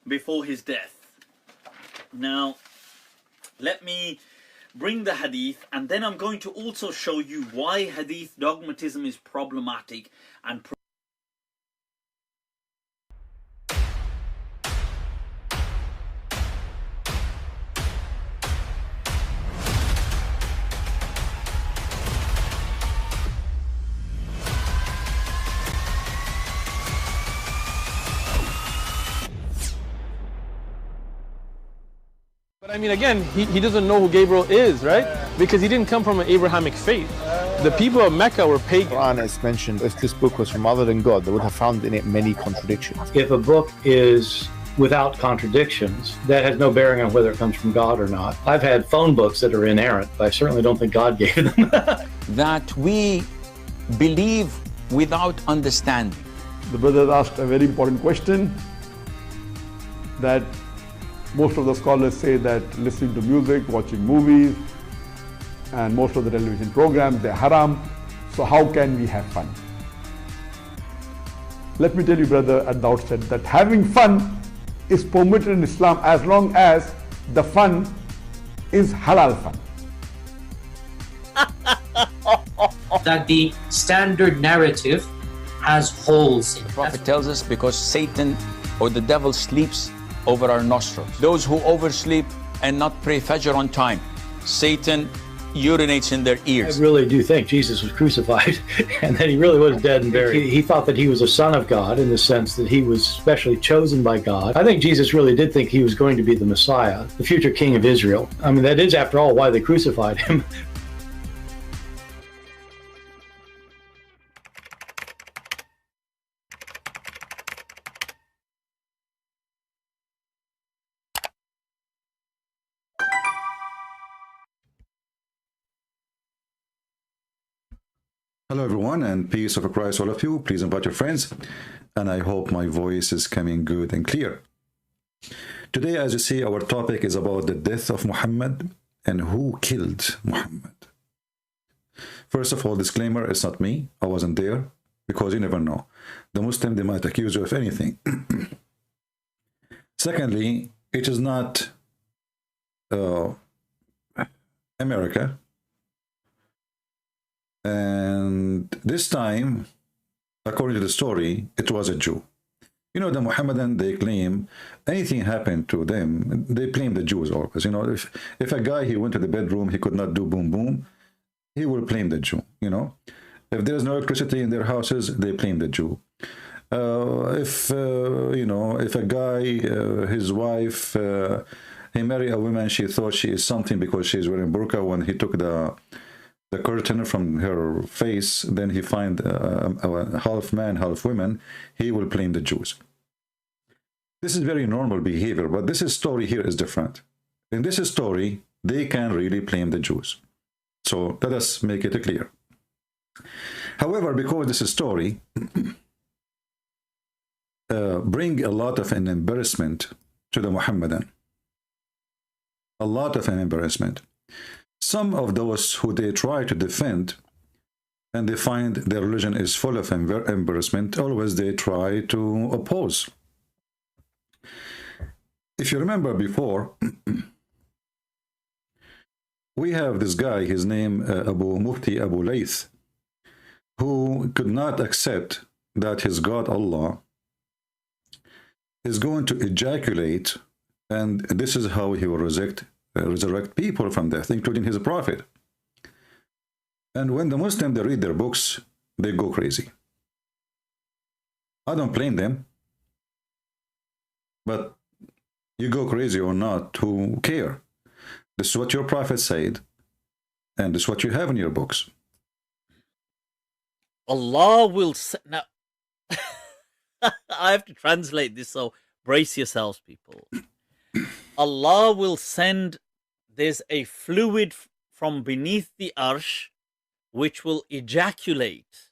before his death. Now, let me bring the hadith, and then I'm going to also show you why hadith dogmatism is problematic and But I mean, again, he doesn't know who Gabriel is, right? Because he didn't come from an Abrahamic faith. The people of Mecca were pagan. Quran is mentioned, if this book was from other than God, they would have found in it many contradictions. If a book is without contradictions, that has no bearing on whether it comes from God or not. I've had phone books that are inerrant, but I certainly don't think God gave them. That we believe without understanding. The brother asked a very important question, that most of the scholars say that listening to music, watching movies, and most of the television programs, they're haram. So how can we have fun? Let me tell you, brother, at the outset, that having fun is permitted in Islam as long as the fun is halal fun. That the standard narrative has holes in it. The Prophet tells us because Satan or the devil sleeps over our nostrils. Those who oversleep and not pray Fajr on time, Satan urinates in their ears. I really do think Jesus was crucified and that he really was dead and buried. He thought that he was a son of God in the sense that he was specially chosen by God. I think Jesus really did think he was going to be the Messiah, the future king of Israel. I mean, that is, after all, why they crucified him. Hello everyone, and peace of Christ all of you. Please invite your friends, and I hope my voice is coming good and clear. Today, as you see, our topic is about the death of Muhammad and who killed Muhammad. First of all, disclaimer, it's not me. I wasn't there, because you never know. The Muslim, they might accuse you of anything. Secondly, it is not America. And this time, according to the story, it was a Jew. You know, the Mohammedan, they claim anything happened to them, they blame the Jews always. You know, if a guy, he went to the bedroom, he could not do boom boom, he will blame the Jew, you know. If there's no electricity in their houses, they blame the Jew. You know, if a guy, his wife, he married a woman, she thought she is something because she's wearing burqa. When he took the curtain from her face, then he find a half man, half woman, he will blame the Jews. This is very normal behavior, but this story here is different. In this story, they can really blame the Jews. So let us make it clear. However, because this story bring a lot of an embarrassment to the Mohammedan, a lot of an embarrassment. Some of those who they try to defend and they find their religion is full of embarrassment, always they try to oppose. If you remember before, we have this guy, his name Mufti Abu Layth, who could not accept that his God Allah is going to ejaculate, and this is how he will resurrect people from death, including his prophet. And when the Muslims, they read their books, they go crazy. I don't blame them, but you go crazy or not, who care? This is what your prophet said, and this is what you have in your books. Allah will now I have to translate this, so brace yourselves, people. Allah will send, there's a fluid from beneath the arsh which will ejaculate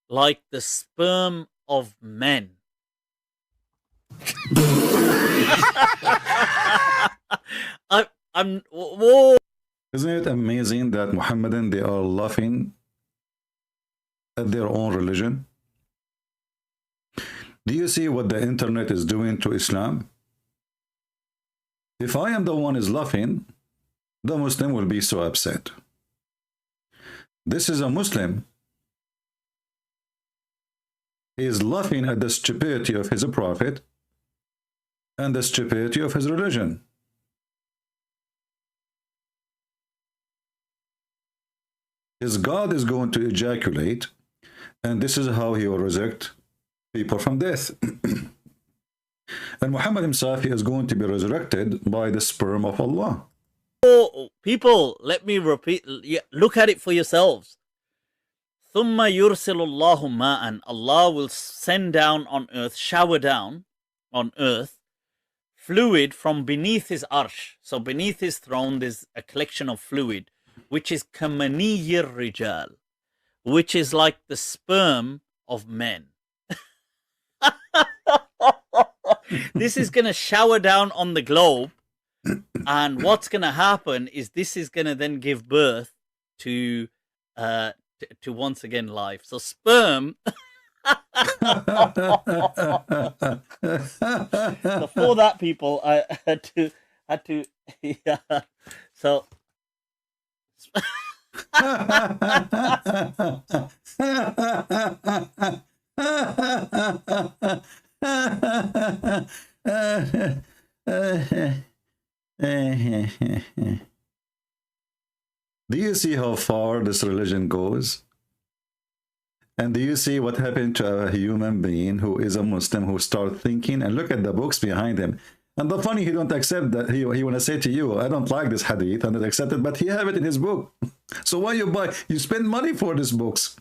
like the sperm of men. Whoa. Isn't it amazing that Muhammadan, they are laughing at their own religion? Do you see what the internet is doing to Islam? If I am the one is laughing, the Muslim will be so upset. This is a Muslim. He is laughing at the stupidity of his prophet and the stupidity of his religion. His God is going to ejaculate, and this is how he will resurrect people from death. And Muhammad himself is going to be resurrected by the sperm of Allah. Oh, people, let me repeat. Look at it for yourselves. ثُمَّ يُرْسِلُ اللَّهُ مَاءً. Allah will send down on earth, shower down on earth, fluid from beneath his arsh. So beneath his throne, there's a collection of fluid, which is kamaniyir rijal, which is like the sperm of men. This is going to shower down on the globe, and what's going to happen is this is going to then give birth to once again life. So sperm. So for that, people, I had to yeah. So do you see how far this religion goes? And do you see what happened to a human being who is a Muslim who start thinking, and look at the books behind him? And the funny, he don't accept that. He want to say to you, I don't like this hadith, and not accept it, but he have it in his book. So why you buy? You spend money for these books.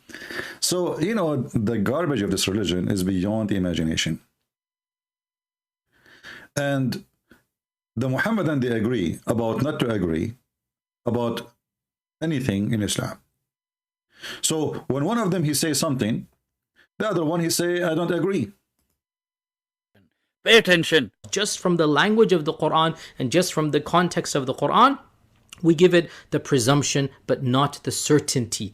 So, you know, the garbage of this religion is beyond imagination. And the Muhammadan, they agree about not to agree about anything in Islam. So when one of them, he says something, the other one, he say, I don't agree. pay attention. Just from the language of the Quran and just from the context of the Quran, we give it the presumption, but not the certainty.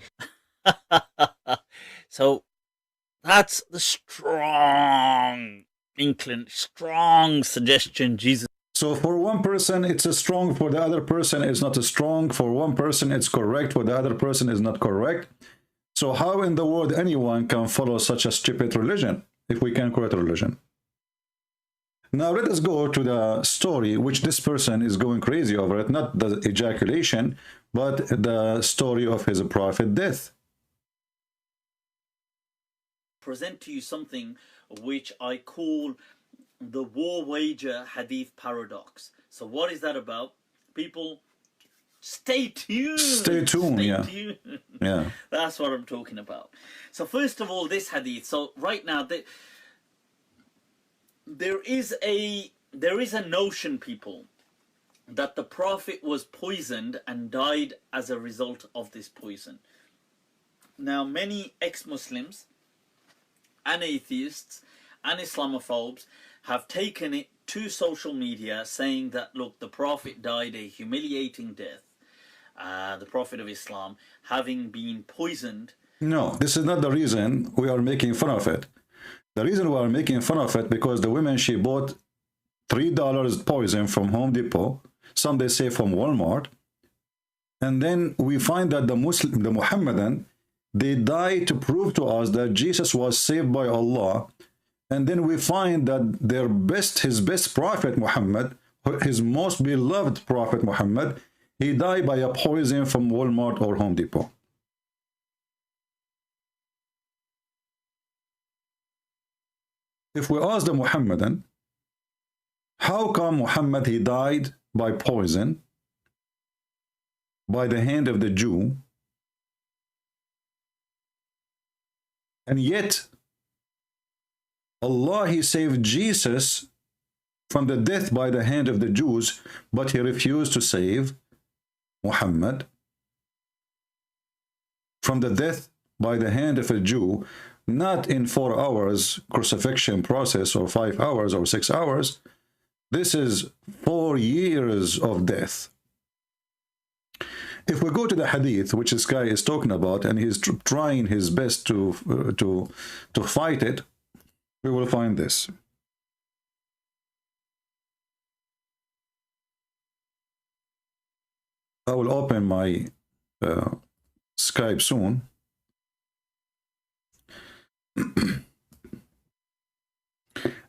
So that's the strong suggestion Jesus. So for one person, it's a strong, for the other person, it's not a strong. For one person, it's correct, for the other person, is not correct. So how in the world anyone can follow such a stupid religion, if we can call it a religion? Now let us go to the story, which this person is going crazy over it, not the ejaculation, but the story of his prophet death. Present to you something which I call the war wager hadith paradox. So what is that about? People, stay tuned. Stay tuned, yeah. Yeah. That's what I'm talking about. So first of all, this hadith. So right now, there is a notion, people, that the Prophet was poisoned and died as a result of this poison. Now, many ex-Muslims and atheists and Islamophobes have taken it to social media saying that, look, the Prophet died a humiliating death. The Prophet of Islam having been poisoned. No, this is not the reason we are making fun of it. The reason we are making fun of it because the woman, she bought $3 poison from Home Depot, some they say from Walmart, and then we find that the Muhammadan, they die to prove to us that Jesus was saved by Allah. And then we find that his best prophet Muhammad, his most beloved prophet Muhammad, he died by a poison from Walmart or Home Depot. If we ask the Muhammadan, how come Muhammad, he died by poison by the hand of the Jew, and yet Allah, he saved Jesus from the death by the hand of the Jews, but he refused to save Muhammad from the death by the hand of a Jew, not in 4 hours crucifixion process or 5 hours or 6 hours. This is 4 years of death. If we go to the hadith, which this guy is talking about, and he's trying his best to fight it, we will find this. I will open my Skype soon.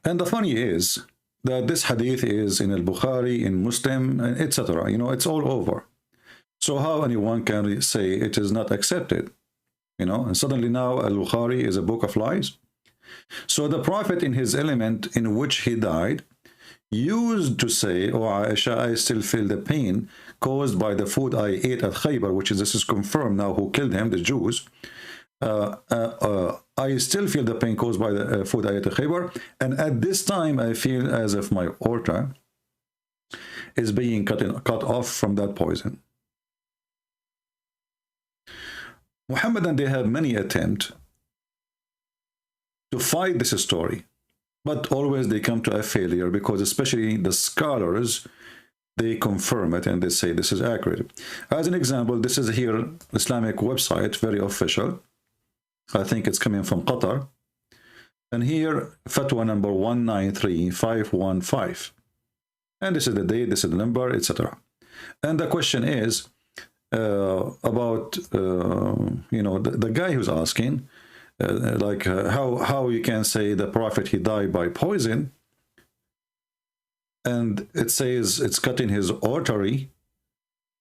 And the funny is that this hadith is in al-Bukhari, in Muslim, etc. You know, it's all over. So how anyone can say it is not accepted? You know, and suddenly now al-Bukhari is a book of lies. So the Prophet, in his element in which he died, used to say, "Oh Aisha, I still feel the pain caused by the food I ate at Khaybar," which is, this is confirmed now, who killed him, the Jews. I still feel the pain caused by the food I ate at Khaybar, and at this time I feel as if my aorta is being cut off from that poison. Muhammadan, they have many attempts to fight this story, but always they come to a failure, because especially the scholars, they confirm it and they say this is accurate. As an example, this is here Islamic website, very official. I think it's coming from Qatar. And here, fatwa number 193515. And this is the date, this is the number, etc. And the question is about, you know, the guy who's asking, how you can say the Prophet, he died by poison, and it says it's cutting his artery,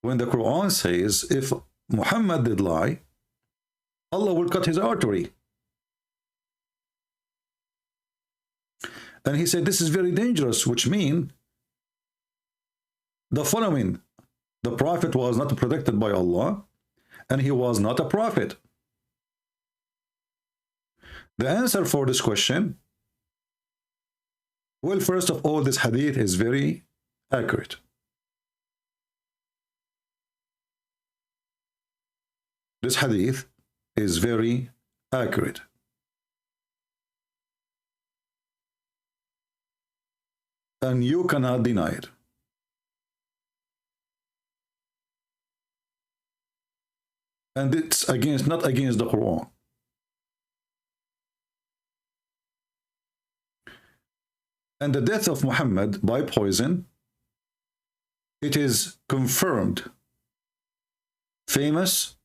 when the Quran says if Muhammad did lie, Allah will cut his artery. And he said this is very dangerous, which means the following: the Prophet was not protected by Allah, and he was not a prophet. The answer for this question, well, first of all, this hadith is very accurate. This hadith is very accurate. And you cannot deny it. And it's against, not against the Quran. And the death of Muhammad by poison, it is confirmed. Famous,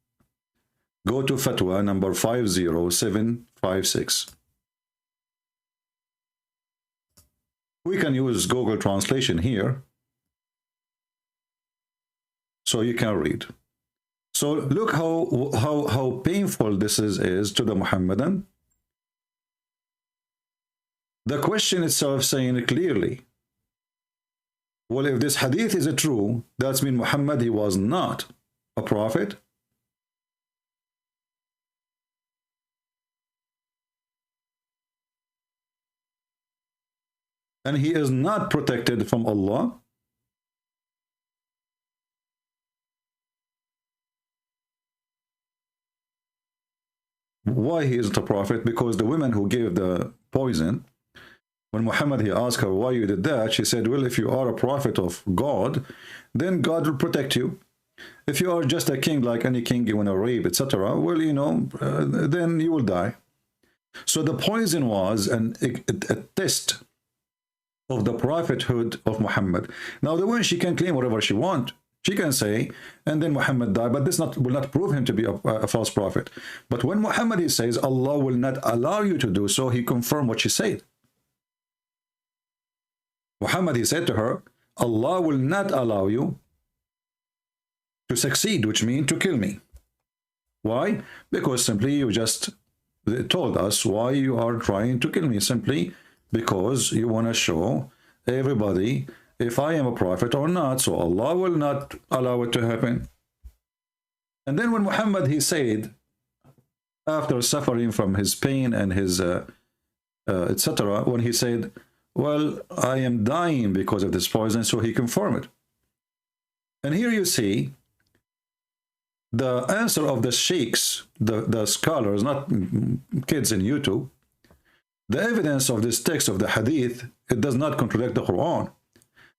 go to fatwa number 50756. We can use Google translation here, so you can read. So look how painful this is to the Muhammadan. The question itself saying clearly, well, if this hadith is true, that means Muhammad, he was not a prophet. And he is not protected from Allah. Why he isn't a prophet? Because the woman who gave the poison, when Muhammad, he asked her why you did that, she said, well, if you are a prophet of God, then God will protect you. If you are just a king, like any king, you want to rape, etc., well, you know, then you will die. So the poison was a test of the prophethood of Muhammad. Now, the woman, she can claim whatever she wants. She can say, and then Muhammad died, but this will not prove him to be a false prophet. But when Muhammad, he says, Allah will not allow you to do so, he confirmed what she said. Muhammad, he said to her, Allah will not allow you to succeed, which means to kill me. Why? Because simply you just told us why you are trying to kill me, simply because you want to show everybody if I am a prophet or not, so Allah will not allow it to happen. And then when Muhammad, he said, after suffering from his pain and his etc., when he said, well, I am dying because of this poison, so he confirmed it. And here you see the answer of the sheikhs, the scholars, not kids in YouTube. The evidence of this text of the hadith, it does not contradict the Quran.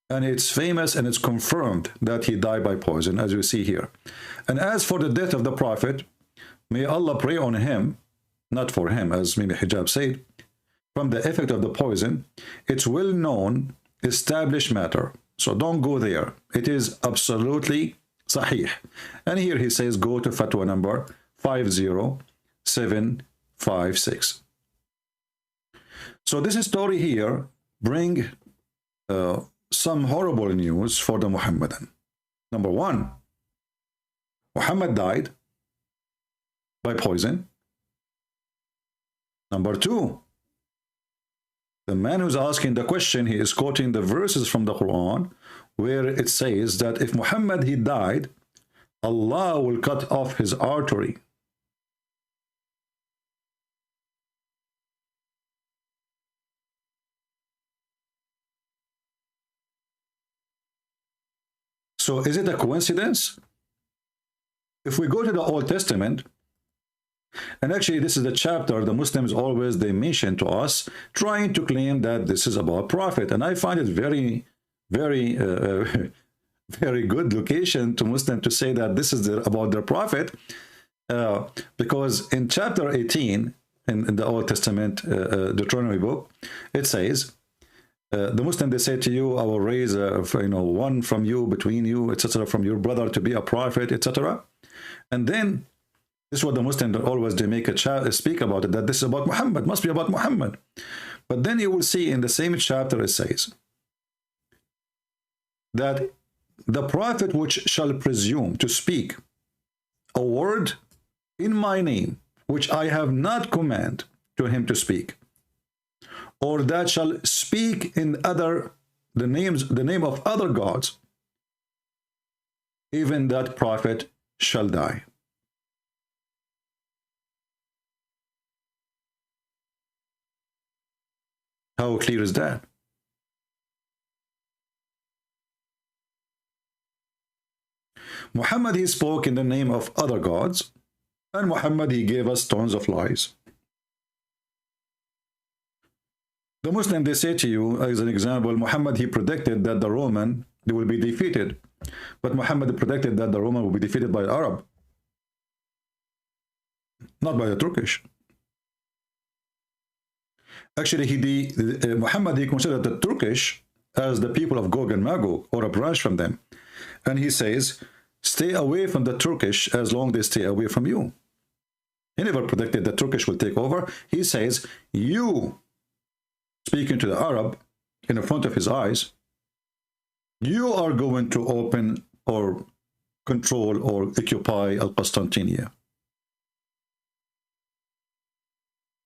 And it's famous and it's confirmed that he died by poison, as you see here. And as for the death of the Prophet, may Allah pray on him, not for him, as Mimi Hijab said, from the effect of the poison, it's well-known, established matter. So don't go there. It is absolutely Sahih. And here he says, go to fatwa number 50756. So this story here bring some horrible news for the Muhammadan. Number one, Muhammad died by poison. Number two, the man who's asking the question, he is quoting the verses from the Quran where it says that if Muhammad he died, Allah will cut off his artery. So is it a coincidence? If we go to the Old Testament, and actually this is the chapter the Muslims always they mention to us, trying to claim that this is about prophet, and I find it very very good location to Muslim to say that this is about their prophet, because in chapter 18 in the Old Testament Deuteronomy book, it says the Muslim they say to you, I will raise one from you, between you, etc., from your brother to be a prophet, etc. And then this is what the Muslims always they make a speak about it, that this is about Muhammad, must be about Muhammad. But then you will see in the same chapter it says that the prophet which shall presume to speak a word in my name which I have not command to him to speak, or that shall speak in the name of other gods, even that prophet shall die. How clear is that? Muhammad he spoke in the name of other gods, and Muhammad he gave us tons of lies. The Muslim they say to you, as an example, Muhammad he predicted that the Roman they will be defeated, but Muhammad predicted that the Roman will be defeated by the Arab, not by the Turkish. Actually, Muhammad he considered the Turkish as the people of Gog and Magog, or a branch from them, and he says, stay away from the Turkish as long as they stay away from you. He never predicted the Turkish will take over. He says, you, speaking to the Arab in front of his eyes, you are going to open or control or occupy Al-Qastantiniya.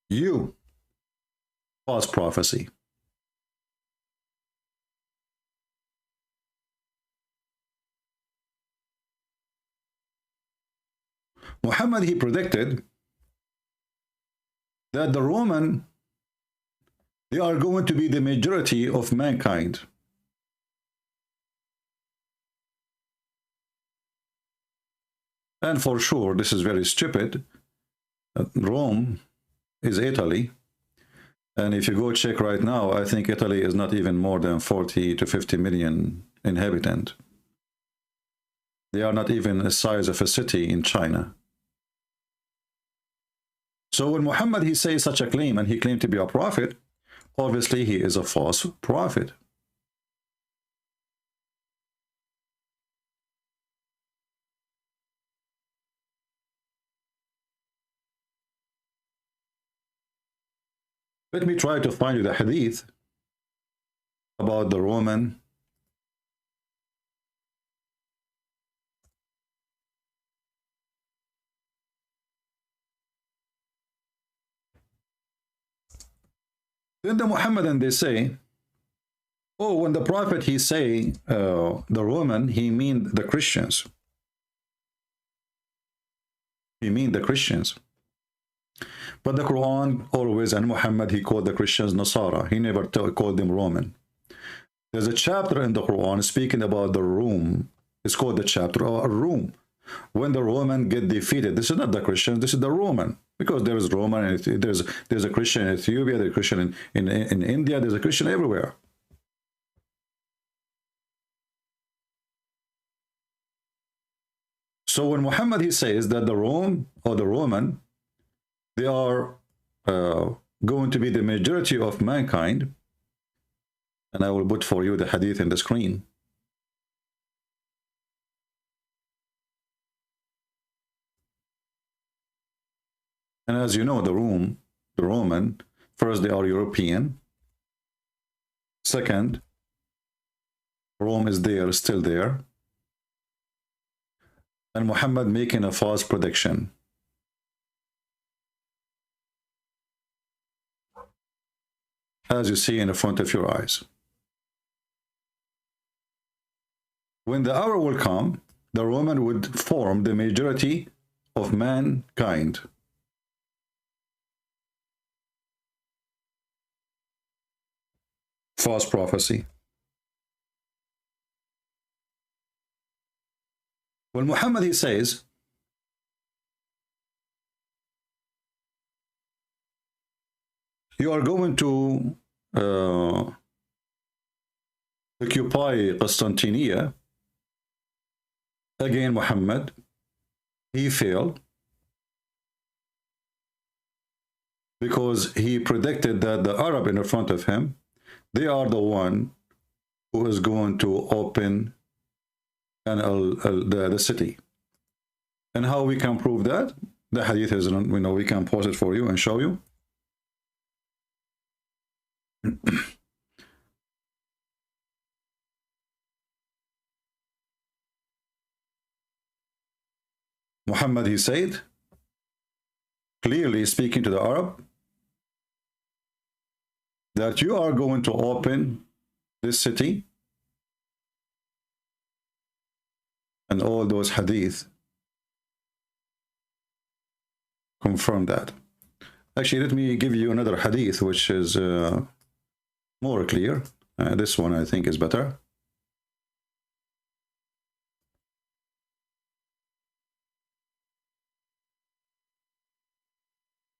You. False prophecy. Muhammad he predicted that the Roman they are going to be the majority of mankind. And for sure this is very stupid. Rome is Italy. And if you go check right now, I think Italy is not even more than 40 to 50 million inhabitants. They are not even the size of a city in China. So when Muhammad he says such a claim, and he claimed to be a prophet, obviously he is a false prophet. Let me try to find you the hadith about the Roman. Then the Muhammadan they say, oh, when the prophet he say the Roman, he mean the Christians. He mean the Christians. But the Quran always, and Muhammad he called the Christians Nasara. He never called them Roman. There's a chapter in the Quran speaking about the Rome. It's called the chapter of Rome. When the Roman get defeated, this is not the Christians, this is the Roman. Because there is Roman, and there's a Christian in Ethiopia, there's a Christian in India, there's a Christian everywhere. So when Muhammad he says that the Rome or the Roman, they are going to be the majority of mankind, and I will put for you the hadith in the screen. And as you know, the Roman, first they are European. Second, Rome is there, still there. And Muhammad making a false prediction. As you see in the front of your eyes. When the hour will come, the Roman would form the majority of mankind. False prophecy. When Muhammad, he says, you are going to occupy Constantinople, again Muhammad, he failed because he predicted that the Arab in front of him, they are the one who is going to open the city. And how we can prove that? The hadith is, we know, we can pause it for you and show you. Muhammad, he said, clearly speaking to the Arab, that you are going to open this city, and all those hadith confirm that. Actually, let me give you another hadith which is more clear. This one I think is better.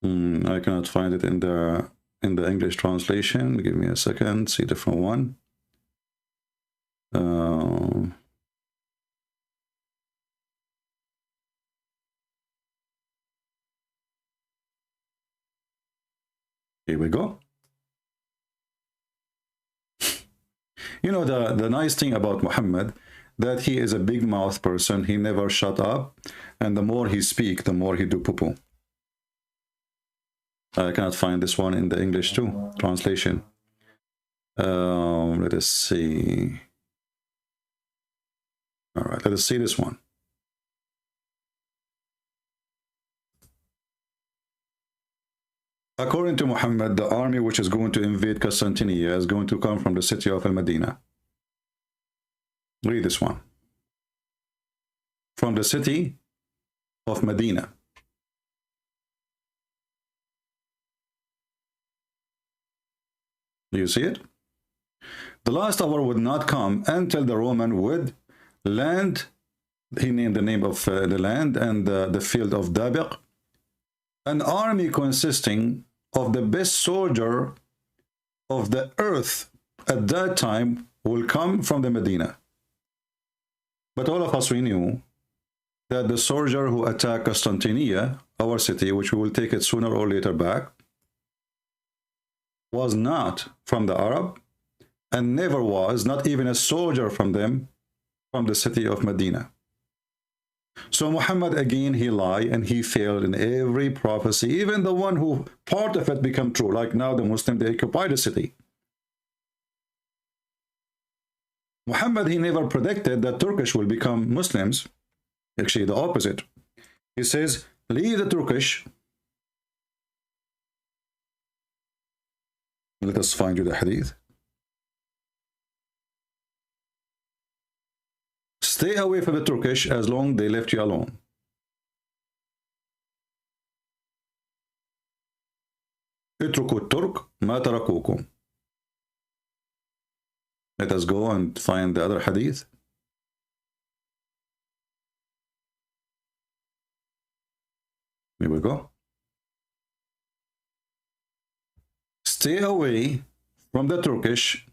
I cannot find it in the English translation. Give me a second. See different one. Here we go. You know, the nice thing about Muhammad, that he is a big mouth person. He never shut up, and the more he speak, the more he do poo-poo. I cannot find this one in the English too translation. Let us see. All right, let us see this one. According to Muhammad, the army which is going to invade Constantinople is going to come from the city of Al-Medina. Read this one. From the city of Medina. Do you see it? The last hour would not come until the Roman would land. He named the name of the land and the field of Dabiq. An army consisting of the best soldier of the earth at that time will come from the Medina. But all of us, we knew that the soldier who attacked Constantinople, our city, which we will take it sooner or later back, was not from the Arab and never was, not even a soldier from them, from the city of Medina. So Muhammad, again, he lied and he failed in every prophecy, even the one who part of it become true, like now the Muslim, they occupy the city. Muhammad, he never predicted that Turkish will become Muslims. Actually, the opposite. He says, leave the Turkish. Let us find you the hadith. Stay away from the Turkish as long as they left you alone. اتركوا الترك ما تركوكم. Let us go and find the other hadith. Here we go. Stay away from the Turkish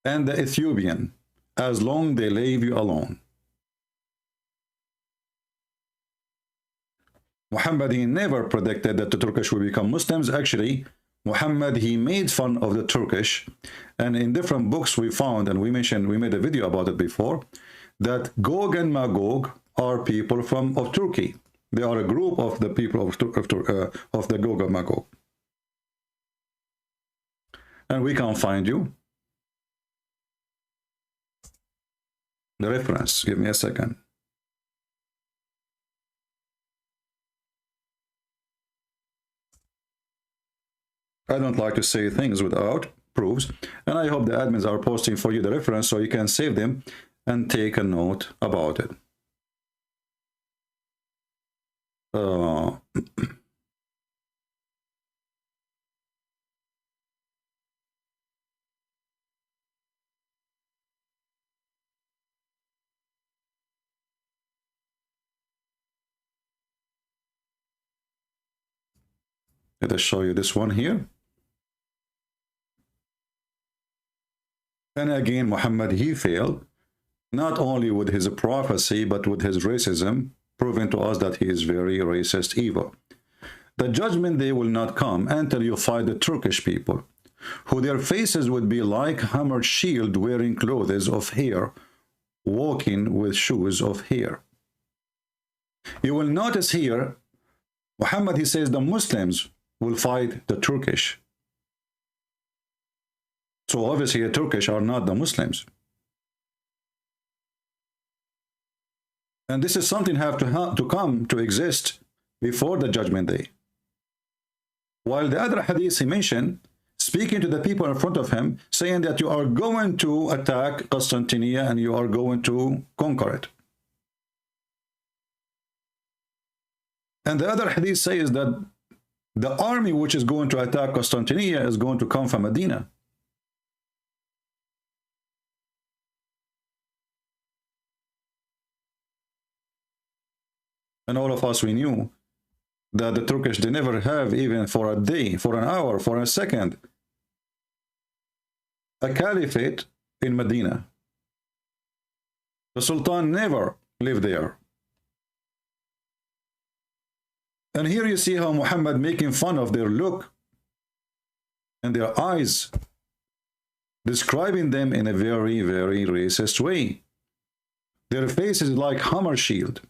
and the Ethiopian as long as they leave you alone. Muhammad, he never predicted that the Turkish will become Muslims. Actually, Muhammad, he made fun of the Turkish. And in different books we found, and we mentioned, we made a video about it before, that Gog and Magog are people of Turkey. They are a group of the people of the Gog and Magog. And we can find you the reference. Give me a second. I don't like to say things without proofs, and I hope the admins are posting for you the reference so you can save them and take a note about it. Let us show you this one here. And again, Muhammad, he failed, not only with his prophecy, but with his racism, proving to us that he is very racist, evil. The judgment day will not come until you fight the Turkish people, who their faces would be like hammered shield, wearing clothes of hair, walking with shoes of hair. You will notice here, Muhammad, he says the Muslims will fight the Turkish. So obviously the Turkish are not the Muslims. And this is something have to come to exist before the judgment day. While the other hadith he mentioned, speaking to the people in front of him, saying that you are going to attack Constantinople and you are going to conquer it. And the other hadith says that the army which is going to attack Constantinople is going to come from Medina. And all of us, we knew that the Turkish, they never have, even for a day, for an hour, for a second, a caliphate in Medina. The Sultan never lived there. And here you see how Muhammad making fun of their look and their eyes, describing them in a very, very racist way. Their face is like hammer shield.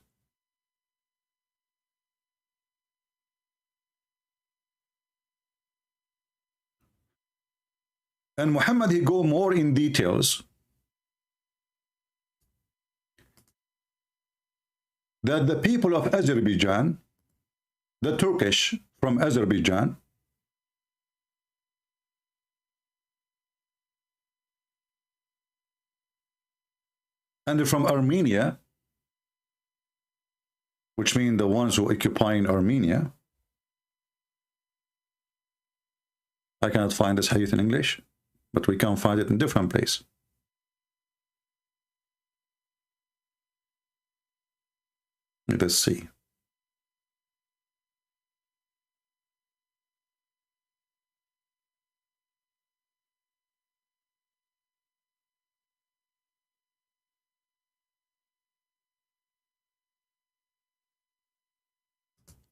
And Muhammad, he go more in details that the people of Azerbaijan, the Turkish from Azerbaijan, and from Armenia, which means the ones who occupying Armenia. I cannot find this hadith in English, but we can find it in different place. Let us see.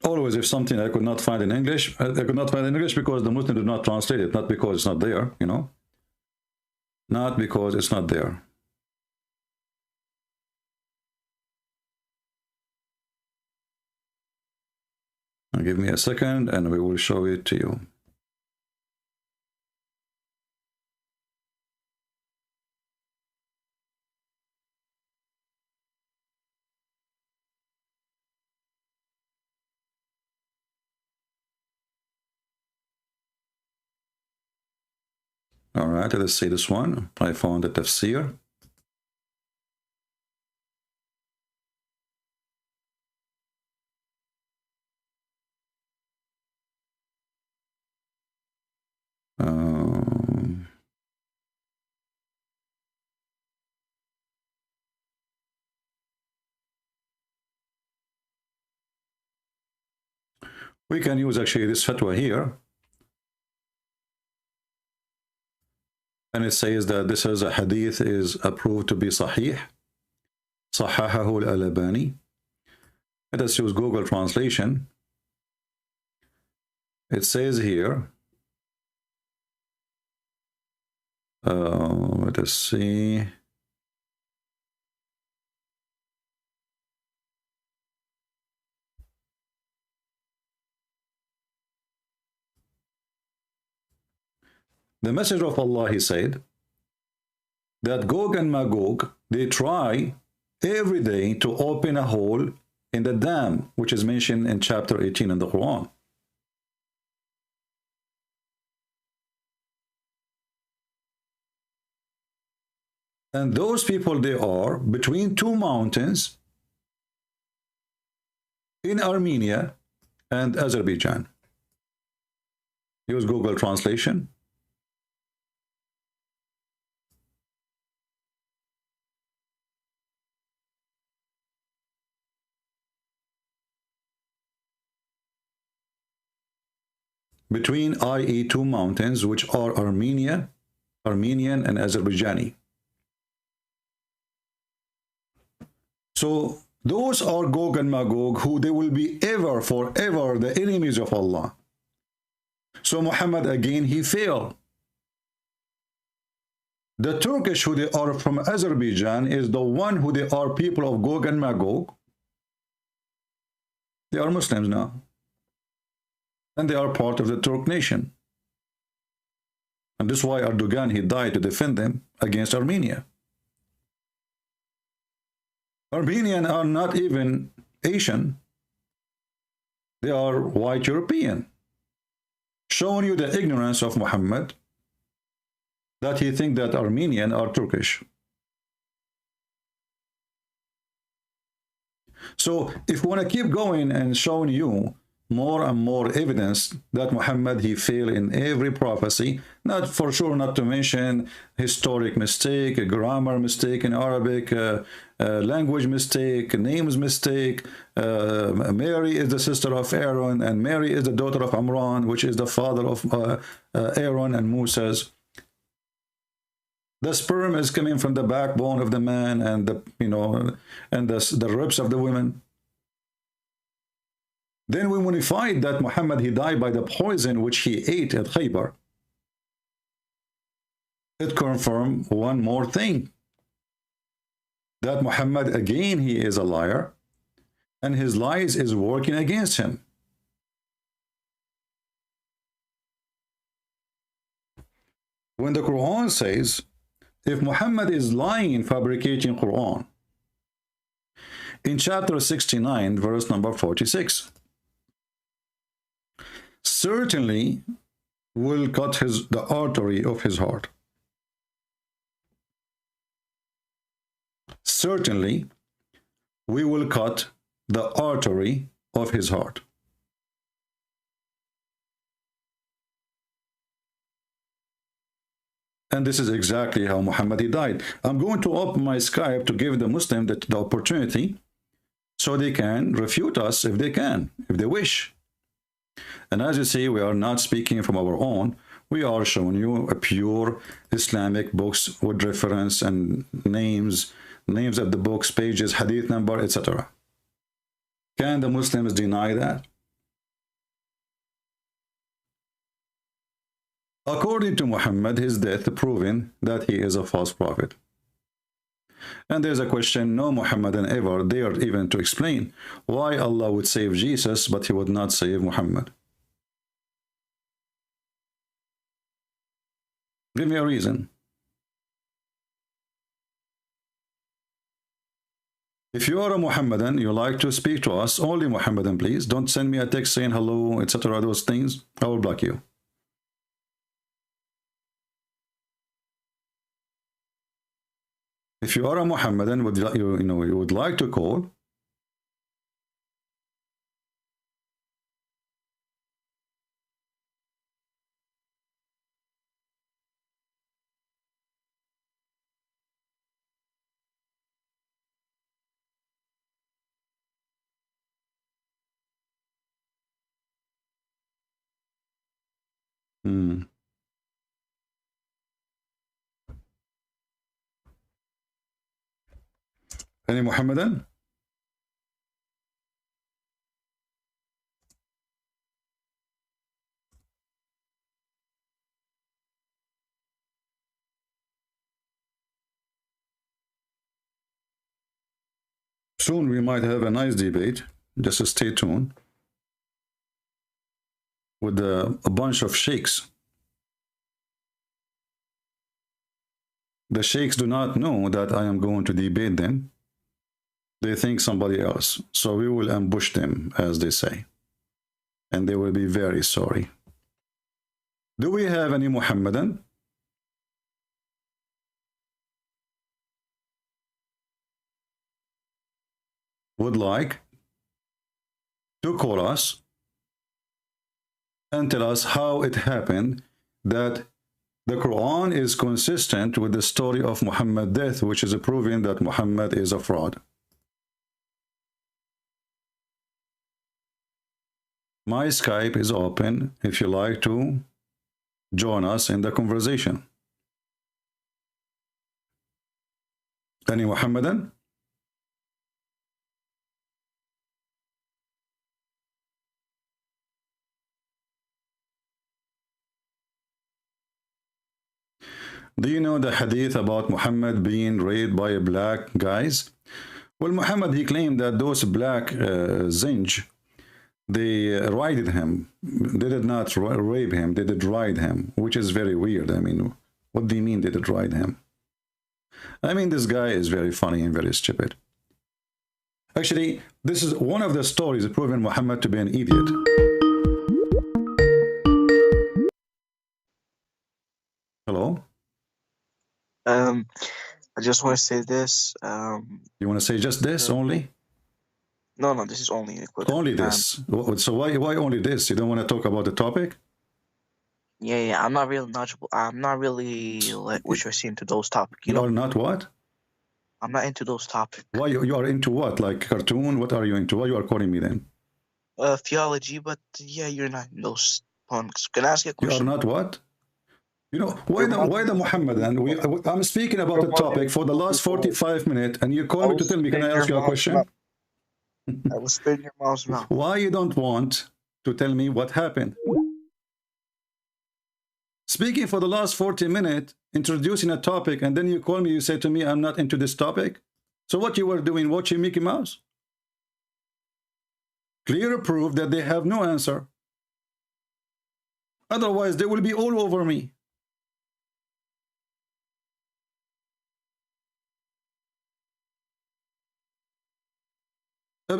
Always, if something I could not find in English, I could not find in English because the Muslim did not translate it, not because it's not there, you know, not because it's not there. Now give me a second and we will show it to you. All right, let's see this one. I found the tafsir. We can use actually this fatwa here. And it says that this is a hadith is approved to be sahih. Sahahahu al-Albani. Let us use Google translation. It says here, let us see. The Messenger of Allah, he said that Gog and Magog, they try every day to open a hole in the dam, which is mentioned in chapter 18 in the Quran. And those people, they are between two mountains in Armenia and Azerbaijan. Use Google translation. Between i.e. two mountains, which are Armenian and Azerbaijani. So those are Gog and Magog, who they will be ever, forever the enemies of Allah. So Muhammad, again, he failed. The Turkish, who they are from Azerbaijan, is the one who they are people of Gog and Magog. They are Muslims now. And they are part of the Turk nation. And this is why Erdogan, he died to defend them against Armenia. Armenians are not even Asian. They are white European. Showing you the ignorance of Muhammad, that he thinks that Armenians are Turkish. So if we want to keep going and showing you more and more evidence that Muhammad, he failed in every prophecy, not for sure, not to mention historic mistake, a grammar mistake in Arabic, language mistake, names mistake. Mary is the sister of Aaron, and Mary is the daughter of Amran, which is the father of Aaron and Moses. The sperm is coming from the backbone of the man, and the ribs of the women. Then when we find that Muhammad, he died by the poison which he ate at Khaybar, it confirms one more thing, that Muhammad, again, he is a liar, and his lies is working against him. When the Quran says, if Muhammad is lying, fabricating Quran, in chapter 69, verse number 46, certainly will cut the artery of his heart. Certainly we will cut the artery of his heart. And this is exactly how Muhammad, he died. I'm going to open my Skype to give the Muslim the opportunity so they can refute us if they can, if they wish. And as you see, we are not speaking from our own. We are showing you a pure Islamic books with reference and names of the books, pages, hadith number, etc. Can the Muslims deny that? According to Muhammad, his death proving that he is a false prophet. And there's a question no Muhammadan ever dared even to explain why Allah would save Jesus, but he would not save Muhammad. Give me a reason. If you are a Muhammadan, you like to speak to us, only Muhammadan, please. Don't send me a text saying hello, etc. Those things. I will block you. If you are a Muhammadan, you would like to call, any Muhammadan? Soon we might have a nice debate. Just stay tuned with a bunch of sheikhs. The sheikhs do not know that I am going to debate them. They think somebody else. So we will ambush them, as they say. And they will be very sorry. Do we have any Muhammadan? Would like to call us and tell us how it happened that the Quran is consistent with the story of Muhammad's death, which is proving that Muhammad is a fraud. My Skype is open if you like to join us in the conversation. Any Muhammadan? Do you know the hadith about Muhammad being raped by black guys? Well, Muhammad, he claimed that those black zinj, they rided him. They did not rape him, they did ride him, which is very weird. I mean, what do you mean they did ride him? I mean, this guy is very funny and very stupid. Actually, this is one of the stories proving Muhammad to be an idiot. Hello? I just want to say this. You want to say just this only? No, this is only a quick. Only this. So why only this? You don't want to talk about the topic? Yeah. I'm not really knowledgeable. I'm not really like what you're seeing to those topics. You know? You're not what? I'm not into those topics. Why you are into what? Like cartoon? What are you into? Why you are calling me then? Theology, but yeah, you're not in those topics. Can I ask you a question? You are not what? You know, why the Muhammadan? I'm speaking about the topic for the last 45 minutes, and you call me to tell me, can I ask you a question? I will spin your mom's mouth. Why you don't want to tell me what happened? Speaking for the last 40 minutes, introducing a topic, and then you call me, you say to me, I'm not into this topic. So what you were doing, watching Mickey Mouse? Clear proof that they have no answer. Otherwise, they will be all over me. I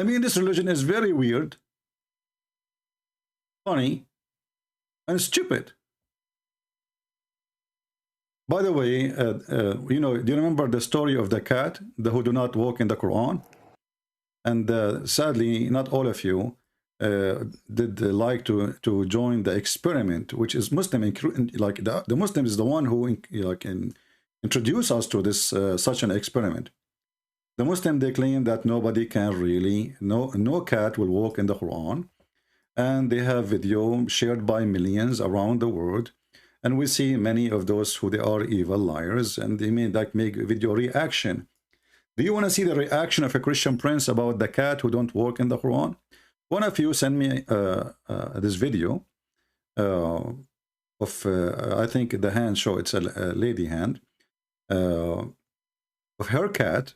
mean, this religion is very weird, funny, and stupid. By the way, you know, do you remember the story of the cat who do not walk in the Quran? And sadly, not all of you did like to join the experiment, which is Muslim. Like the Muslim is the one who introduce us to this such an experiment. The Muslim, they claim that nobody can really, no cat will walk in the Quran, and they have video shared by millions around the world, and we see many of those who they are evil liars, and they may like make video reaction. Do you want to see the reaction of a Christian prince about the cat who don't walk in the Quran? One of you sent me this video of, I think the hand show, it's a lady hand, of her cat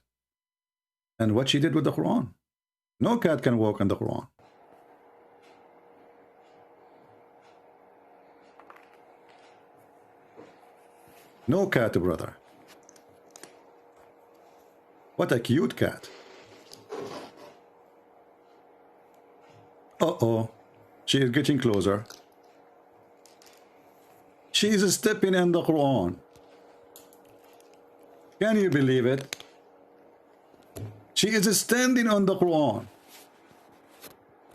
and what she did with the Quran. No cat can walk in the Quran. No cat, brother. What a cute cat. Uh-oh, she is getting closer. She is stepping in the Quran. Can you believe it? She is standing on the Quran.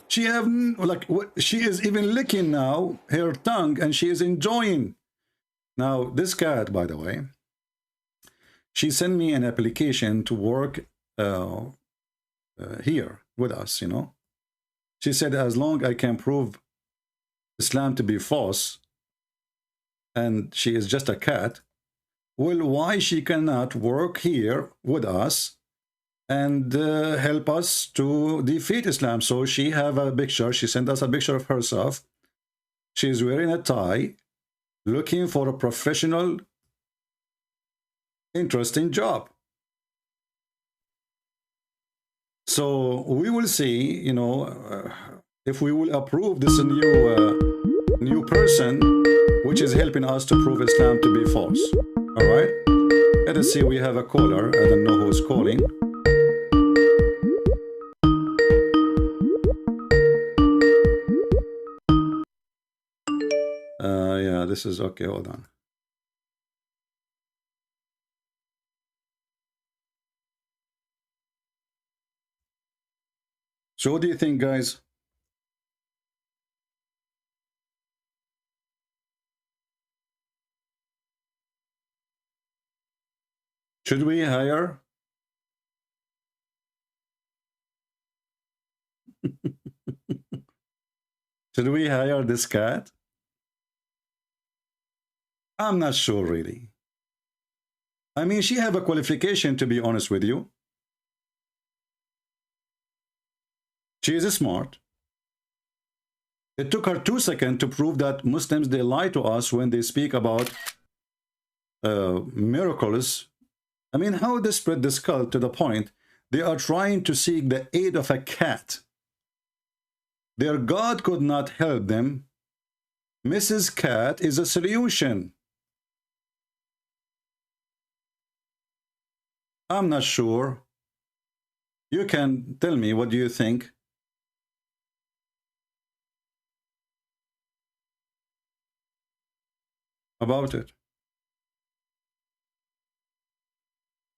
She have like she is even licking now her tongue, and she is enjoying. Now this cat, by the way, she sent me an application to work here with us, you know. She said, as long as I can prove Islam to be false, and she is just a cat, well, why she cannot work here with us and help us to defeat Islam? So she have a picture. She sent us a picture of herself. She's wearing a tie, looking for a professional, interesting job. So we will see, you know, if we will approve this new person, which is helping us to prove Islam to be false. All right. Let us see. We have a caller. I don't know who's calling. Yeah, this is okay. Hold on. So what do you think, guys? Should we hire? Should we hire this cat? I'm not sure, really. I mean, she have a qualification, to be honest with you. She is smart. It took her 2 seconds to prove that Muslims, they lie to us when they speak about miracles. I mean, how they spread this cult to the point they are trying to seek the aid of a cat. Their God could not help them. Mrs. Cat is a solution. I'm not sure. You can tell me, what do you think? About it.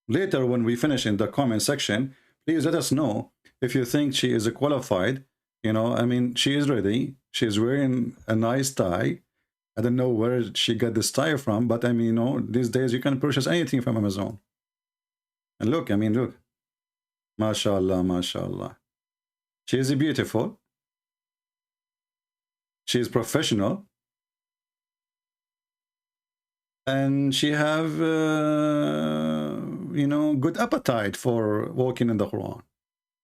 Later, when we finish in the comment section, please let us know if you think she is qualified. You know, I mean, she is ready. She's wearing a nice tie. I don't know where she got this tie from, but I mean, you know, these days you can purchase anything from Amazon. And look, I mean, look. MashaAllah, MashaAllah. She is beautiful. She is professional. And she have, you know, good appetite for walking in the Quran.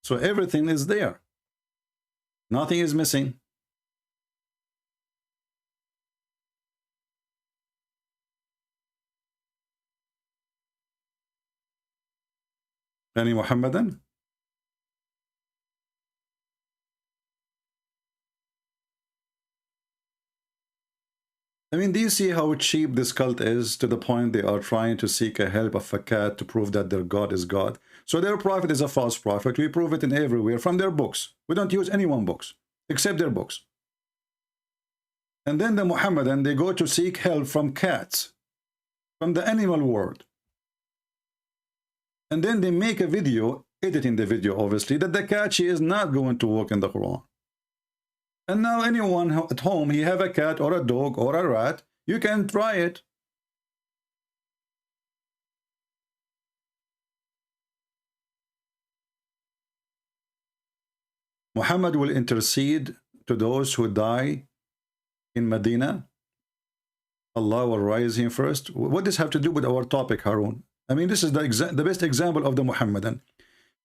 So everything is there. Nothing is missing. Any Muhammadan? I mean, do you see how cheap this cult is, to the point they are trying to seek a help of a cat to prove that their God is God? So their prophet is a false prophet. We prove it in everywhere from their books. We don't use anyone's books except their books. And then the Muhammadan, they go to seek help from cats, from the animal world. And then they make a video, editing the video obviously, that the cat, she is not going to walk in the Quran. And now anyone at home, he have a cat or a dog or a rat, you can try it. Muhammad will intercede to those who die in Medina. Allah will rise him first. What does this have to do with our topic, Harun? I mean, this is the best example of the Muhammadan.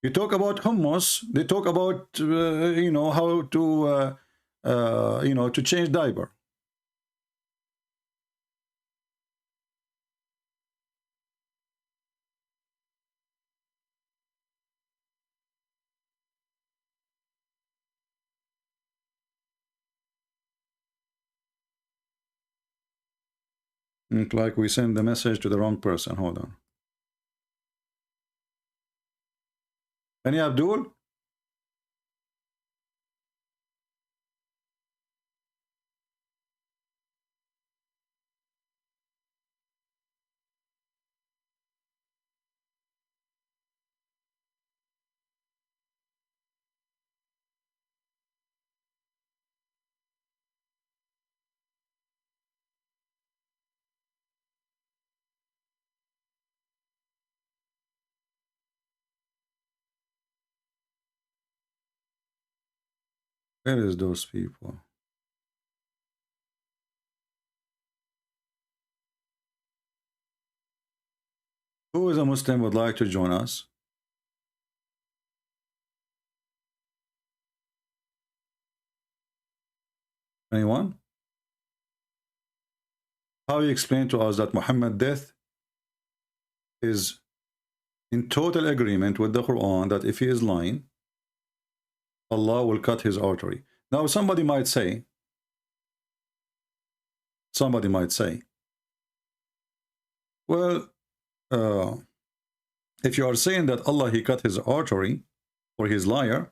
You talk about hummus, they talk about, you know, how to, you know, to change diaper. Look like we send the message to the wrong person. Hold on. Any Abdul? Where is those people? Who is a Muslim would like to join us? Anyone? How you explain to us that Muhammad's death is in total agreement with the Quran, that if he is lying, Allah will cut his artery. Now somebody might say, well, if you are saying that Allah, he cut his artery, or he's liar,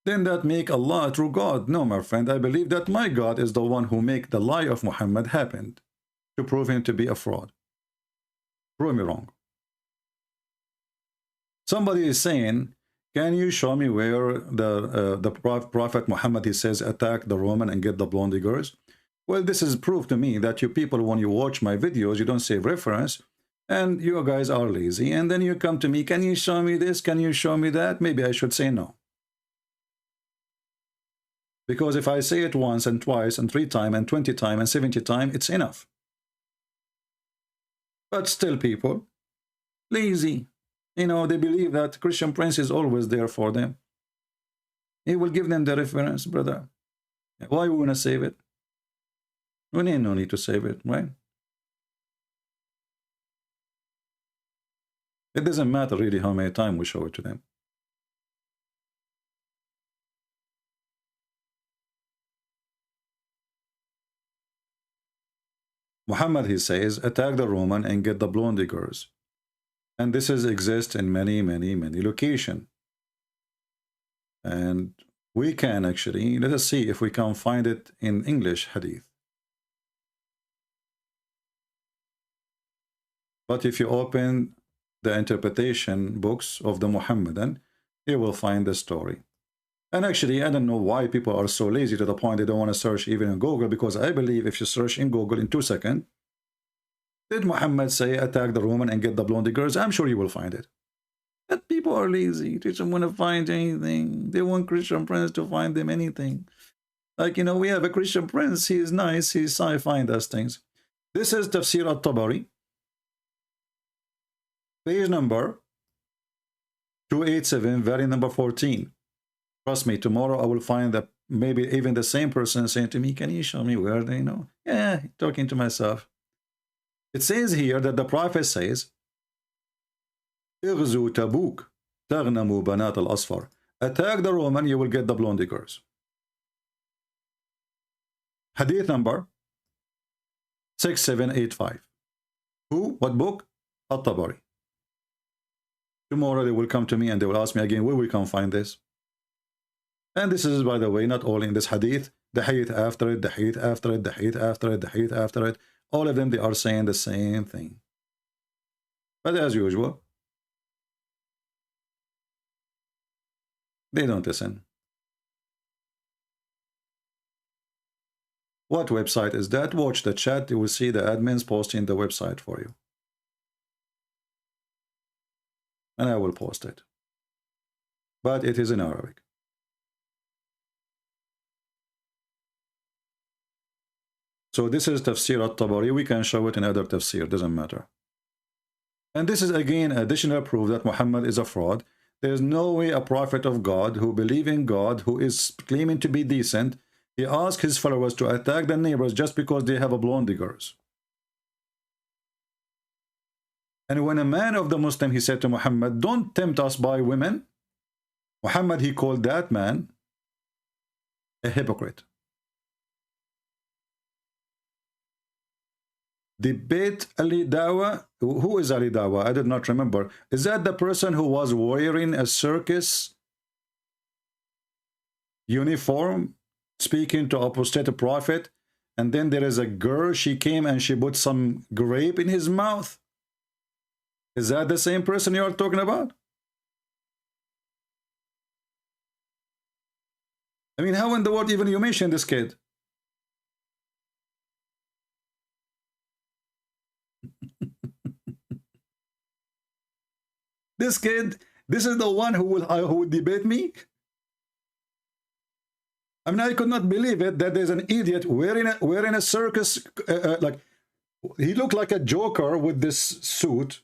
then that make Allah a true God. No, my friend, I believe that my God is the one who make the lie of Muhammad happen to prove him to be a fraud. Prove me wrong. Somebody is saying, can you show me where the Prophet Muhammad, he says, attack the Roman and get the blonde girls? Well, this is proof to me that you people, when you watch my videos, you don't save reference, and you guys are lazy, and then you come to me, can you show me this? Can you show me that? Maybe I should say no. Because if I say it once and twice and 3 times and 20 times and 70 times, it's enough. But still people, lazy. You know, they believe that Christian Prince is always there for them. He will give them the reference, brother. Why we want to save it? We need no need to save it, right? It doesn't matter really how many times we show it to them. Muhammad, he says, attack the Roman and get the blonde girls. And this is exist in many locations. And we can actually, let us see if we can find it in English hadith. But if you open the interpretation books of the Muhammadan, you will find the story. And actually, I don't know why people are so lazy to the point they don't want to search even in Google, because I believe if you search in Google in 2 seconds, did Muhammad say attack the Roman and get the blonde girls? I'm sure you will find it. But people are lazy. They don't want to find anything. They want Christian Prince to find them anything. Like, you know, we have a Christian Prince. He is nice. He's find us things. This is Tafsir al-Tabari. Page number 287, variant number 14. Trust me, tomorrow I will find that maybe even the same person saying to me, can you show me where they know? Yeah, talking to myself. It says here that the Prophet says, اغزو تبوك تغنموا بنات الأصفر. Attack the Roman, you will get the blonde girls. Hadith number 6785. Who? What book? Al-Tabari. Tomorrow they will come to me and they will ask me again, where we can find this? And this is, by the way, not all in this hadith, the hadith after it, the hadith after it, the hadith after it, the hadith after it. All of them, they are saying the same thing. But as usual, they don't listen. What website is that? Watch the chat. You will see the admins posting the website for you. And I will post it. But it is in Arabic. So this is Tafsir al-Tabari. We can show it in other tafsir. Doesn't matter. And this is again additional proof that Muhammad is a fraud. There is no way a prophet of God who believes in God, who is claiming to be decent, he asks his followers to attack their neighbors just because they have a blonde girls. And when a man of the Muslim, he said to Muhammad, don't tempt us by women, Muhammad, he called that man a hypocrite. Debate Ali Dawa. Who is Ali Dawa? I did not remember. Is that the person who was wearing a circus uniform, speaking to apostate prophet, and then there is a girl, she came and she put some grape in his mouth? Is that the same person you are talking about? I mean, how in the world even you mention this kid? This kid, this is the one who would debate me? I mean, I could not believe it that there's an idiot wearing a circus, like, he looked like a joker with this suit.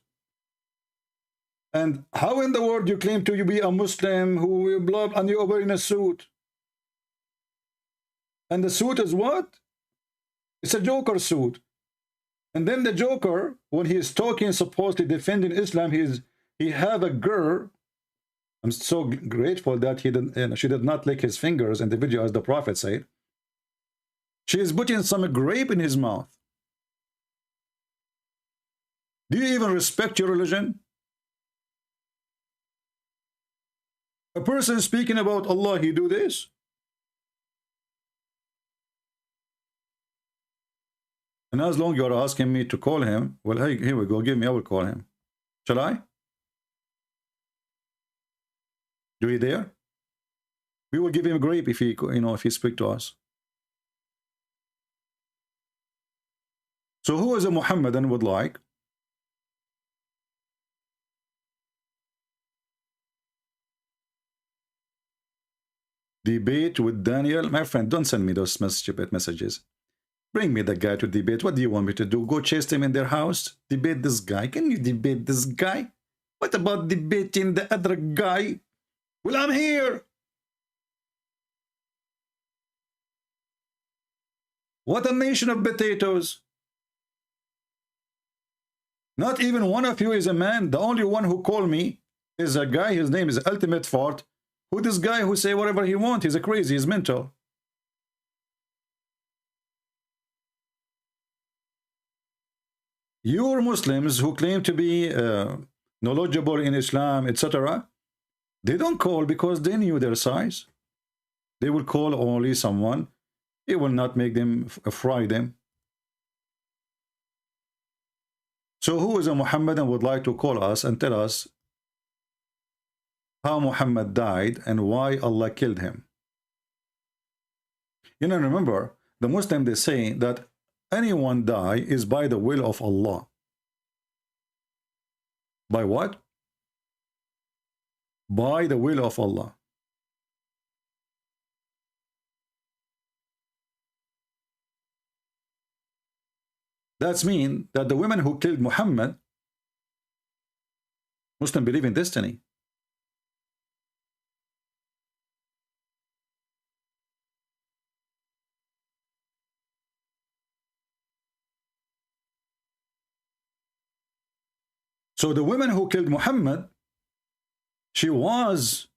And how in the world you claim to be a Muslim who blah, and you're wearing a suit? And the suit is what? It's a joker suit. And then the joker, when he is talking, supposedly defending Islam, he have a girl, I'm so grateful that she did not lick his fingers in the video, as the Prophet said. She is putting some grape in his mouth. Do you even respect your religion? A person speaking about Allah, he do this? And as long as you're asking me to call him, well, hey, here we go, give me, I will call him. Shall I? Do we dare? We will give him a grape if he, if he speak to us. So who is a Muhammadan would like? Debate with Daniel? My friend, don't send me those stupid messages. Bring me the guy to debate. What do you want me to do? Go chase them in their house? Debate this guy? Can you debate this guy? What about debating the other guy? Well, I'm here. What a nation of potatoes. Not even one of you is a man. The only one who called me is a guy. His name is Ultimate Fart. Who this guy who say whatever he wants? He's a crazy. He's mental. Your Muslims who claim to be knowledgeable in Islam, etc., they don't call because they knew their size. They will call only someone. It will not make them fry them. So who is a Muhammadan would like to call us and tell us how Muhammad died and why Allah killed him? Remember, the Muslim, they say that anyone die is by the will of Allah. By what? By the will of Allah. That's mean that the women who killed Muhammad, Muslims believe in destiny. So the woman who killed Muhammad, she was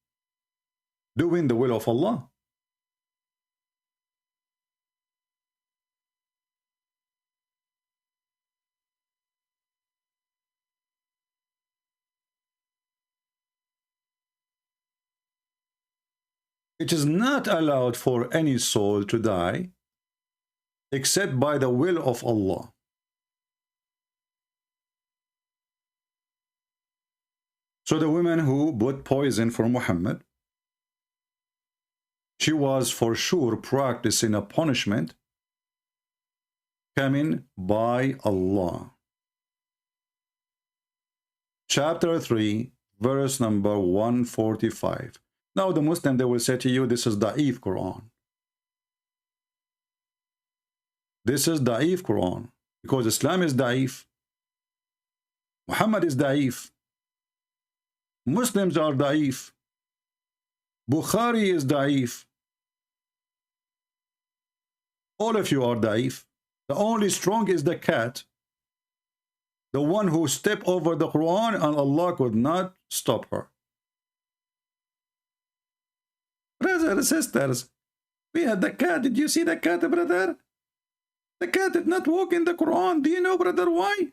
doing the will of Allah. It is not allowed for any soul to die except by the will of Allah. So the woman who put poison for Muhammad, she was for sure practicing a punishment coming by Allah. Chapter 3, verse number 145. Now the Muslim, they will say to you, this is Da'if Quran. This is Da'if Quran. Because Islam is Da'if. Muhammad is Da'if. Muslims are Da'if. Bukhari is Da'if. All of you are Da'if. The only strong is the cat. The one who stepped over the Quran and Allah could not stop her. Brothers and sisters, we had the cat. Did you see the cat, brother? The cat did not walk in the Quran. Do you know, brother, why?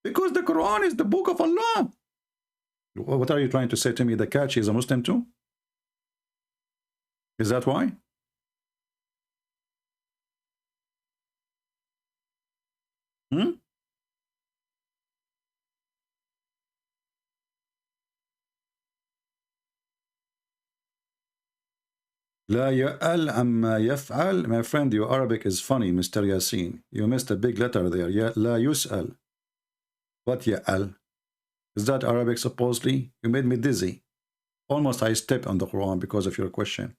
Because the Quran is the book of Allah. What are you trying to say to me? The cat, she is a Muslim too? Is that why? لا يأل أما يفعل. My friend, your Arabic is funny, Mr. Yasin. You missed a big letter there. لا يسأل. What يأل? Is that Arabic supposedly? You made me dizzy. Almost I stepped on the Quran because of your question.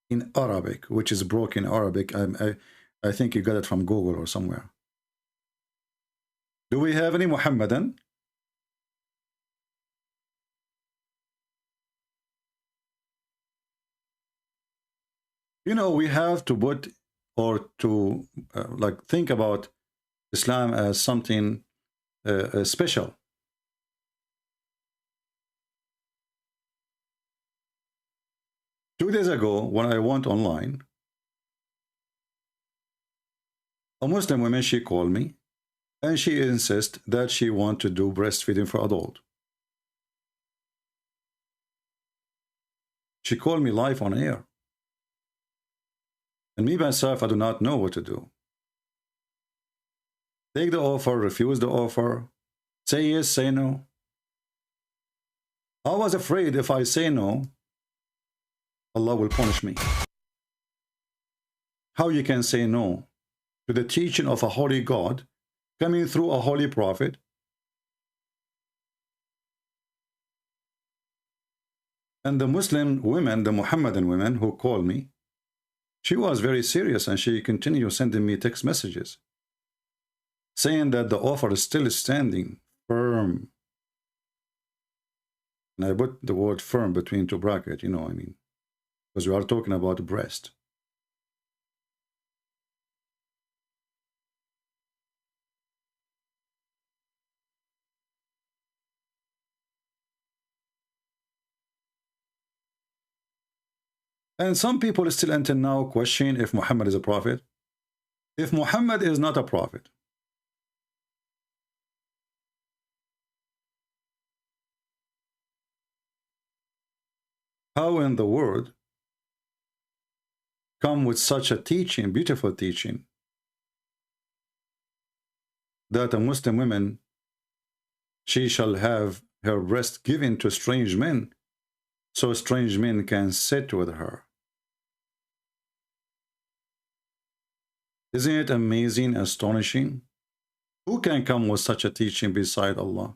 In Arabic, which is broken Arabic. I think you got it from Google or somewhere. Do we have any Muhammadan? We have to put or to like think about Islam as something special. 2 days ago, when I went online, a Muslim woman, she called me, and she insists that she wants to do breastfeeding for adult. She called me live on air. And me, myself, I do not know what to do. Take the offer, refuse the offer, say yes, say no. I was afraid if I say no, Allah will punish me. How you can say no to the teaching of a holy God coming through a holy prophet? And the Muslim women, the Muhammadan women who called me, she was very serious, and she continued sending me text messages saying that the offer is still standing firm. And I put the word firm between two brackets, you know, I mean, because we are talking about breast. And some people still until now question if Muhammad is a prophet. If Muhammad is not a prophet, how in the world come with such a teaching, beautiful teaching, that a Muslim woman, she shall have her breast given to strange men, so strange men can sit with her? Isn't it amazing, astonishing? Who can come with such a teaching beside Allah?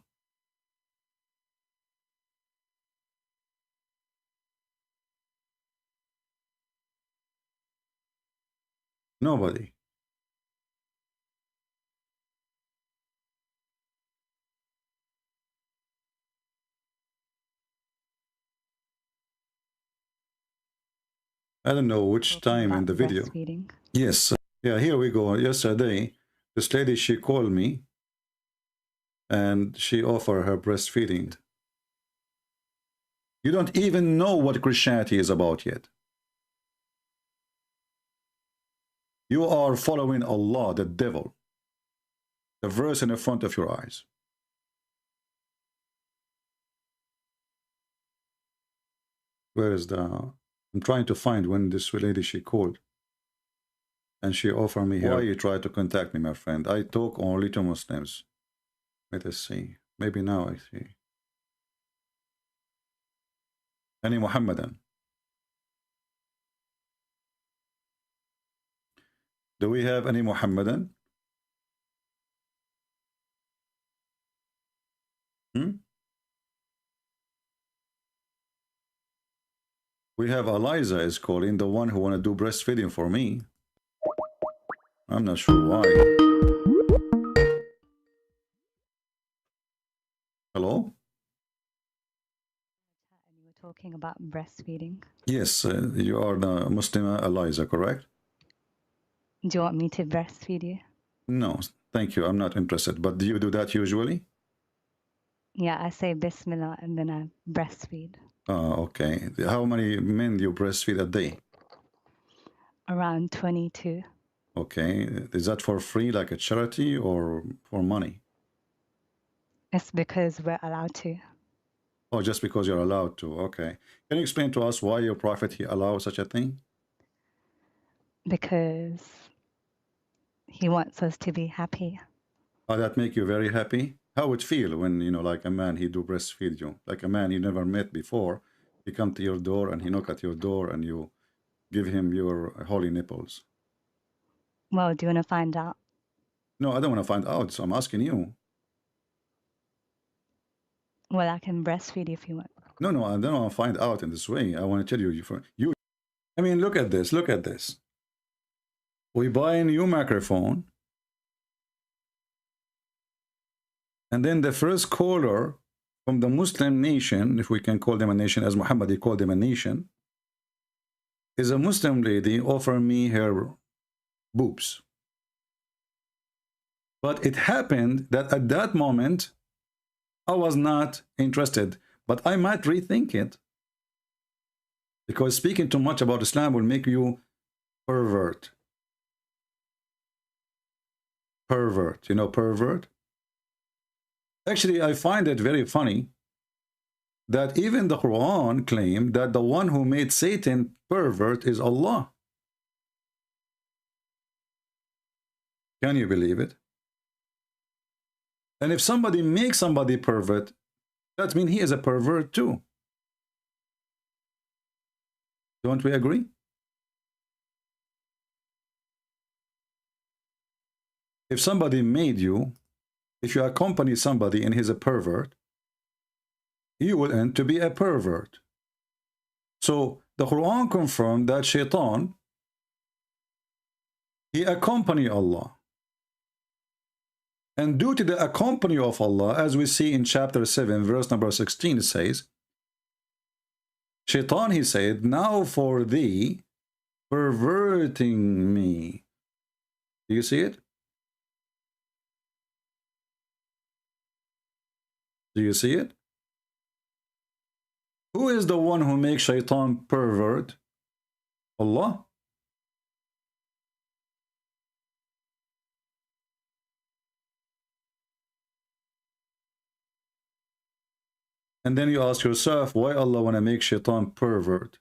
Nobody. I don't know which time in the video. Yes. Yeah, here we go. Yesterday, this lady, she called me and she offered her breastfeeding. You don't even know what Christianity is about yet. You are following Allah, the devil. The verse in the front of your eyes. Where is the... I'm trying to find when this lady, she called. And she offered me here. Why you try to contact me, my friend? I talk only to Muslims. Let us see. Maybe now I see. Any Muhammadan? Do we have any Muhammadan? We have Eliza is calling, the one who want to do breastfeeding for me. I'm not sure why. Hello? And you were talking about breastfeeding. Yes, you are the Muslim Eliza, correct? Do you want me to breastfeed you? No, thank you. I'm not interested. But do you do that usually? Yeah, I say Bismillah and then I breastfeed. Okay. How many men do you breastfeed a day? Around 22. Okay. Is that for free, like a charity, or for money? It's because we're allowed to. Oh, just because you're allowed to. Okay. Can you explain to us why your prophet, he allows such a thing? Because he wants us to be happy. Oh, that make you very happy? How would it feel when, you know, like a man, he do breastfeed you? Like a man you never met before, he come to your door and he knock at your door and you give him your holy nipples. Well, do you want to find out? No, I don't want to find out, so I'm asking you. Well, I can breastfeed if you want. No, I don't want to find out in this way. I want to tell you, I mean, look at this, look at this. We buy a new microphone, and then the first caller from the Muslim nation, if we can call them a nation, as Muhammad, he called them a nation, is a Muslim lady offering me her boobs. But it happened that at that moment, I was not interested, but I might rethink it. Because speaking too much about Islam will make you pervert. Pervert. You know pervert? Actually, I find it very funny that even the Quran claimed that the one who made Satan pervert is Allah. Can you believe it? And if somebody makes somebody pervert, that means he is a pervert too. Don't we agree? If somebody made you, if you accompany somebody and he's a pervert, you will end to be a pervert. So the Quran confirmed that Shaitan, he accompanied Allah. And due to the accompany of Allah, as we see in chapter 7, verse number 16, it says, Shaitan, he said, now for thee perverting me. Do you see it? Do you see it? Who is the one who makes Shaitan pervert? Allah. And then you ask yourself, why Allah want to make Shaitan pervert?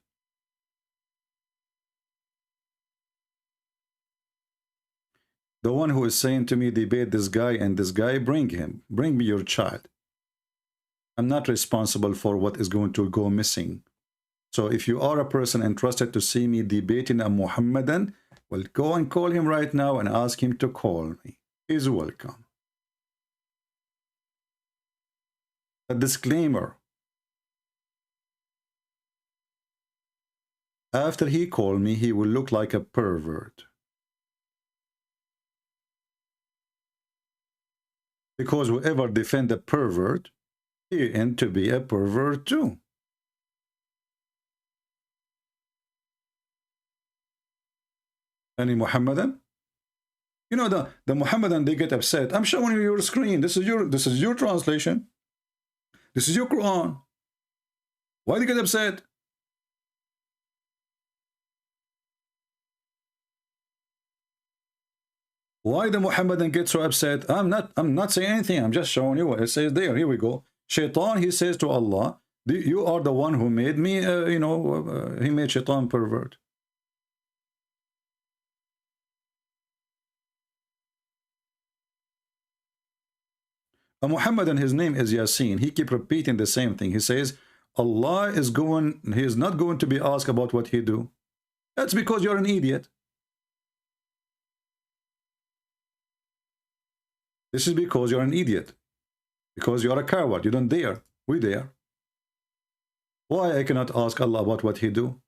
The one who is saying to me, debate this guy and this guy, bring him. Bring me your child. I'm not responsible for what is going to go missing. So if you are a person interested to see me debating a Muhammadan, well, go and call him right now and ask him to call me. He's welcome. A disclaimer. After he called me, he will look like a pervert. Because whoever defend a pervert, he end to be a pervert too. Any Muhammadan? You know the Muhammadan, they get upset. I'm showing you your screen. This is your translation. This is your Quran. Why do you get upset? Why the Muhammadan get so upset? I'm not saying anything. I'm just showing you what it says there. Here we go. Shaitan, he says to Allah, you are the one who made me, he made Shaitan pervert. A Muhammadan, his name is Yasin. He keep repeating the same thing. He says, Allah is he is not going to be asked about what he do. That's because you're an idiot. This is because you're an idiot. Because you're a coward. You don't dare. We dare. Why I cannot ask Allah about what he do?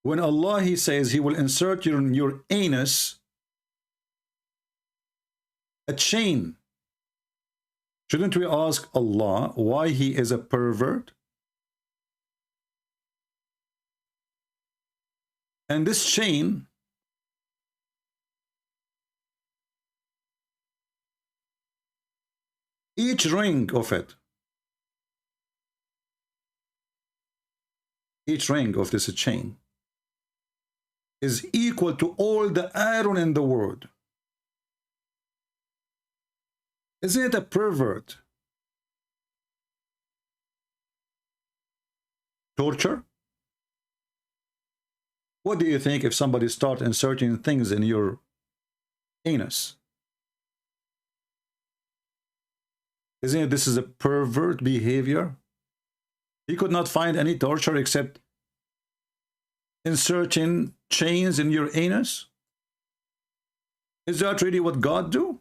When Allah, he says he will insert your anus a chain. Shouldn't we ask Allah why he is a pervert? And this chain, each ring of it, each ring of this chain is equal to all the iron in the world. Isn't it a pervert? Torture? What do you think if somebody starts inserting things in your anus? Isn't it this is a pervert behavior? He could not find any torture except inserting chains in your anus? Is that really what God do?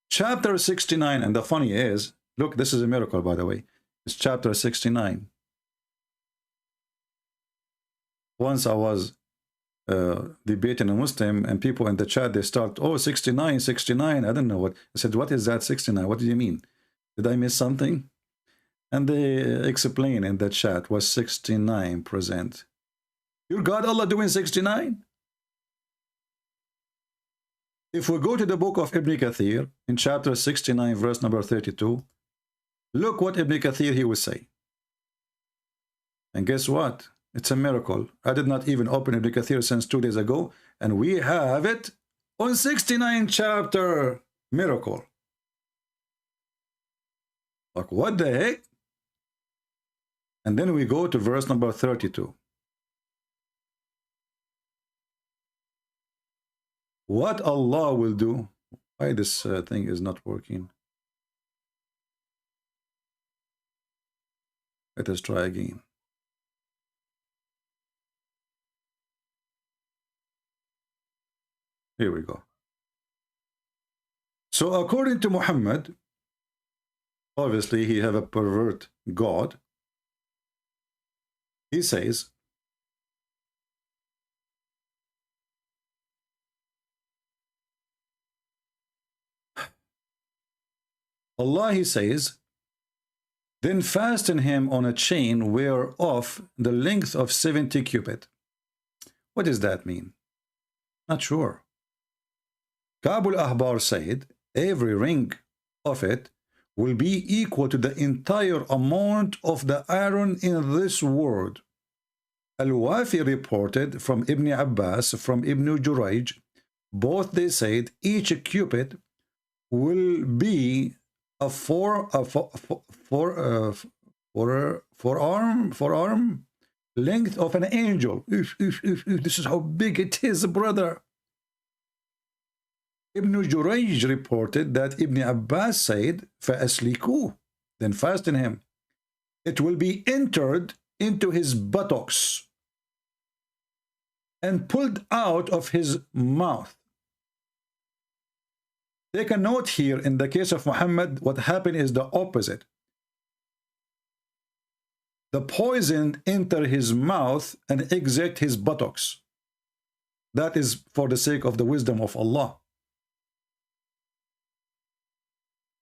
Chapter 69, and the funny is, look, this is a miracle, by the way. It's chapter 69. Once I was debating a Muslim, and people in the chat, they start, oh, 69, 69. I don't know what. I said, what is that 69? What do you mean? Did I miss something? And they explain in the chat was 69%. Your God, Allah, doing 69? If we go to the book of Ibn Kathir, in chapter 69, verse number 32, look what Ibn Kathir he will say. And guess what? It's a miracle. I did not even open Ibn Kathir since 2 days ago, and we have it on 69 chapter. Miracle. Like, what the heck? And then we go to verse number 32. What Allah will do. Why this thing is not working? Let us try again. Here we go. So according to Muhammad, obviously he have a pervert God. He says, Allah, he says, then fasten him on a chain whereof the length of 70 cubits. What does that mean? Not sure. Ka'b al-Ahbar said, every ring of it will be equal to the entire amount of the iron in this world. Al-Wafi reported from Ibn Abbas, from Ibn Jurayj, both they said each cubit will be a forearm length of an angel. This is how big it is, brother. Ibn Jurayj reported that Ibn Abbas said, فَأَسْلِكُوهُ, then fasten him. It will be entered into his buttocks and pulled out of his mouth. Take a note here, in the case of Muhammad, what happened is the opposite. The poison enter his mouth and exit his buttocks. That is for the sake of the wisdom of Allah.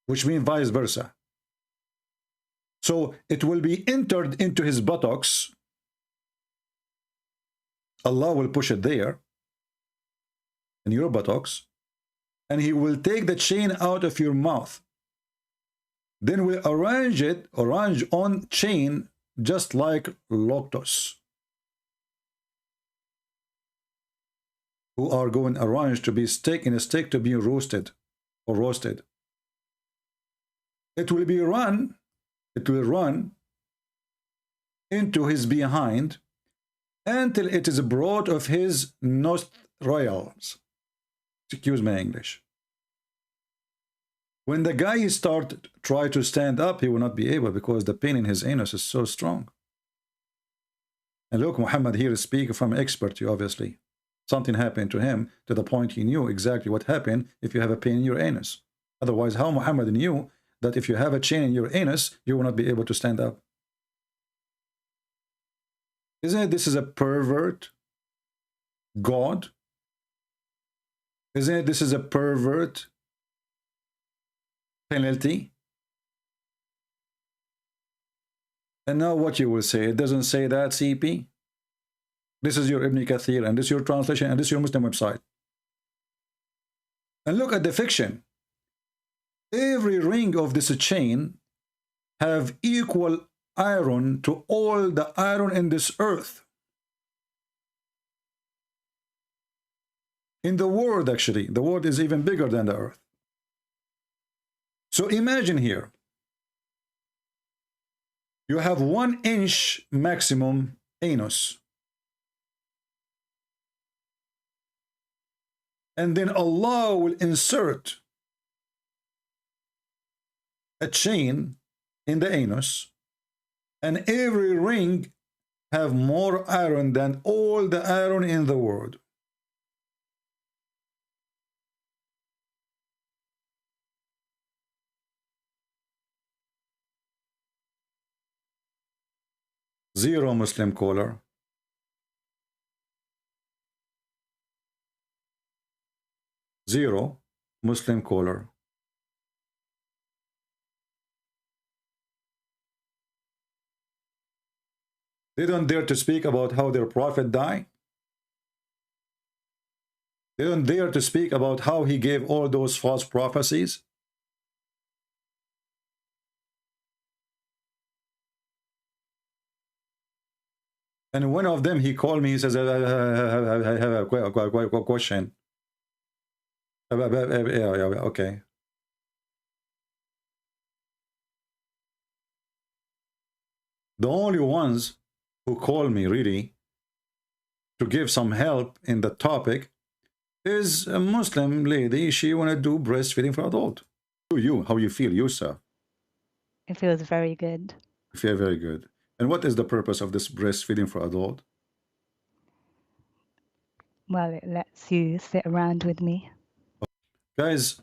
Which means vice versa. So it will be entered into his buttocks. Allah will push it there, in your buttocks, and he will take the chain out of your mouth. Then we'll arrange on chain just like lotus, who are going arranged to be steak in a steak to be roasted or roasted. It will run into his behind until it is brought of his nostrils. Excuse my English. When the guy try to stand up, he will not be able, because the pain in his anus is so strong. And look, Muhammad here is speaking from expertise, obviously. Something happened to him to the point he knew exactly what happened if you have a pain in your anus. Otherwise, how Muhammad knew that if you have a chain in your anus, you will not be able to stand up? Isn't it this is a pervert God? Isn't it this is a pervert penalty? And now what you will say, it doesn't say that, CP. This is your Ibn Kathir, and this is your translation, and this is your Muslim website. And look at the fiction. Every ring of this chain have equal iron to all the iron in this earth. In the world, actually, the world is even bigger than the earth. So imagine here, you have 1 inch maximum anus. And then Allah will insert a chain in the anus, and every ring have more iron than all the iron in the world. Zero Muslim caller. Zero Muslim caller. They don't dare to speak about how their prophet died. They don't dare to speak about how he gave all those false prophecies. And one of them, he called me, he says, I have a question. Okay. The only ones who call me really to give some help in the topic is a Muslim lady. She want to do breastfeeding for adult. You, how you feel yourself? It feels very good. You feel very good. And what is the purpose of this breastfeeding for adult? Well, it lets you sit around with me. Guys,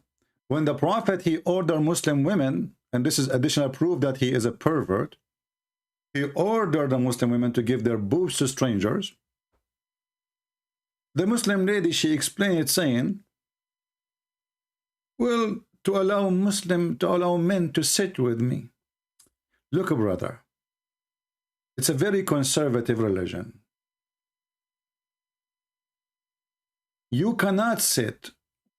when the Prophet, he ordered Muslim women, and this is additional proof that he is a pervert, he ordered the Muslim women to give their boobs to strangers. The Muslim lady, she explained it saying, well, to allow men to sit with me. Look, brother, it's a very conservative religion. You cannot sit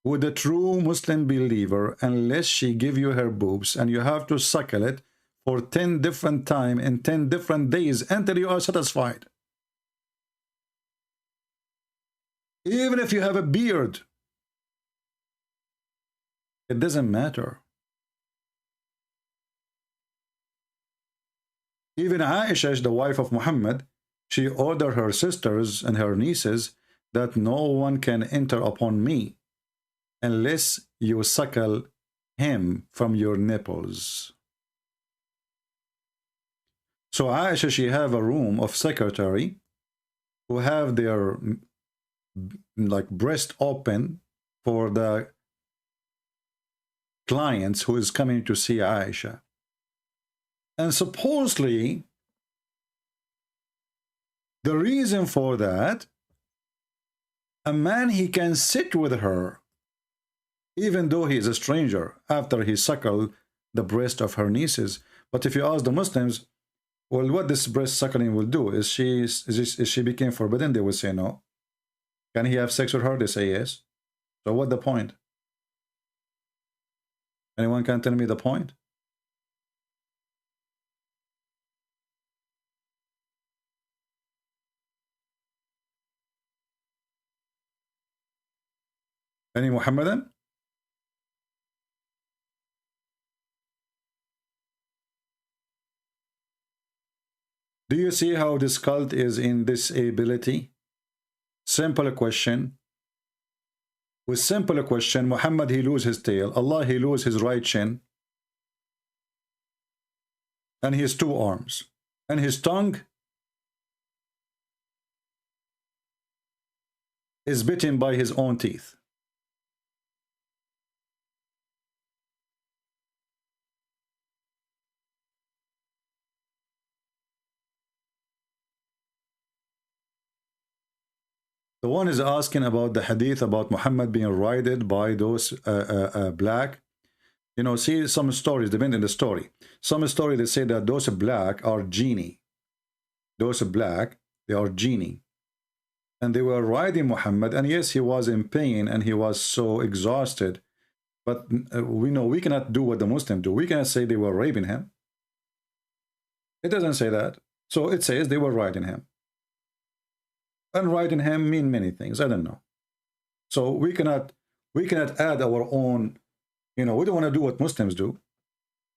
with a true Muslim believer unless she give you her boobs, and you have to suckle it for 10 different times in 10 different days until you are satisfied. Even if you have a beard, it doesn't matter. Even Aisha, the wife of Muhammad, she ordered her sisters and her nieces that no one can enter upon me unless you suckle him from your nipples. So Aisha, she have a room of secretary who have their like breast open for the clients who is coming to see Aisha. And supposedly the reason for that, a man, he can sit with her even though he is a stranger after he suckled the breast of her nieces. But if you ask the Muslims, well, what this breast suckling will do, is she became forbidden? They will say no. Can he have sex with her? They say yes. So what the point? Anyone can tell me the point? Any Muhammadan? Do you see how this cult is in disability? Simple question. With simple question, Muhammad, he lose his tail. Allah, he lose his right chin. And his two arms. And his tongue is bitten by his own teeth. The one is asking about the hadith about Muhammad being ridden by those black. You know, see some stories, depending on the story. Some story they say that those black are genie. Those black, they are genie. And they were riding Muhammad, and yes, he was in pain and he was so exhausted. But we know we cannot do what the Muslims do. We cannot say they were raping him. It doesn't say that. So it says they were riding him. And riding him mean many things. I don't know. So we cannot add our own, you know, we don't want to do what Muslims do.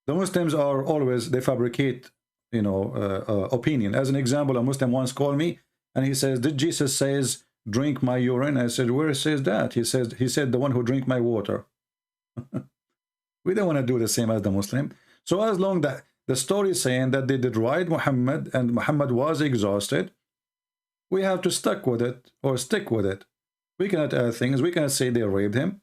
The Muslims are always, they fabricate, you know, opinion. As an example, a Muslim once called me and he says, did Jesus says, drink my urine? I said, where says that? He said, the one who drink my water. We don't want to do the same as the Muslim. So as long that the story is saying that they did ride Muhammad and Muhammad was exhausted, we have to stick with it. We cannot add things. We cannot say they raped him.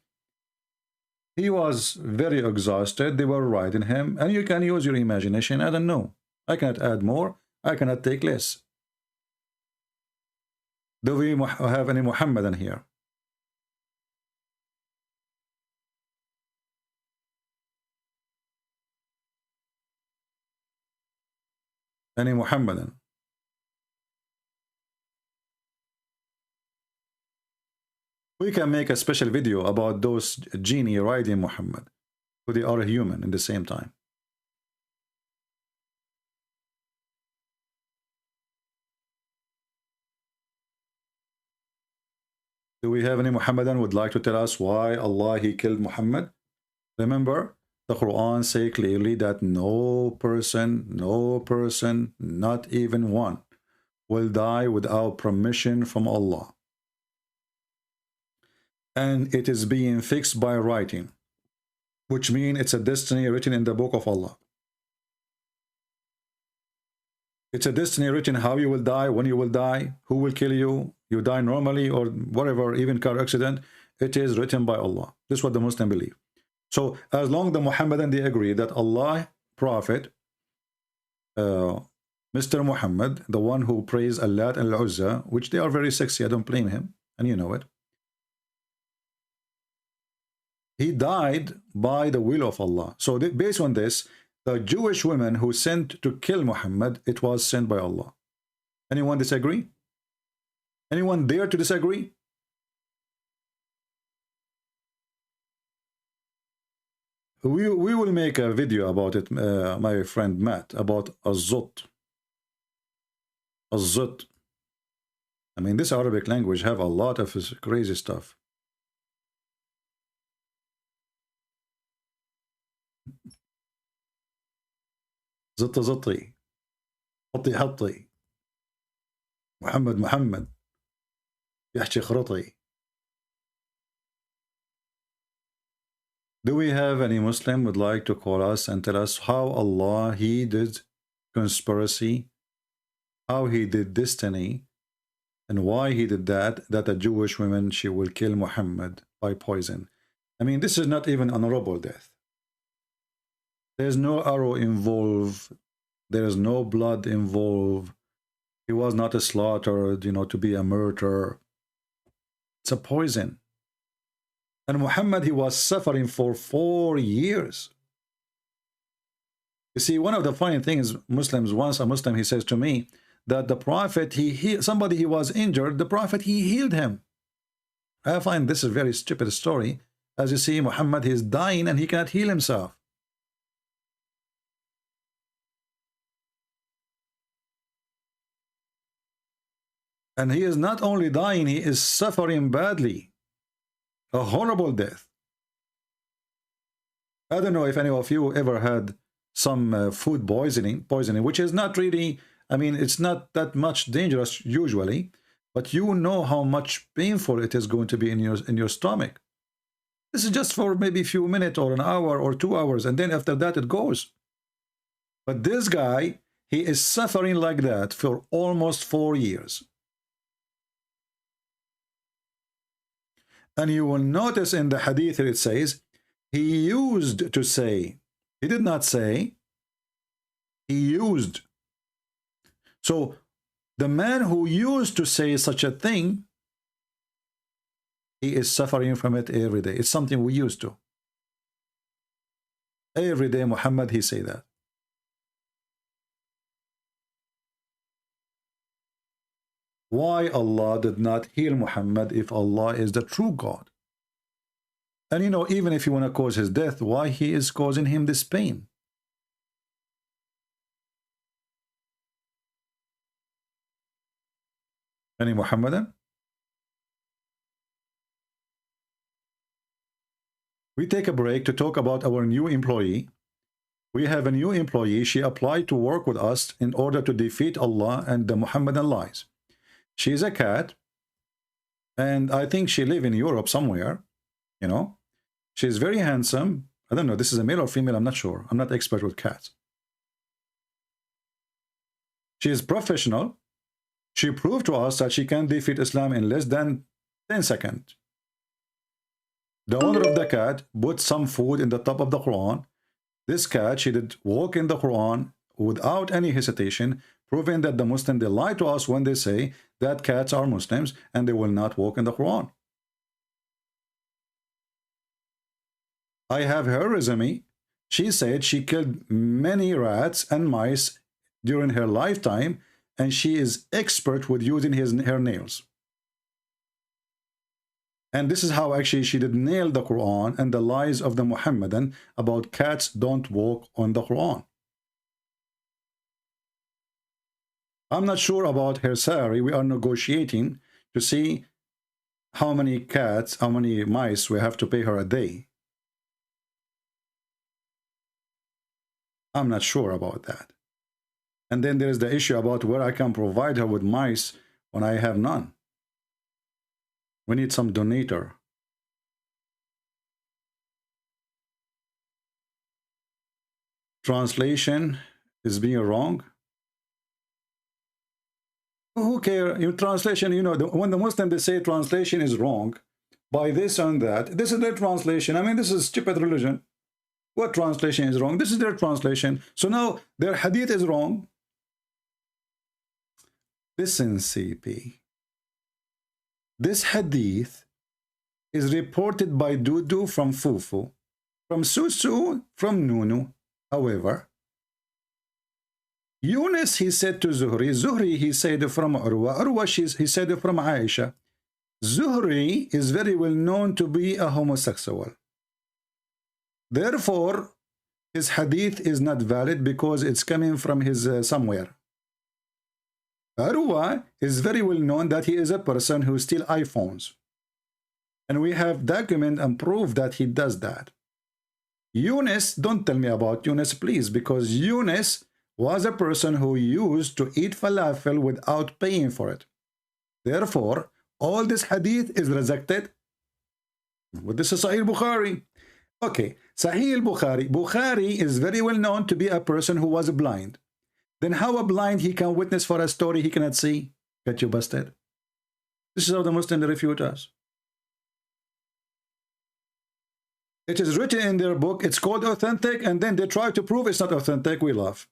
He was very exhausted. They were riding him. And you can use your imagination. I don't know. I cannot add more. I cannot take less. Do we have any Muhammadan here? Any Muhammadan? We can make a special video about those genie riding Muhammad, who they are human in the same time. Do we have any Muhammadan who would like to tell us why Allah he killed Muhammad? Remember, the Quran say clearly that no person, not even one, will die without permission from Allah. And it is being fixed by writing, which means it's a destiny written in the book of Allah. It's a destiny written how you will die, when you will die, who will kill you, you die normally or whatever, even car accident. It is written by Allah. This is what the Muslim believe. So as long as the Muhammadan they agree that Allah, Prophet, Mr. Muhammad, the one who prays Allah and Al-Uzza, which they are very sexy, I don't blame him, and you know it. He died by the will of Allah. So based on this, the Jewish women who sent to kill Muhammad, it was sent by Allah. Anyone disagree? Anyone dare to disagree? We will make a video about it, my friend Matt, about Az-Zut. Az-Zut. I mean, this Arabic language have a lot of crazy stuff. زطي زطي حطي حطي محمد محمد يحكي خرطي. Do we have any Muslim would like to call us and tell us how Allah he did conspiracy, how he did destiny, and why he did that a Jewish woman she will kill Muhammad by poison? I mean, this is not even honorable death. There's no arrow involved. There's no blood involved. He was not slaughtered, you know, to be a murderer. It's a poison. And Muhammad, he was suffering for 4 years. You see, one of the funny things, Muslims, once a Muslim, he says to me that the Prophet, somebody he was injured, the Prophet, he healed him. I find this a very stupid story. As you see, Muhammad, he is dying and he cannot heal himself. And he is not only dying, he is suffering badly. A horrible death. I don't know if any of you ever had some food poisoning, which is not really, I mean, it's not that much dangerous usually, but you know how much painful it is going to be in your stomach. This is just for maybe a few minutes or an hour or 2 hours, and then after that it goes. But this guy, he is suffering like that for almost 4 years. And you will notice in the hadith it says, he used to say. He did not say. He used. So the man who used to say such a thing, he is suffering from it every day. It's something we used to. Every day Muhammad, he say that. Why Allah did not heal Muhammad if Allah is the true God? And you know, even if you want to cause his death, why he is causing him this pain? Any Muhammadan? We take a break to talk about our new employee. We have a new employee. She applied to work with us in order to defeat Allah and the Muhammadan lies. She's a cat, and I think she lives in Europe somewhere, you know. She's very handsome. I don't know, this is a male or female, I'm not sure. I'm not expert with cats. She is professional. She proved to us that she can defeat Islam in less than 10 seconds. The owner of the cat put some food in the top of the Quran. This cat, she did walk in the Quran without any hesitation, proving that the Muslims, they lie to us when they say that cats are Muslims and they will not walk in the Quran. I have her resume. She said she killed many rats and mice during her lifetime, and she is expert with using her nails. And this is how actually she did nail the Quran and the lies of the Muhammadan about cats don't walk on the Quran. I'm not sure about her salary. We are negotiating to see how many cats, how many mice we have to pay her a day. I'm not sure about that. And then there's the issue about where I can provide her with mice when I have none. We need some donator. Translation is being wrong. Who cares? In translation, you know, when the Muslim, they say translation is wrong by this and that, this is their translation. I mean, this is stupid religion. What translation is wrong? This is their translation. So now their hadith is wrong. Listen, CP. This hadith is reported by Dudu from Fufu, from Susu from Nunu. However, Yunus, he said to Zuhri. Zuhri, he said from Urwa. Urwa, he said from Aisha. Zuhri is very well known to be a homosexual. Therefore, his hadith is not valid because it's coming from his somewhere. Urwa is very well known that he is a person who steals iPhones. And we have document and proof that he does that. Yunus, don't tell me about Yunus, please, because Yunus was a person who used to eat falafel without paying for it. Therefore, all this hadith is rejected. But this is Sahih Bukhari. Okay, Sahih Bukhari. Bukhari is very well known to be a person who was blind. Then how a blind he can witness for a story he cannot see? Get you busted. This is how the Muslims refute us. It is written in their book, it's called authentic, and then they try to prove it's not authentic. We laugh.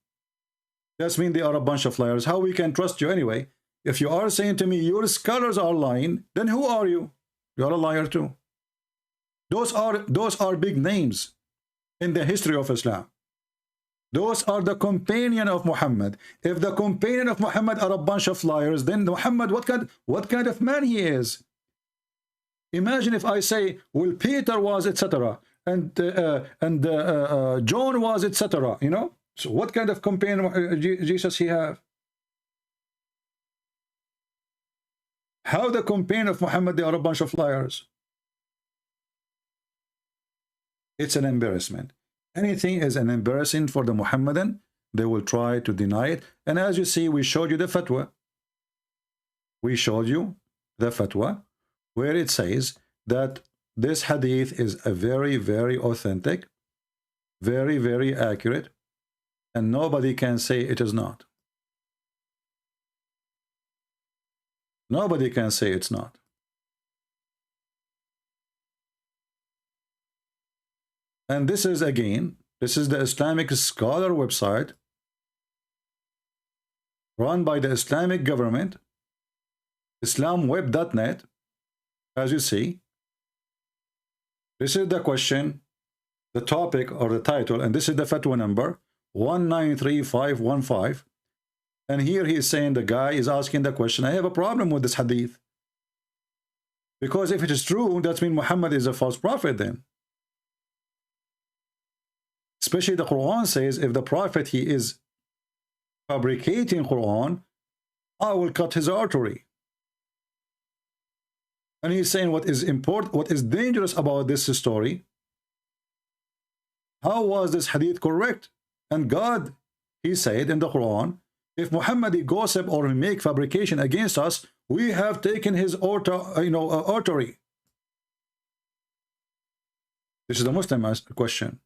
That means they are a bunch of liars. How we can trust you anyway? If you are saying to me your scholars are lying, then who are you? You are a liar too. Those are big names in the history of Islam. Those are the companion of Muhammad. If the companion of Muhammad are a bunch of liars, then Muhammad, what kind of man he is? Imagine if I say, well, Peter was, etc., and John was, etc., you know? So what kind of companion Jesus he have? How the companion of Muhammad, they are a bunch of liars? It's an embarrassment. Anything is an embarrassing for the Muhammadan, they will try to deny it. And as you see, we showed you the fatwa. We showed you the fatwa where it says that this hadith is a very, very authentic, very, very accurate, and nobody can say it is not. Nobody can say it's not. And this is, again, this is the Islamic Scholar website run by the Islamic government, islamweb.net. As you see, this is the question, the topic or the title, and this is the fatwa number 193515. And here he is saying, the guy is asking the question, I have a problem with this hadith. Because if it is true, that means Muhammad is a false prophet then. Especially the Quran says, if the prophet, he is fabricating Quran, I will cut his artery. And he's saying what is important, what is dangerous about this story. How was this hadith correct? And God, he said in the Quran, if Muhammad gossip or make fabrication against us, we have taken his artery. This is the Muslim question.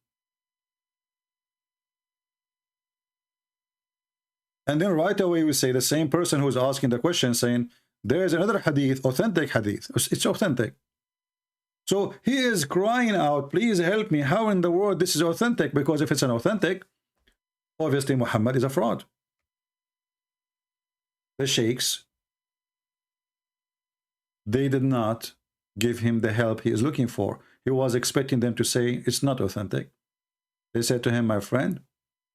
And then right away we say the same person who's asking the question saying, there is another hadith, authentic hadith. It's authentic. So he is crying out, please help me. How in the world this is authentic? Because if it's an authentic, obviously Muhammad is a fraud. The sheikhs, they did not give him the help he is looking for. He was expecting them to say it's not authentic. They said to him, my friend,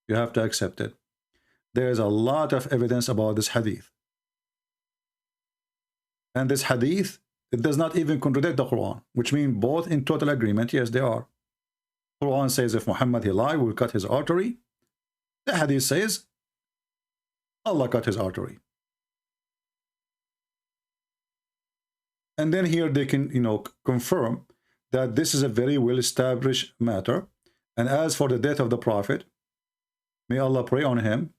you have to accept it. There is a lot of evidence about this hadith. And this hadith It does not even contradict the Quran, which means both in total agreement. Yes, they are. Quran says if Muhammad he lied, we'll cut his artery. The hadith says Allah cut his artery. And then here they can, confirm that this is a very well established matter. And as for the death of the Prophet, may Allah pray on him,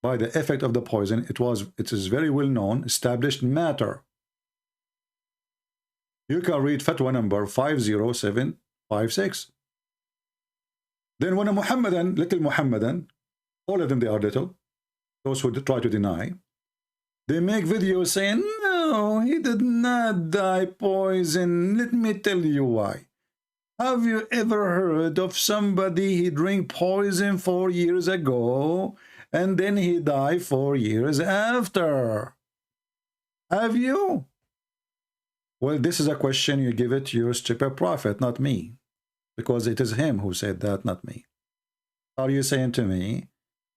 by the effect of the poison, it is very well known, established matter. You can read fatwa number 50756. Then when a Muhammadan, little Muhammadan, all of them they are little, those who try to deny, they make videos saying, no, he did not die poison. Let me tell you why. Have you ever heard of somebody he drank poison 4 years ago and then he died 4 years after? Have you? Well, this is a question you give it to your stupid prophet, not me. Because it is him who said that, not me. Are you saying to me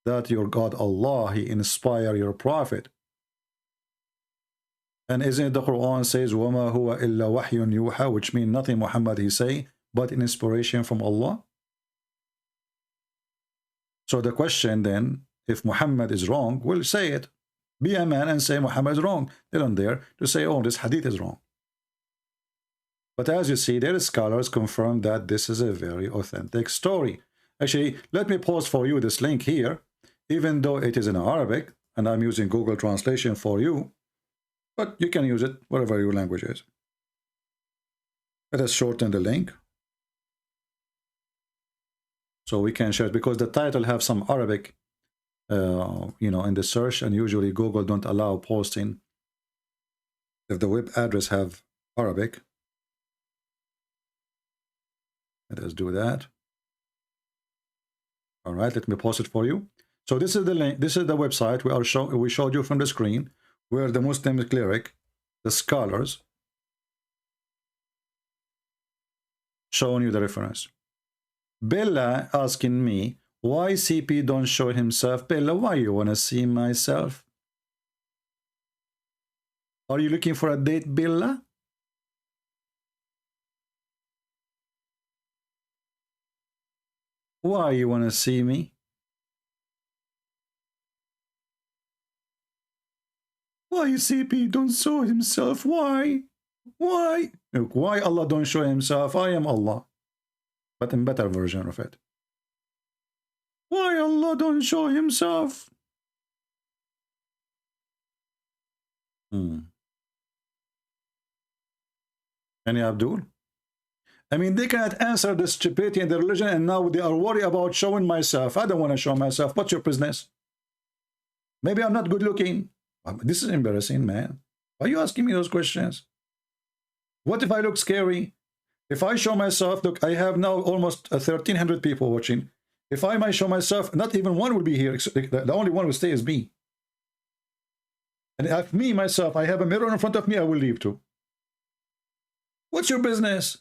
that your God Allah, he inspired your prophet? And isn't it the Quran says, وَمَا هُوَ إِلَّا وَحْيٌ يُوحَى, which means nothing Muhammad he say, but an inspiration from Allah? So the question then, if Muhammad is wrong, we'll say it. Be a man and say Muhammad is wrong. They don't dare to say, oh, this hadith is wrong. But as you see, their scholars confirm that this is a very authentic story. Actually, let me post for you this link here, even though it is in Arabic, and I'm using Google Translation for you, but you can use it whatever your language is. Let us shorten the link so we can share it, because the title have some Arabic, in the search, and usually Google don't allow posting if the web address have Arabic. Let us do that. All right, let me post it for you. So this is the link. This is the website we showed you from the screen, where the Muslim cleric, the scholars, showing you the reference. Bella asking me, why CP don't show himself? Bella, why you want to see myself? Are you looking for a date, Bella? Why you want to see me? Why CP don't show himself? Why? Why? Look, why Allah don't show himself? I am Allah, but in better version of it. Why Allah don't show himself? Any Abdul? I mean, they cannot answer the stupidity in the religion, and now they are worried about showing myself. I don't want to show myself. What's your business? Maybe I'm not good looking. This is embarrassing, man. Why are you asking me those questions? What if I look scary? If I show myself, look, I have now almost 1,300 people watching. If I might show myself, not even one will be here. The only one will stay is me. And if me, myself, I have a mirror in front of me, I will leave too. What's your business?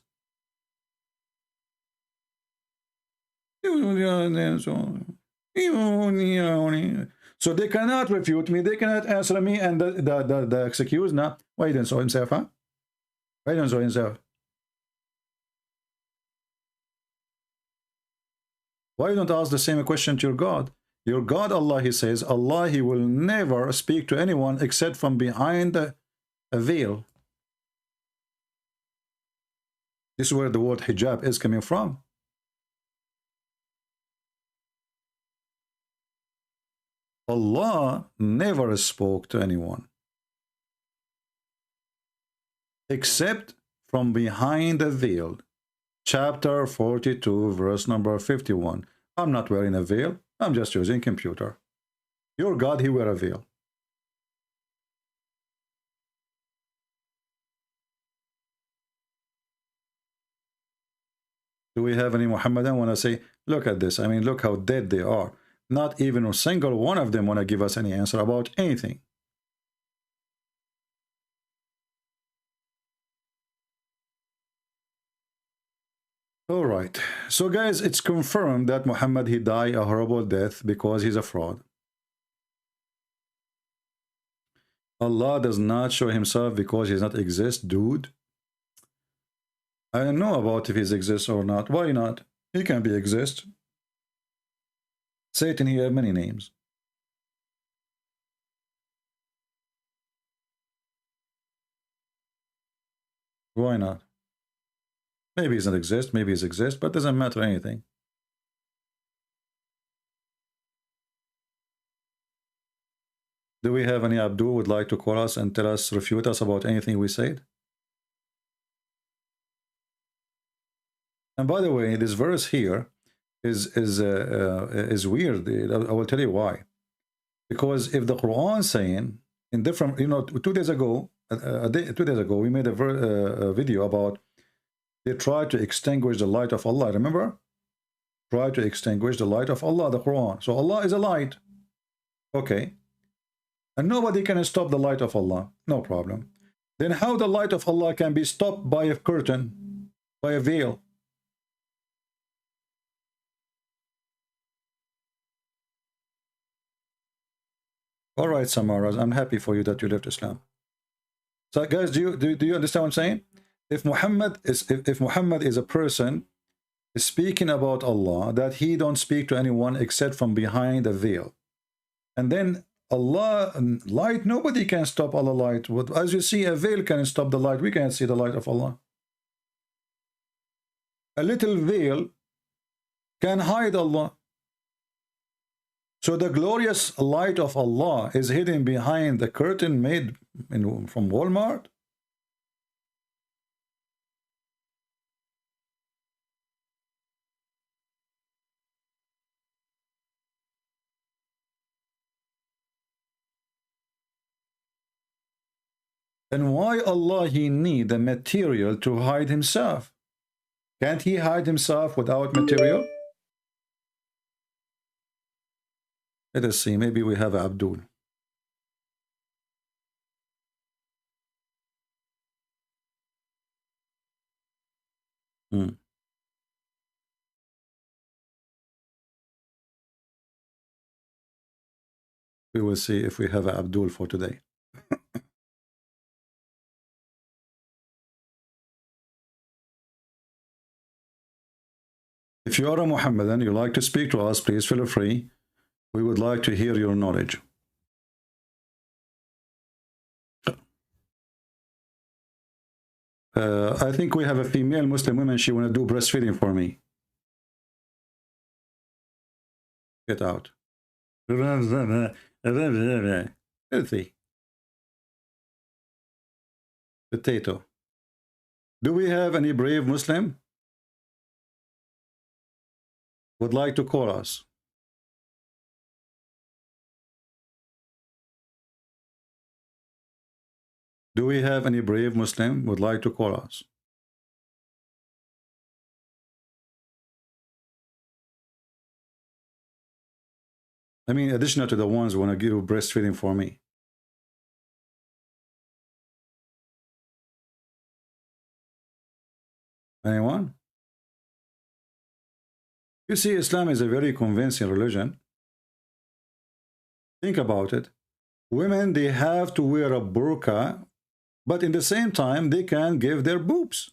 So they cannot refute me, they cannot answer me, and the excuse now, why didn't show himself, huh? Why didn't show himself? Why don't ask the same question to your God? Your God, Allah, he says, Allah, he will never speak to anyone except from behind a veil. This is where the word hijab is coming from. Allah never spoke to anyone except from behind a veil. Chapter 42, verse number 51. I'm not wearing a veil. I'm just using computer. Your God, he wear a veil. Do we have any Muhammadan want to say, look at this. I mean, look how dead they are. Not even a single one of them want to give us any answer about anything. All right. So guys, it's confirmed that Muhammad, he died a horrible death because he's a fraud. Allah does not show himself because he does not exist, dude. I don't know about if he exists or not. Why not? He can be exist. Satan, he has many names. Why not? Maybe he doesn't exist, maybe he exists, but it doesn't matter anything. Do we have any Abdul would like to call us and tell us, refute us about anything we said? And by the way, this verse here is weird. I will tell you why. Because if the Quran saying in different, 2 days ago, 2 days ago, we made a video about they tried to extinguish the light of Allah. Remember? Try to extinguish the light of Allah, the Quran. So Allah is a light. Okay. And nobody can stop the light of Allah. No problem. Then how the light of Allah can be stopped by a curtain, by a veil? All right, Samaras, I'm happy for you that you left Islam. So guys, do you understand what I'm saying? If Muhammad is a person speaking about Allah, that he don't speak to anyone except from behind a veil. And then Allah light, nobody can stop Allah light. As you see, a veil can stop the light. We can't see the light of Allah. A little veil can hide Allah. So the glorious light of Allah is hidden behind the curtain made from Walmart. And why Allah he need the material to hide himself? Can't he hide himself without material? Let us see, maybe we have Abdul. We will see if we have Abdul for today. If you are a Muhammadan, you like to speak to us, please feel free. We would like to hear your knowledge. I think we have a female Muslim woman. She want to do breastfeeding for me. Get out. Healthy. Potato. Do we have any brave Muslim would like to call us? Do we have any brave Muslim would like to call us? I mean, additional to the ones who want to give breastfeeding for me. Anyone? You see, Islam is a very convincing religion. Think about it. Women, they have to wear a burqa, but in the same time, they can give their boobs.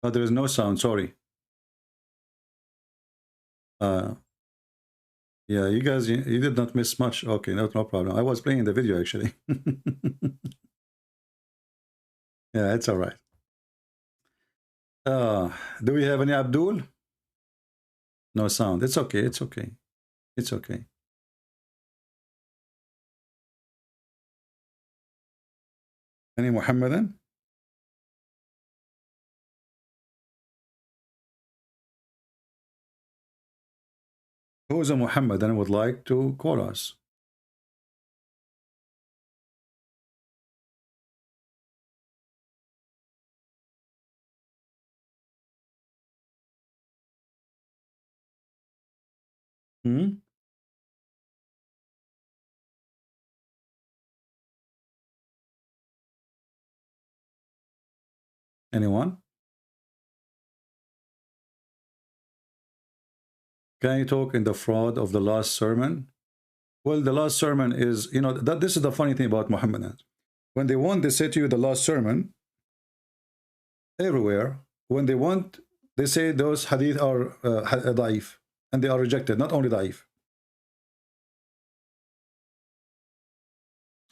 Oh, there is no sound, sorry. Yeah, you guys, you did not miss much. Okay, no problem. I was playing the video, actually. Yeah, it's all right. Do we have any Abdul? No sound. It's okay. It's okay. It's okay. Any Muhammadan? Who is a Muhammadan would like to call us? Hmm? Anyone? Can you talk in the fraud of the last sermon? Well, the last sermon is, you know, that this is the funny thing about Muhammadans. When they want, they say to you the last sermon. Everywhere, when they want, they say those hadith are da'if, and they are rejected, not only da'if.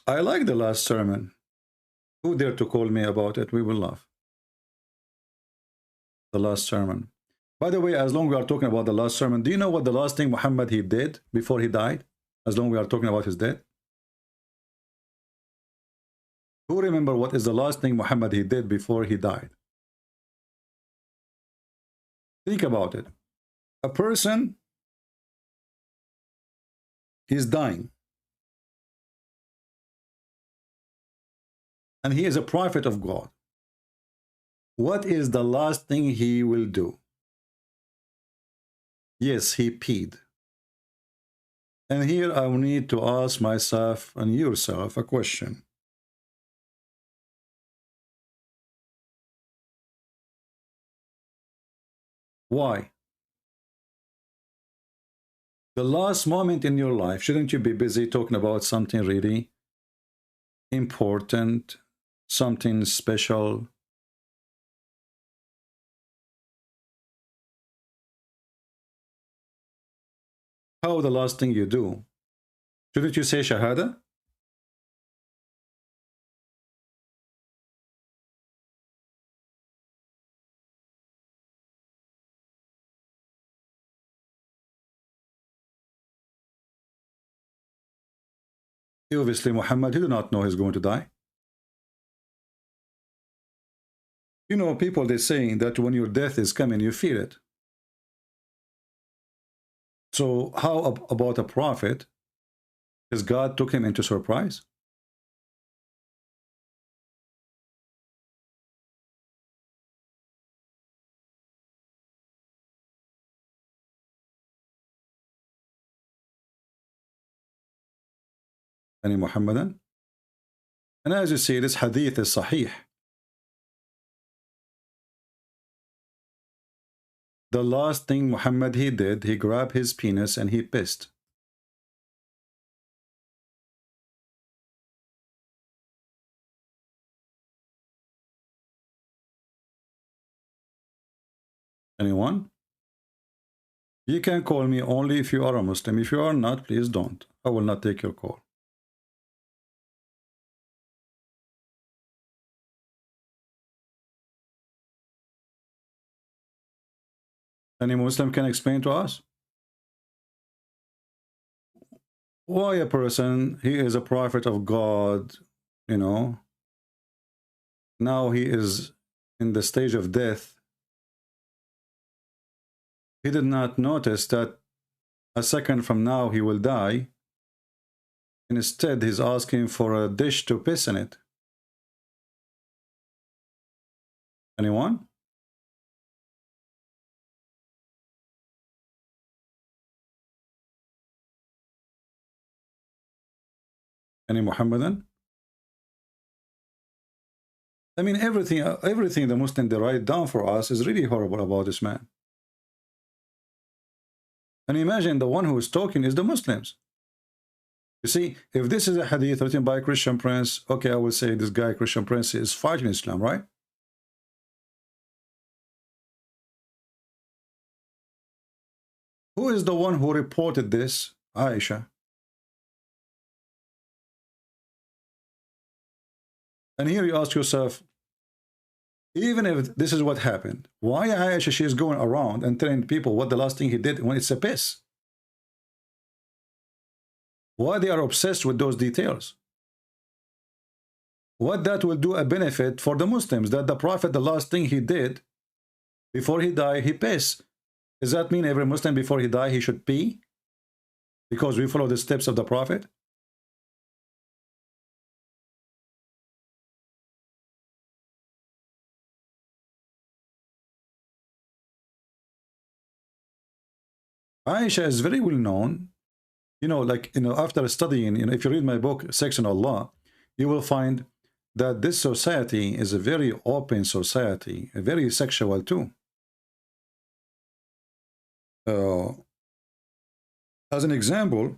I like the last sermon. Who dare to call me about it? We will laugh. The last sermon. By the way, as long as we are talking about the last sermon, do you know what the last thing Muhammad he did before he died? As long as we are talking about his death. Who remember what is the last thing Muhammad he did before he died? Think about it. A person is dying. And he is a prophet of God. What is the last thing he will do? Yes, he peed. And here I will need to ask myself and yourself a question. Why? The last moment in your life, shouldn't you be busy talking about something really important, something special? How the last thing you do? Shouldn't you say Shahada? Obviously, Muhammad, he did not know he's going to die. You know, people, they're saying that when your death is coming, you feel it. So how about a prophet? Because God took him into surprise. Any Muhammadan? And as you see, this hadith is sahih. The last thing Muhammad he did, he grabbed his penis and he pissed. Anyone? You can call me only if you are a Muslim. If you are not, please don't. I will not take your call. Any Muslim can explain to us? Why a person, he is a prophet of God, you know, now he is in the stage of death. He did not notice that a second from now he will die. Instead, he's asking for a dish to piss in it. Anyone? Any Muhammadan? I mean, everything the Muslim they write down for us is really horrible about this man. And imagine the one who is talking is the Muslims. You see, if this is a hadith written by a Christian prince, okay, I will say this guy, Christian prince, is fighting Islam, right? Who is the one who reported this? Aisha. And here you ask yourself, even if this is what happened, why Aisha, she is going around and telling people what the last thing he did when it's a piss? Why they are obsessed with those details? What that will do a benefit for the Muslims, that the Prophet, the last thing he did before he died, he pissed. Does that mean every Muslim before he died, he should pee? Because we follow the steps of the Prophet? Aisha is very well known, after studying, if you read my book, Sex and Allah, you will find that this society is a very open society, very sexual too. As an example,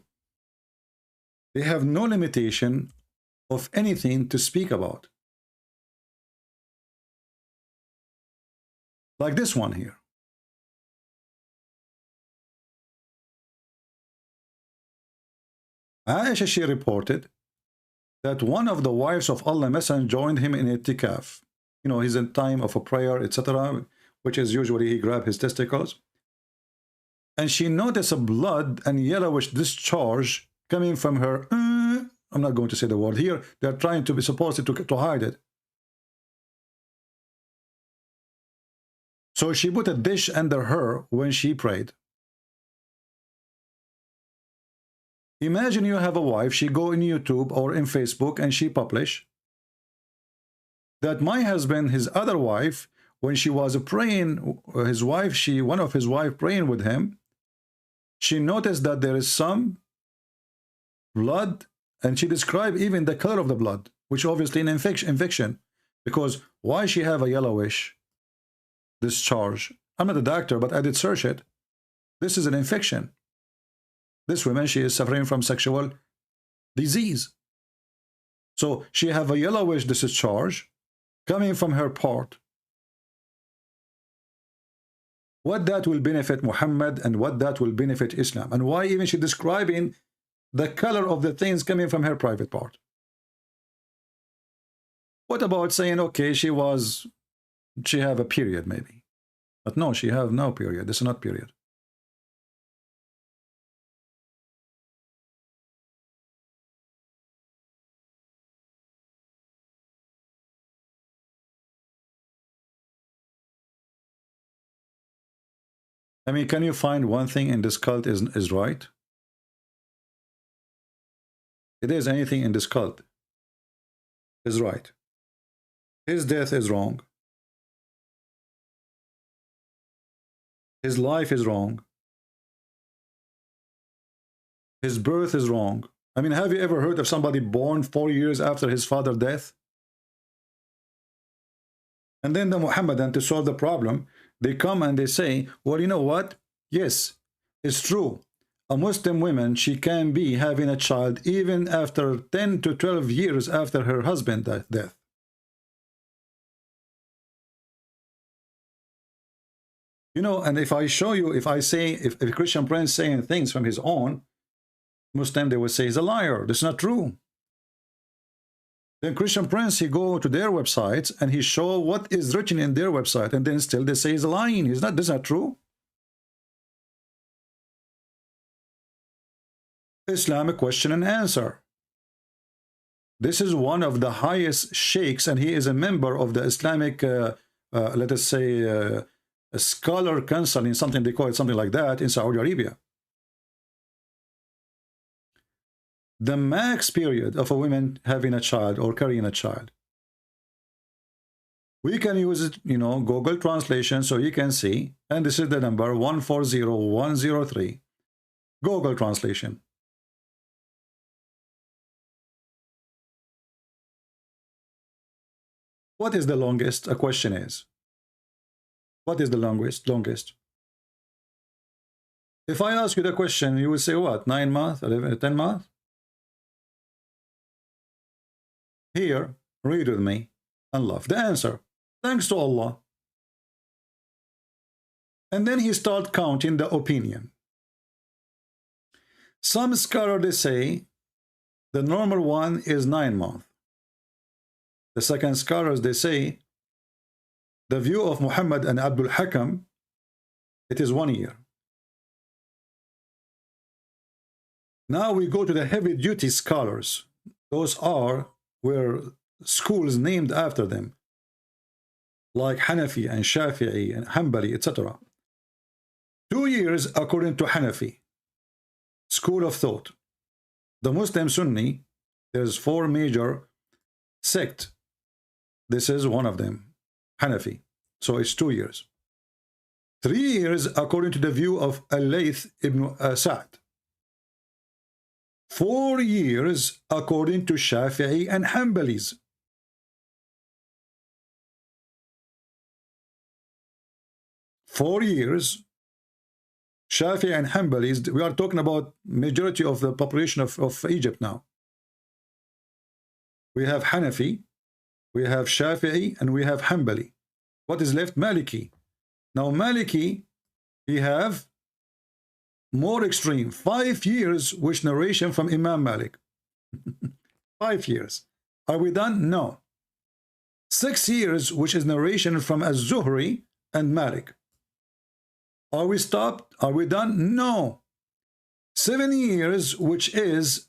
they have no limitation of anything to speak about. Like this one here. Aisha, she reported that one of the wives of Allah Messenger joined him in itikaf. He's in time of a prayer, etc., which is usually he grabbed his testicles. And she noticed a blood and yellowish discharge coming from her. I'm not going to say the word here. They're trying to be supposed to hide it. So she put a dish under her when she prayed. Imagine you have a wife, she go in YouTube or in Facebook and she publish that my husband, his other wife, when she was praying, one of his wife praying with him, she noticed that there is some blood, and she described even the color of the blood, which obviously an infection, because why she have a yellowish discharge? I'm not a doctor, but I did search it. This is an infection. This woman, she is suffering from sexual disease. So she have a yellowish discharge coming from her part. What that will benefit Muhammad and what that will benefit Islam, and why even she describing the color of the things coming from her private part. What about saying, okay, she have a period maybe, but no, she have no period. This is not period. I mean, can you find one thing in this cult is right? It is anything in this cult is right. His death is wrong. His life is wrong. His birth is wrong. I mean, have you ever heard of somebody born 4 years after his father's death? And then the Muhammadan, to solve the problem, they come and they say, well, you know what? Yes, it's true. A Muslim woman, she can be having a child even after 10 to 12 years after her husband's death. And if I show you, if I say, if a Christian prince saying things from his own, Muslim, they will say he's a liar. That's not true. Then Christian prince, he go to their websites and he show what is written in their website, and then still they say he's lying. He's not. That's not true. Islamic question and answer. This is one of the highest sheikhs, and he is a member of the Islamic, let us say, a scholar council, in something they call it something like that in Saudi Arabia. The max period of a woman having a child or carrying a child. We can use it, Google translation, so you can see, and this is the number 140103. Google translation. What is the longest? A question is. What is the longest? If I ask you the question, you will say what? 9 months? 11, 10 months? Here, read with me and love the answer. Thanks to Allah. And then he started counting the opinion. Some scholars, they say the normal one is 9 months. The second scholars, they say the view of Muhammad and Abdul Hakam, it is 1 year. Now we go to the heavy duty scholars. Those are where schools named after them, like Hanafi and Shafi'i and Hanbali, etc. 2 years according to Hanafi school of thought. The Muslim Sunni, there's 4 major sects. This is one of them, Hanafi. So it's 2 years. 3 years according to the view of Al-Layth ibn Sa'd. 4 years according to Shafi'i and Hanbalis. Four years, Shafi'i and Hanbalis. We are talking about majority of the population of Egypt now. We have Hanafi, we have Shafi'i, and we have Hanbali. What is left? Maliki. Now Maliki, we have more extreme, 5 years, which narration from Imam Malik. 5 years. Are we done? No. 6 years, which is narration from Az-Zuhri and Malik. Are we stopped? Are we done? No. 7 years, which is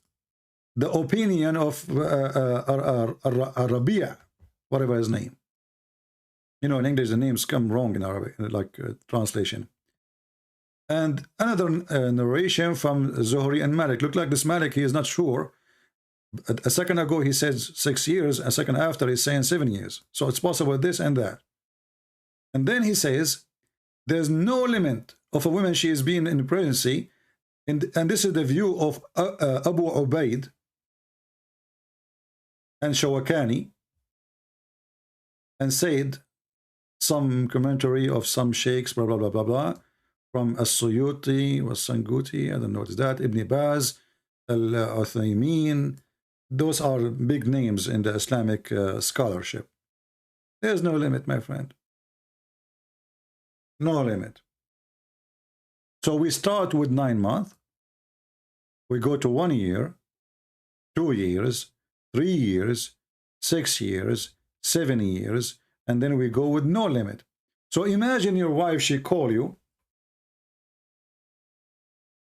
the opinion of Arabiya, whatever his name. You know, in English, the names come wrong in Arabic, like translation. And another narration from Zuhri and Malik. Look like this Malik, he is not sure. A second ago, he says 6 years. A second after, he's saying 7 years. So it's possible this and that. And then he says, there's no limit of a woman she is being in pregnancy. And this is the view of Abu Ubaid and Shawakani and Said, some commentary of some sheikhs, blah, blah, blah, blah, blah, from As-Suyuti, Was-Sanguti, I don't know what is that, Ibn Baz, Al-Uthaymin. Those are big names in the Islamic scholarship. There's no limit, my friend. No limit. So we start with 9 months. We go to 1 year, 2 years, 3 years, 6 years, 7 years, and then we go with no limit. So imagine your wife, she call you.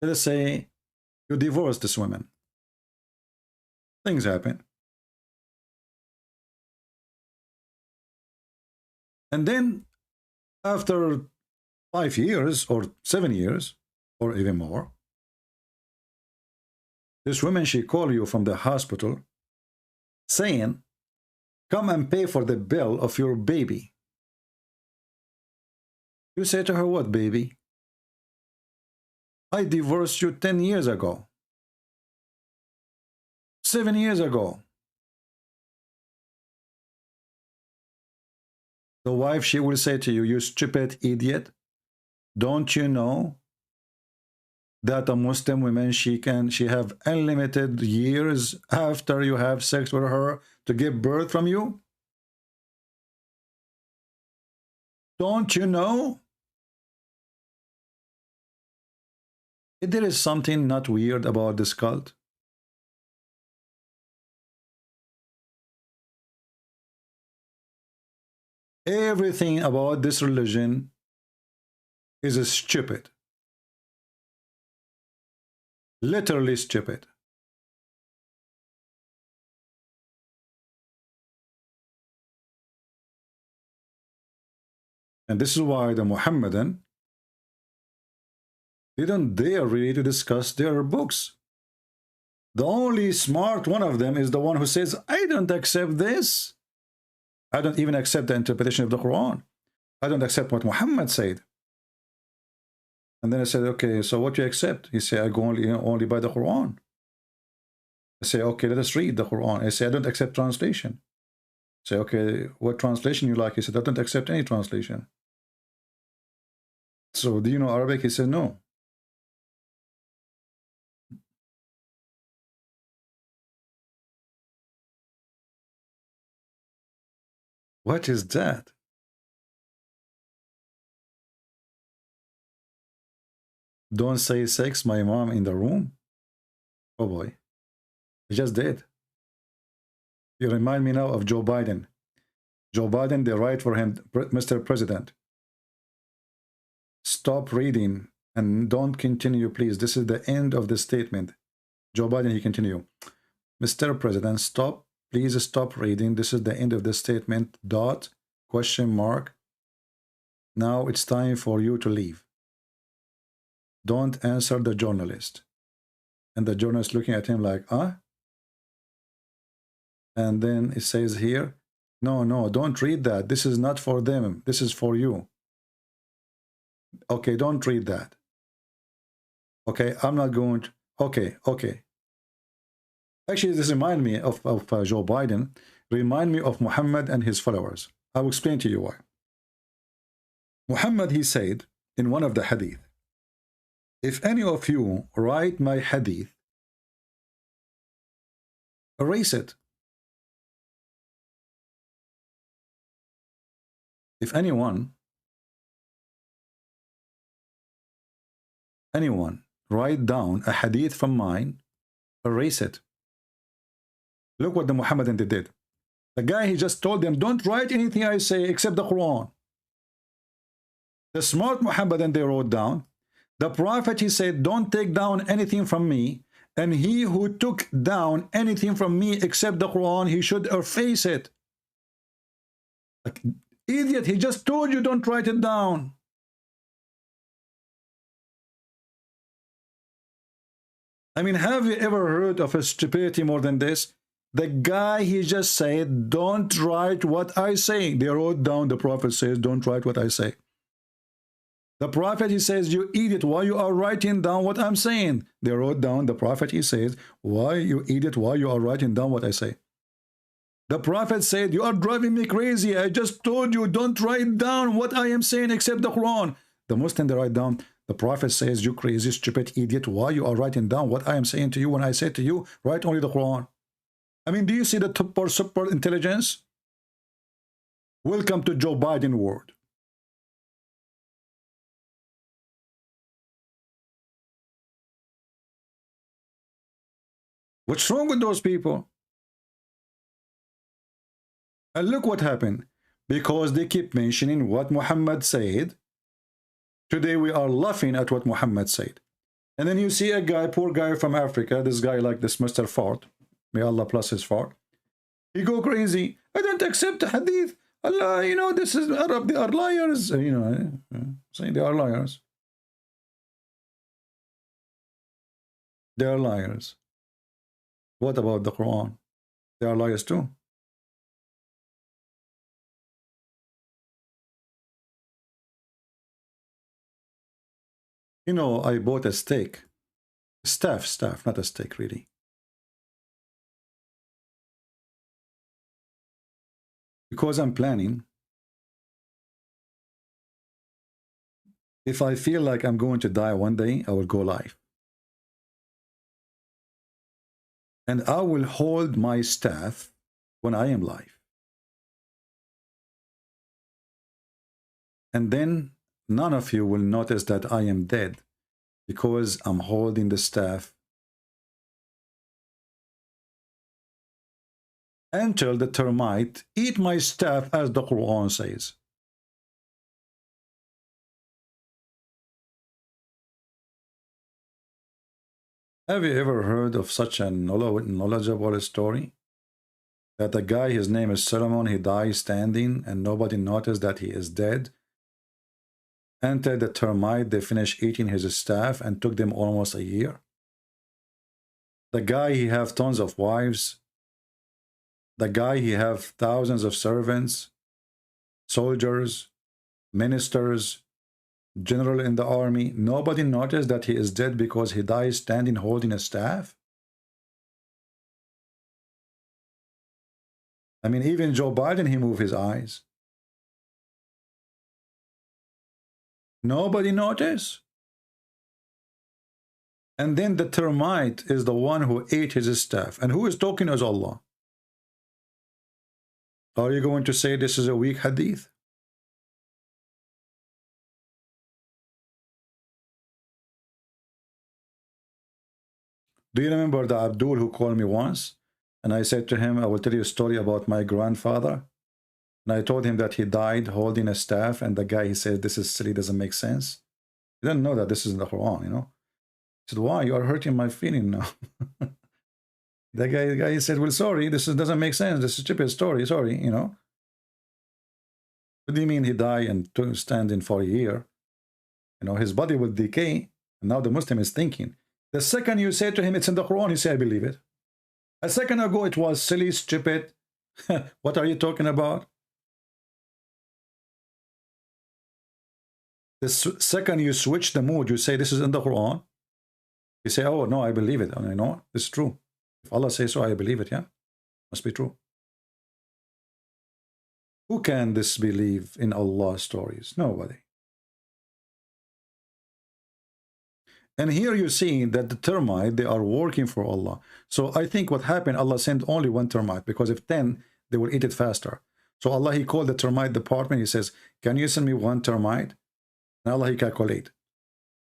Let's say you divorce this woman. Things happen. And then after 5 years or 7 years or even more, this woman, she call you from the hospital saying, come and pay for the bill of your baby. You say to her, what baby? I divorced you 10 years ago. 7 years ago. The wife, she will say to you, you stupid idiot. Don't you know that a Muslim woman, she have unlimited years after you have sex with her to give birth from you? Don't you know? There is something not weird about this cult. Everything about this religion is stupid. Literally stupid. And this is why the Muhammadan didn't dare really to discuss their books. The only smart one of them is the one who says, I don't accept this. I don't even accept the interpretation of the Quran. I don't accept what Muhammad said. And then I said, okay, so what do you accept? He said, I go only by the Quran. I say, okay, let us read the Quran. I say, I don't accept translation. I say, okay, what translation you like? He said, I don't accept any translation. So do you know Arabic? He said, no. What is that? Don't say sex, my mom in the room. Oh boy, he just did. You remind me now of Joe Biden. Joe Biden, they write for him, Mr. President, stop reading and don't continue, please. This is the end of the statement. Joe Biden, he continue. Mr. President, stop. Please stop reading. This is the end of the statement. Dot, question mark. Now it's time for you to leave. Don't answer the journalist. And the journalist looking at him like, huh? And then it says here, no, no, don't read that. This is not for them. This is for you. Okay, don't read that. Okay, I'm not going to. Okay, okay. Actually, this reminds me of Joe Biden. Remind me of Muhammad and his followers. I will explain to you why. Muhammad, he said in one of the hadith, if any of you write my hadith, erase it. If anyone write down a hadith from mine, erase it. Look what the Muhammadan did. The guy, he just told them, don't write anything I say except the Quran. The smart Muhammadan, they wrote down. The Prophet, he said, don't take down anything from me. And he who took down anything from me except the Quran, he should erase it. Like, idiot, he just told you don't write it down. I mean, have you ever heard of a stupidity more than this? The guy, he just said, don't write what I say. They wrote down, the Prophet says, don't write what I say. The Prophet, he says, you idiot, why you are writing down what I'm saying? They wrote down, the Prophet, he says, why you idiot, why you are writing down what I say? The Prophet said, you are driving me crazy. I just told you, don't write down what I am saying except the Quran. The Muslim, they write down, the Prophet says, you crazy, stupid idiot, why you are writing down what I am saying to you when I say to you, write only the Quran. I mean, do you see the super intelligence? Welcome to Joe Biden world. What's wrong with those people? And look what happened. Because they keep mentioning what Muhammad said. Today we are laughing at what Muhammad said. And then you see a guy, poor guy from Africa, this guy like this Mr. Ford. May Allah bless his Ford. He go crazy. I don't accept the hadith. Allah, you know, this is Arab. They are liars. You know, saying they are liars. They are liars. What about the Quran? They are liars too. You know, I bought a steak. Staff, not a steak, really. Because I'm planning. If I feel like I'm going to die one day, I will go live. And I will hold my staff when I am live. And then none of you will notice that I am dead because I'm holding the staff until the termite eat my staff, as the Quran says. Have you ever heard of such a knowledgeable story? That a guy, his name is Solomon, he dies standing and nobody noticed that he is dead. Until the termite, they finished eating his staff and took them almost a year. The guy, he have tons of wives. The guy, he have thousands of servants, soldiers, ministers, general in the army. Nobody noticed that he is dead because he dies standing holding a staff. I mean, even Joe Biden, he moved his eyes. Nobody noticed. And then the termite is the one who ate his staff. And who is talking as Allah? Are you going to say this is a weak hadith? Do you remember the Abdul who called me once? And I said to him, I will tell you a story about my grandfather. And I told him that he died holding a staff. And the guy, he said, this is silly, doesn't make sense. He didn't know that this is in the Quran, you know. I said, why? You are hurting my feeling now. The guy said, well, sorry, this doesn't make sense. This is a stupid story, sorry, you know. What do you mean he died and stand in for a year? You know, his body will decay. And now the Muslim is thinking. The second you say to him, it's in the Quran, he say, I believe it. A second ago, it was silly, stupid. What are you talking about? The second you switch the mood, you say, this is in the Quran. You say, oh, no, I believe it. And you know, it's true. If Allah says so, I believe it, yeah? Must be true. Who can disbelieve in Allah's stories? Nobody. And here you see that the termite, they are working for Allah. So I think what happened, Allah sent only one termite, because if 10, they will eat it faster. So Allah, he called the termite department. He says, can you send me one termite? And Allah, he calculate.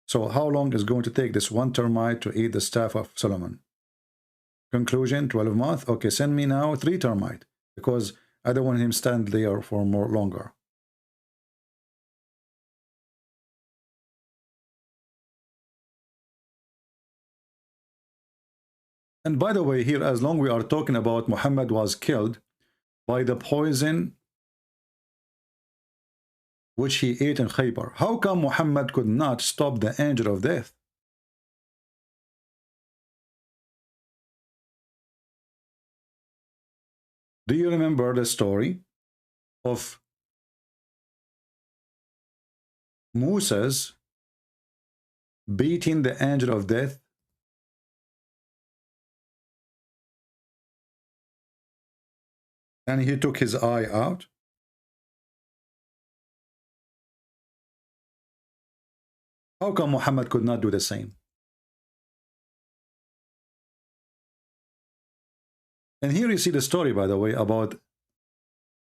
So how long is going to take this one termite to eat the staff of Solomon? Conclusion, 12 months. Okay, send me now 3 termite, because I don't want him stand there for more longer. And by the way, here, as long we are talking about Muhammad was killed by the poison which he ate in Khaybar. How come Muhammad could not stop the angel of death? Do you remember the story of Moses beating the angel of death? And he took his eye out. How come Muhammad could not do the same? And here you see the story, by the way, about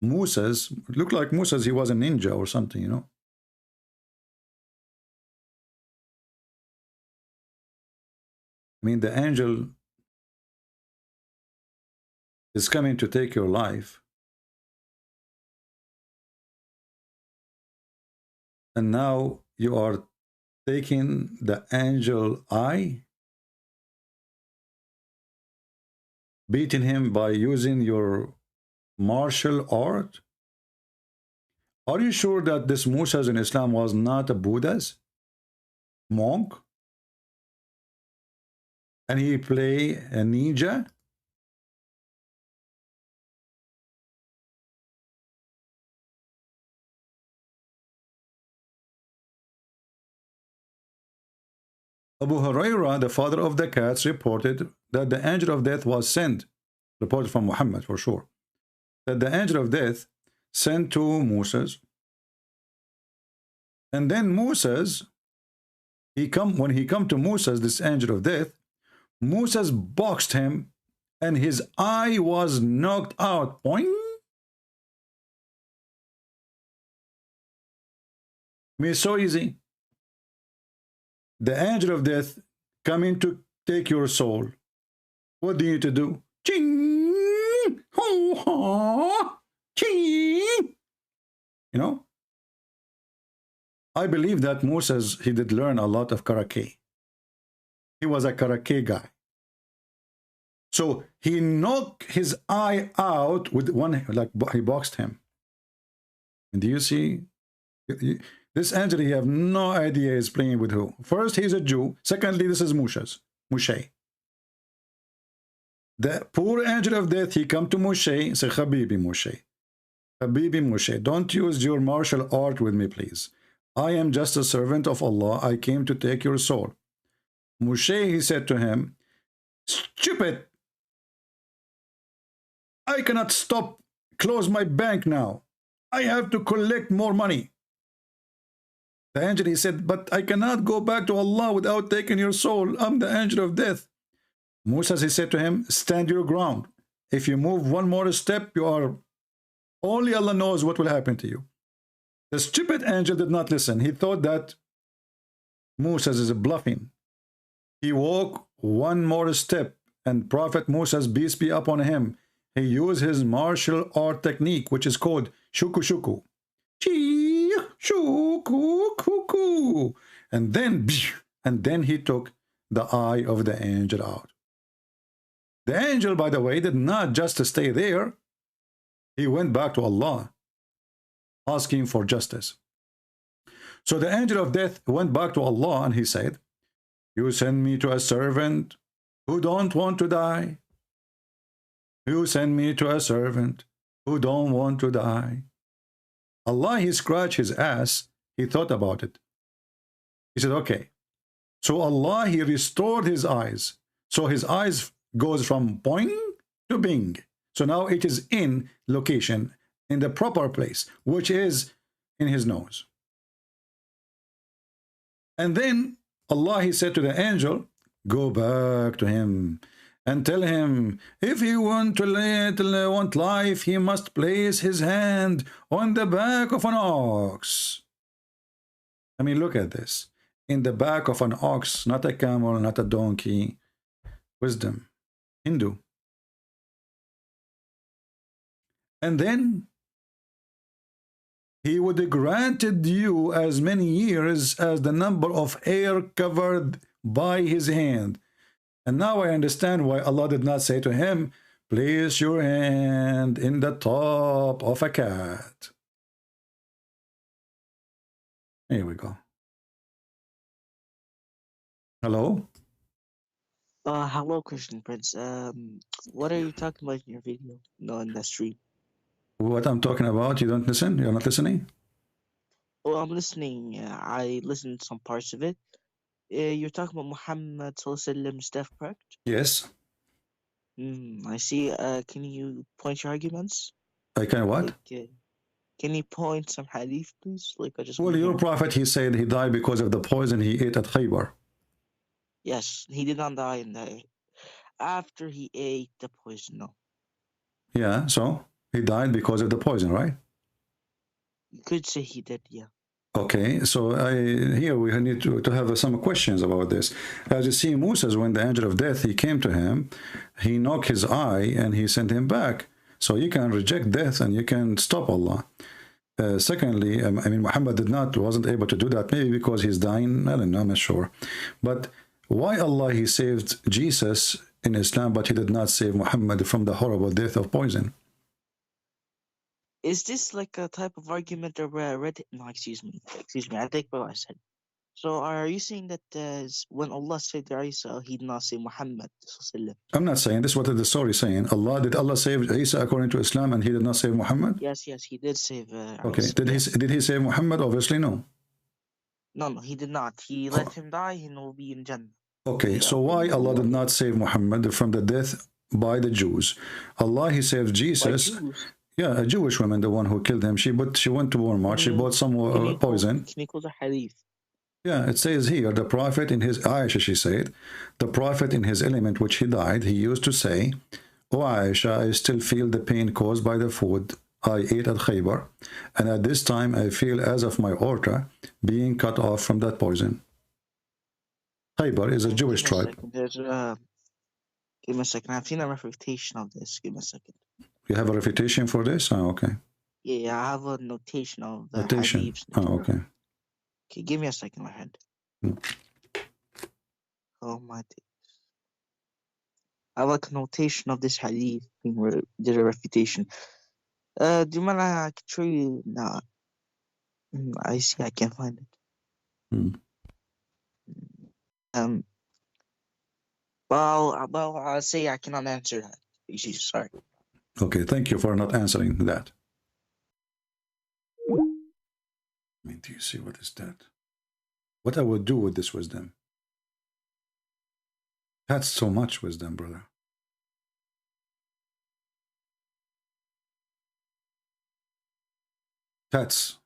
Moses. It looked like Moses, he was a ninja or something, you know. I mean, the angel is coming to take your life. And now you are taking the angel eye, beating him by using your martial art. Are you sure that this Moses in Islam was not a Buddhist monk? And he play a ninja? Abu Hurairah, the father of the cats, reported that the angel of death was sent, reported from Muhammad for sure, that the angel of death sent to Moses. And then Moses, when he come to Moses, this angel of death, Moses boxed him and his eye was knocked out. Boing. I mean, it's so easy. The angel of death coming to take your soul. What do you need to do? Ching! Ho, ho, ching! You know? I believe that Moses, he did learn a lot of karate. He was a karate guy. So he knocked his eye out with one, like he boxed him. And do you see? This angel, he have no idea he's playing with who. First, he's a Jew. Secondly, this is Moshe. The poor angel of death, he come to Moshe, say, Habibi Moshe. Habibi Moshe, don't use your martial art with me, please. I am just a servant of Allah. I came to take your soul. Moshe, he said to him, stupid. I cannot close my bank now. I have to collect more money. The angel, he said, but I cannot go back to Allah without taking your soul. I'm the angel of death. Moses, he said to him, stand your ground. If you move one more step, you are, only Allah knows what will happen to you. The stupid angel did not listen. He thought that Moses is bluffing. He walked one more step, and Prophet Moses, peace be upon him, he used his martial art technique, which is called shuku shuku. Chee, shuku kuku. And then he took the eye of the angel out. The angel, by the way, did not just stay there. He went back to Allah, asking for justice. So the angel of death went back to Allah and he said, you send me to a servant who don't want to die. You send me to a servant who don't want to die. Allah, he scratched his ass. He thought about it. He said, okay. So Allah, he restored his eyes. So his eyes goes from boing to bing. So now it is in location, in the proper place, which is in his nose. And then Allah, he said to the angel, go back to him and tell him, if he want life, he must place his hand on the back of an ox. I mean, look at this. In the back of an ox, not a camel, not a donkey. Wisdom. Hindu. And then he would have granted you as many years as the number of hair covered by his hand. And now I understand why Allah did not say to him, place your hand in the top of a cat. Here we go. Hello? Hello, Christian Prince. What are you talking about in your video? No, in the stream. What I'm talking about, you don't listen? You're not listening? Oh, I'm listening. I listened to some parts of it. You're talking about Muhammad Sallallahu death, correct? Yes. I see. Can you point your arguments? I can what? Like, can you point some hadith, please? Like, I just. Well, your prophet, he said he died because of the poison he ate at Khaybar. Yes, he did not die in the after he ate the poison. No. Yeah, so he died because of the poison, right? You could say he did, yeah. Okay, so here we need to have some questions about this. As you see, Moses, when the angel of death, he came to him, he knocked his eye and he sent him back. So you can reject death and you can stop Allah. Secondly, I mean, Muhammad wasn't able to do that, maybe because he's dying, I don't know, I'm not sure. But why Allah, he saved Jesus in Islam, but he did not save Muhammad from the horrible death of poison? Is this like a type of argument or no, excuse me, I think what I said. So are you saying that when Allah saved Isa, he did not save Muhammad? I'm not saying this. What is the story saying? Did Allah save Isa according to Islam and he did not save Muhammad? Yes, he did save okay, Isa. Did he save Muhammad? Obviously no. No, he did not. He let him die, he will be in Jannah. Okay, so why Allah did not save Muhammad from the death by the Jews? Allah, he saved Jesus. Yeah, a Jewish woman, the one who killed him. She went to Walmart. She bought some poison. Can you call the hadith? Yeah, it says here, the prophet in his, Aisha, she said, the prophet in his element which he died, he used to say, "O Aisha, I still feel the pain caused by the food I ate at Khaybar, and at this time I feel as of my aorta being cut off from that poison." Khaybar is a Jewish tribe. Give me a second. I've seen a refutation of this. Give me a second. You have a refutation for this? Oh, okay. Yeah, I have a notation of the notation. hadiths. Oh, okay. Okay, give me a second, my head. Oh my days. I have like a notation of this hadith. Did a refutation. Do you mind I can show you now? I see. I can't find it. Well, I'll say I cannot answer that. Sorry. Okay, thank you for not answering that. I mean, do you see what is that? What I would do with this wisdom? That's so much wisdom, brother. That's.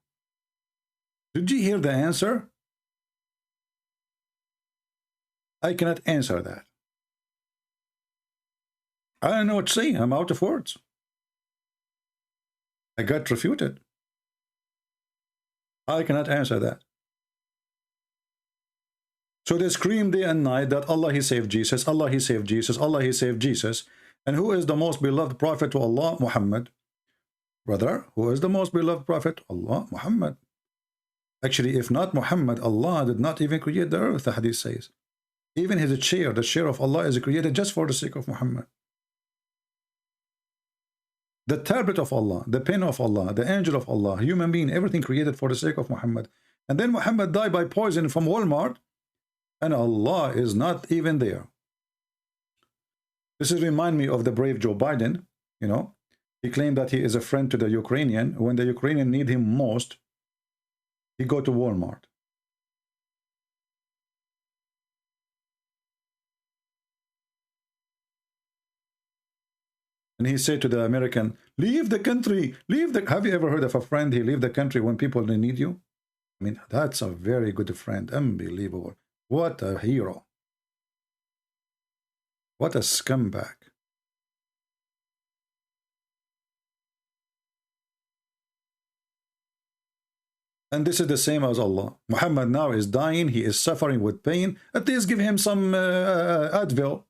Did you hear the answer? I cannot answer that. I don't know what to say. I'm out of words. I got refuted. I cannot answer that. So they scream day and night that Allah, He saved Jesus, Allah, He saved Jesus, Allah, He saved Jesus. And who is the most beloved prophet to Allah? Muhammad. Brother, who is the most beloved prophet? Allah, Muhammad. Actually, if not Muhammad, Allah did not even create the earth, the hadith says. Even his chair, the chair of Allah, is created just for the sake of Muhammad. The tablet of Allah, the pen of Allah, the angel of Allah, human being, everything created for the sake of Muhammad. And then Muhammad died by poison from Walmart, and Allah is not even there. This is remind me of the brave Joe Biden. You know, he claimed that he is a friend to the Ukrainian. When the Ukrainian need him most, he go to Walmart. And he said to the American, leave the country, leave the... Have you ever heard of a friend, he leave the country when people need you? I mean, that's a very good friend. Unbelievable. What a hero. What a scumbag. And this is the same as Allah. Muhammad now is dying. He is suffering with pain. At least give him some Advil.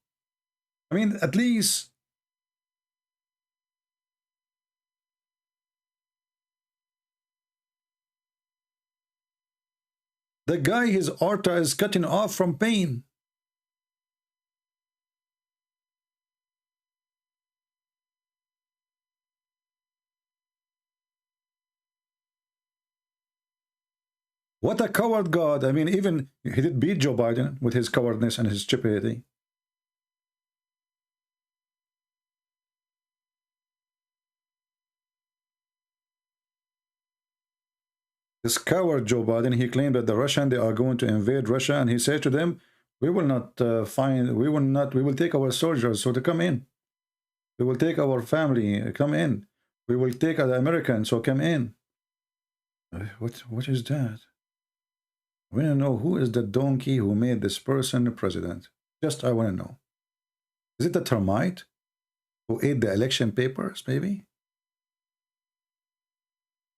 I mean, at least... The guy, his aorta is cutting off from pain. What a coward God. I mean, even he did beat Joe Biden with his cowardness and his stupidity. This coward Joe Biden, he claimed that the Russian, they are going to invade Russia, and he said to them, we will not we will take our soldiers, so to come in. We will take our family, come in. We will take the Americans, so come in. What is that? I want to know who is the donkey who made this person president. Just I want to know. Is it the termite who ate the election papers, maybe?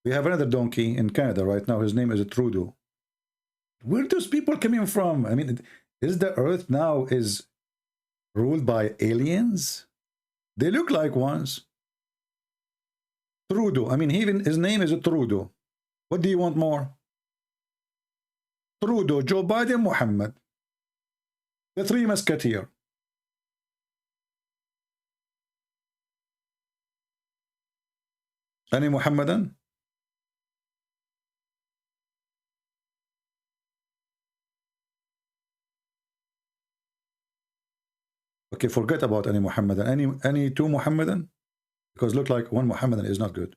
We have another donkey in Canada right now. His name is Trudeau. Where are those people coming from? I mean, is the earth now is ruled by aliens? They look like ones. Trudeau. I mean, even his name is Trudeau. What do you want more? Trudeau, Joe Biden, Muhammad. The three musketeers. Any Muhammadan? Okay, forget about any Muhammadan. Any two Muhammadan? Because look like one Muhammadan is not good.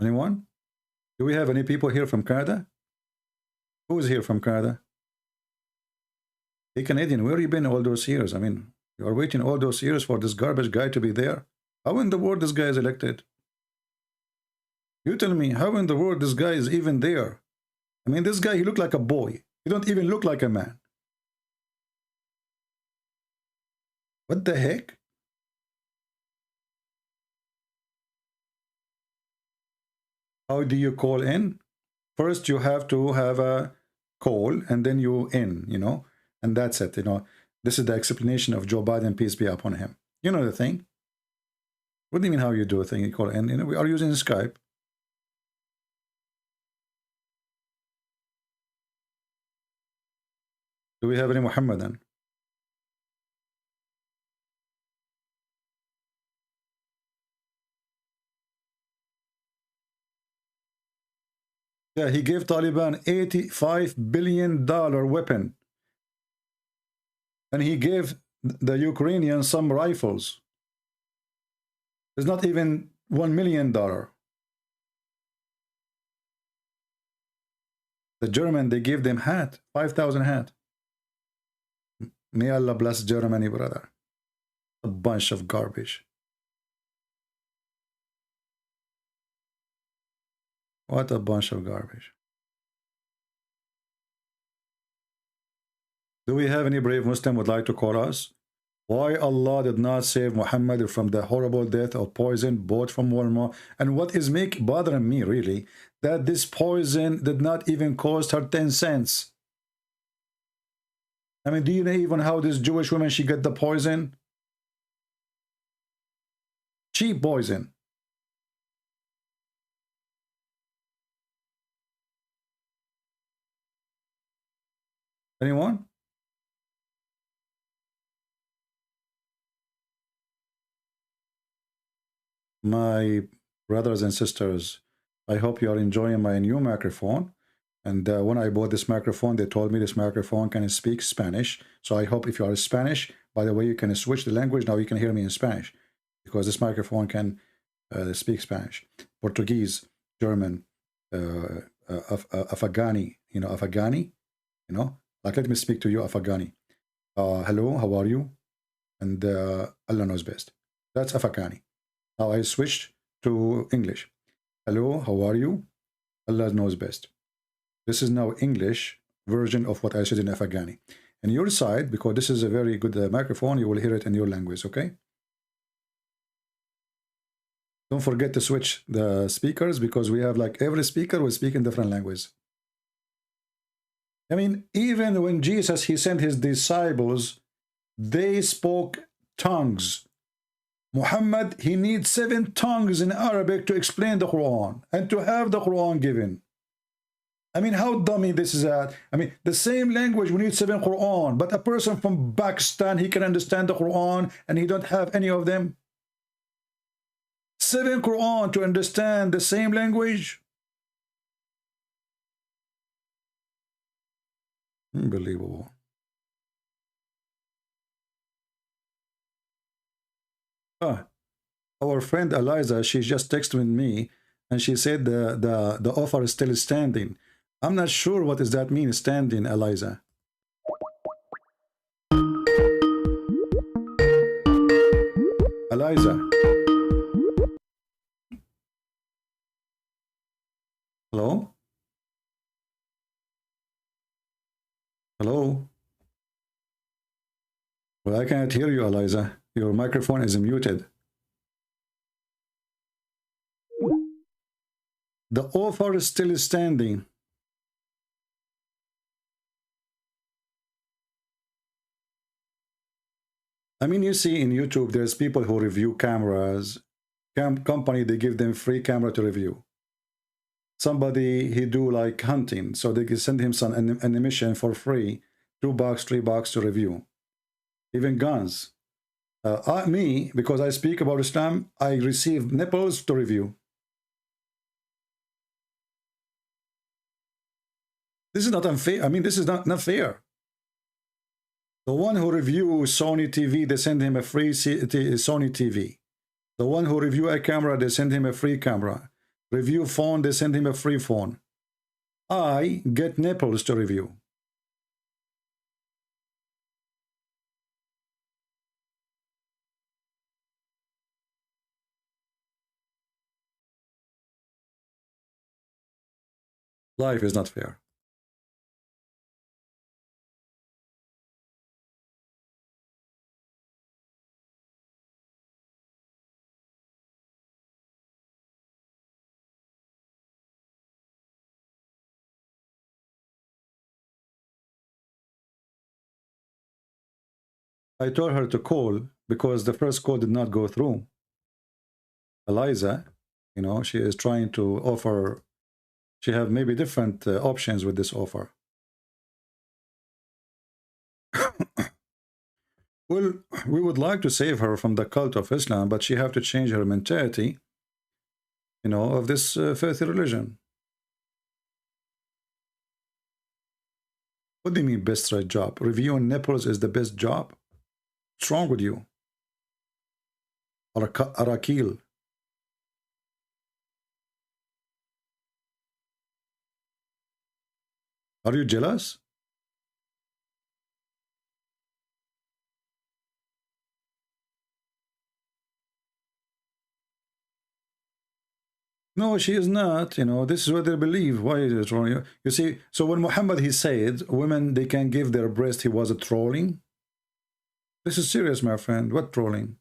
Anyone? Do we have any people here from Canada? Who is here from Canada? Hey, Canadian, where have you been all those years? I mean, you are waiting all those years for this garbage guy to be there. How in the world this guy is elected? You tell me, how in the world this guy is even there? I mean, this guy, he looked like a boy. He don't even look like a man. What the heck? How do you call in? First, you have to have a call, and then you in, you know, and that's it, you know. This is the explanation of Joe Biden, peace be upon him. You know the thing. What do you mean how you do a thing? You call in, you know, we are using Skype. Do we have any Muhammadan? Yeah, he gave Taliban $85 billion weapon. And he gave the Ukrainians some rifles. It's not even $1 million. The German, they gave them hat, 5,000 hat. May Allah bless Germany, brother. A bunch of garbage. What a bunch of garbage. Do we have any brave Muslim would like to call us? Why Allah did not save Muhammad from the horrible death of poison bought from Walmart? And what is bothering me really, that this poison did not even cost her 10 cents. I mean, do you know even how this Jewish woman, she got the poison? Cheap poison. Anyone? My brothers and sisters, I hope you are enjoying my new microphone. And when I bought this microphone, they told me this microphone can speak Spanish. So I hope if you are Spanish, by the way, you can switch the language. Now you can hear me in Spanish because this microphone can speak Spanish, Portuguese, German, Afghani, Afghani, like let me speak to you, Afghani. Hello, how are you? And Allah knows best. That's Afghani. Now I switched to English. Hello, how are you? Allah knows best. This is now English version of what I said in Afghani. And your side, because this is a very good microphone, you will hear it in your language, okay? Don't forget to switch the speakers because we have like every speaker will speak in different language. I mean, even when Jesus, he sent his disciples, they spoke tongues. Muhammad, he needs 7 tongues in Arabic to explain the Quran and to have the Quran given. I mean, how dummy this is at. I mean, the same language, we need 7 Quran, but a person from Pakistan, he can understand the Quran and he don't have any of them. 7 Quran to understand the same language. Unbelievable. Our friend Eliza, she just texted me and she said the offer is still standing. I'm not sure what does that mean, standing, Eliza. Eliza. Hello? Hello? Well, I cannot hear you, Eliza. Your microphone is muted. The offer is still standing. I mean, you see in YouTube, there's people who review cameras. Company, they give them free camera to review. Somebody, he do like hunting, so they can send him some animation for free, $2, $3 to review. Even guns. Me, because I speak about Islam, I receive nipples to review. This is not unfair. I mean, this is not fair. The one who reviews Sony TV, they send him a free Sony TV. The one who review a camera, they send him a free camera. Review phone, they send him a free phone. I get nipples to review. Life is not fair. I told her to call because the first call did not go through. Eliza, she is trying to offer, she have maybe different options with this offer. Well, we would like to save her from the cult of Islam, but she have to change her mentality, of this filthy religion. What do you mean best right job? Reviewing nipples is the best job? What's wrong with you? Arakil. Are you jealous? No, she is not. This is what they believe. Why is it wrong? You see, so when Muhammad, he said, women, they can give their breast, he was trolling. This is serious, my friend. What trolling?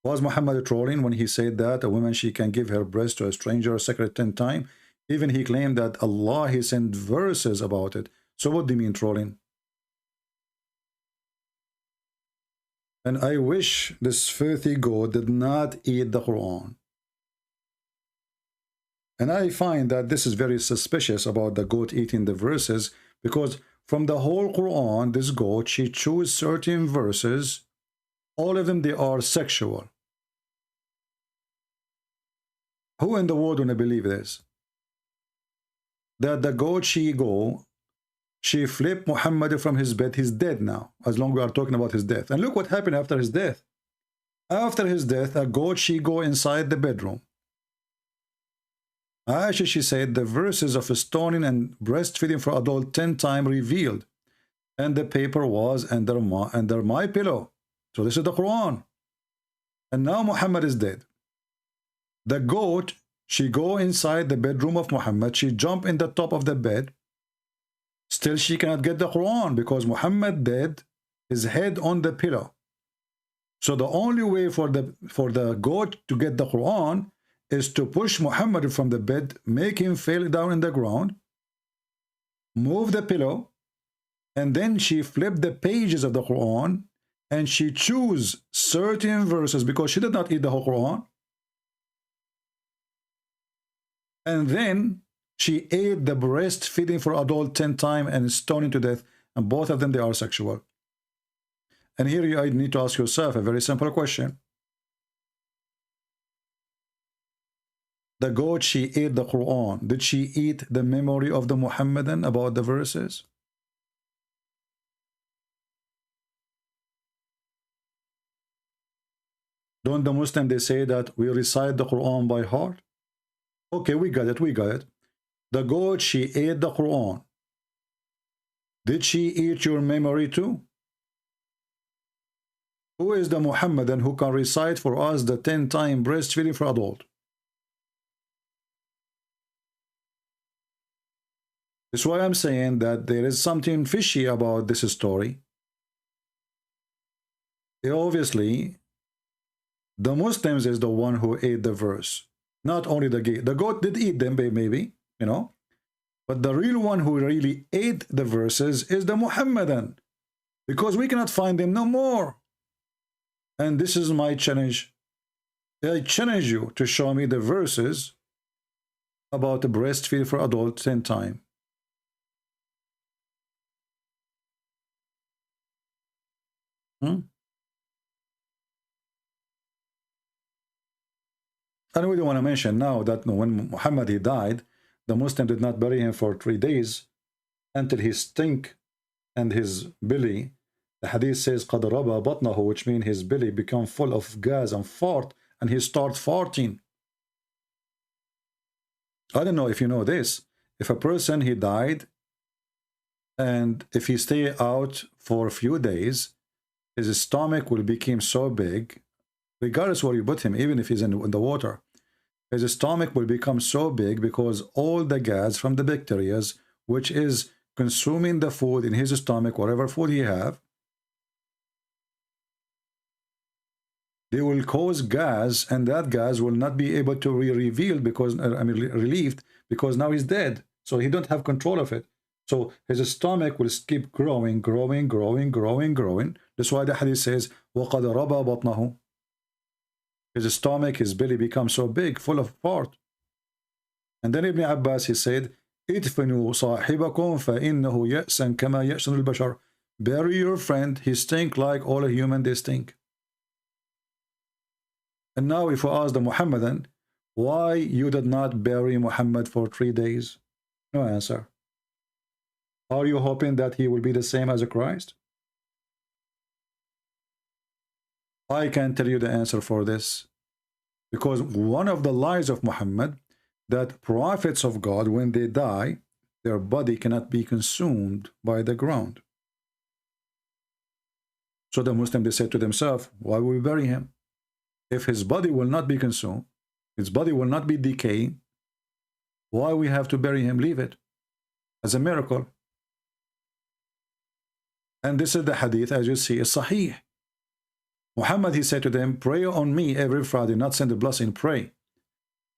Was Muhammad trolling when he said that a woman, she can give her breast to a stranger a secret 10 times? Even he claimed that Allah, he sent verses about it. So what do you mean trolling? And I wish this filthy goat did not eat the Quran. And I find that this is very suspicious about the goat eating the verses, because from the whole Quran, this goat, she chose certain verses. All of them, they are sexual. Who in the world want to believe this? That the goat, she flipped Muhammad from his bed. He's dead now, as long as we are talking about his death. And look what happened after his death. After his death, a goat, she go inside the bedroom. Aisha, she said, the verses of stoning and breastfeeding for adult 10 times revealed. And the paper was under my pillow. So this is the Quran. And now Muhammad is dead. The goat, she go inside the bedroom of Muhammad. She jump in the top of the bed. Still, she cannot get the Quran because Muhammad dead, his head on the pillow. So the only way for the goat to get the Quran is to push Muhammad from the bed, make him fall down in the ground, move the pillow, and then she flipped the pages of the Quran and she choose certain verses because she did not eat the whole Quran. And then she ate the breastfeeding for adult 10 times and stoning to death. And both of them, they are sexual. And here you need to ask yourself a very simple question. The goat, she ate the Quran. Did she eat the memory of the Muhammadan about the verses? Don't the Muslims, they say that we recite the Quran by heart? Okay, we got it, we got it. The goat, she ate the Quran. Did she eat your memory too? Who is the Muhammadan who can recite for us the 10 times breastfeeding for adult? That's why I'm saying that there is something fishy about this story. Obviously, the Muslims is the one who ate the verse. Not only the goat. The goat did eat them, maybe, you know. But the real one who really ate the verses is the Muhammadan. Because we cannot find them no more. And this is my challenge. I challenge you to show me the verses about the breastfeed for adults 10 times. And we don't want to mention now that when Muhammad he died, the Muslim did not bury him for 3 days until his stink and his belly. The hadith says قَدْ رَبَى بَطْنَهُ, which means his belly become full of gas and fart, and he start farting. I don't know if you know this. If a person he died, and if he stay out for a few days, his stomach will become so big, regardless where you put him, even if he's in the water, his stomach will become so big because all the gas from the bacteria, which is consuming the food in his stomach, whatever food he have, they will cause gas, and that gas will not be able to be revealed because, relieved, because now he's dead. So he don't have control of it. So his stomach will keep growing. That's why the hadith says, وَقَدْ رَبَى بَطْنَهُ. His stomach, his belly becomes so big, full of fart. And then Ibn Abbas, he said, ادفنوا صاحبكم فإنه يأسا كما يأسن البشر. Bury your friend, he stink like all human, they stink. And now if we ask the Muhammadan, why you did not bury Muhammad for 3 days? No answer. Are you hoping that he will be the same as a Christ? I can tell you the answer for this. Because one of the lies of Muhammad, that prophets of God, when they die, their body cannot be consumed by the ground. So the Muslims, they said to themselves, why will we bury him? If his body will not be consumed, his body will not be decaying, why we have to bury him? Leave it as a miracle. And this is the hadith, as you see, is sahih. Muhammad, he said to them, pray on me every Friday, not send a blessing, pray.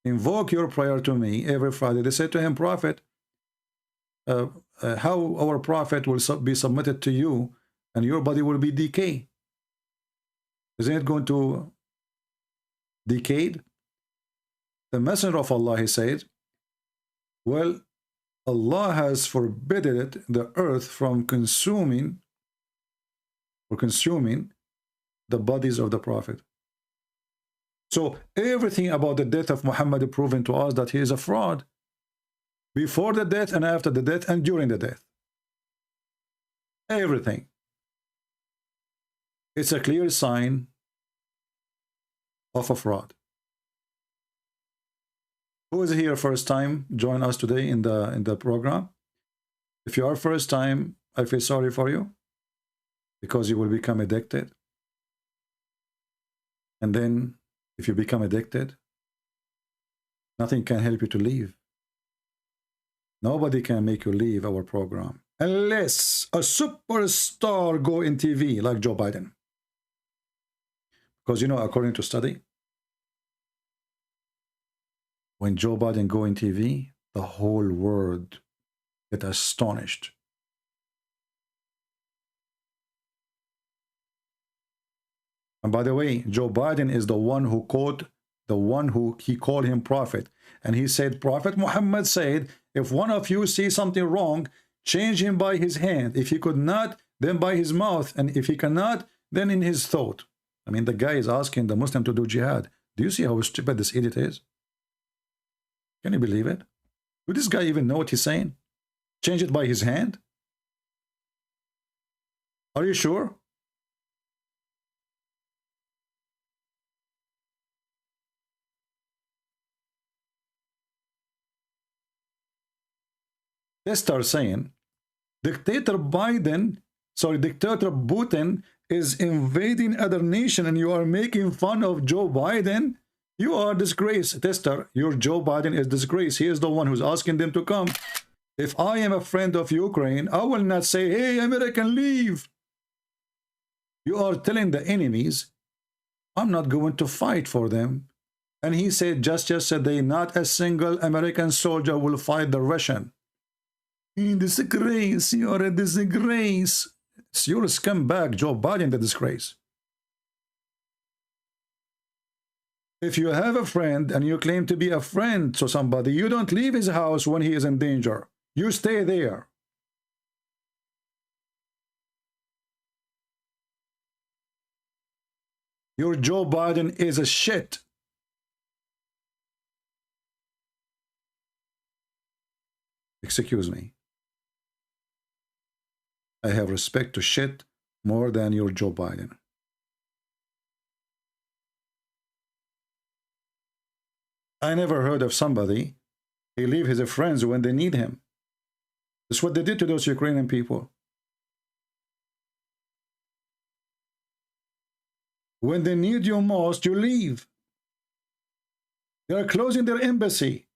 Invoke your prayer to me every Friday. They said to him, Prophet, how our Prophet will be submitted to you and your body will be decayed? Isn't it going to decay? The Messenger of Allah, he said, well, Allah has forbidden the earth from consuming the bodies of the Prophet. So everything about the death of Muhammad proven to us that he is a fraud. Before the death and after the death and during the death. Everything. It's a clear sign of a fraud. Who is here first time? Join us today in the program. If you are first time, I feel sorry for you because you will become addicted. And then if you become addicted, nothing can help you to leave. Nobody can make you leave our program unless a superstar go in TV like Joe Biden. Because, you know, according to study, when Joe Biden go in TV, the whole world get astonished. And by the way, Joe Biden is the one who he called him prophet. And he said, Prophet Muhammad said, if one of you sees something wrong, change him by his hand. If he could not, then by his mouth. And if he cannot, then in his thought. I mean, the guy is asking the Muslim to do jihad. Do you see how stupid this idiot is? Can you believe it? Would this guy even know what he's saying? Change it by his hand? Are you sure? They start saying, Dictator Putin is invading other nation and you are making fun of Joe Biden. You are disgrace. Tester, your Joe Biden is disgrace. He is the one who's asking them to come. If I am a friend of Ukraine, I will not say, hey, American, leave. You are telling the enemies, I'm not going to fight for them. And he said just yesterday, not a single American soldier will fight the Russian. Disgrace, you are a disgrace. It's your scumbag, Joe Biden, the disgrace. If you have a friend and you claim to be a friend to somebody, you don't leave his house when he is in danger. You stay there. Your Joe Biden is a shit. Excuse me. I have respect to shit more than your Joe Biden. I never heard of somebody he leave his friends when they need him. That's what they did to those Ukrainian people. When they need you most, you leave. They are closing their embassy.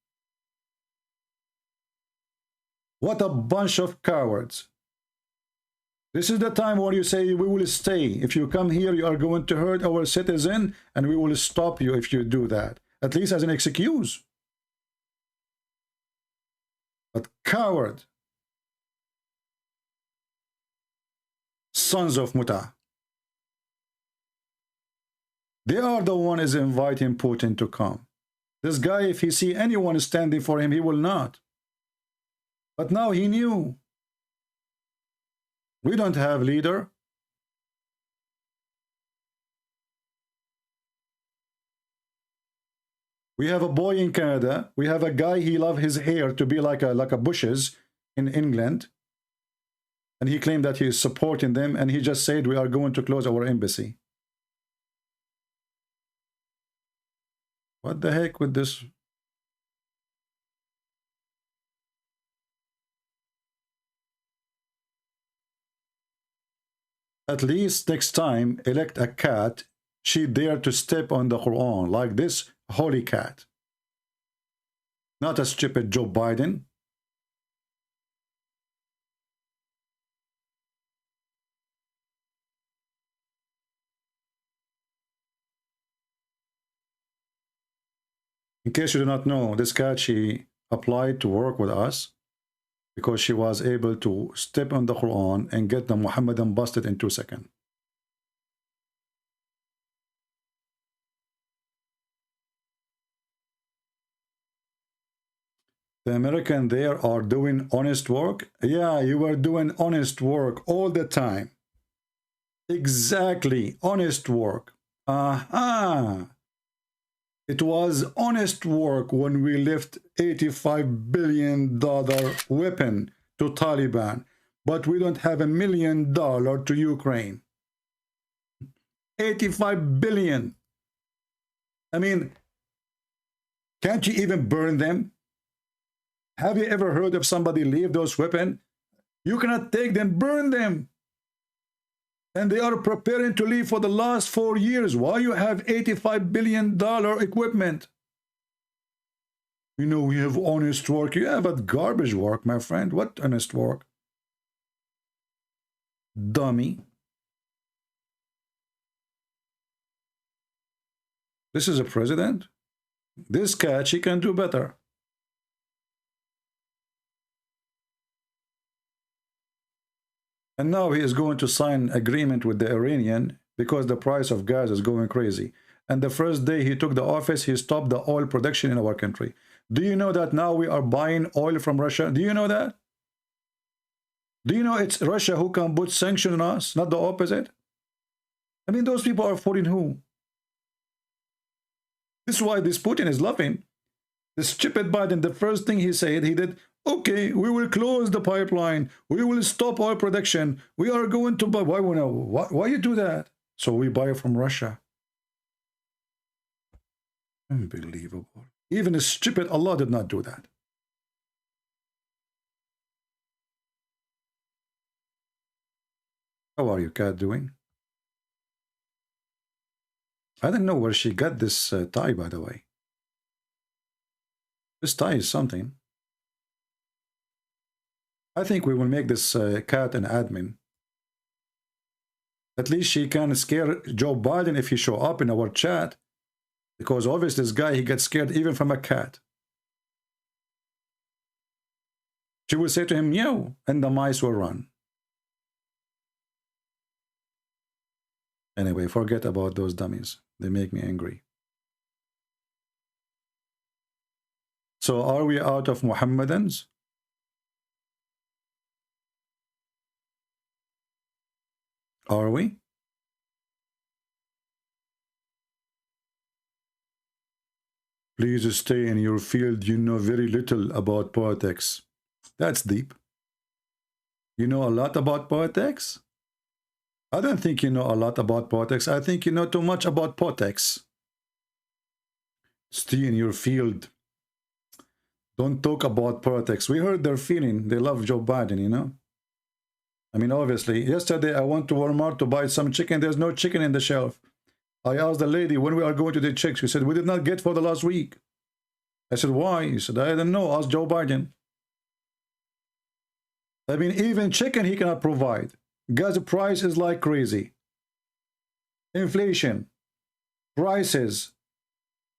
What a bunch of cowards. This is the time where you say, we will stay. If you come here, you are going to hurt our citizen, and we will stop you if you do that. At least as an excuse. But coward. Sons of Muta. They are the one is inviting Putin to come. This guy, if he see anyone standing for him, he will not. But now he knew. We don't have leader. We have a boy in Canada. We have a guy, he love his hair to be like a bushes in England. And he claimed that he is supporting them, and he just said we are going to close our embassy. What the heck with this? At least next time, elect a cat, she dare to step on the Quran, like this holy cat. Not a stupid Joe Biden. In case you do not know, this cat, she applied to work with us because she was able to step on the Quran and get the Muhammadan busted in 2 seconds. The American there are doing honest work. Yeah, you were doing honest work all the time. Exactly, honest work. Aha. It was honest work when we left $85 billion weapon to Taliban, but we don't have $1 million to Ukraine. 85 billion. I mean, can't you even burn them? Have you ever heard of somebody leave those weapons? You cannot take them, burn them. And they are preparing to leave for the last 4 years. Why you have $85 billion equipment? You know, we have honest work. You have a garbage work, my friend. What honest work? Dummy. This is a president? This cat, she can do better. And now he is going to sign agreement with the Iranian because the price of gas is going crazy. And the first day he took the office, he stopped the oil production in our country. Do you know that now we are buying oil from Russia? Do you know that? Do you know it's Russia who can put sanctions on us, not the opposite? I mean, those people are supporting who? This is why this Putin is laughing. This stupid Biden, the first thing he said, he did, okay, we will close the pipeline. We will stop oil production. We are going to buy. Why you do that? So we buy from Russia. Unbelievable. Even a stupid Allah did not do that. How are you, cat, doing? I don't know where she got this tie, by the way. This tie is something. I think we will make this cat an admin. At least she can scare Joe Biden if he show up in our chat. Because obviously this guy, he gets scared even from a cat. She will say to him, meow, and the mice will run. Anyway, forget about those dummies. They make me angry. So are we out of Muhammadans? Are we? Please stay in your field. You know very little about politics. That's deep. You know a lot about politics? I don't think you know a lot about politics. I think you know too much about politics. Stay in your field. Don't talk about politics. We heard their feeling. They love Joe Biden, you know? I mean, obviously, yesterday I went to Walmart to buy some chicken. There's no chicken in the shelf. I asked the lady when we are going to the chicks. She said, we did not get for the last week. I said, why? He said, I don't know. Ask Joe Biden. I mean, even chicken he cannot provide. Gas price is like crazy. Inflation. Prices.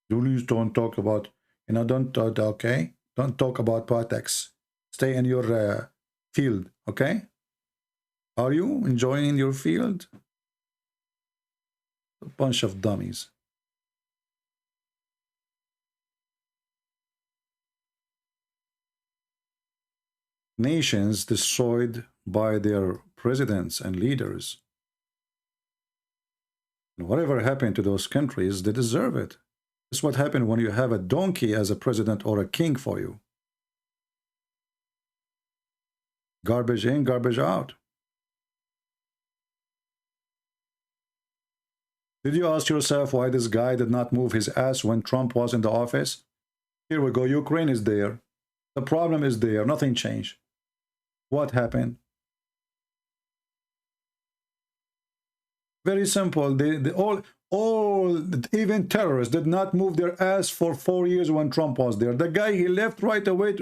Please don't talk about, you know, don't, okay? Don't talk about politics. Stay in your field, okay? Are you enjoying your field? A bunch of dummies. Nations destroyed by their presidents and leaders. And whatever happened to those countries, they deserve it. This is what happened when you have a donkey as a president or a king for you. Garbage in, garbage out. Did you ask yourself why this guy did not move his ass when Trump was in the office? Here we go. Ukraine is there. The problem is there. Nothing changed. What happened? Very simple. They all, even terrorists did not move their ass for 4 years when Trump was there. The guy, he left right away.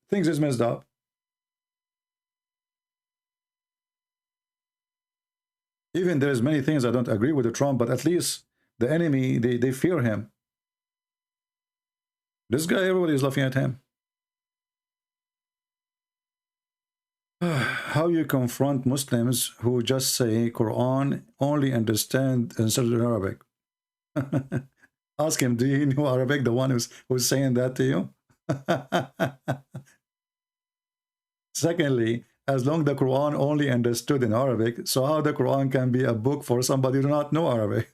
Things is messed up. Even there's many things I don't agree with Trump, but at least the enemy, they fear him. This guy, everybody is laughing at him. How you confront Muslims who just say Quran only understand and in Arabic? Ask him, do you know Arabic? The one who's saying that to you? Secondly, as long the Quran only understood in Arabic, so how the Quran can be a book for somebody who do not know Arabic?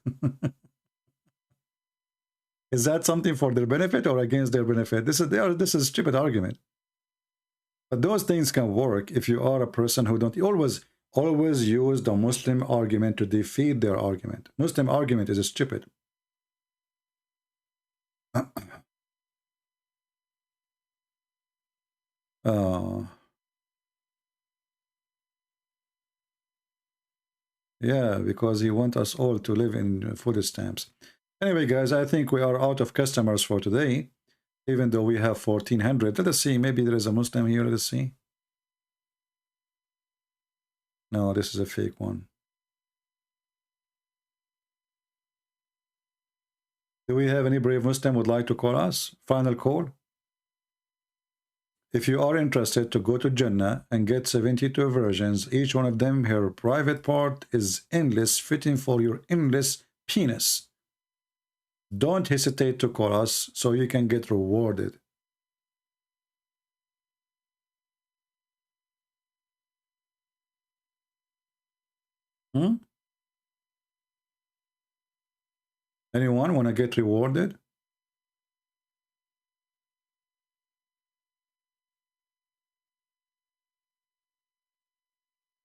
Is that something for their benefit or against their benefit? This is a stupid argument. But those things can work if you are a person who don't always use the Muslim argument to defeat their argument. Muslim argument is stupid. Yeah, because he wants us all to live in food stamps. Anyway, guys, I think we are out of customers for today, even though we have 1,400. Let us see. Maybe there is a Muslim here. Let us see. No, this is a fake one. Do we have any brave Muslim would like to call us? Final call. If you are interested to go to Jannah and get 72 versions, each one of them, her private part is endless, fitting for your endless penis. Don't hesitate to call us so you can get rewarded. Anyone want to get rewarded?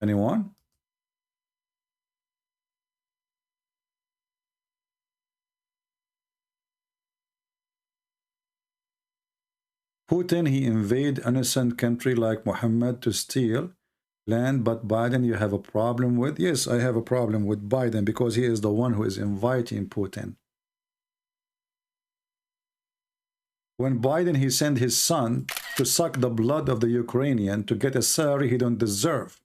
Anyone? Putin, he invade innocent country like Muhammad to steal land, but Biden you have a problem with? Yes, I have a problem with Biden because he is the one who is inviting Putin. When Biden, he sent his son to suck the blood of the Ukrainian to get a salary he don't deserve.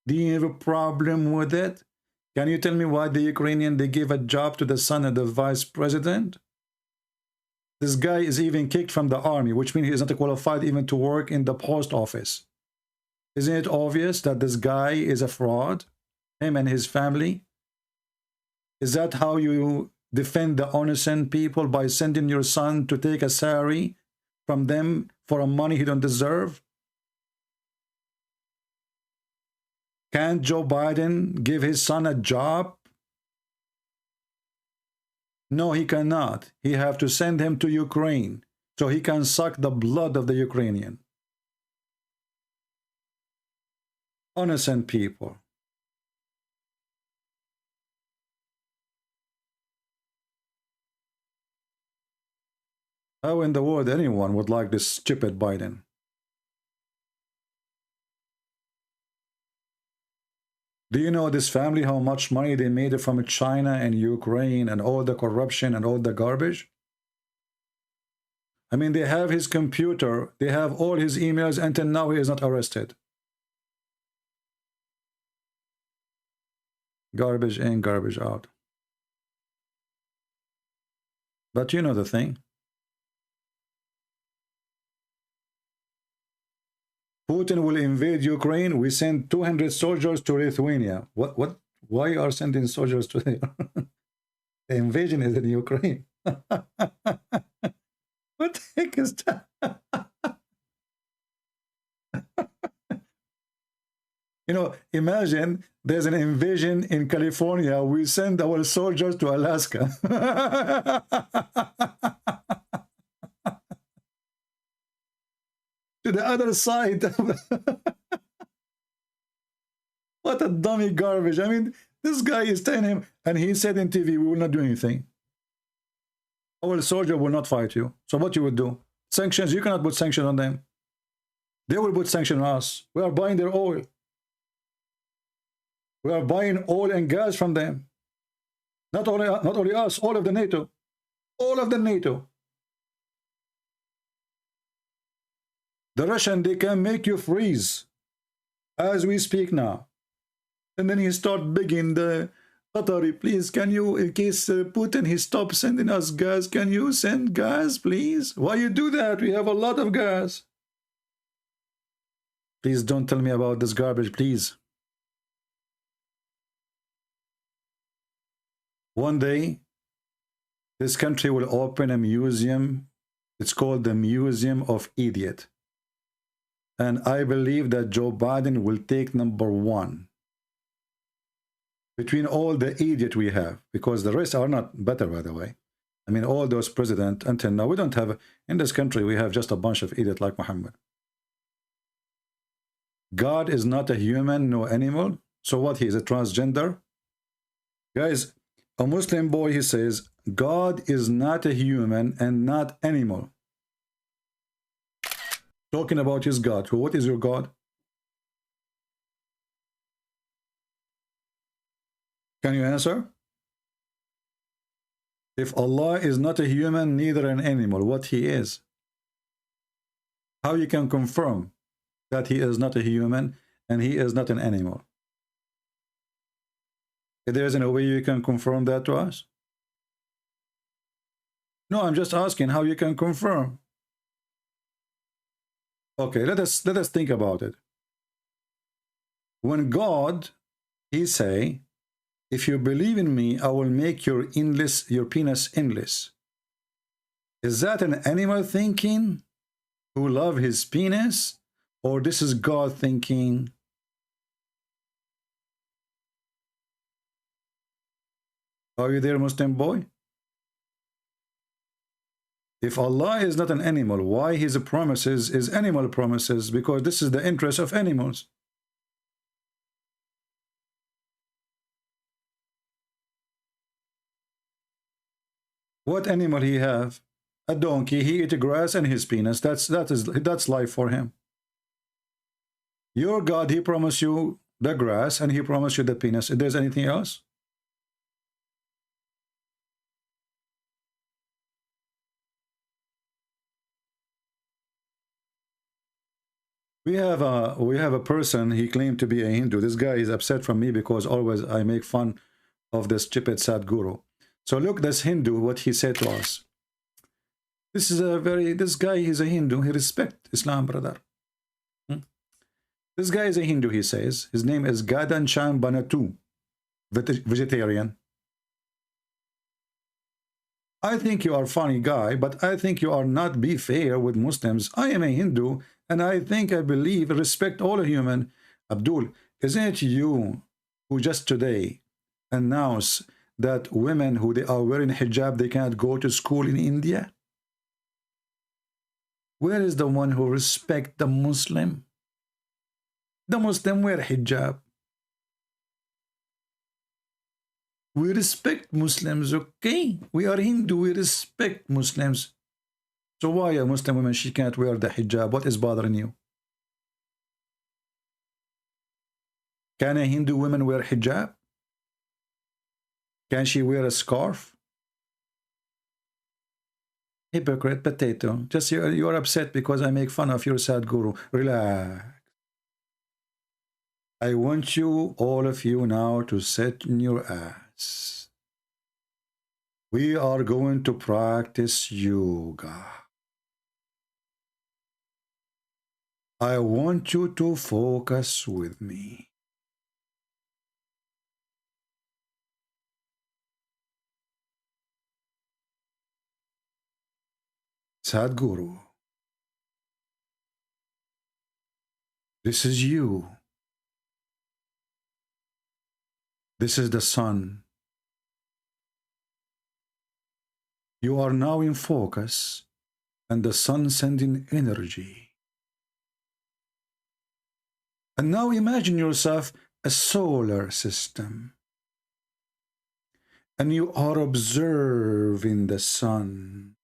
Do you have a problem with it? Can you tell me why the Ukrainian, they give a job to the son of the vice president? This guy is even kicked from the army, which means he is not qualified even to work in the post office. Isn't it obvious that this guy is a fraud? Him and his family? Is that how you defend the innocent people, by sending your son to take a salary from them for a money he don't deserve? Can't Joe Biden give his son a job? No, he cannot. He have to send him to Ukraine so he can suck the blood of the Ukrainian. Innocent people. How in the world anyone would like this stupid Biden? Do you know this family, how much money they made from China and Ukraine and all the corruption and all the garbage? I mean, they have his computer, they have all his emails, until now he is not arrested. Garbage in, garbage out. But you know the thing. Putin will invade Ukraine. We send 200 soldiers to Lithuania. What? Why are sending soldiers to there? The invasion is in Ukraine. What the heck is that? You know, imagine there's an invasion in California. We send our soldiers to Alaska. To the other side. What a dummy garbage. I mean, this guy is telling him, and he said in TV, we will not do anything. Our soldier will not fight you. So what you would do? Sanctions, you cannot put sanctions on them. They will put sanctions on us. We are buying their oil. We are buying oil and gas from them. Not only us, all of the NATO. All of the NATO. The Russian, they can make you freeze as we speak now. And then he start begging the Qatari, please, can you, in case Putin, he stops sending us gas, can you send gas, please? Why you do that? We have a lot of gas. Please don't tell me about this garbage, please. One day, this country will open a museum. It's called the Museum of Idiot. And I believe that Joe Biden will take #1 between all the idiot we have, because the rest are not better, by the way. I mean, all those presidents until now, we don't have, in this country, we have just a bunch of idiots like Muhammad. God is not a human, no animal. So what, he is a transgender? Guys, a Muslim boy, he says, God is not a human and not animal. Talking about his God. What is your God? Can you answer? If Allah is not a human, neither an animal, what he is? How you can confirm that he is not a human and he is not an animal? If there isn't a way you can confirm that to us? No, I'm just asking how you can confirm. Okay, let us think about it. When God, he say, if you believe in me, I will make your penis endless. Is that an animal thinking who love his penis? Or this is God thinking? Are you there, Muslim boy? If Allah is not an animal, why his promises is animal promises? Because this is the interest of animals. What animal he have? A donkey. He eat grass and his penis. That's life for him. Your God, he promised you the grass and he promised you the penis. If there's anything else? We have a person, he claimed to be a Hindu. This guy is upset from me because always I make fun of this stupid Sadhguru. So look, this Hindu, what he said to us. This guy is a Hindu. He respects Islam, brother. This guy is a Hindu, he says. His name is Gadan Cham Banatu, vegetarian. I think you are a funny guy, but I think you are not be fair with Muslims. I am a Hindu, and I believe, respect all human. Abdul, isn't it you who just today announced that women who they are wearing hijab, they cannot go to school in India? Where is the one who respect the Muslim? The Muslim wear hijab. We respect Muslims, okay? We are Hindu, we respect Muslims. So why a Muslim woman, she can't wear the hijab? What is bothering you? Can a Hindu woman wear hijab? Can she wear a scarf? Hypocrite potato. Just you're upset because I make fun of your Sadhguru. Relax. I want you, all of you now, to sit in your ass. We are going to practice yoga. I want you to focus with me. Sadhguru, this is you. This is the sun. You are now in focus, and the sun sending energy. And now imagine yourself a solar system. And you are observing the sun.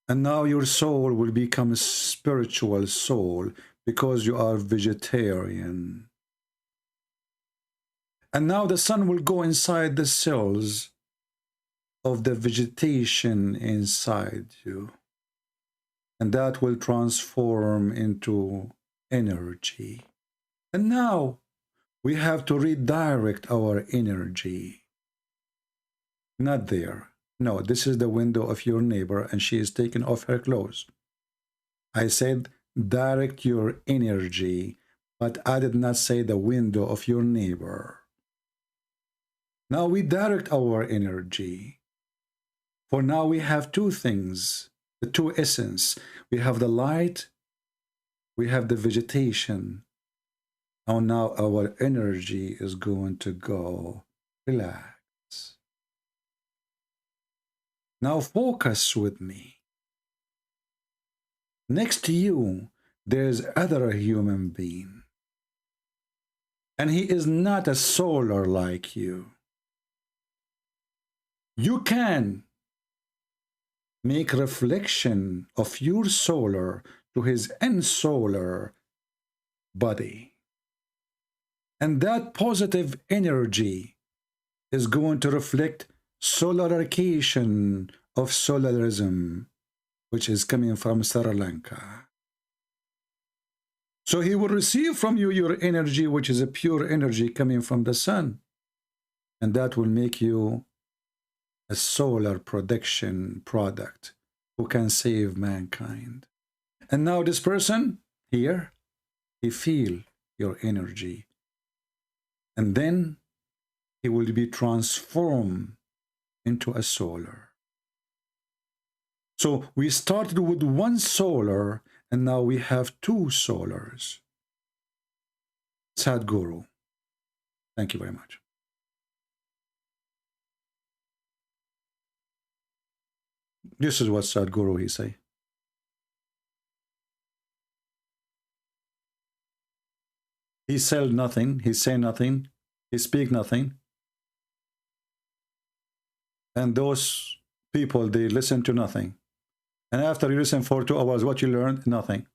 And now your soul will become a spiritual soul because you are vegetarian. And now the sun will go inside the cells of the vegetation inside you. And that will transform into energy. And now we have to redirect our energy. Not there. No, this is the window of your neighbor and she is taking off her clothes. I said direct your energy, but I did not say the window of your neighbor. Now we direct our energy. For now we have two things, the two essence. We have the light, we have the vegetation. And now our energy is going to go. Relax. Now focus with me. Next to you, there's other human being. And he is not a solar like you. You can make reflection of your solar to his unsolar body. And that positive energy is going to reflect solarization of solarism, which is coming from Sri Lanka. So he will receive from you your energy, which is a pure energy coming from the sun. And that will make you a solar production product who can save mankind. And now this person here, he feel your energy. And then he will be transformed into a solar. So we started with one solar, and now we have two solars. Sadhguru. Thank you very much. This is what Sadhguru he say. He sell nothing, he say nothing, he speak nothing. And those people, they listen to nothing. And after you listen for 2 hours, what you learned? Nothing.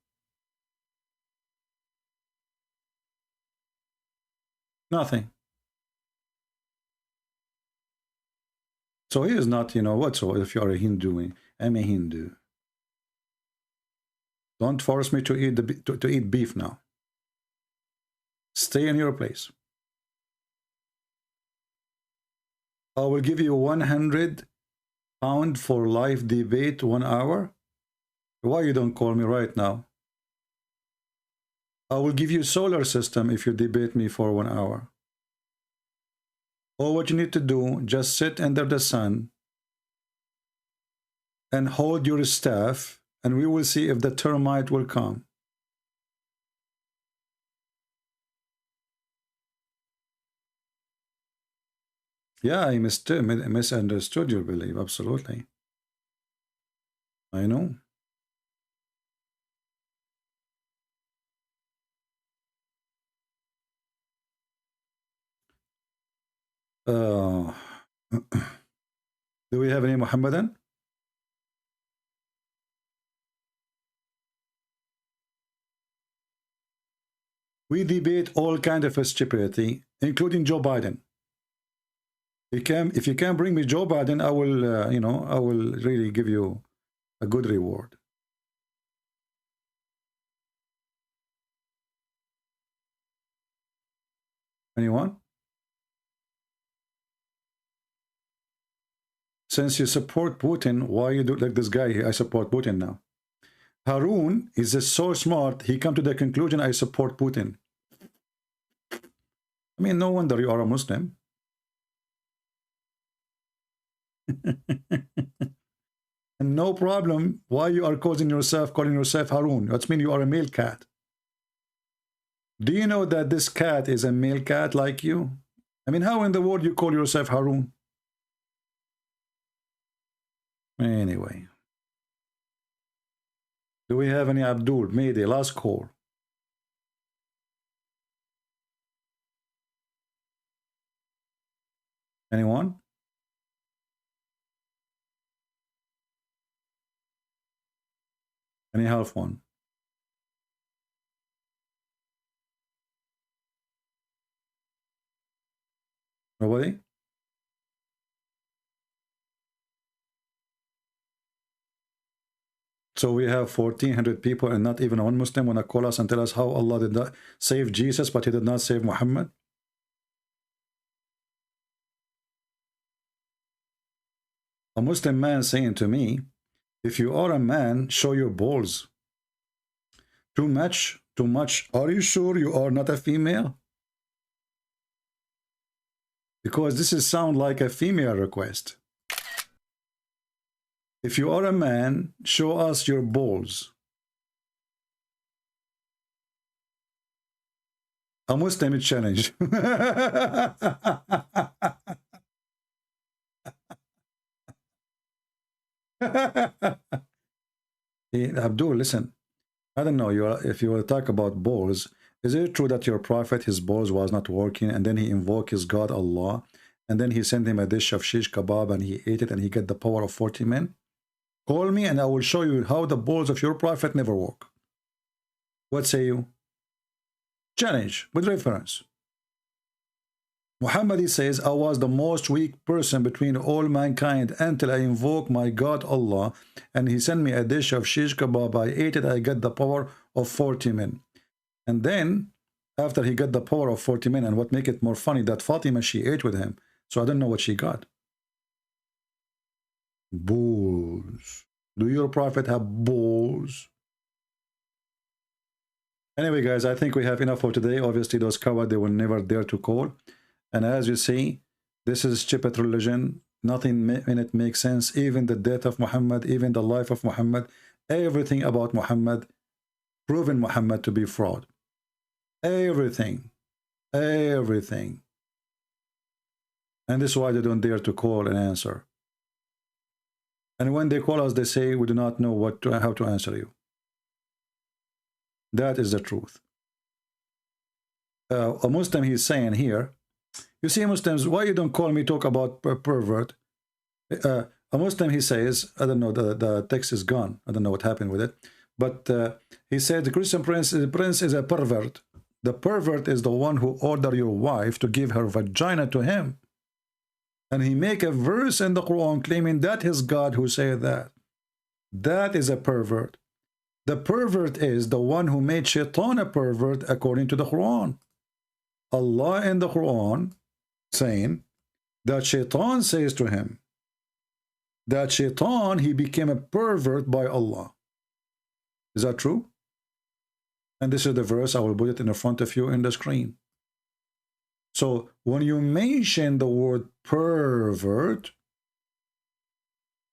Nothing. So he is not, you know, what, so if you are a Hindu, I'm a Hindu. Don't force me to eat, to eat beef now. Stay in your place. I will give you 100 pounds for live debate 1 hour. Why you don't call me right now? I will give you solar system if you debate me for 1 hour. All what you need to do, just sit under the sun and hold your staff, and we will see if the termite will come. Yeah, I misunderstood your belief, absolutely. I know. Do we have any Muhammadan? We debate all kinds of stupidity, including Joe Biden. If you can bring me Joe Biden, I will, you know, I will really give you a good reward. Anyone? Since you support Putin, why you do like this guy? I support Putin now. Harun is so smart, he come to the conclusion, I support Putin. I mean, no wonder you are a Muslim. And no problem why you are calling yourself Harun. That means you are a male cat. Do you know that this cat is a male cat like you? I mean, how in the world you call yourself Harun? Anyway. Do we have any Abdul? Mayday, last call. Anyone? Any half one? Nobody? So we have 1,400 people and not even one Muslim want to call us and tell us how Allah did not save Jesus, but he did not save Muhammad. A Muslim man saying to me, if you are a man, show your balls. Too much, too much. Are you sure you are not a female? Because this is sound like a female request. If you are a man, show us your balls. A Muslim challenge. Hey, Abdul, listen. I don't know. If you will talk about balls, is it true that your prophet, his balls was not working, and then he invoked his God Allah, and then he sent him a dish of shish kebab, and he ate it, and he get the power of 40 men? Call me, and I will show you how the balls of your prophet never work. What say you? Challenge with reference. Muhammad, he says, I was the most weak person between all mankind until I invoked my God Allah, and he sent me a dish of shish kebab. I ate it, I got the power of 40 men. And then, after he got the power of 40 men, and what make it more funny, that Fatima, she ate with him. So I don't know what she got. Balls. Do your prophet have balls? Anyway, guys, I think we have enough for today. Obviously, those cowards, they will never dare to call. And as you see, this is stupid religion. Nothing in it makes sense. Even the death of Muhammad, even the life of Muhammad, everything about Muhammad, proven Muhammad to be fraud. Everything. Everything. And this is why they don't dare to call and answer. And when they call us, they say, we do not know how to answer you. That is the truth. A Muslim, he's saying here, you see, Muslims, why you don't call me talk about pervert? A Muslim, he says, I don't know, the text is gone. I don't know what happened with it. But he said the Christian prince is a pervert. The pervert is the one who ordered your wife to give her vagina to him. And he make a verse in the Quran claiming that is God who said that. That is a pervert. The pervert is the one who made Shaitan a pervert according to the Quran. Allah in the Quran saying that Shaitan says to him that Shaitan, he became a pervert by Allah. Is that true? And this is the verse. I will put it in the front of you in the screen. So when you mention the word pervert,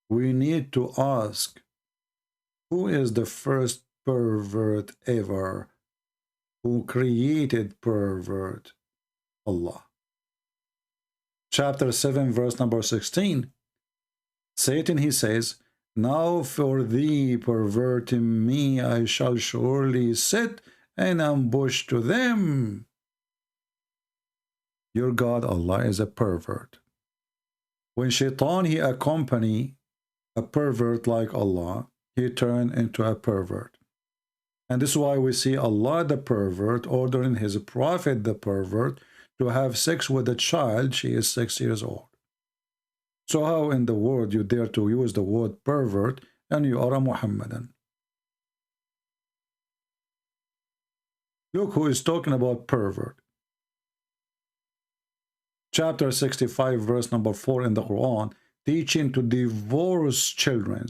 we need to ask, who is the first pervert ever? Who created pervert? Allah. Chapter 7, verse number 16. Satan, he says, now for thee perverting me, I shall surely sit and ambush to them. Your God, Allah, is a pervert. When Shaitan, he accompany a pervert like Allah, he turned into a pervert. And this is why we see Allah, the pervert, ordering his prophet, the pervert, to have sex with a child. She is 6 years old. So how in the world you dare to use the word pervert and you are a Muhammadan? Look who is talking about pervert. Chapter 65, verse number 4 in the Quran, teaching to divorce children.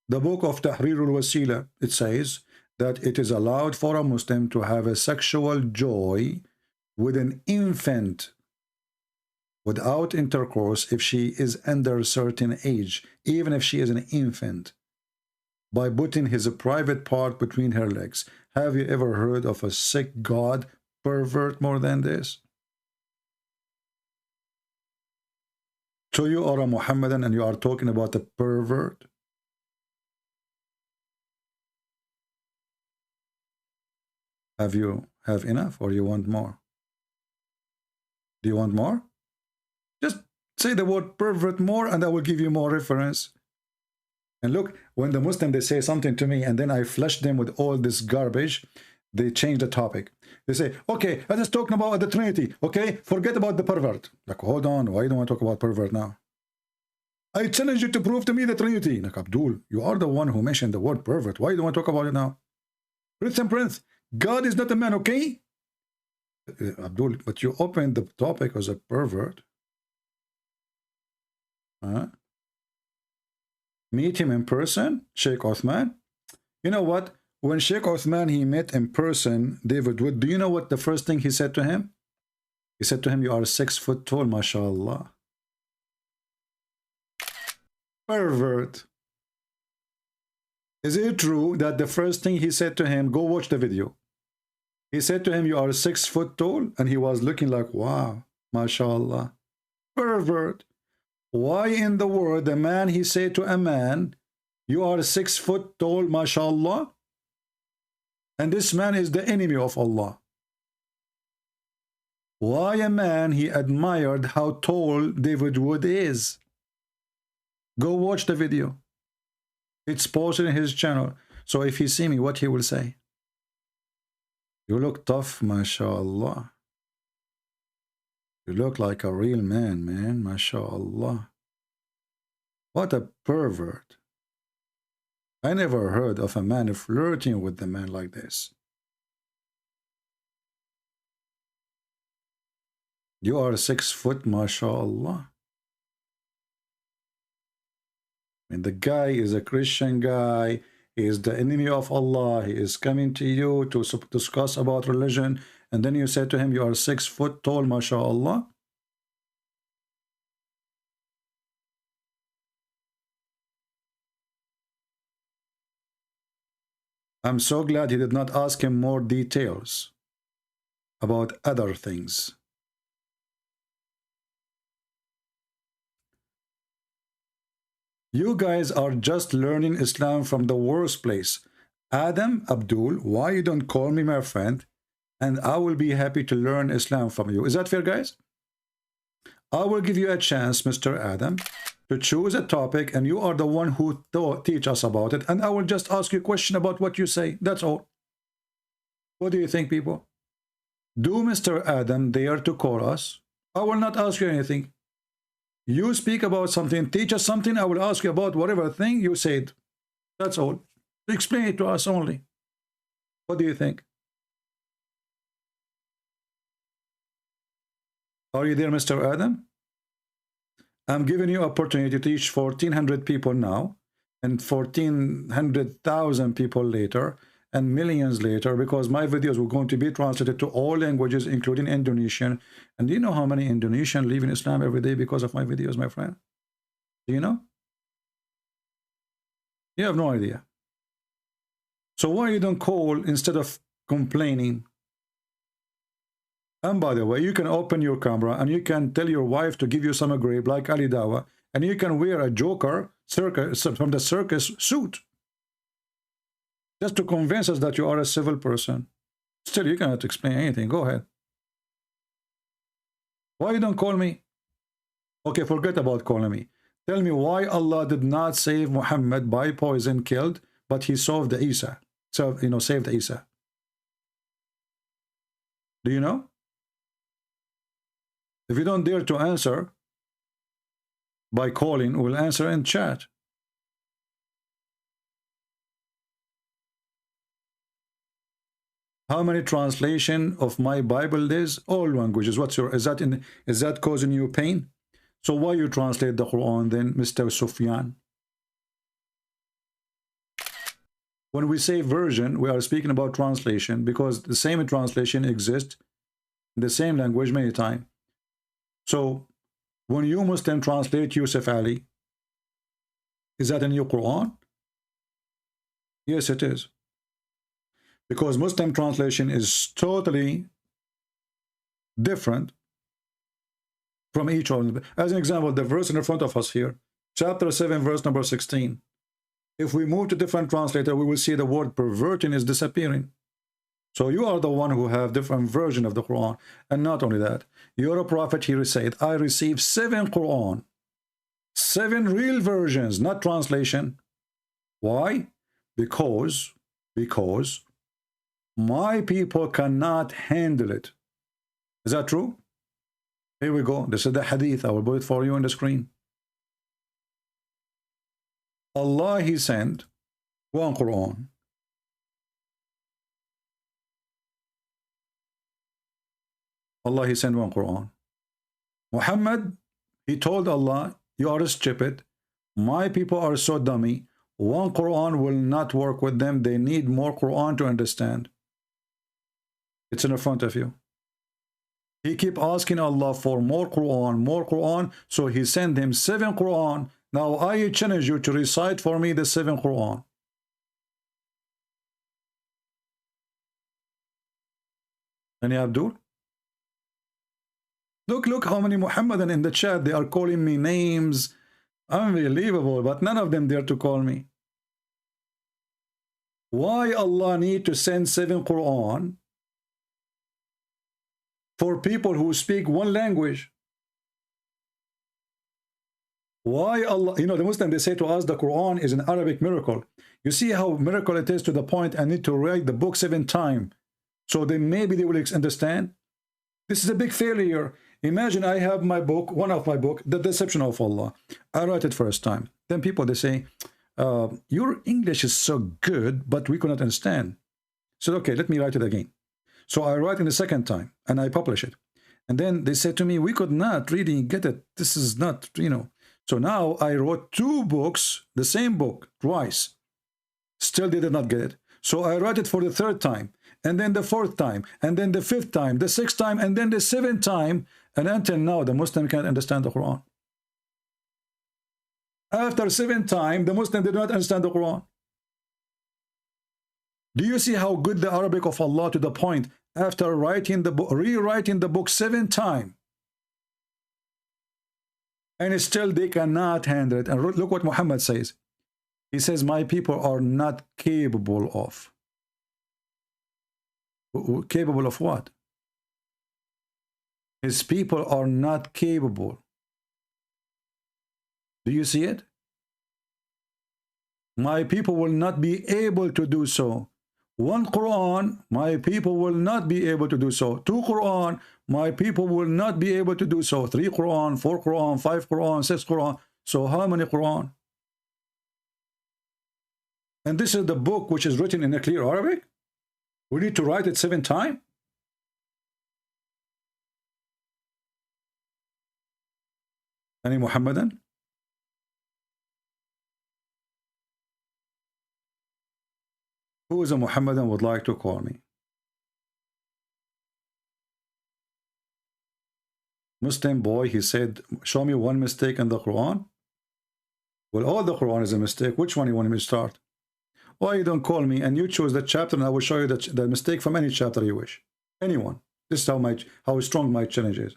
The book of Tahrir al-Wasila, it says that it is allowed for a Muslim to have a sexual joy with an infant without intercourse if she is under a certain age, even if she is an infant, by putting his private part between her legs. Have you ever heard of a sick God pervert more than this? So you are a Muhammadan and you are talking about a pervert? Have you have enough or you want more? Do you want more? Just say the word pervert more and I will give you more reference. And look, when the Muslim, they say something to me and then I flush them with all this garbage, they change the topic. They say, okay, let's just talk about the Trinity. Okay, forget about the pervert. Like, hold on, why don't I talk about pervert now? I challenge you to prove to me the Trinity. Like, Abdul, you are the one who mentioned the word pervert. Why don't I talk about it now? Prince and Prince, God is not a man, okay? Abdul, but you opened the topic as a pervert. Huh? Meet him in person, Sheikh Othman. You know what? When Sheikh Othman he met in person David Wood, do you know what the first thing he said to him? He said to him, "You are 6 foot tall, mashallah." Pervert. Is it true that the first thing he said to him, go watch the video. He said to him, "You are 6 foot tall," and he was looking like, wow, mashallah. Pervert. Why in the world a man he said to a man, "You are 6 foot tall, mashallah," and this man is the enemy of Allah? Why a man he admired how tall David Wood is? Go watch the video. It's posted in his channel. So if he see me, what he will say? "You look tough, mashallah. You look like a real man, man, mashallah." What a pervert. I never heard of a man flirting with a man like this. "You are 6 foot, mashallah." And the guy is a Christian guy. He is the enemy of Allah. He is coming to you to discuss about religion. And then you say to him, "You are 6 foot tall, mashallah." I'm so glad he did not ask him more details about other things. You guys are just learning Islam from the worst place. Adam, Abdul, why you don't call me my friend? And I will be happy to learn Islam from you. Is that fair, guys? I will give you a chance, Mr. Adam, to choose a topic, and you are the one who teach us about it. And I will just ask you a question about what you say. That's all. What do you think, people? Do Mr. Adam dare to call us? I will not ask you anything. You speak about something, teach us something, I will ask you about whatever thing you said. That's all. Explain it to us only. What do you think? Are you there, Mr. Adam? I'm giving you opportunity to teach 1,400 people now, and 1,400,000 people later, and millions later, because my videos were going to be translated to all languages, including Indonesian. And do you know how many Indonesians live in Islam every day because of my videos, my friend? Do you know? You have no idea. So why you don't call instead of complaining? And by the way, you can open your camera and you can tell your wife to give you some grape like Ali Dawa, and you can wear a Joker circus from the circus suit just to convince us that you are a civil person. Still, you cannot explain anything. Go ahead. Why you don't call me? Okay, forget about calling me. Tell me why Allah did not save Muhammad by poison killed, but he saved Isa. So, saved Isa. Do you know? If you don't dare to answer by calling, we'll answer in chat. How many translation of my Bible is? All languages. Is that causing you pain? So why you translate the Quran then, Mr. Sufyan? When we say version, we are speaking about translation, because the same translation exists in the same language many times. So when you Muslim translate Yusuf Ali, is that a new Quran? Yes, it is. Because Muslim translation is totally different from each other. As an example, the verse in front of us here, chapter 7, verse number 16. If we move to different translator, we will see the word perverting is disappearing. So you are the one who have different version of the Quran. And not only that, you're a prophet, he said, I received 7 Quran. 7 real versions, not translation. Why? Because my people cannot handle it. Is that true? Here we go. This is the hadith. I will put it for you on the screen. Allah, he sent one Quran. Allah, he sent one Quran. Muhammad, he told Allah, You are stupid. My people are so dummy. One Quran will not work with them. They need more Quran to understand. It's in front of you. He keep asking Allah for more Quran, so he sent him 7 Quran. Now I challenge you to recite for me the 7 Quran. Any Abdul? Look how many Muhammadan in the chat. They are calling me names. Unbelievable, but none of them dare to call me. Why Allah need to send 7 Quran for people who speak one language? Why Allah, you know, the Muslim, they say to us the Quran is an Arabic miracle. You see how miracle it is to the point I need to write the book 7 times, so then maybe they will understand. This is a big failure. Imagine I have my book, one of my book, The Deception of Allah. I write it first time. Then people, they say, your English is so good, but we cannot understand. So, okay, let me write it again. So I write it the second time, and I publish it. And then they said to me, we could not really get it. This is not, you know. So now I wrote 2 books, the same book, twice. Still they did not get it. So I write it for the 3rd time, and then the 4th time, and then the 5th time, the 6th time, and then the 7th time. And until now, the Muslim can't understand the Quran. After 7th time, the Muslim did not understand the Quran. Do you see how good the Arabic of Allah to the point, after writing the book, rewriting the book 7 times, and still they cannot handle it. And look what Muhammad says. He says, my people are not capable of. Capable of what? His people are not capable. Do you see it? My people will not be able to do so. 1 Quran, my people will not be able to do so. 2 Quran, my people will not be able to do so. 3 Quran, 4 Quran, 5 Quran, 6 Quran. So how many Quran? And this is the book which is written in a clear Arabic? We need to write it 7 times? Any Muhammadan? Who is a Muhammadan would like to call me? Muslim boy, he said, show me one mistake in the Quran. Well, all the Quran is a mistake. Which one you want me to start? Why you don't call me and you choose the chapter and I will show you the mistake from any chapter you wish. Anyone. This is how strong my challenge is.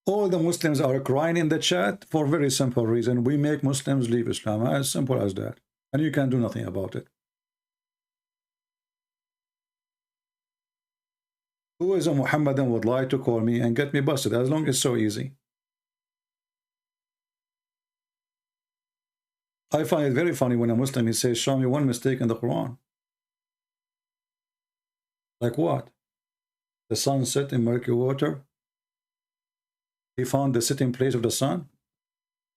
All the Muslims are crying in the chat for a very simple reason. We make Muslims leave Islam. As simple as that. And you can do nothing about it. Who is a Muhammadan would like to call me and get me busted? As long as it's so easy. I find it very funny when a Muslim he says, show me one mistake in the Quran. Like what? The sun set in murky water. He found the sitting place of the sun.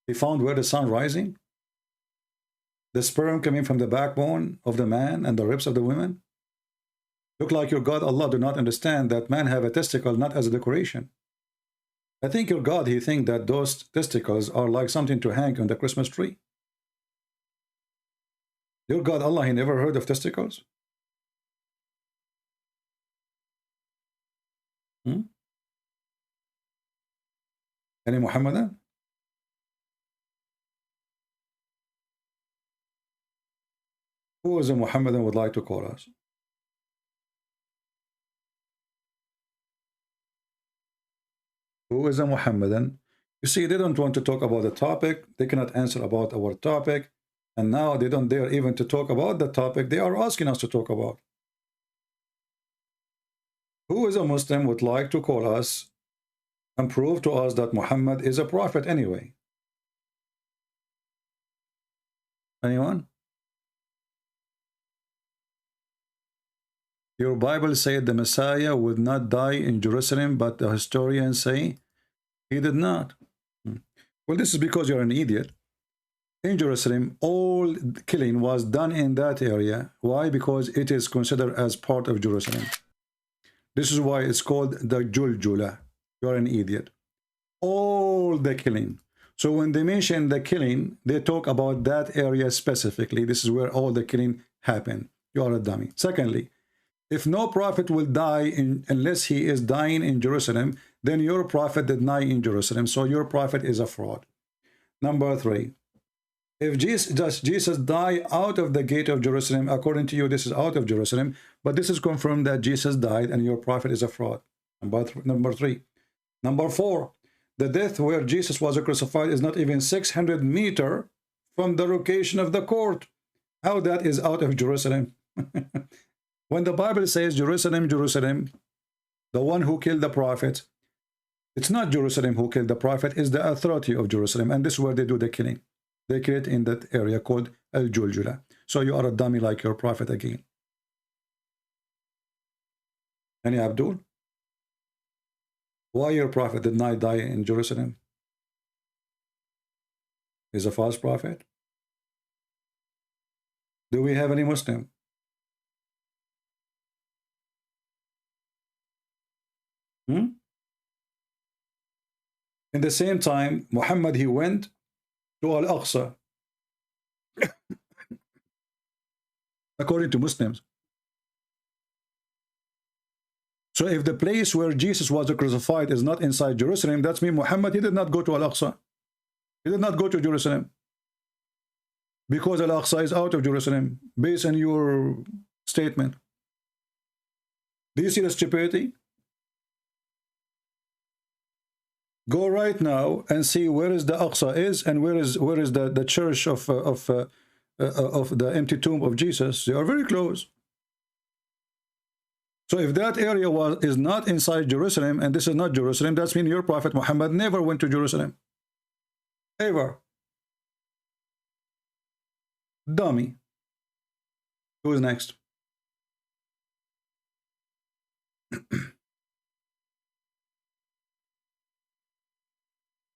He found where the sun rising. The sperm coming from the backbone of the man and the ribs of the women. Look like your God Allah do not understand that man have a testicle not as a decoration. I think your God, he think that those testicles are like something to hang on the Christmas tree. Your God Allah, he never heard of testicles? Any Muhammadan? Who is a Muhammadan would like to call us? Who is a Muhammadan? You see, they don't want to talk about the topic. They cannot answer about our topic. And now they don't dare even to talk about the topic they are asking us to talk about. Who is a Muslim would like to call us and prove to us that Muhammad is a prophet anyway? Anyone? Your Bible said the Messiah would not die in Jerusalem, but the historians say he did not. Well, this is because you're an idiot. In Jerusalem, all killing was done in that area. Why? Because it is considered as part of Jerusalem. This is why it's called the Juljula. You're an idiot. All the killing. So when they mention the killing, they talk about that area specifically. This is where all the killing happened. You are a dummy. Secondly, if no prophet will die unless he is dying in Jerusalem, then your prophet did die in Jerusalem. So your prophet is a fraud. Number 3, if Jesus died out of the gate of Jerusalem, according to you, this is out of Jerusalem, but this is confirmed that Jesus died and your prophet is a fraud. Number 3. Number 4, the death where Jesus was crucified is not even 600 meters from the location of the court. How that is out of Jerusalem? When the Bible says Jerusalem, Jerusalem, the one who killed the prophet, it's not Jerusalem who killed the prophet, it's the authority of Jerusalem. And this is where they do the killing. They kill it in that area called Al-Juljula. So you are a dummy like your prophet again. Any Abdul? Why your prophet did not die in Jerusalem? He's a false prophet? Do we have any Muslim? In the same time, Muhammad, he went to Al-Aqsa, according to Muslims. So if the place where Jesus was crucified is not inside Jerusalem, that's mean Muhammad, he did not go to Al-Aqsa. He did not go to Jerusalem. Because Al-Aqsa is out of Jerusalem, based on your statement. Do you see the stupidity? Go right now and see where is the Aqsa is and where is the church of the empty tomb of Jesus. They are very close. So if that area is not inside Jerusalem and this is not Jerusalem, that's mean your prophet Muhammad never went to Jerusalem. Ever. Dummy. Who is next?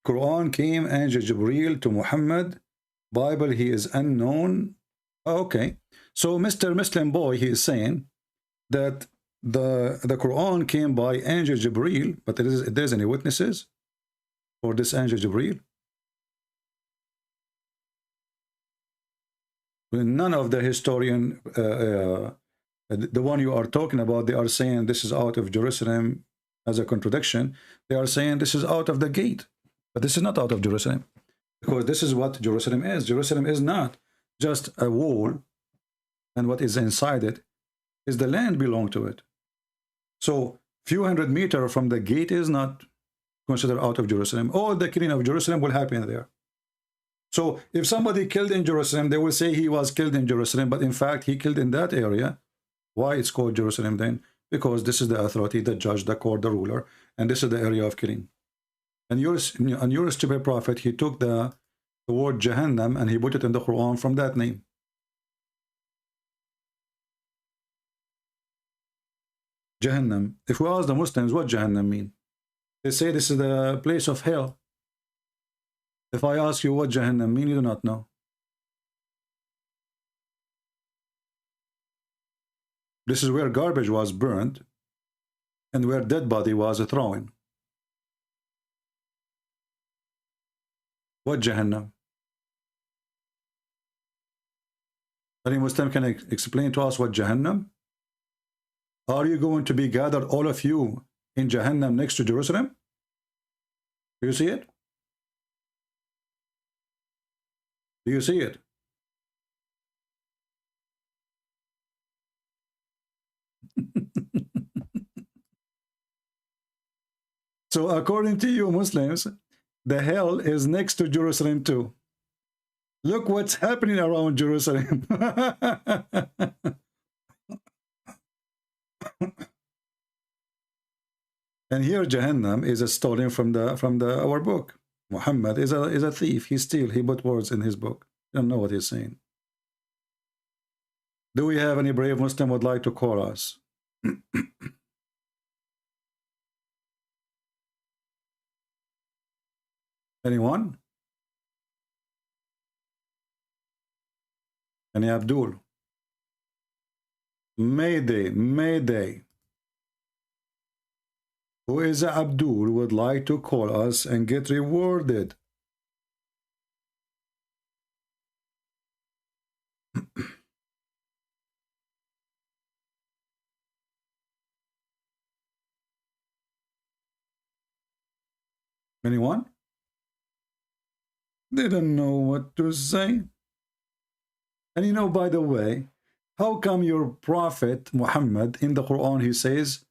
Quran came, angel Jibreel to Muhammad. Bible, he is unknown. Okay. So Mr. Muslim boy, he is saying that the Quran came by angel Jibreel, but there's any witnesses for this angel Jibreel? None of the historian, the one you are talking about, they are saying this is out of Jerusalem as a contradiction. They are saying this is out of the gate. But this is not out of Jerusalem, because this is what Jerusalem is. Jerusalem is not just a wall, and what is inside it is the land belong to it. So few hundred meters from the gate is not considered out of Jerusalem. All the killing of Jerusalem will happen there. So if somebody killed in Jerusalem, they will say he was killed in Jerusalem, but in fact he killed in that area. Why it's called Jerusalem then? Because this is the authority, the judge, the court, the ruler, and this is the area of killing. And your stupid prophet, he took the word Jahannam and he put it in the Quran from that name. Jahannam. If we ask the Muslims what Jahannam mean, they say this is the place of hell. If I ask you what Jahannam mean, you do not know. This is where garbage was burned and where dead body was thrown. What Jahannam? Any Muslim can explain to us what Jahannam? Are you going to be gathered, all of you, in Jahannam next to Jerusalem? Do you see it? Do you see it? So according to you Muslims, the hell is next to Jerusalem too. Look what's happening around Jerusalem. And here Jahannam is a stolen from our book. Muhammad is a thief. He steals. He put words in his book. You don't know what he's saying. Do we have any brave Muslim would like to call us? Anyone? Any Abdul? Mayday, Mayday. Who is Abdul would like to call us and get rewarded? Anyone? They don't know what to say. And you know, by the way, how come your prophet Muhammad in the Quran, he says,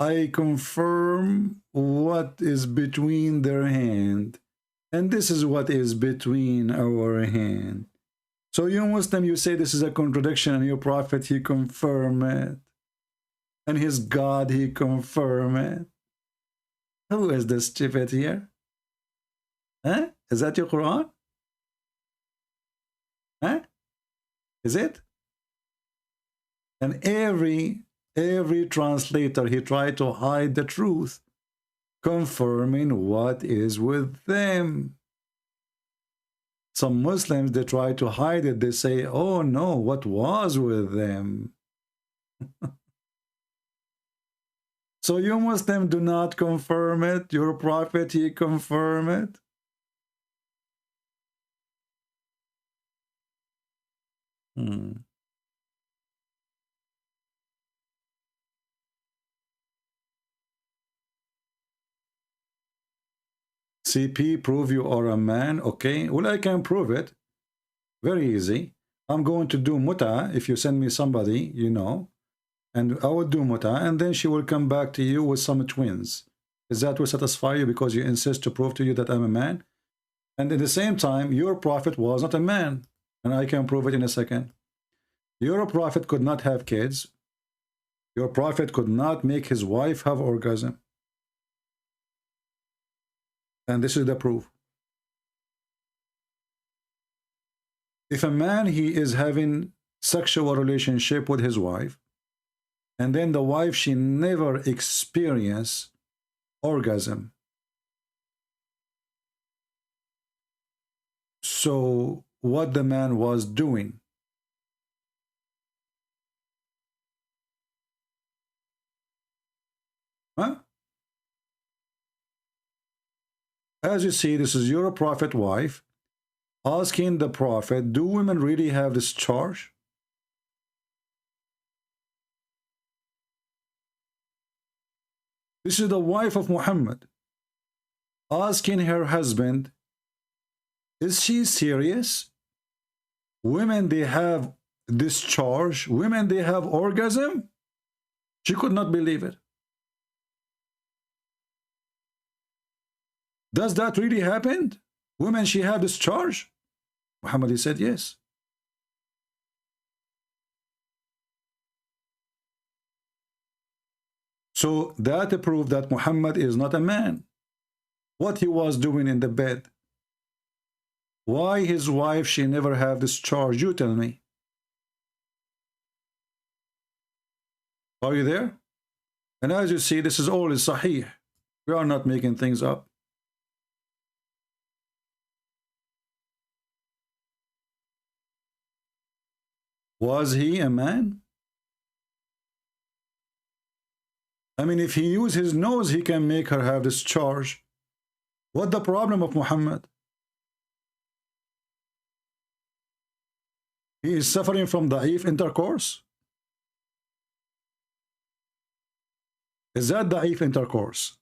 I confirm what is between their hand, and this is what is between our hand. So you Muslim, you say this is a contradiction, and your prophet, he confirm it. And his God, he confirm it. Who is the stupid here? Huh? Is that your Quran? Huh? Is it? And every translator, he tried to hide the truth, confirming what is with them. Some Muslims, they try to hide it. They say, oh no, what was with them? So you Muslim do not confirm it. Your prophet, he confirm it. CP, prove you are a man. Okay, well, I can prove it. Very easy. I'm going to do muta if you send me somebody, you know, and I will do muta, and then she will come back to you with some twins. Is that will satisfy you because you insist to prove to you that I'm a man? And at the same time, your prophet was not a man, and I can prove it in a second. Your prophet could not have kids. Your prophet could not make his wife have orgasm. And this is the proof. If a man, he is having sexual relationship with his wife, and then the wife, she never experienced orgasm. So what the man was doing? Huh? As you see, this is your prophet wife asking the prophet, do women really have this charge? This is the wife of Muhammad asking her husband, is she serious? Women, they have discharge. Women, they have orgasm. She could not believe it. Does that really happen? Women, she have discharge? Muhammad, he said yes. So that proved that Muhammad is not a man. What he was doing in the bed. Why his wife, she never have discharge? You tell me. Are you there? And as you see, this is all is sahih. We are not making things up. Was he a man? I mean, if he used his nose, he can make her have discharge. What the problem of Muhammad? He is suffering from da'if intercourse. Is that da'if intercourse?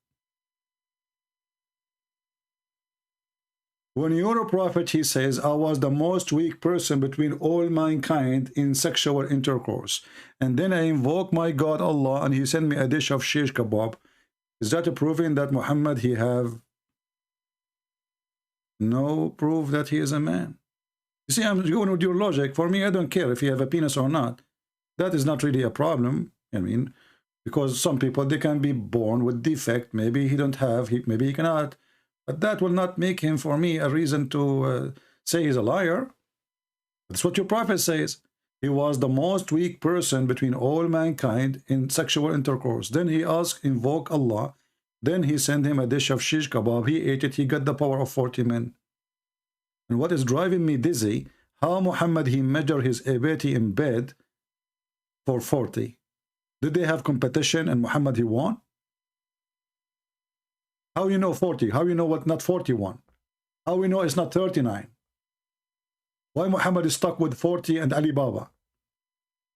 When your prophet, he says, I was the most weak person between all mankind in sexual intercourse, and then I invoke my God Allah and he sent me a dish of shish kebab, is that proving that Muhammad, he have no proof that he is a man? You see, I'm going with your logic. For me, I don't care if you have a penis or not. That is not really a problem. I mean, because some people, they can be born with defect. Maybe he don't have, maybe he cannot. But that will not make him, for me, a reason to say he's a liar. That's what your prophet says. He was the most weak person between all mankind in sexual intercourse. Then he asked, invoke Allah. Then he sent him a dish of shish kebab. He ate it. He got the power of 40 men. And what is driving me dizzy, how Muhammad, he measured his ability in bed for 40. Did they have competition and Muhammad, he won? How you know 40? How you know what not 41? How we know it's not 39? Why Muhammad is stuck with 40 and Ali Baba?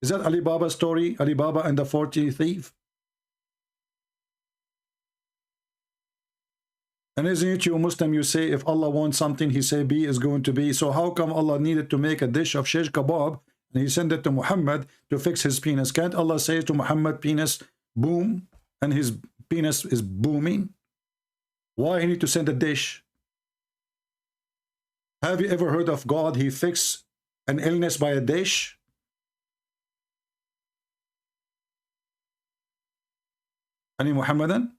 Is that Ali Baba's story? Ali Baba and the 40 thief? And isn't it you Muslim, you say if Allah wants something, he say be is going to be. So how come Allah needed to make a dish of shish kebab and he sent it to Muhammad to fix his penis? Can't Allah say to Muhammad, penis boom, and his penis is booming? Why he need to send a dish? Have you ever heard of God, he fixed an illness by a dish? Any Muhammadan?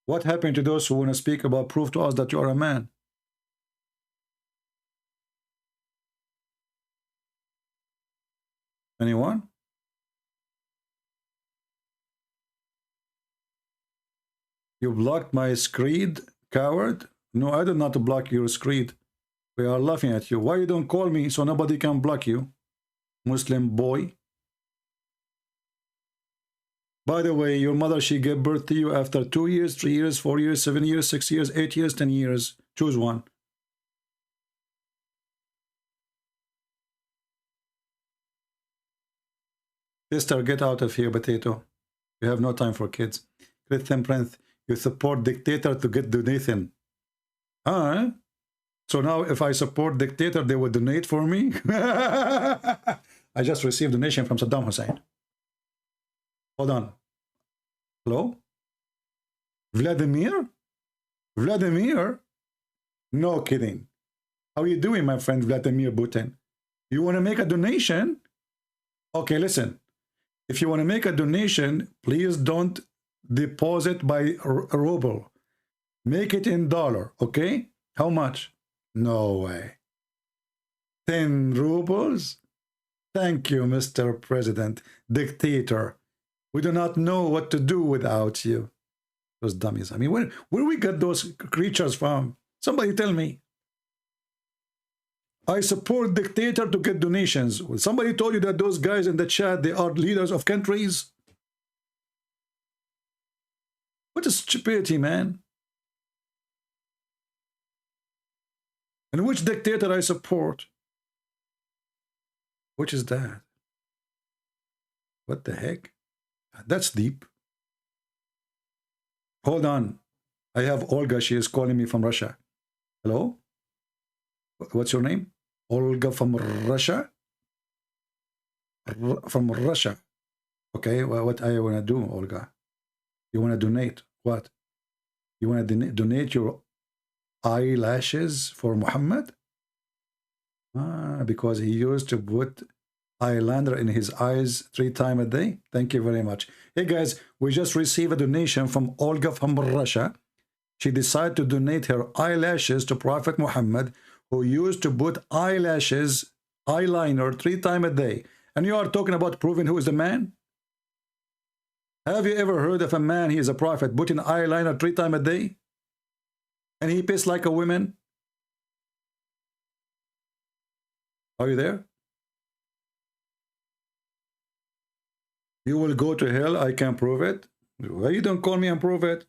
What happened to those who want to speak about proof to us that you are a man? Anyone? You blocked my screed, coward? No, I did not block your screed. We are laughing at you. Why you don't call me so nobody can block you, Muslim boy? By the way, your mother, she gave birth to you after 2 years, 3 years, 4 years, 7 years, 6 years, 8 years, 10 years. Choose one. Sister, get out of here, potato. We have no time for kids. Christian Prince, you support dictator to get donation. So now if I support dictator, they will donate for me? I just received donation from Saddam Hussein. Hold on. Hello? Vladimir? Vladimir? No kidding. How are you doing, my friend Vladimir Putin? You want to make a donation? Okay, listen. If you want to make a donation, please don't deposit by ruble. Make it in dollar, okay? How much? No way. 10 rubles? Thank you, Mr. President. Dictator. We do not know what to do without you. Those dummies. I mean, where we get those creatures from? Somebody tell me. I support dictator to get donations. Somebody told you that those guys in the chat, they are leaders of countries? What a stupidity, man. And which dictator I support? Which is that? What the heck? That's deep. Hold on. I have Olga. She is calling me from Russia. Hello? What's your name? Olga from Russia? From Russia. Okay, well, what I want to do, Olga? You want to donate? What? You want to donate your eyelashes for Muhammad? Because he used to put eyeliner in his eyes 3 times a day. Thank you very much. Hey guys, we just received a donation from Olga from Russia. She decided to donate her eyelashes to Prophet Muhammad, who used to put eyeliner 3 times a day. And you are talking about proving who is the man? Have you ever heard of a man, he is a prophet, putting eyeliner 3 times a day? And he pissed like a woman? Are you there? You will go to hell, I can prove it. Why you don't call me and prove it?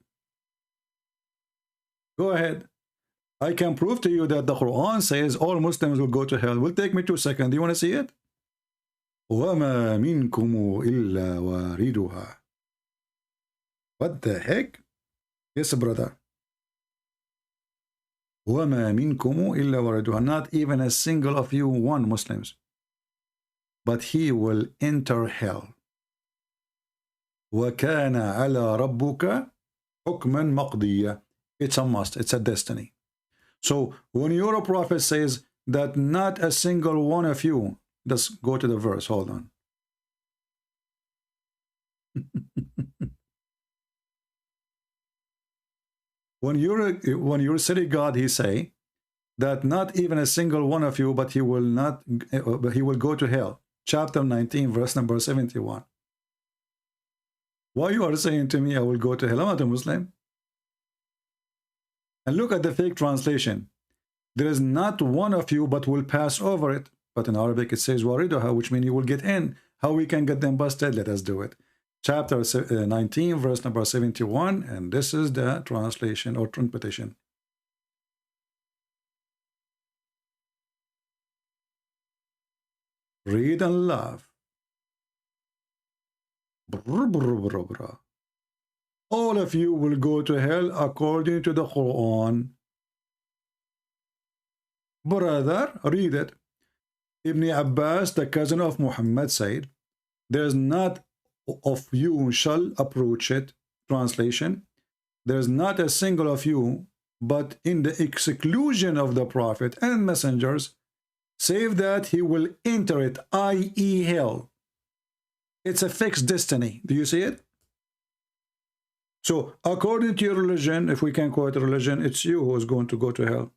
Go ahead. I can prove to you that the Quran says all Muslims will go to hell. Will take me 2 seconds. Do you want to see it? وَمَا مِنْكُمُ إِلَّا وَارِدُهَا. What the heck? Yes, brother. وَمَا مِنْكُمُ إِلَّا وَارِدُهَا. Not even a single of you, one Muslims. But he will enter hell. وَكَانَ عَلَى رَبُّكَ حُكْمًا مَقْضِيًّا. It's a must. It's a destiny. So when your prophet says that not a single one of you, let's go to the verse. Hold on. When you're city God, he say that not even a single one of you, but he will go to hell. Chapter 19, verse number 71. Why you are saying to me, I will go to hell? I'm not a Muslim. And look at the fake translation. There is not one of you, but will pass over it. But in Arabic it says wariduha, which means you will get in. How we can get them busted? Let us do it. Chapter 19, verse number 71, and this is the translation or interpretation. Read and laugh. Brr, brr, brr, brr. All of you will go to hell according to the Quran. Brother, read it. Ibn Abbas, the cousin of Muhammad, said, there's not of you shall approach it. Translation, there's not a single of you, but in the exclusion of the Prophet and messengers, save that he will enter it, i.e. hell. It's a fixed destiny. Do you see it? So, according to your religion, if we can call it a religion, it's you who is going to go to hell.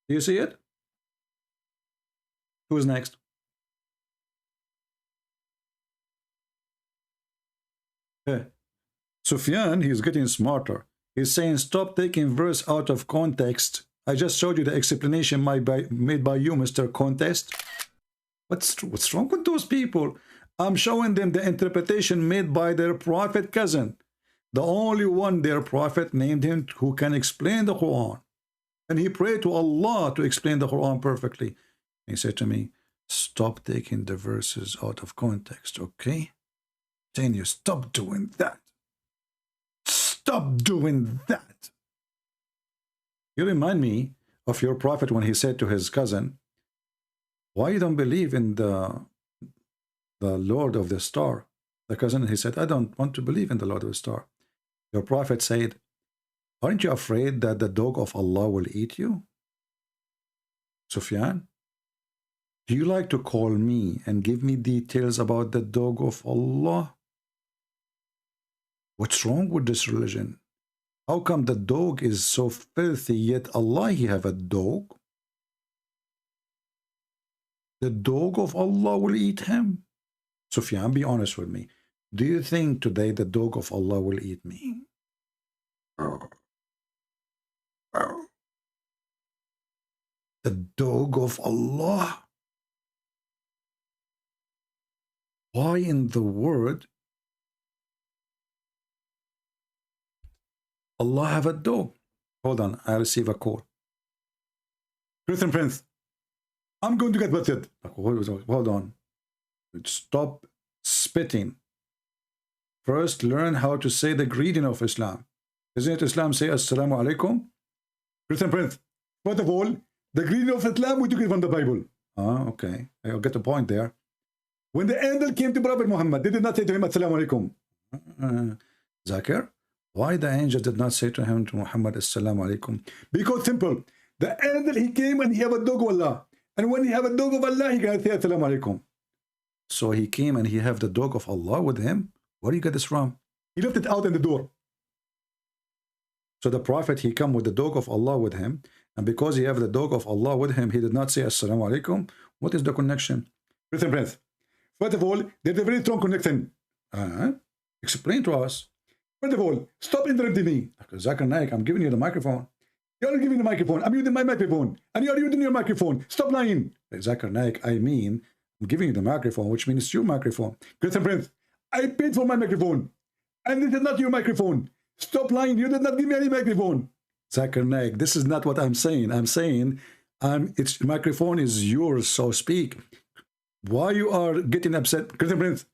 Do you see it? Who's next? Sufyan, he's getting smarter. He's saying, stop taking verse out of context. I just showed you the explanation made by you, Mr. Contest. What's wrong with those people? I'm showing them the interpretation made by their prophet cousin. The only one their prophet named him who can explain the Quran. And he prayed to Allah to explain the Quran perfectly. He said to me, stop taking the verses out of context, okay? Saying you stop doing that. Stop doing that. You remind me of your prophet when he said to his cousin, why you don't believe in the Lord of the Star? The cousin, he said, I don't want to believe in the Lord of the Star. Your prophet said, aren't you afraid that the dog of Allah will eat you? Sufyan, do you like to call me and give me details about the dog of Allah? What's wrong with this religion? How come the dog is so filthy, yet Allah, he have a dog? The dog of Allah will eat him. Sufyan, be honest with me. Do you think today the dog of Allah will eat me? The dog of Allah? Why in the world Allah have a dog? Hold on, I receive a call. Christian Prince, I'm going to get busted. Hold on. Stop spitting. First, learn how to say the greeting of Islam. Isn't it Islam say Assalamu alaikum? Christian Prince, first of all, the greeting of Islam we took it from the Bible. Ah, okay. I'll get the point there. When the angel came to Prophet Muhammad, they did not say to him Assalamu alaikum. Zakir, why the angel did not say to him, to Muhammad, Assalamu alaikum? Because simple. The angel, he came and he have a dog of Allah. And when he have a dog of Allah, he can say Assalamu alaikum. So he came and he have the dog of Allah with him. Where do you get this from? He left it out in the door. So the Prophet, he come with the dog of Allah with him. And because he have the dog of Allah with him, he did not say Assalamu alaikum. What is the connection? Listen, friends. First of all, there's a very strong connection. Explain to us. First of all, stop interrupting me. Zakir Naik, I'm giving you the microphone. You're giving the microphone. I'm using my microphone. And you're using your microphone. Stop lying. Zakir Naik, I mean, I'm giving you the microphone, which means it's your microphone. Christian Prince, I paid for my microphone. And this is not your microphone. Stop lying. You did not give me any microphone. Zakir Naik, this is not what I'm saying. I'm saying its microphone is yours, so speak. Why you are getting upset? Christian Prince,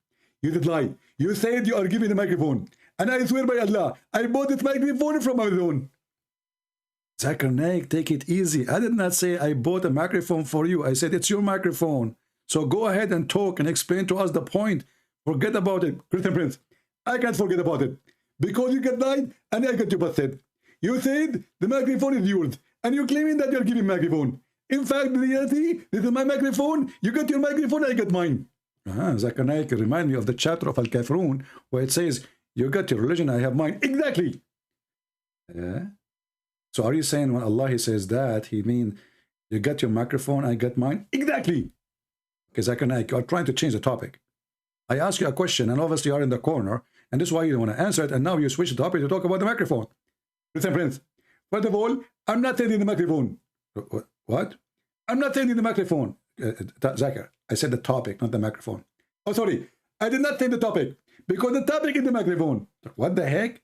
you did lie. You said you are giving the microphone. And I swear by Allah, I bought this microphone from Amazon. Zakir Naik, take it easy. I did not say I bought a microphone for you. I said it's your microphone. So go ahead and talk and explain to us the point. Forget about it. Christian Prince, I can't forget about it. Because you get lied and I got you busted. You said the microphone is yours. And you're claiming that you're giving microphone. In fact, the reality, this is my microphone. You got your microphone, I got mine. Zakir Naik, remind me of the chapter of Al-Kafirun where it says, you got your religion, I have mine. Exactly. Yeah. So are you saying when Allah he says that, he mean you got your microphone, I got mine? Exactly. Okay, Zakir Naik, you are trying to change the topic. I ask you a question, and obviously you are in the corner, and this is why you don't want to answer it, and now you switch the topic to talk about the microphone. Listen, Prince, first of all, I'm not taking the microphone. What? I'm not taking the microphone, Zakir. I said the topic, not the microphone. Oh, sorry. I did not take the topic because the topic is the microphone. What the heck?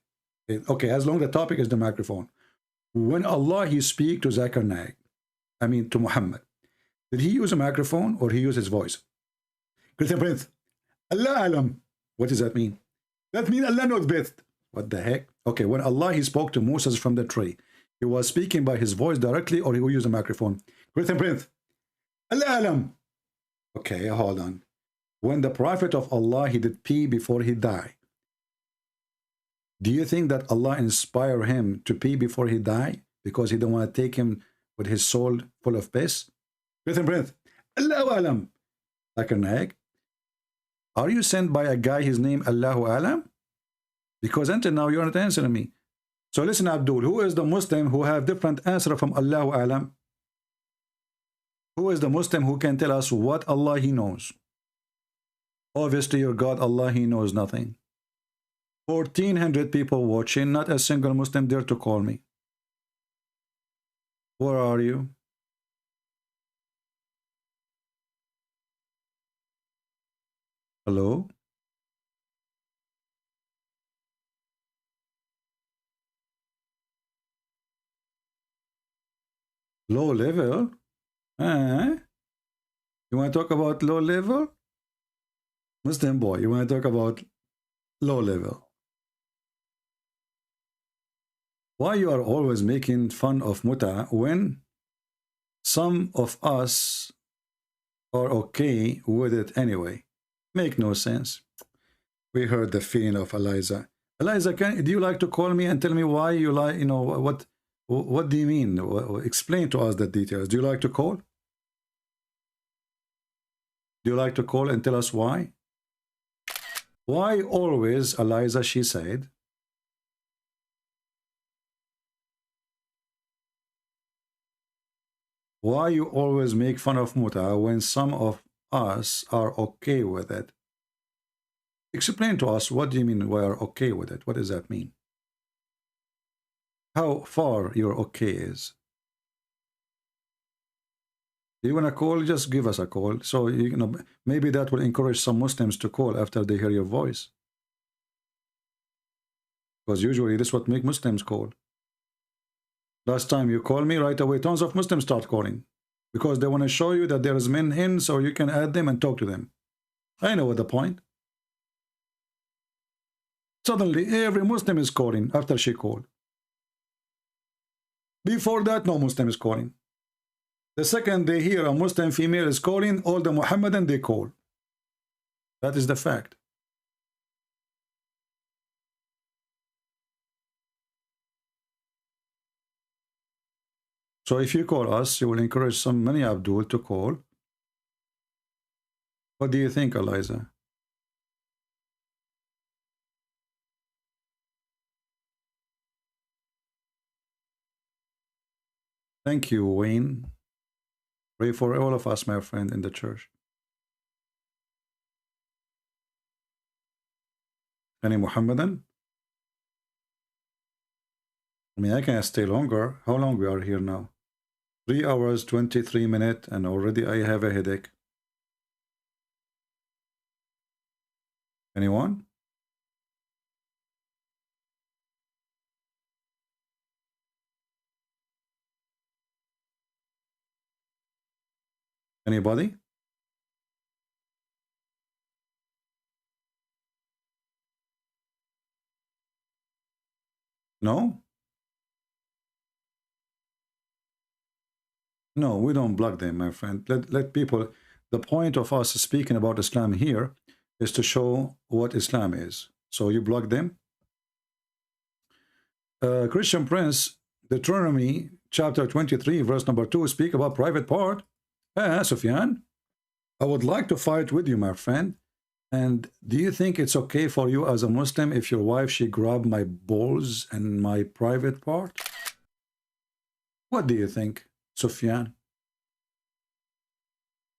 Okay, as long as the topic is the microphone. When Allah, he speak to Zakir Naik, I mean to Muhammad, did he use a microphone or he use his voice? Christian Prince, Allah alam. What does that mean? That means Allah knows best. What the heck? Okay, when Allah, he spoke to Moses from the tree, he was speaking by his voice directly or he will use a microphone? Christian Prince, Allah alam. Okay, hold on. When the Prophet of Allah, he did pee before he died, do you think that Allah inspired him to pee before he died because he don't want to take him with his soul full of piss? Christian Prince, Allahu alam. Zakir Naik, are you sent by a guy, his name Allahu alam? Because until now you're not answering me. So listen, Abdul, who is the Muslim who have different answer from Allahu alam? Who is the Muslim who can tell us what Allah he knows? Obviously your God Allah, he knows nothing. 1,400 people watching, not a single Muslim dare to call me. Where are you? Hello? Low level? You want to talk about low level? Muslim boy, you want to talk about low level? Why you are always making fun of muta when some of us are okay with it anyway? Make no sense. We heard the feeling of Eliza. Eliza, do you like to call me and tell me why you like, you know, what do you mean? Explain to us the details. Do you like to call? Do you like to call and tell us why? Why always, Eliza, she said, why you always make fun of muta when some of us are okay with it? Explain to us, what do you mean we are okay with it? What does that mean? How far your okay is? You want to call? Just give us a call. So, you know, maybe that will encourage some Muslims to call after they hear your voice. Because usually this is what make Muslims call. Last time you call me, right away tons of Muslims start calling. Because they want to show you that there is men in, so you can add them and talk to them. I know what the point. Suddenly, every Muslim is calling after she called. Before that, no Muslim is calling. The second they hear a Muslim female is calling, all the Muhammadan, they call. That is the fact. So if you call us, you will encourage many Abdul to call. What do you think, Eliza? Thank you, Wayne. Pray for all of us, my friend, in the church. Any Muhammadan? I mean, I can stay longer. How long we are here now? 3 hours, 23 minutes, and already I have a headache. Anyone? Anybody? No? No, we don't block them, my friend. Let people... The point of us speaking about Islam here is to show what Islam is. So you block them? Christian Prince, Deuteronomy chapter 23, verse number 2, speak about private part. Sufyan, I would like to fight with you, my friend. And do you think it's okay for you as a Muslim if your wife, she grabbed my balls and my private part? What do you think, Sufyan?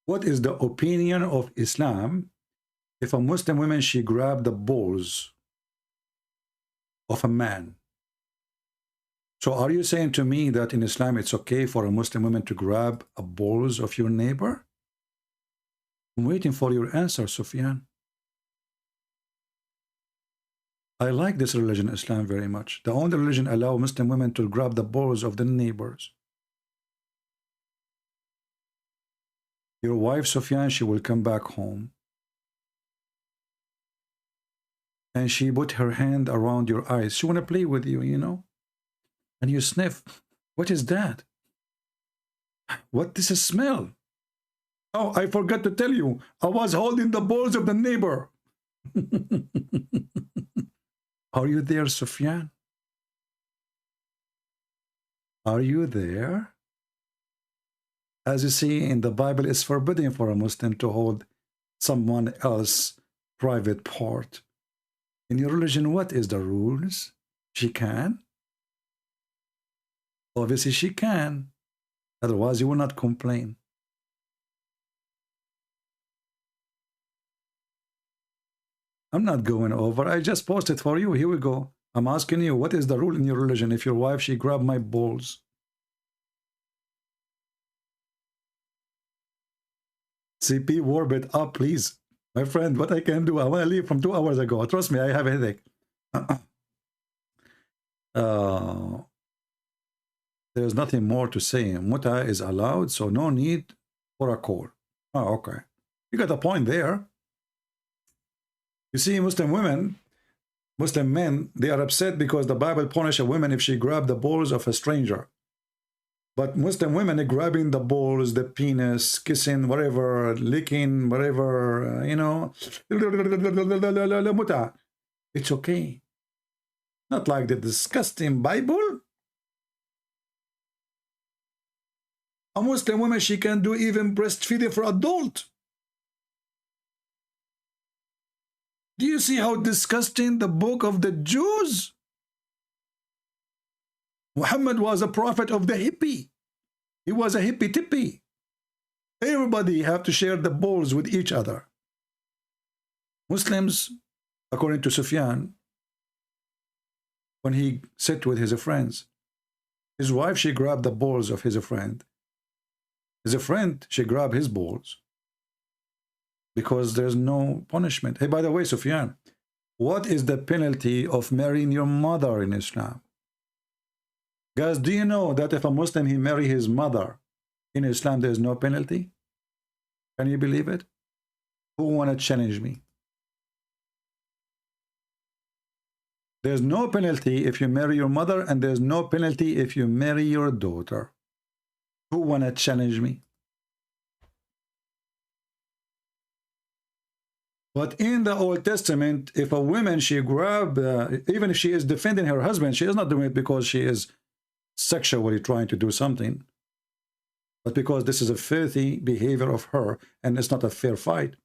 What is the opinion of Islam if a Muslim woman, she grabbed the balls of a man? So are you saying to me that in Islam it's okay for a Muslim woman to grab a balls of your neighbor? I'm waiting for your answer, Sufyan. I like this religion, Islam, very much. The only religion allow Muslim women to grab the balls of the neighbors. Your wife, Sufyan, she will come back home. And she put her hand around your eyes. She want to play with you, you know? And you sniff. What is that? What is a smell? Oh, I forgot to tell you. I was holding the balls of the neighbor. Are you there, Sufyan? Are you there? As you see in the Bible, it's forbidden for a Muslim to hold someone else's private part. In your religion, what is the rules? She can? Obviously, she can. Otherwise, you will not complain. I'm not going over. I just posted for you. Here we go. I'm asking you, what is the rule in your religion if your wife, she grabbed my balls? CP, warm it up, please. My friend, what I can do, I want to leave from 2 hours ago. Trust me, I have a headache. There's nothing more to say. Muta is allowed, so no need for a call. Oh, okay. You got a point there. You see, Muslim women, Muslim men, they are upset because the Bible punishes a woman if she grabbed the balls of a stranger. But Muslim women are grabbing the balls, the penis, kissing, whatever, licking, whatever, you know. It's okay. Not like the disgusting Bible. A Muslim woman, she can do even breastfeeding for adult. Do you see how disgusting the book of the Jews? Muhammad was a prophet of the hippie. He was a hippie-tippie. Everybody have to share the balls with each other. Muslims, according to Sufyan, when he sat with his friends, his wife, she grabbed the balls of his friend. His friend, she grabbed his balls. Because there's no punishment. Hey, by the way, Sufyan, what is the penalty of marrying your mother in Islam? Guys, do you know that if a Muslim, he marry his mother, in Islam, there's no penalty? Can you believe it? Who want to challenge me? There's no penalty if you marry your mother, and there's no penalty if you marry your daughter. Who want to challenge me? But in the Old Testament, if a woman, she grab, even if she is defending her husband, she is not doing it because she is sexually trying to do something, but because this is a filthy behavior of her, and it's not a fair fight.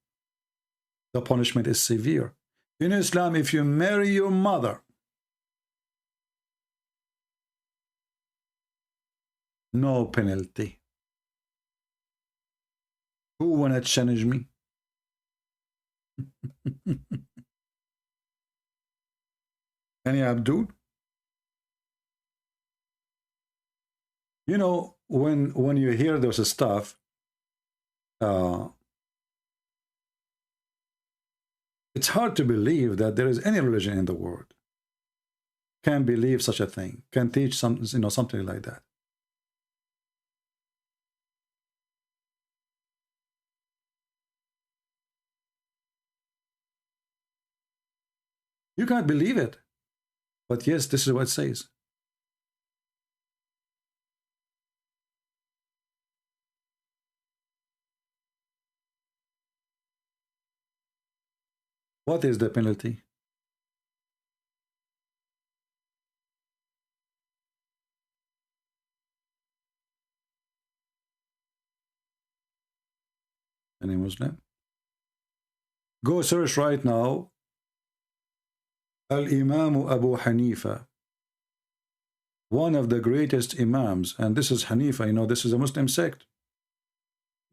The punishment is severe. In Islam, if you marry your mother, no penalty. Who wanna challenge me? Any Abdul? You know, when you hear those stuff, it's hard to believe that there is any religion in the world can believe such a thing, can teach some, you know, something like that. You can't believe it, but yes, this is what it says. What is the penalty? Any Muslim? Go search right now. Al-Imam Abu Hanifa, one of the greatest Imams, and this is Hanifa, you know, this is a Muslim sect.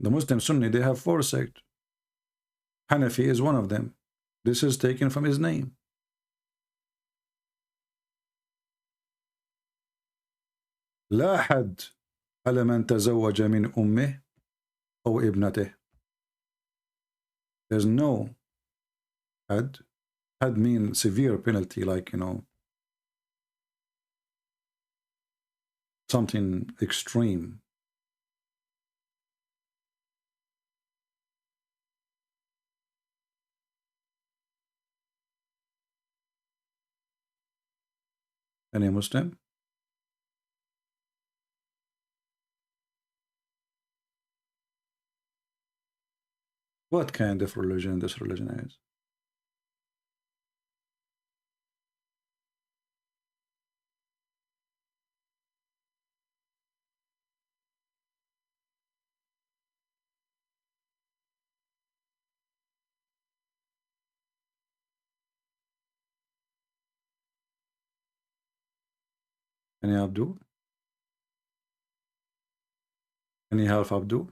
The Muslim Sunni, they have 4 sects. Hanafi is one of them. This is taken from his name. لا حد على من تزوج من أمه أو ابنته. There's no had. Had mean severe penalty, like, you know, something extreme. Any Muslim? What kind of religion this religion is? Any Abdu? Any half Abdu?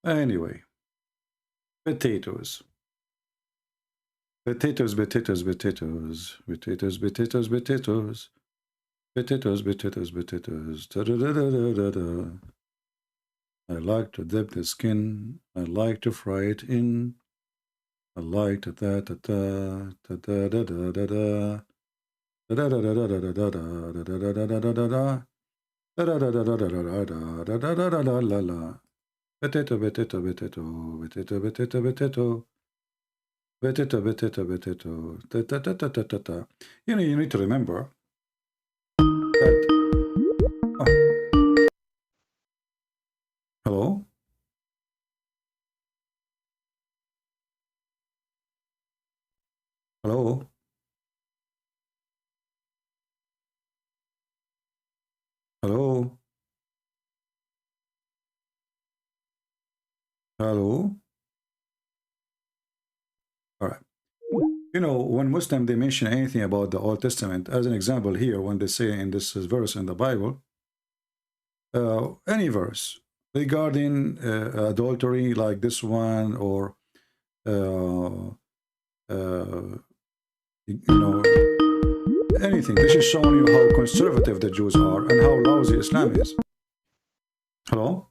Anyway, potatoes. Potatoes, potatoes, potatoes, potatoes, potatoes, potatoes, potatoes, potatoes, potatoes. Da, da, da, da, da, da, da. I like to dip the skin. I like to fry it in. I like to da da da da da da da da da. Da da da da da da da da da da da da da da. Da da da da da da da da da da da da da la la. Potato, potato, potato, potato, potato, potato. Potato, potato, potato. Ta ta ta ta ta ta ta. You know, you need to remember that. Oh. Hello? Hello? Hello? Hello? All right. You know, when Muslim they mention anything about the Old Testament, as an example here, when they say in this verse in the Bible, any verse regarding adultery like this one, or you know, anything, this is showing you how conservative the Jews are and how lousy Islam is. Hello?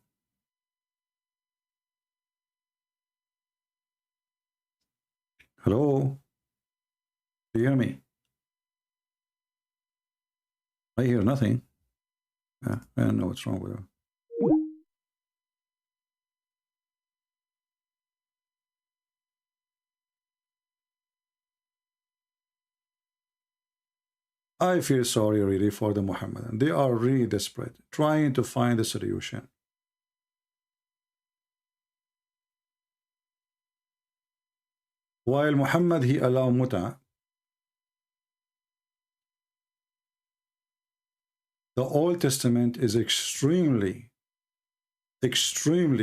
Hello? Do you hear me? I hear nothing. I don't know what's wrong with her. I feel sorry really for the Muhammadan. They are really desperate, trying to find a solution. While Muhammad, he allowed muta, the Old Testament is extremely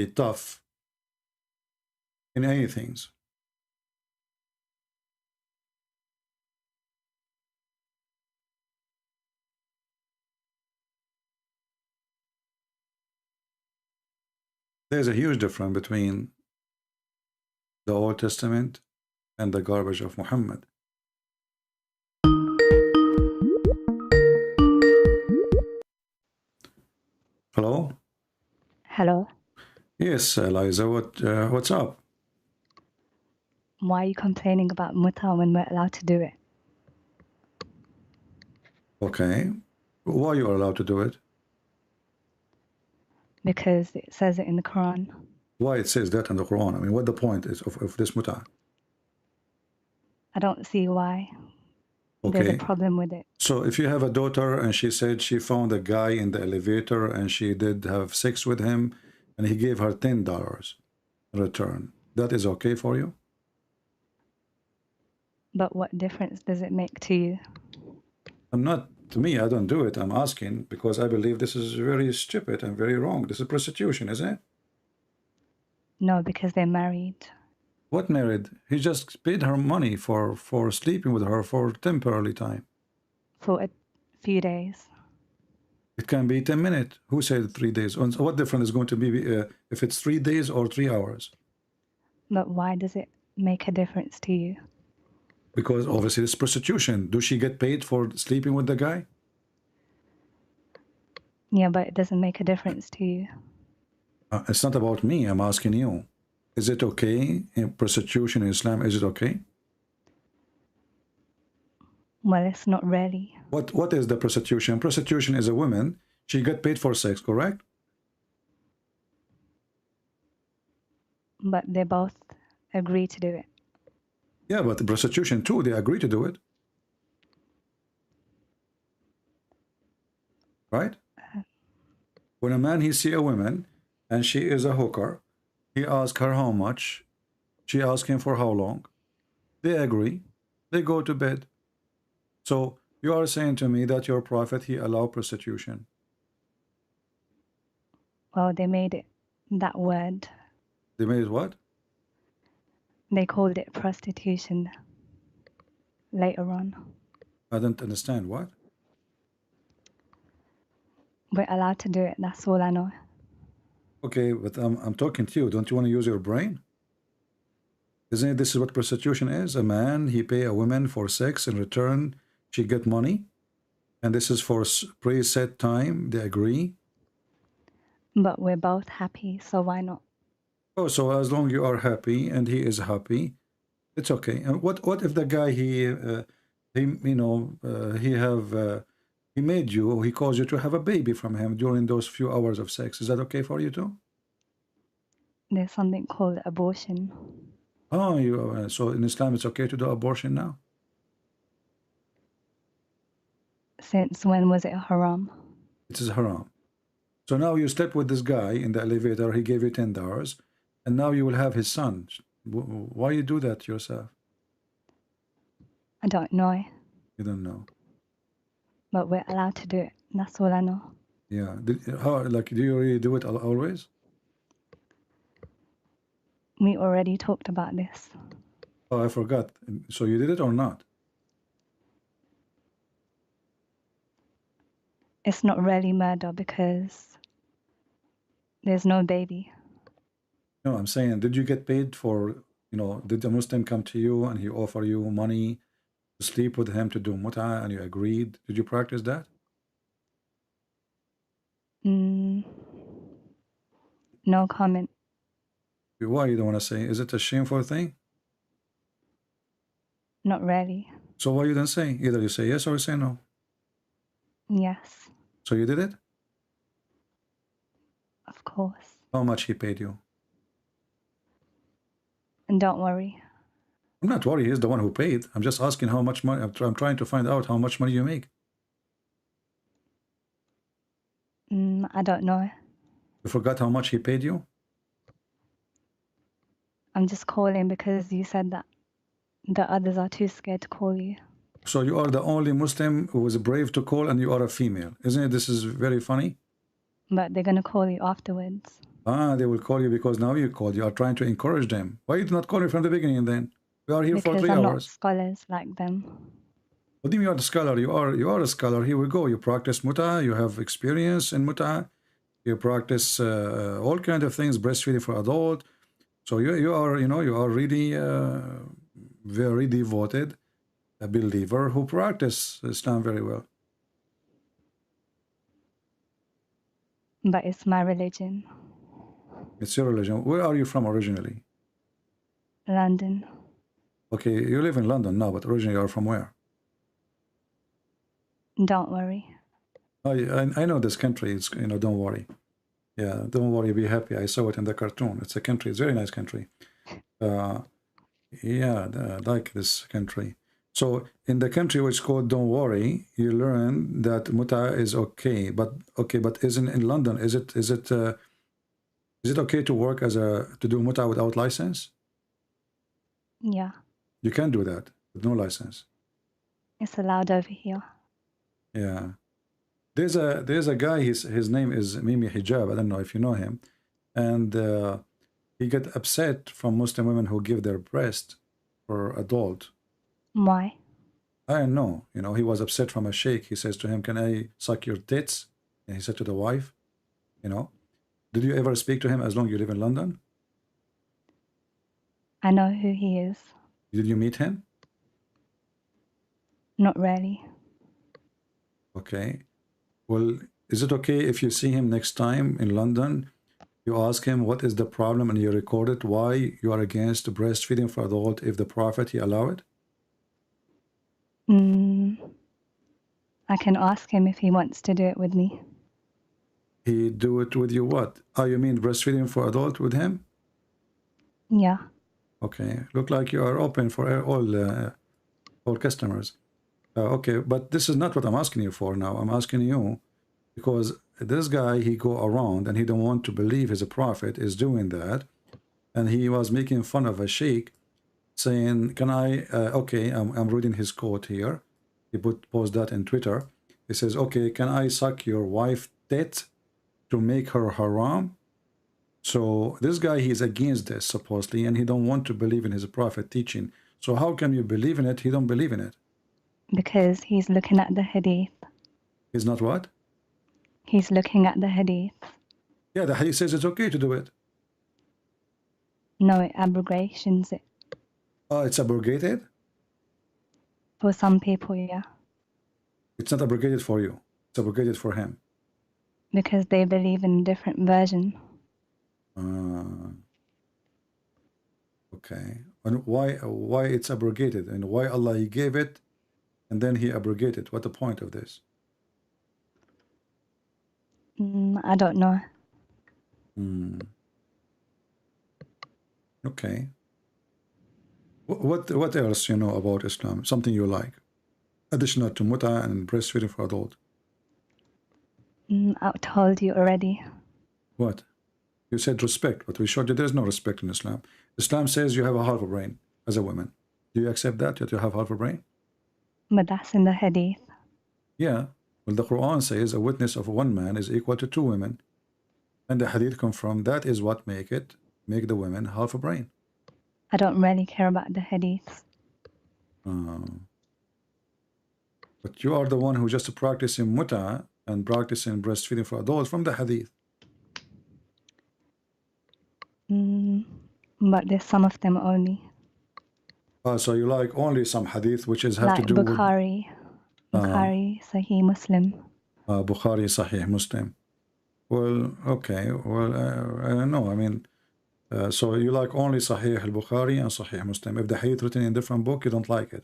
tough in anything. There's a huge difference between the Old Testament and the garbage of Muhammad. Hello? Hello. Yes, Eliza, what's up? Why are you complaining about muta when we're allowed to do it? Okay. Why you are allowed to do it? Because it says it in the Quran. Why it says that in the Quran? I mean, what the point is of this muta? I don't see why Okay. there's a problem with it. So if you have a daughter and she said she found a guy in the elevator and she did have sex with him and he gave her $10 in return, that is okay for you? But what difference does it make to you? To me, I don't do it. I'm asking because I believe this is very stupid and very wrong. This is prostitution, isn't it? No, because they're married. What married? He just paid her money for sleeping with her for temporarily time. For a few days. It can be 10 minutes. Who said 3 days? And what difference is going to be if it's 3 days or 3 hours? But why does it make a difference to you? Because obviously it's prostitution. Does she get paid for sleeping with the guy? Yeah, but it doesn't make a difference to you. It's not about me. I'm asking you. Is it okay in prostitution in Islam? Is it okay? Well, it's not really. What is the prostitution? Prostitution is a woman. She get paid for sex, correct? But they both agree to do it. Yeah, but the prostitution too, they agree to do it. Right? When a man, he see a woman and she is a hooker, he asks her how much, she asks him for how long. They agree, they go to bed. So you are saying to me that your prophet, he allowed prostitution. Well, they made it that word. They made it what? They called it prostitution later on. I don't understand. What? We're allowed to do it, that's all I know. Okay, but I'm talking to you. Don't you want to use your brain? Isn't it this is what prostitution is? A man, he pay a woman for sex, in return she get money, and this is for preset time, they agree. But we're both happy, so why not? Oh, so as long you are happy and he is happy, it's okay. And what if the guy he he made you, he caused you to have a baby from him during those few hours of sex? Is that okay for you too? There's something called abortion. Oh, so in Islam it's okay to do abortion now? Since when was it haram? It is haram. So now you slept with this guy in the elevator, he gave you $10, and now you will have his son. Why you do that yourself? I don't know. You don't know. But we're allowed to do it. That's all I know. Yeah. Do you really do it always? We already talked about this. Oh, I forgot. So you did it or not? It's not really murder because there's no baby. No, I'm saying, did you get paid for, did a Muslim come to you and he offer you money to sleep with him to do mut'ah and you agreed? Did you practice that? No comment. Why you don't want to say? Is it a shameful thing? Not really. So why you don't say? Either you say yes or you say no. Yes. So you did it? Of course. How much he paid you? And don't worry. I'm not worried. He's the one who paid. I'm just asking how much money. I'm trying to find out how much money you make. I don't know. You forgot how much he paid you? I'm just calling because you said that the others are too scared to call you. So you are the only Muslim who was brave to call, and you are a female. Isn't it? This is very funny. But they're going to call you afterwards. They will call you because now you called. You are trying to encourage them. Why did you not call me from the beginning then? We are here because for 3 I'm hours. not scholars like them. What do you mean you are a scholar? You are a scholar. Here we go. You practice mut'ah. You have experience in mut'ah. You practice all kinds of things, breastfeeding for adult. So you are really very devoted, a believer who practice Islam very well. But it's my religion. It's your religion. Where are you from originally? London. Okay, you live in London now, but originally you are from where? Don't worry. I know this country. It's don't worry. Yeah, don't worry. Be happy. I saw it in the cartoon. It's a country. It's a very nice country. Yeah, I like this country. So in the country which is called Don't Worry, you learn that mut'ah is okay. But isn't in London? Is it okay to work to do mut'ah without license? Yeah. You can do that with no license. It's allowed over here. Yeah. There's a guy, his name is Mimi Hijab. I don't know if you know him. And He get upset from Muslim women who give their breast for adult. Why? I don't know. You know, he was upset from a sheikh. He says to him, "Can I suck your tits?" And he said to the wife, you know, did you ever speak to him as long as you live in London? I know who he is. Did you meet him? Not really. Okay. Well, is it okay if you see him next time in London, you ask him what is the problem and you record it, why you are against breastfeeding for adult if the Prophet, he allow it? I can ask him if he wants to do it with me. He do it with you what? Oh, you mean breastfeeding for adult with him? Yeah. Okay. Look like you are open for all customers. Okay, but this is not what I'm asking you for now. I'm asking you because this guy, he go around and he don't want to believe his prophet is doing that. And he was making fun of a sheikh saying, can I, okay, I'm reading his quote here. He post that in Twitter. He says, okay, can I suck your wife tit to make her haram? So this guy, he's against this supposedly, and he don't want to believe in his prophet teaching. So how can you believe in it? He don't believe in it. Because he's looking at the hadith. He's not what? He's looking at the hadith. Yeah, the hadith says it's okay to do it. No, it abrogations it. Oh, it's abrogated? For some people, yeah. It's not abrogated for you. It's abrogated for him. Because they believe in a different version. Okay. And why it's abrogated? And why Allah, he gave it and then he abrogated? What the point of this? I don't know. Okay. What else you know about Islam? Something you like? Additional to muta and breastfeeding for adult. I told you already. What? You said respect, but we showed you there's no respect in Islam. Islam says you have a half a brain as a woman. Do you accept that you have half a brain? But that's in the hadith. Yeah. Well, the Quran says a witness of one man is equal to two women. And the hadith confirm that is what make the women half a brain. I don't really care about the hadiths. But you are the one who just practicing muta and practicing breastfeeding for adults from the hadith. But there's some of them only. So you like only some hadith which is have like to do Bukhari. with Bukhari, Sahih Muslim. Bukhari, Sahih Muslim. Well, okay. Well, I don't know. I mean, so you like only Sahih al-Bukhari and Sahih Muslim. If the hadith written in different book, you don't like it.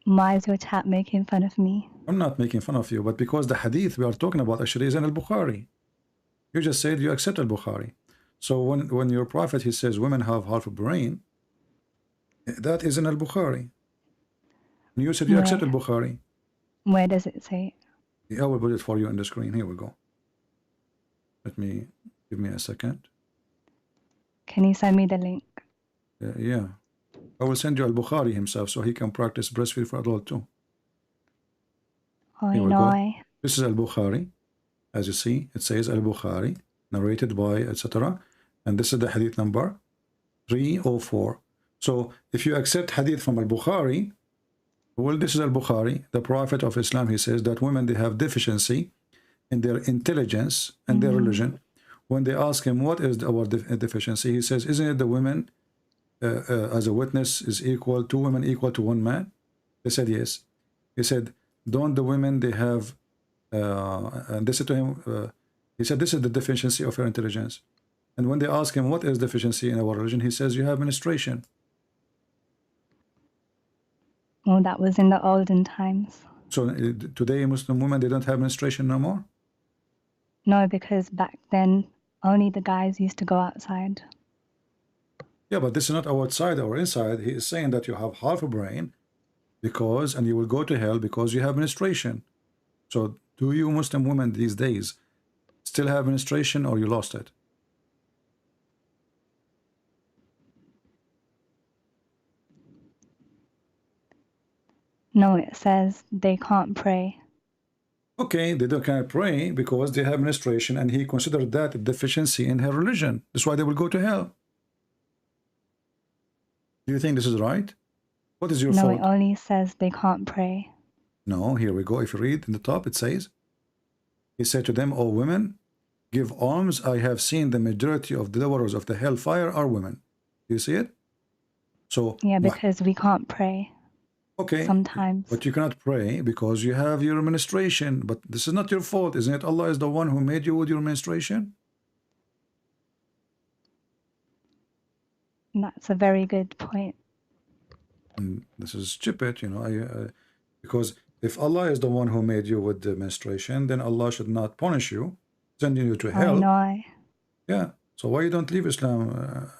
Why is your chat making fun of me? I'm not making fun of you, but because the hadith we are talking about actually is in al-Bukhari. You just said you accept al-Bukhari. So when your prophet, he says women have half a brain, that is in al-Bukhari. And you said you accept al-Bukhari. Where does it say it? I will put it for you on the screen. Here we go. Give me a second. Can you send me the link? Yeah. I will send you al-Bukhari himself so he can practice breastfeed for adult too. Oh, no. This is al-Bukhari. As you see, it says al-Bukhari, narrated by, etc. And this is the hadith number 304. So if you accept hadith from al-Bukhari, well, this is al-Bukhari. The Prophet of Islam, he says that women, they have deficiency in their intelligence and their religion. When they ask him, what is our deficiency? He says, isn't it the women as a witness is equal, two women equal to one man? They said, yes. He said, don't the women, they have, and they said to him, he said, this is the deficiency of your intelligence. And when they ask him, what is deficiency in our religion? He says, you have menstruation. Well, that was in the olden times. So today, Muslim women, they don't have menstruation no more? No, because back then, only the guys used to go outside. Yeah, but this is not outside or inside. He is saying that you have half a brain because, and you will go to hell because you have menstruation. So do you Muslim women these days still have menstruation or you lost it? No, it says they can't pray. Okay, they don't cannot pray because they have menstruation, and he considered that a deficiency in her religion. That's why they will go to hell. Do you think this is right? What is your No, fault? it only says they can't pray. No, here we go. If you read in the top, it says, he said to them, O women, give alms. I have seen the majority of the dwellers of the hellfire are women. Do you see it? So Yeah, because we can't pray. okay, Sometimes. but you cannot pray because you have your menstruation. But this is not your fault, isn't it? Allah is the one who made you with your menstruation. That's a very good point. And this is stupid, you know. Because if Allah is the one who made you with the menstruation, then Allah should not punish you, sending you to hell. I know. Yeah. So why you don't leave Islam?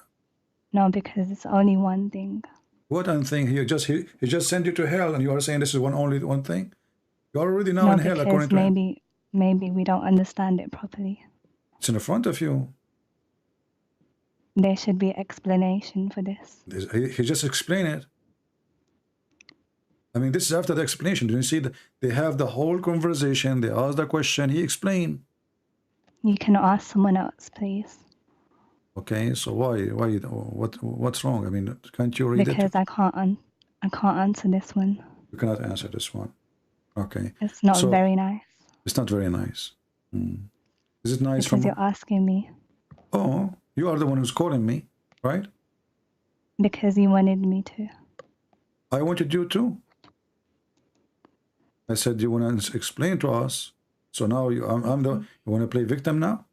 No, because it's only one thing. What one thing? He just sent you to hell, and you are saying this is only one thing. You're already now in hell, according to him. Maybe we don't understand it properly. It's in front of you. There should be explanation for this. He just explained it. I mean, this is after the explanation. Do you see that they have the whole conversation? They ask the question. He explained. You can ask someone else, please. Okay, so what's wrong? I mean, can't you read it? Because I can't answer this one. You cannot answer this one. Okay. It's not very nice. It's not very nice. Is it nice because you're asking me? Oh, you are the one who's calling me, right? Because you wanted me to. I wanted you to. I said you want to explain to us. So now you want to play victim now?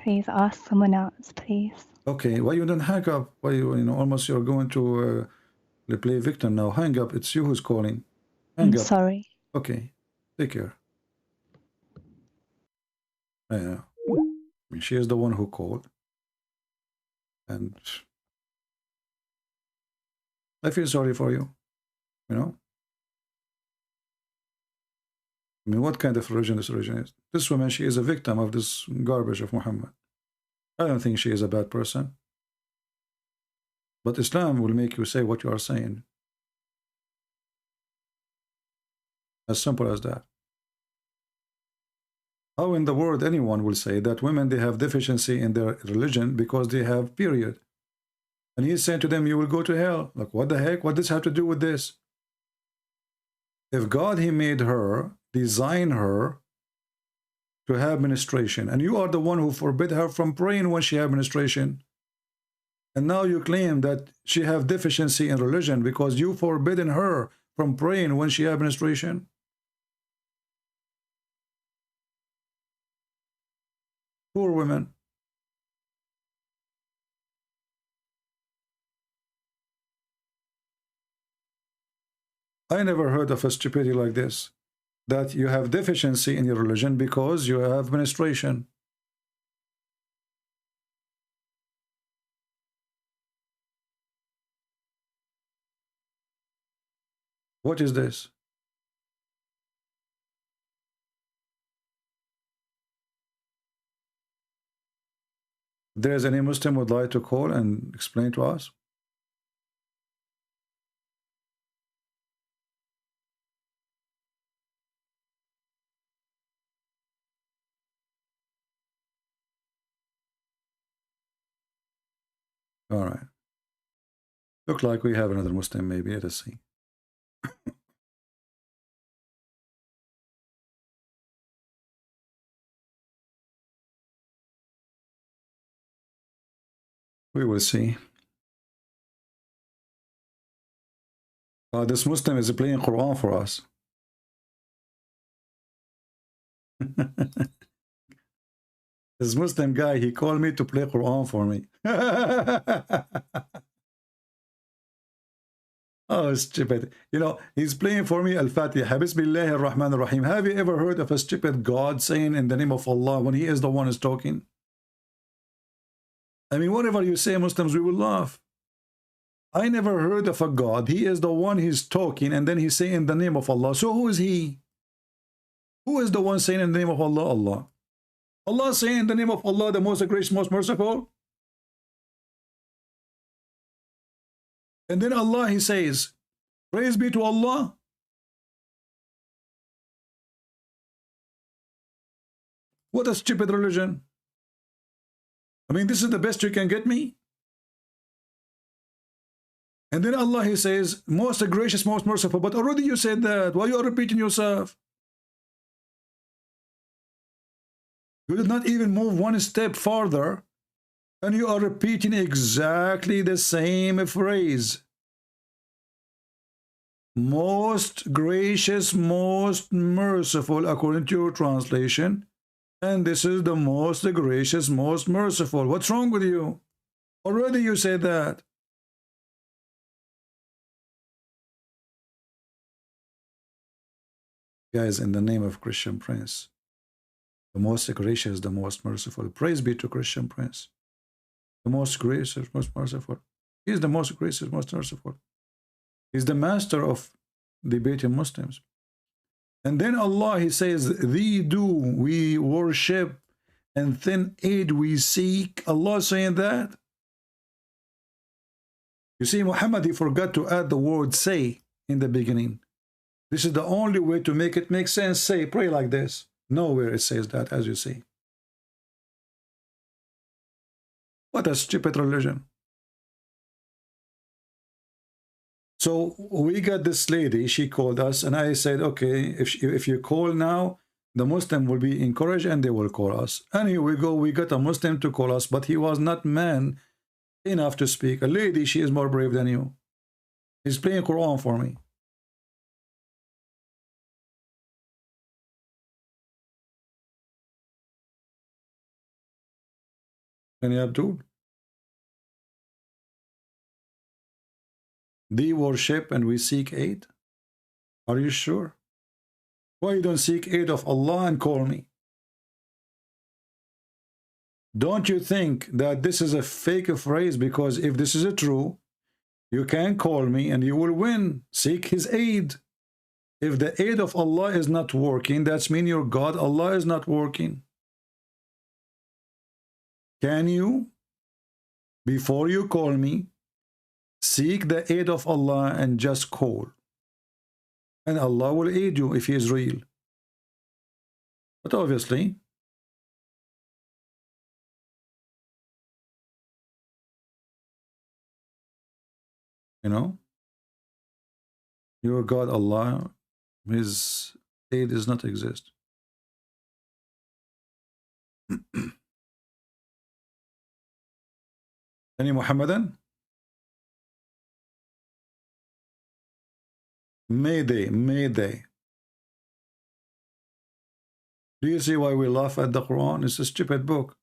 Please ask someone else, please. Okay, why you don't hang up? Why almost you're going to play victim now? Hang up. It's you who's calling. Hang I'm up. sorry. Okay, take care. Yeah, I mean, she is the one who called, and I feel sorry for you. You know. I mean, what kind of religion this religion is? This woman, she is a victim of this garbage of Muhammad. I don't think she is a bad person. But Islam will make you say what you are saying. As simple as that. How in the world anyone will say that women, they have deficiency in their religion because they have period? And he's saying to them, you will go to hell. Like, what the heck? What does this have to do with this? If God, he made her, designed her to have menstruation, and you are the one who forbid her from praying when she have menstruation, and now you claim that she have deficiency in religion because you forbidden her from praying when she have menstruation. Poor women. I never heard of a stupidity like this, that you have deficiency in your religion because you have menstruation. What is this? If there is any Muslim would like to call and explain to us? All right. Look like we have another Muslim, maybe. Let us see. We will see. This Muslim is playing Quran for us. This Muslim guy, he called me to play Quran for me. Oh, stupid. You know, he's playing for me Al-Fatiha. Bismillahir Rahmanir Rahim. Have you ever heard of a stupid God saying in the name of Allah when he is the one who's talking? I mean, whatever you say, Muslims, we will laugh. I never heard of a God. He is the one he's talking, and then he's saying in the name of Allah. So who is he? Who is the one saying in the name of Allah? Allah. Allah saying in the name of Allah, the most gracious, most merciful. And then Allah, he says, praise be to Allah. What a stupid religion. I mean, this is the best you can get me? And then Allah, he says, most gracious, most merciful. But already you said that. Why you are repeating yourself? You did not even move one step farther, and you are repeating exactly the same phrase. Most gracious, most merciful, according to your translation. And this is the most gracious, most merciful. What's wrong with you? Already you said that. Guys, in the name of Christian Prince, the most gracious, the most merciful. Praise be to Christian Prince. The most gracious, most merciful. He is the most gracious, most merciful. He's the master of debating Muslims. And then Allah, he says, thee do we worship, and then aid we seek. Allah saying that. You see, Muhammad, he forgot to add the word say in the beginning. This is the only way to make it make sense. Say, pray like this. Nowhere it says that, as you see. What a stupid religion. So we got this lady, she called us, and I said, okay, if you call now, the Muslim will be encouraged and they will call us. And here we go, we got a Muslim to call us, but he was not man enough to speak. A lady, she is more brave than you. He's playing Quran for me. Any Abdul? Thee worship and we seek aid? Are you sure? Why you don't seek aid of Allah and call me? Don't you think that this is a fake phrase? Because if this is a true, you can call me and you will win. Seek his aid. If the aid of Allah is not working, that's mean your God, Allah, is not working. Can you, before you call me, seek the aid of Allah and just call? And Allah will aid you if he is real. But obviously, you know, your God, Allah, his aid does not exist. Any Muhammadan? Mayday, Mayday. Do you see why we laugh at the Quran? It's a stupid book.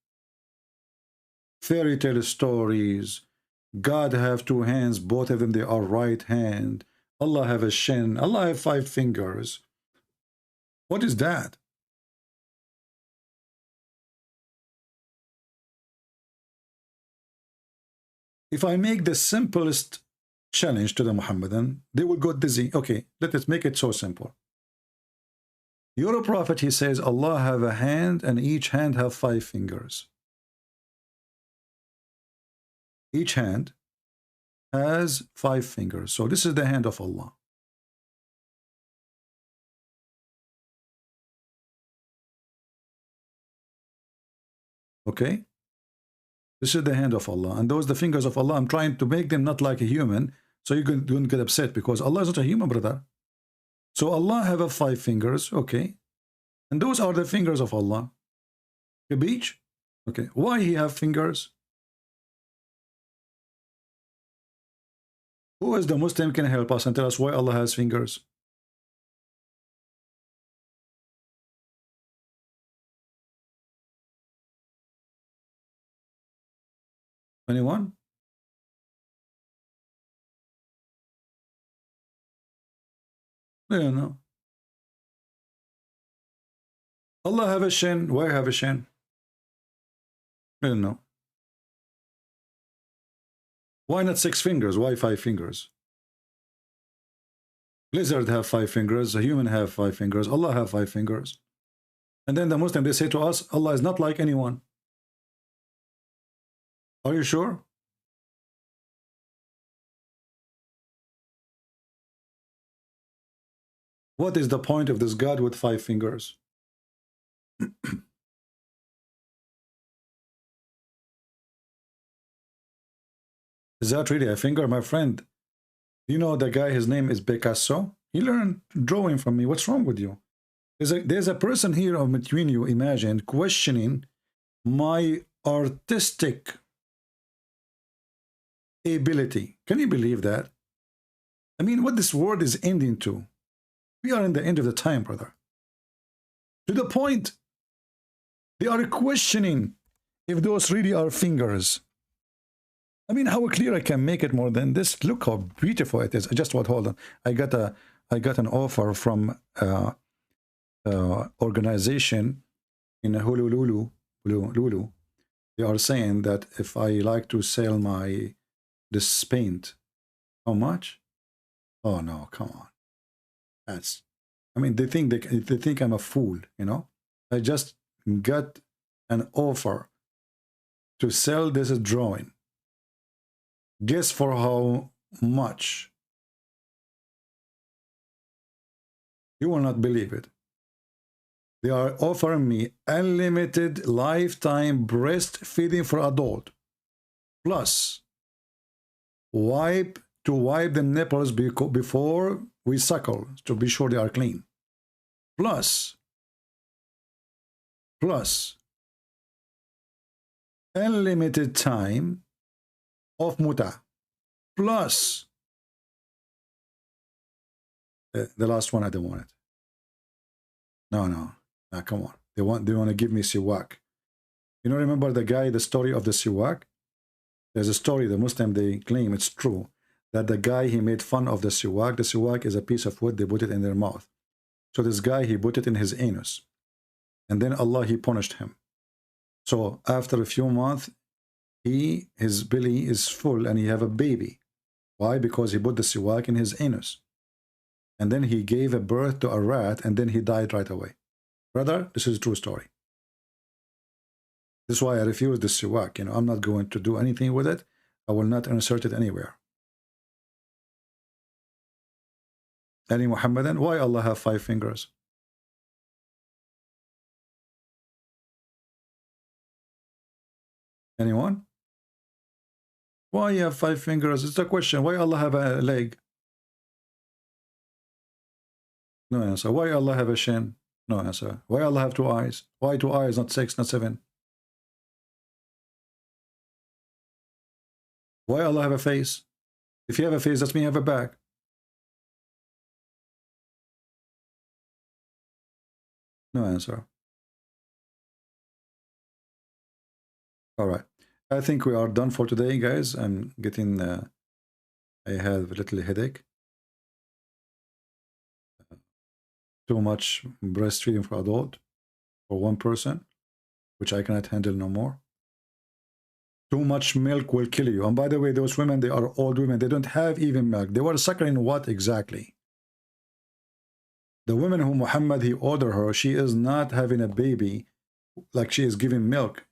Fairy tale stories. God have two hands, both of them they are right hand. Allah have a shin. Allah have 5 fingers. What is that? If I make the simplest challenge to the Muhammadan, they will go dizzy. Okay, let us make it so simple. Your prophet, he says, Allah have a hand and each hand have 5 fingers. Each hand has 5 fingers. So this is the hand of Allah. Okay? This is the hand of Allah. And those are the fingers of Allah. I'm trying to make them not like a human, so you don't get upset, because Allah is not a human, brother. So Allah have a 5 fingers, okay? And those are the fingers of Allah. A beach? Okay. Why he have fingers? Who is the Muslim can help us and tell us why Allah has fingers? Anyone? I don't know. Allah have a shin. Why have a shin? I don't know. Why not 6 fingers? Why 5 fingers? Lizard have 5 fingers. A human have 5 fingers. Allah have 5 fingers. And then the Muslim, they say to us, Allah is not like anyone. Are you sure? What is the point of this God with 5 fingers? Is that really a finger, my friend? You know the guy, his name is Picasso. He learned drawing from me. What's wrong with you? There's a person here between you, imagine, questioning my artistic ability. Can you believe that? I mean, what this world is ending to. We are in the end of the time, brother. To the point, they are questioning if those really are fingers. I mean, how clear I can make it more than this? Look how beautiful it is. Just what? Hold on. I got an offer from organization in Honolulu. They are saying that if I like to sell this paint, how much? Oh no, come on. That's. I mean, they think I'm a fool. You know. I just got an offer to sell this drawing. Guess for how much? You will not believe it. They are offering me unlimited lifetime breastfeeding for adult, plus wipe the nipples before we suckle to be sure they are clean, plus unlimited time of muta, plus the last one I don't want it. No, come on. They want to give me siwak. You know, remember the story of the siwak? There's a story, the Muslim, they claim it's true, that the guy, he made fun of the siwak. The siwak is a piece of wood, they put it in their mouth. So this guy, he put it in his anus. And then Allah, he punished him. So after a few months, his belly is full and he have a baby. Why? Because he put the siwak in his anus. And then he gave a birth to a rat and then he died right away. Brother, this is a true story. This is why I refuse the siwak. You know, I'm not going to do anything with it. I will not insert it anywhere. Any Muhammadan? Why Allah have 5 fingers? Anyone? Why you have 5 fingers? It's a question. Why Allah have a leg? No answer. Why Allah have a shin? No answer. Why Allah have 2 eyes? Why 2 eyes, not 6, not 7? Why Allah have a face? If you have a face, that means you have a back. No answer. All right. I think we are done for today, guys. I'm getting, I have a little headache. Too much breastfeeding for adult, for one person, which I cannot handle no more. Too much milk will kill you. And by the way, those women, they are old women. They don't have even milk. They were suckling what exactly? The woman who Muhammad, he ordered her, she is not having a baby like she is giving milk.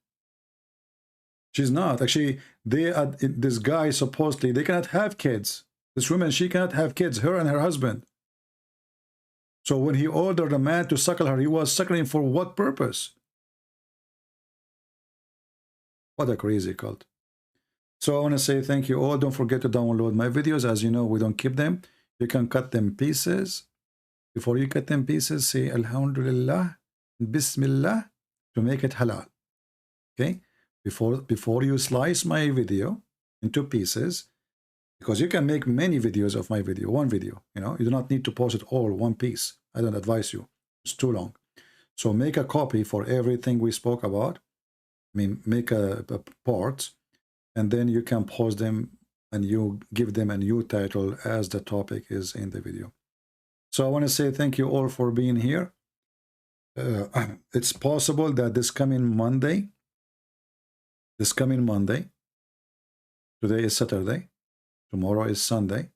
She's not. Actually, this guy, supposedly, they cannot have kids. This woman, she cannot have kids, her and her husband. So when he ordered a man to suckle her, he was suckling for what purpose? What a crazy cult. So I want to say thank you all. Don't forget to download my videos. As you know, we don't keep them. You can cut them pieces. Before you cut them pieces, say Alhamdulillah, Bismillah, to make it halal. Okay? Before you slice my video into pieces, because you can make many videos of my video, one video, you know, you do not need to post it all one piece. I don't advise you. It's too long. So make a copy for everything we spoke about. I mean, make a part, and then you can post them and you give them a new title as the topic is in the video. So I want to say thank you all for being here. It's possible that this coming Monday, today is Saturday, tomorrow is Sunday,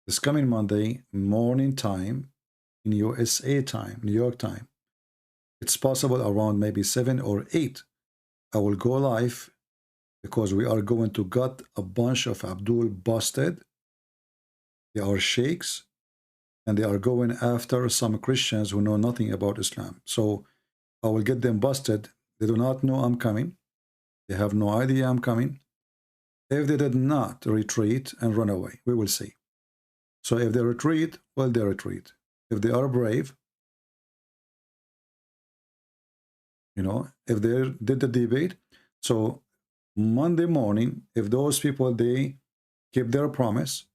this coming Monday morning time in USA time, New York time, it's possible around maybe 7 or 8, I will go live, because we are going to get a bunch of Abdul busted. They are sheikhs, and they are going after some Christians who know nothing about Islam. So I will get them busted. They do not know I'm coming. They have no idea I'm coming. If they did not retreat and run away, we will see. So if they retreat, well, they retreat. If they are brave, you know, if they did the debate, so Monday morning, if those people, they keep their promise,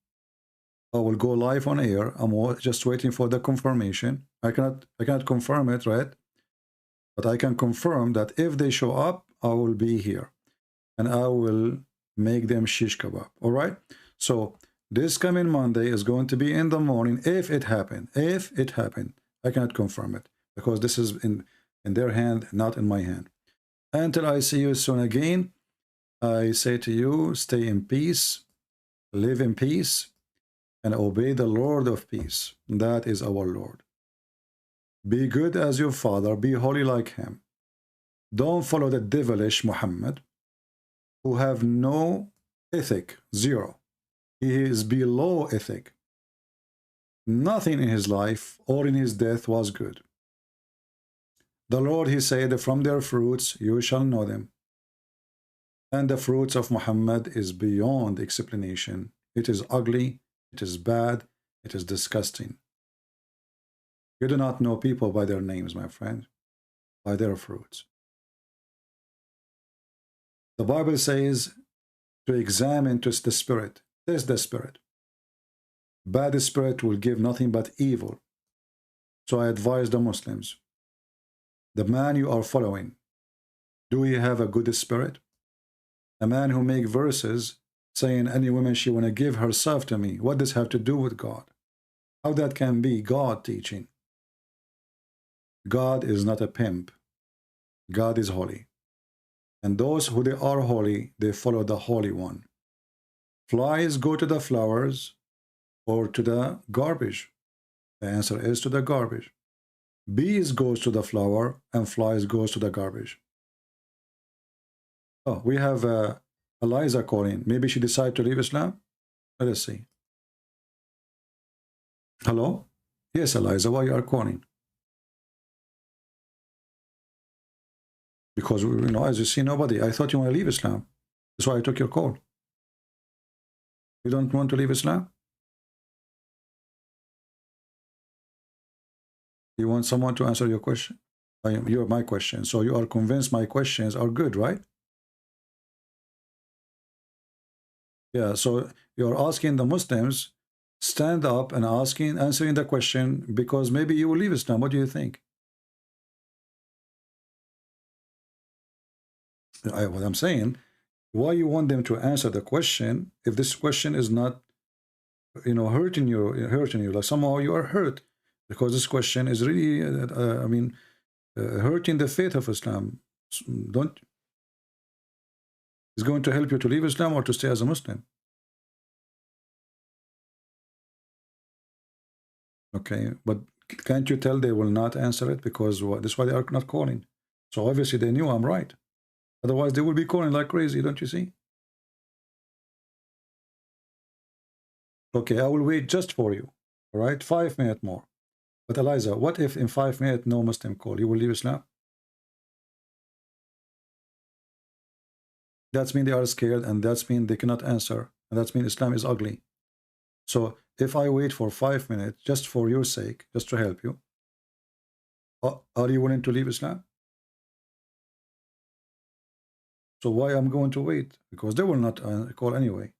I will go live on air. I'm just waiting for the confirmation. I cannot confirm it, right? But I can confirm that if they show up, I will be here. And I will make them shish kebab. All right? So this coming Monday is going to be in the morning if it happened. If it happened. I cannot confirm it because this is in their hand, not in my hand. Until I see you soon again, I say to you, stay in peace, live in peace, and obey the Lord of peace. That is our Lord. Be good as your father, be holy like him. Don't follow the devilish Muhammad, who have no ethic, zero. He is below ethic. Nothing in his life or in his death was good. The Lord, he said, from their fruits you shall know them. And the fruits of Muhammad is beyond explanation. It is ugly, it is bad, it is disgusting. You do not know people by their names, my friend, by their fruits. The Bible says to examine the spirit. Test the spirit. Bad spirit will give nothing but evil. So I advise the Muslims, the man you are following, do he have a good spirit? A man who make verses saying any woman she want to give herself to me, what does have to do with God? How that can be God teaching? God is not a pimp. God is holy. And those who they are holy, they follow the Holy One. Flies go to the flowers or to the garbage. The answer is to the garbage. Bees goes to the flower and flies goes to the garbage. Oh, we have Eliza calling. Maybe she decided to leave Islam? Let us see. Hello? Yes, Eliza, why you are calling? Because, you know, as you see, nobody. I thought you want to leave Islam. That's why I took your call. You don't want to leave Islam? You want someone to answer your question? You're my question. So you are convinced my questions are good, right? Yeah, so you're asking the Muslims, stand up and answering the question because maybe you will leave Islam. What do you think? What I'm saying, why you want them to answer the question if this question is not, you know, hurting you, like somehow you are hurt because this question is really, hurting the faith of Islam. Don't, is going to help you to leave Islam or to stay as a Muslim. Okay, but can't you tell they will not answer it because that's why they are not calling. So obviously they knew I'm right. Otherwise they will be calling like crazy, don't you see? Okay, I will wait just for you. All right, 5 minutes more. But Eliza, what if in 5 minutes no Muslim call? You will leave Islam? That's mean they are scared, and that's mean they cannot answer, and that's mean Islam is ugly. So if I wait for 5 minutes just for your sake, just to help you, are you willing to leave Islam? So why I'm going to wait? Because they will not call anyway.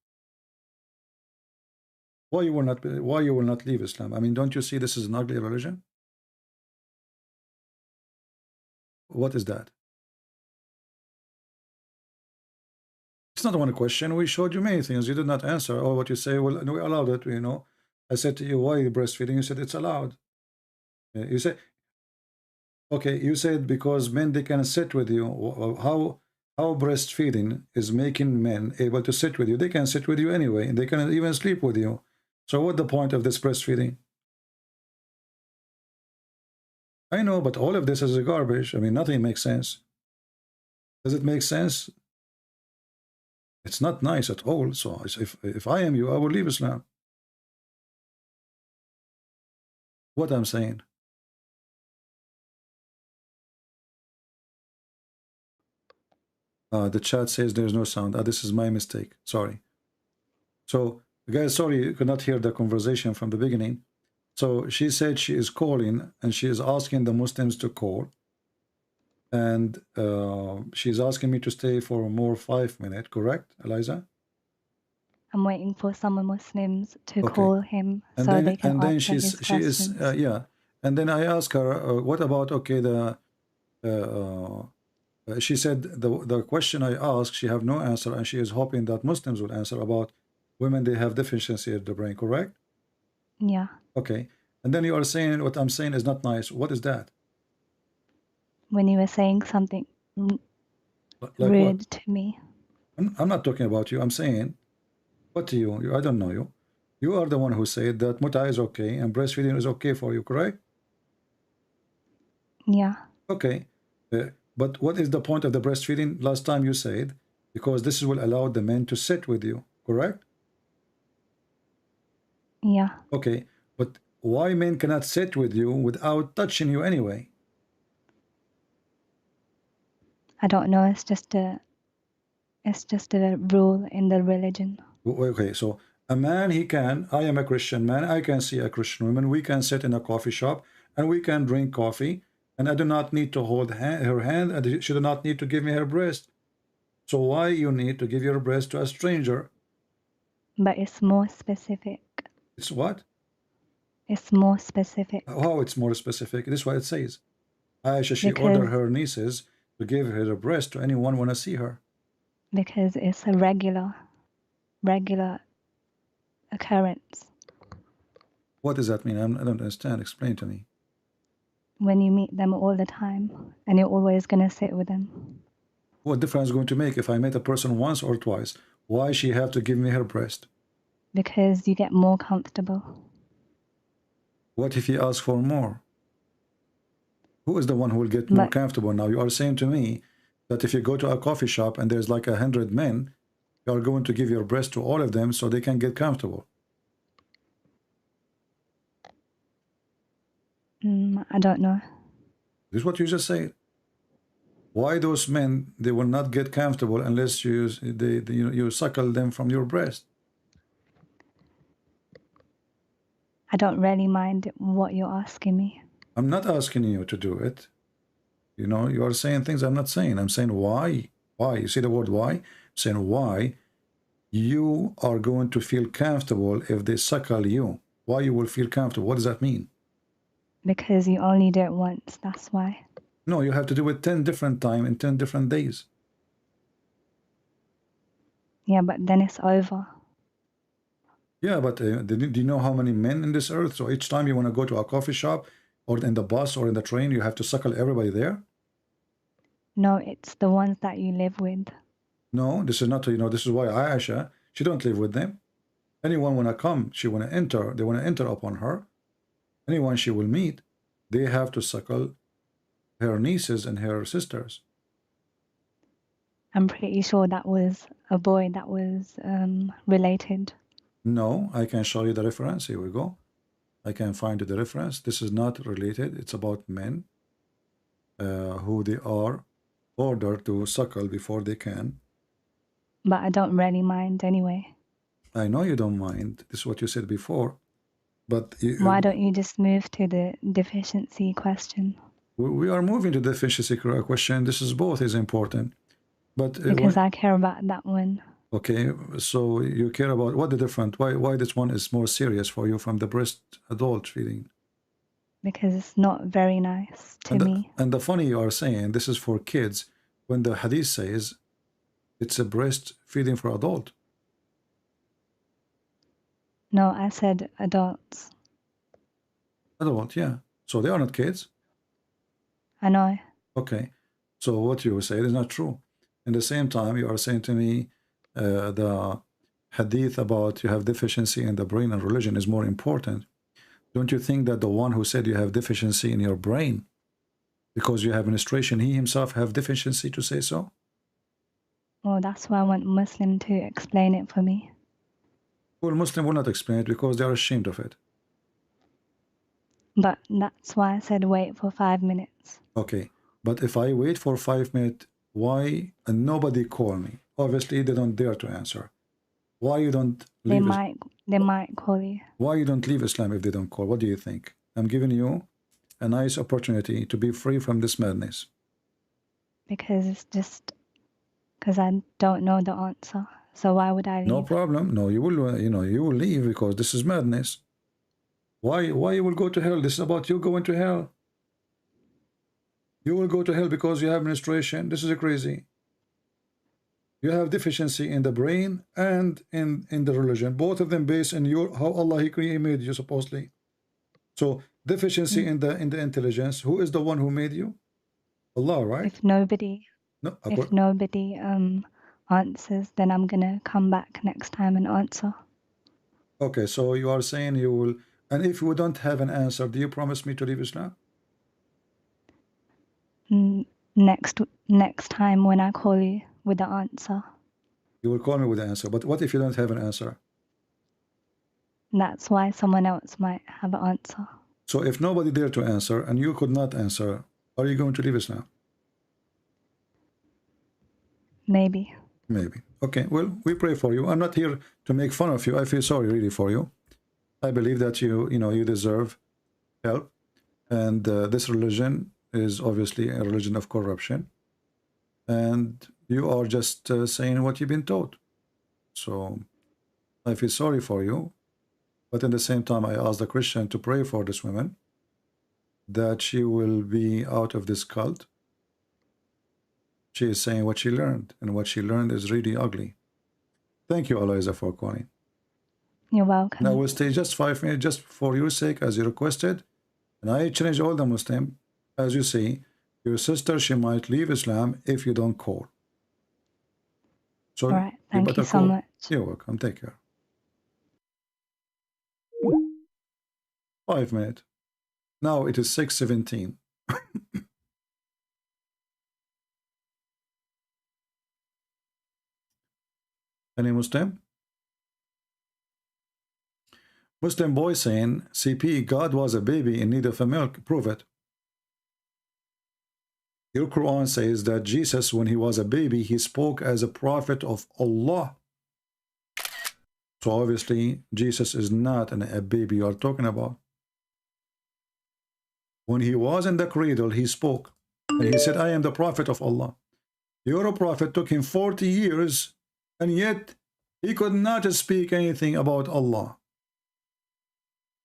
Why you will not leave Islam? I mean, don't you see this is an ugly religion? What is that? It's not one question. We showed you many things. You did not answer. Or what you say, well, we allowed it, you know. I said to you, why are you breastfeeding? You said it's allowed. You said, okay, you said because men, they can sit with you. How breastfeeding is making men able to sit with you? They can sit with you anyway. They can even sleep with you. So what's the point of this breastfeeding? I know, but all of this is a garbage. I mean, nothing makes sense. Does it make sense? It's not nice at all. So if I am you, I will leave Islam. What I'm saying. The chat says there's no sound. This is my mistake. Sorry. So, guys, sorry you could not hear the conversation from the beginning. So she said she is calling and she is asking the Muslims to call. And she's asking me to stay for more 5 minutes, correct, Eliza? I'm waiting for some Muslims to Okay. call him And so then, they can then answer his she is, questions. yeah. And then I asked her, what about, okay, she said the question I asked, she have no answer, and she is hoping that Muslims will answer about women, they have deficiency of the brain, correct? Yeah. Okay. And then you are saying what I'm saying is not nice. What is that? When you were saying something Like rude what? to me. I'm not talking about you. I'm saying, what to you? I don't know you. You are the one who said that muta is okay and breastfeeding is okay for you, correct? Yeah. Okay. But what is the point of the breastfeeding? Last time you said, because this will allow the men to sit with you, correct? Yeah. Okay. But why men cannot sit with you without touching you anyway? I don't know. It's just a rule in the religion. Okay, so a man, he can, I am a Christian man, I can see a Christian woman, we can sit in a coffee shop and we can drink coffee, and I do not need to hold her hand, and she do not need to give me her breast. So why you need to give your breast to a stranger? But it's more specific. It's what? It's more specific. How it's more specific? This is what it says. Aisha, she Because- ordered her nieces to give her breast to anyone want to see her. Because it's a regular occurrence. What does that mean? I don't understand. Explain to me. When you meet them all the time and you're always going to sit with them. What difference is it going to make if I met a person once or twice? Why she have to give me her breast? Because you get more comfortable. What if he asks for more? Who is the one who will get more comfortable now? You are saying to me that if you go to a coffee shop and there's like 100 men, you are going to give your breast to all of them so they can get comfortable. I don't know. This is what you just said. Why those men, they will not get comfortable unless you suckle them from your breast? I don't really mind what you're asking me. I'm not asking you to do it. You know, you are saying things I'm not saying. I'm saying why. Why? You see the word why? I'm saying why you are going to feel comfortable if they suckle you. Why you will feel comfortable? What does that mean? Because you only do it once, that's why. No, you have to do it 10 different times in 10 different days. Yeah, but then it's over. Yeah, but do you know how many men in this earth? So each time you want to go to a coffee shop or in the bus or in the train, you have to suckle everybody there? No, it's the ones that you live with. No, this is not, you know, this is why Aisha, she don't live with them. Anyone want to come, she want to enter, they want to enter upon her. Anyone she will meet, they have to suckle her nieces and her sisters. I'm pretty sure that was a boy that was related. No, I can show you the reference. Here we go. I can find the reference. This is not related. It's about men who they are ordered to suckle before they can. But I don't really mind anyway. I know you don't mind. This is what you said before. But why don't you just move to the deficiency question? We are moving to the deficiency question. This is both is important. But because I care about that one. Okay, so you care about what the different, why this one is more serious for you from the breast adult feeding? Because it's not very nice to me. And the funny you are saying this is for kids when the hadith says it's a breast feeding for adult. No, I said adults. Adult, yeah. So they are not kids. I know. Okay, so what you say is not true. In the same time, you are saying to me the hadith about you have deficiency in the brain and religion is more important. Don't you think that the one who said you have deficiency in your brain because you have menstruation, he himself have deficiency to say so? Well, that's why I want Muslim to explain it for me. Well, Muslim will not explain it because they are ashamed of it. But that's why I said wait for 5 minutes. Okay, but if I wait for 5 minutes Why? And nobody call me. Obviously, they don't dare to answer. Why you don't leave? They might call you. Why you don't leave Islam if they don't call? What do you think? I'm giving you a nice opportunity to be free from this madness. Because it's just because I don't know the answer. So why would I leave? No problem. No, you will. You will leave because this is madness. Why you will go to hell? This is about you going to hell. You will go to hell because you have menstruation. This is crazy. You have deficiency in the brain and in the religion. Both of them based on how Allah He made you supposedly. So deficiency in the intelligence. Who is the one who made you? Allah, right? If nobody answers, then I'm gonna come back next time and answer. Okay, so you are saying you will. And if you don't have an answer, do you promise me to leave Islam? Next time when I call you with the answer. You will call me with the answer. But what if you don't have an answer? That's why someone else might have an answer. So if nobody dare to answer and you could not answer, are you going to leave Islam? Maybe. Maybe. Okay, well, we pray for you. I'm not here to make fun of you. I feel sorry really for you. I believe that you deserve help. And this religion is obviously a religion of corruption. And you are just saying what you've been taught. So I feel sorry for you. But at the same time, I ask the Christian to pray for this woman, that she will be out of this cult. She is saying what she learned, and what she learned is really ugly. Thank you, Eliza, for calling. You're welcome. Now we'll stay just 5 minutes, just for your sake, as you requested. And I challenge all the Muslim, as you see, your sister, she might leave Islam if you don't call. So all right, thank you so much. You're welcome. Take care. 5 minutes. Now it is 6:17. Any Muslim? Muslim boy saying, CP, God was a baby in need of a milk. Prove it. Your Quran says that Jesus, when he was a baby, he spoke as a prophet of Allah. So obviously, Jesus is not a baby you are talking about. When he was in the cradle, he spoke. And he said, I am the prophet of Allah. Your prophet took him 40 years, and yet he could not speak anything about Allah.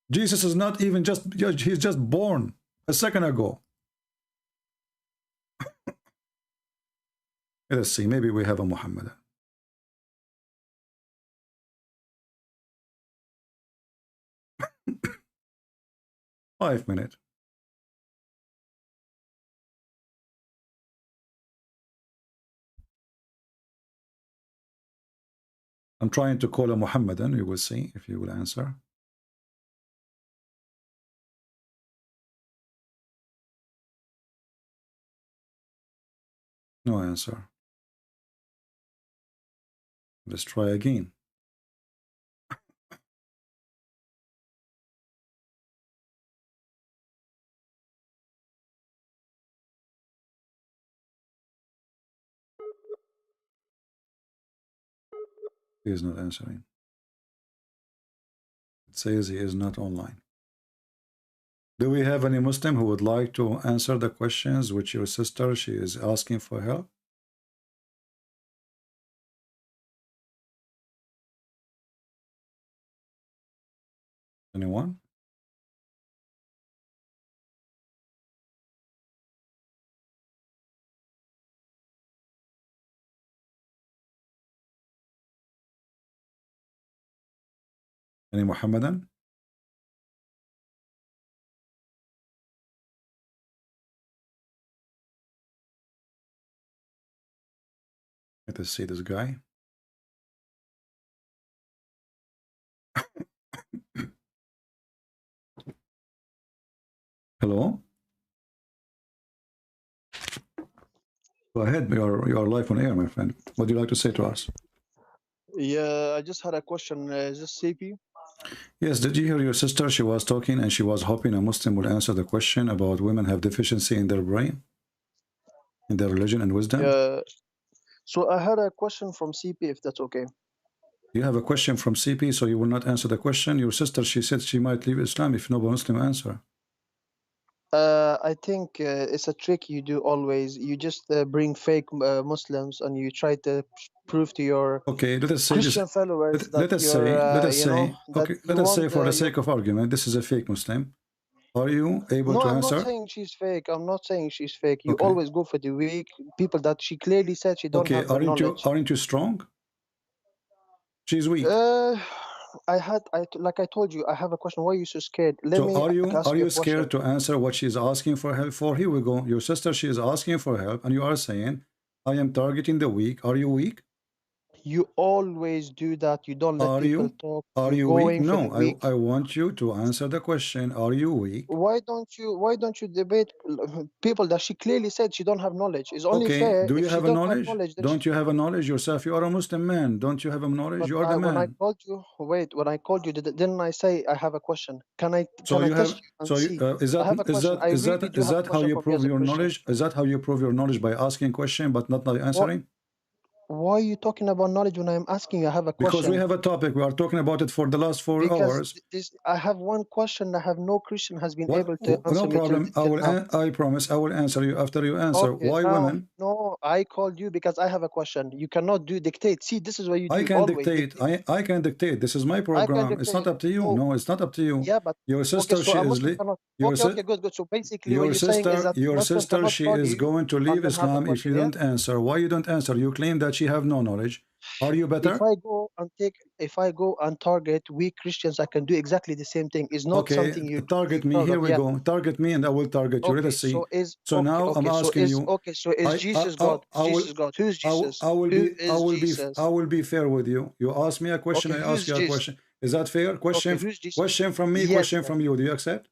Jesus is not even he's just born a second ago. Let's see, maybe we have a Muhammad. Five minutes. I'm trying to call a Muhammadan. You will see if you will answer. No answer. Let's try again. He is not answering. It says he is not online. Do we have any Muslim who would like to answer the questions which your sister, she is asking for help? Anyone? Any Muhammadan? Let us see this guy. Hello? Go ahead, you are live on air, my friend. What do you like to say to us? Yeah, I just had a question. Is this CP? Yes, did you hear your sister? She was talking and she was hoping a Muslim would answer the question about women have deficiency in their brain. in the religion and wisdom. So I had a question from CP, if that's okay. You have a question from CP, so you will not answer the question. Your sister, she said she might leave Islam if no Muslim answer. I think it's a trick you do always. You just bring fake Muslims and you try to prove to your let us say Christian this. followers Let us say, let us say for the sake of argument, this is a fake Muslim. Are you able No, to I'm answer? not saying she's fake. I'm not saying she's fake. You always go for the weak people that she clearly said she don't have the knowledge. Aren't you strong? She's weak. Like I told you, I have a question. Why are you so scared? Are you scared to answer what she's asking for help for? Here we go. Your sister, she is asking for help, and you are saying, I am targeting the weak. Are you weak? You always do that. You don't let people talk. Are you weak? No, I want you to answer the question. Are you weak? Why don't you debate people that she clearly said she don't have knowledge? It's only fair. Do you if have she a don't knowledge? Have knowledge don't you have a knowledge yourself? You are a Muslim man. Don't you have a knowledge? But you are the man. When I called you, when I called you, didn't I say I have a question? Can I test you and see? Is that how you prove your knowledge? Is that how you prove your knowledge, by asking question but not by answering? Why are you talking about knowledge when I'm asking you? I have a question. Because we have a topic. We are talking about it for the last 4 hours. I have one question that have no Christian has been able to answer. No problem. I promise I will answer you after you answer. Why women? No, I called you because I have a question. You cannot dictate. See, this is what you do. I can dictate. I can dictate. This is my program. It's not up to you. No, it's not up to you. Yeah, but your sister, okay, good. So basically, what you're saying is that your sister, she is going to leave Islam if you don't answer. Why you don't answer? You claim that she have no knowledge. Are you better? If I go and target weak Christians, I can do exactly the same thing. It's not something you target me. Here we go. Target me, and I will target you. Let us see. So now I'm asking you. Okay, so is Jesus God? Jesus God. Who's Jesus? I will be fair with you. You ask me a question, I ask you a question. Is that fair? Question from me, question from you. Do you accept?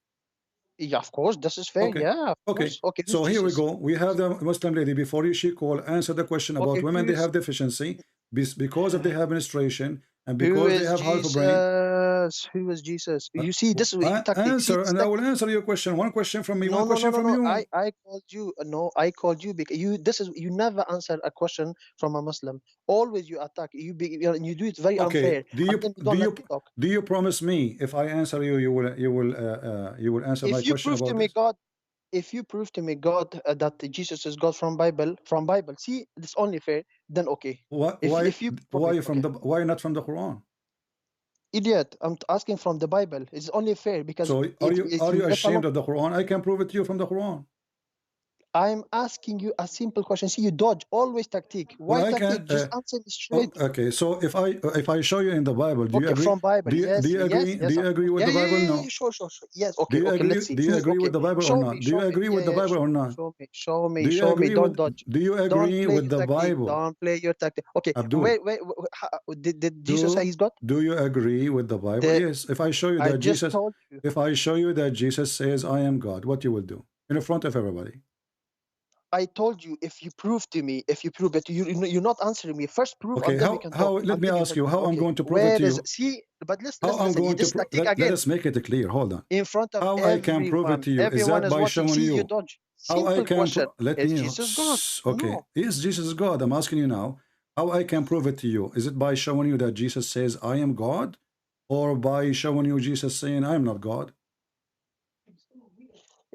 Yeah, of course, this is fair. Okay. Yeah, okay. So here we go. We have the Muslim lady before you. She called, answer the question about women. They have deficiency because of they have menstruation and because they have half a brain. Who is Jesus? You see, this is answer, and I will answer your question. One question from me. One question from you. I called you. No, I called you because you never answer a question from a Muslim. Always you attack. You do it very unfair. Do you promise me if I answer you, you will answer my question about this? If you prove to me God that Jesus is God from Bible, see, it's only fair. Then okay. Why not from the Quran? Idiot! I'm asking from the Bible. It's only fair because. So are you ashamed of the Quran? I can prove it to you from the Quran. I'm asking you a simple question. See, you dodge always tactic. Why tactic? Just answer me straight. Okay, so if I show you in the Bible, do you agree? From Bible, do you agree? Do you agree with the Bible? No. Sure. Yes. Okay. Let's see. Do you agree with the Bible or not? Do you agree with the Bible or not? Show me. Don't dodge. Do you agree with the Bible? Don't play your tactic. Okay. Wait. Did Jesus say he's God? Do you agree with the Bible? Yes. If I show you that Jesus says I am God, what you will do in front of everybody? I told you if you prove it, you're not answering me. First prove. Okay, let me ask you how I'm going to prove it to you. See, but let us make it clear. Hold on. In front of how I can prove it to you is that by showing you. How I can let me. Jesus God? Okay, yes, Jesus is God. I'm asking you now. How I can prove it to you? Is it by showing you that Jesus says I am God, or by showing you Jesus saying I am not God?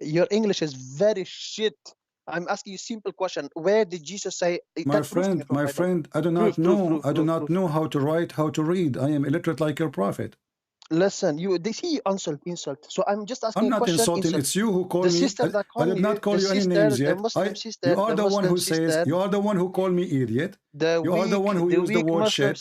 Your English is very shit. I'm asking you a simple question. Where did Jesus say? My friend, I do not know. I do not know how to write, how to read. I am illiterate like your prophet. Listen, they see you insult. So I'm just asking. I'm not insulting. It's you who called me. I did not call you any names yet. You are the one who says. You are the one who called me idiot. You are the one who used the word shit.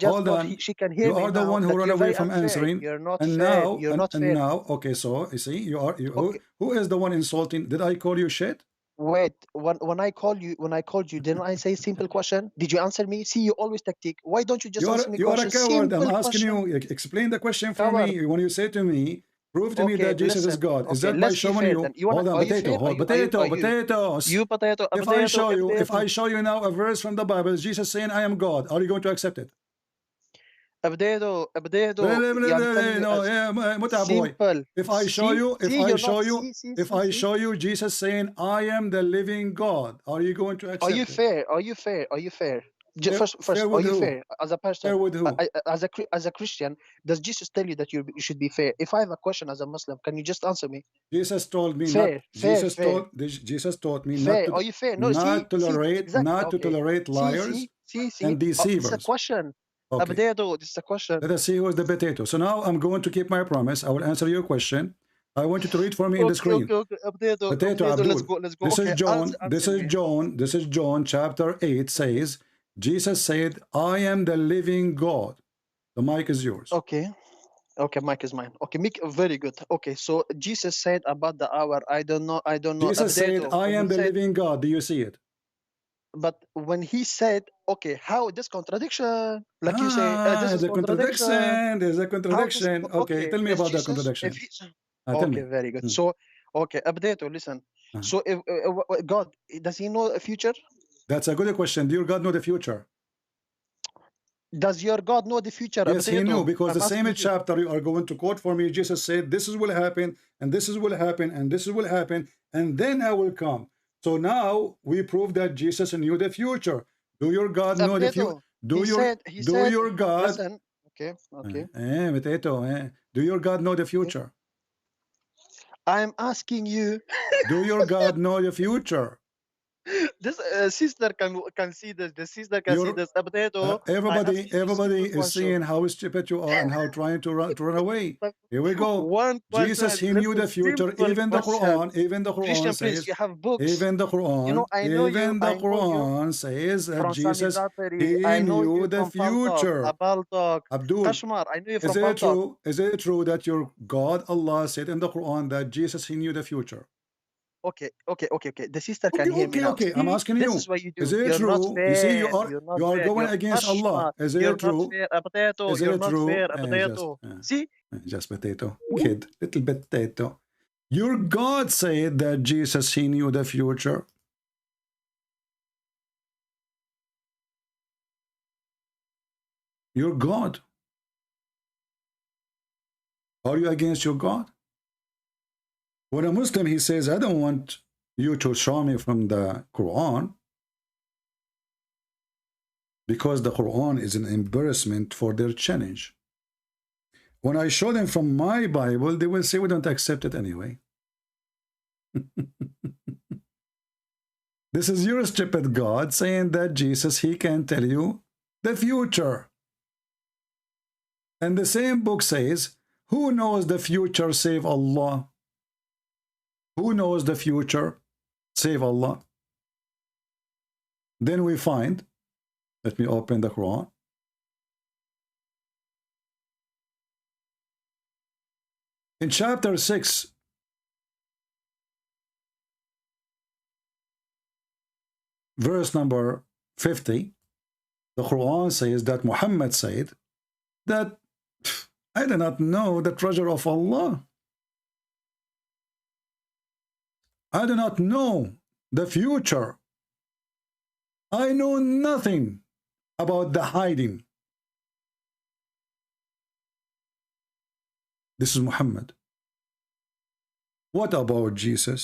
Hold on. She can hear you are the one who ran away from answering. You're not fair. You're not fair. Now, okay. So you see, who is the one insulting? Did I call you shit? Wait, when I called you, didn't I say simple question? Did you answer me? See, you always tactic. Why don't you just answer me? You are a coward. I'm asking you. Explain the question for me. When you say to me, prove to me that Jesus is God. Is that by showing you? Hold on, potatoes. You potato. If I show you now a verse from the Bible, Jesus saying I am God, are you going to accept it? ابديتو يعني No, yeah, متعب boy. simple. If I show you, if see, I you're show not, you, see, if I show you Jesus saying, "I am the living God," are you going to Are accept you it? fair? Are you fair? Are you fair? First, Fair are with you who? fair as a person? Fair with who? As a Christian, does Jesus tell you that you should be fair? If I have a question as a Muslim, can you just answer me? Jesus told me not. Fair, fair, fair, Jesus taught me not fair. to Are you fair? No, not tolerate exactly. not to Okay. tolerate liars and This is a deceivers. question. Okay. This is a question. Let us see who is the potato. So now I'm going to keep my promise. I will answer your question. I want you to read for me in the screen. Okay. Potato Abdul. Let's go. This is Okay, John. This answer is me. John. This is John chapter 8 says, Jesus said, "I am the living God." The mic is yours. Okay. Okay, mic is mine. Okay, very good. Okay, so Jesus said about the hour. I don't know. Jesus said, "I am the living God." Do you see it? But when he said, okay, how this contradiction? Like you say, this is the contradiction. There's a contradiction. Okay, tell me about the contradiction. Tell Okay, me. very good. So, okay, update. Listen. So, if God, does he know the future? That's a good question. Do your God know the future? Does your God know the future? Yes, he knew, because the same chapter you are going to quote for me, Jesus said, "This is will happen, and this is will happen, and this is will happen, and then I will come." So now we prove that Jesus knew the future. Do your God know the future? Do your God? Listen. Okay. Do your God know the future? I'm asking you. Do your God know the future? This sister can see this. The sister can see this. Everybody is seeing how stupid you are and how trying to run away. Here we go. Jesus, he knew the future. Even the Quran, Christian, says. Please, you have books. Even the Quran, the Quran says that Jesus, he knew the future. Abdul, Kashmar, I know you from is it true? Is it true that your God Allah said in the Quran that Jesus, he knew the future? Okay. The sister can hear me now. Okay. I'm asking you. This is what you do. Is it You're true? Not fair. You see, you are going You're against Allah. Is it true? Is You're it not true? fair. Potato. See? Just potato. Kid. Little potato. Your God said that Jesus, he knew the future. Your God. Are you against your God? When a Muslim, he says, "I don't want you to show me from the Quran, because the Quran is an embarrassment for their challenge." When I show them from my Bible, they will say, "We don't accept it anyway." This is your stupid God saying that Jesus, he can tell you the future. And the same book says, who knows the future save Allah? Who knows the future save Allah? Then we find, let me open the Quran. In chapter 6, verse number 50, the Quran says that Muhammad said that, "I do not know the treasure of Allah. I do not know the future. I know nothing about the hiding." This is Muhammad. What about Jesus?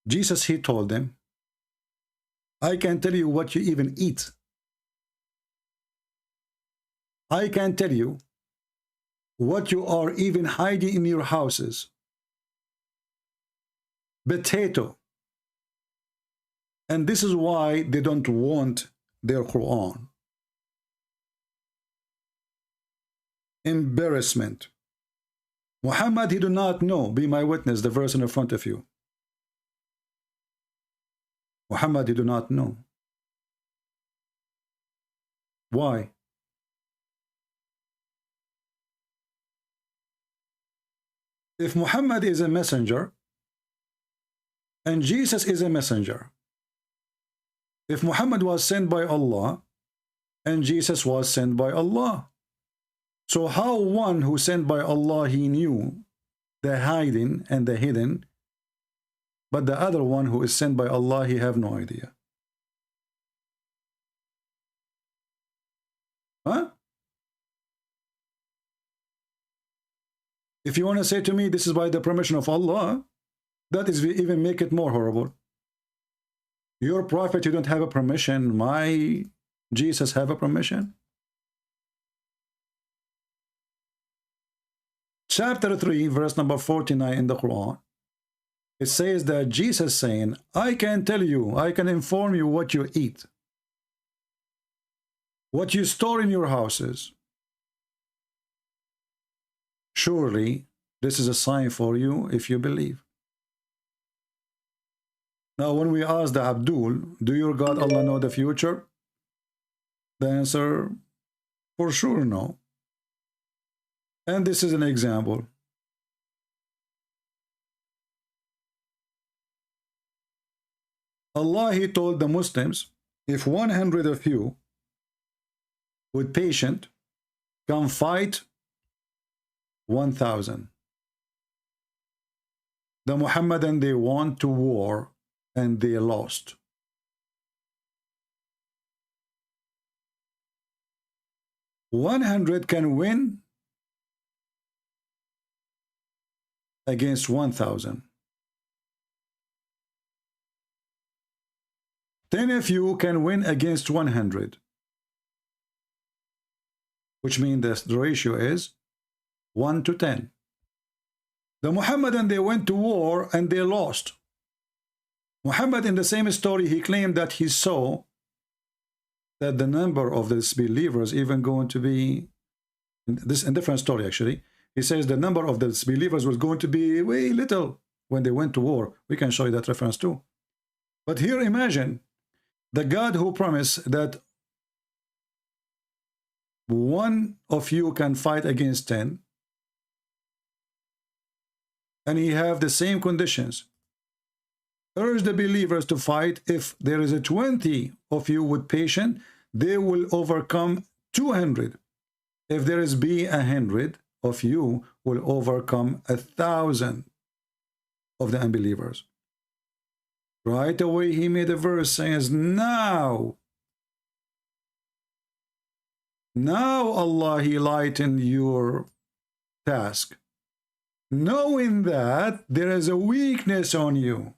Jesus, he told them, "I can tell you what you even eat. I can tell you what you are even hiding in your houses. Potato." And this is why they don't want their Quran. Embarrassment. Muhammad, he do not know, be my witness, the verse in front of you. Muhammad, he do not know. Why? If Muhammad is a messenger, and Jesus is a messenger, if Muhammad was sent by Allah, and Jesus was sent by Allah, so how one who sent by Allah, he knew the hiding and the hidden, but the other one who is sent by Allah, he have no idea? Huh? If you want to say to me, this is by the permission of Allah, that is even make it more horrible. Your prophet, you don't have a permission. My Jesus have a permission. Chapter 3, verse number 49 in the Quran. It says that Jesus saying, I can tell you, I can inform you what you eat, what you store in your houses. Surely, this is a sign for you if you believe. Now, when we ask the Abdul, do your God Allah know the future? The answer, for sure, no. And this is an example. Allah, He told the Muslims, if 100 of you with patient can fight 1,000. The Muhammadan, they went to war and they lost. $100 can win against 1,000. 10 of you can win against 100, which means the ratio is 1 to 10. The Muhammadan, they went to war and they lost. Muhammad, in the same story, he claimed that he saw that the number of the disbelievers even going to be, this in different story actually, he says the number of the disbelievers was going to be way little when they went to war. We can show you that reference too. But here imagine the God who promised that one of you can fight against 10, and he have the same conditions. Urge the believers to fight. If there is a 20 of you with patience, they will overcome 200. If there is be 100 of you, will overcome 1,000 of the unbelievers. Right away, he made a verse saying, now Allah, He lightened your task, knowing that there is a weakness on you.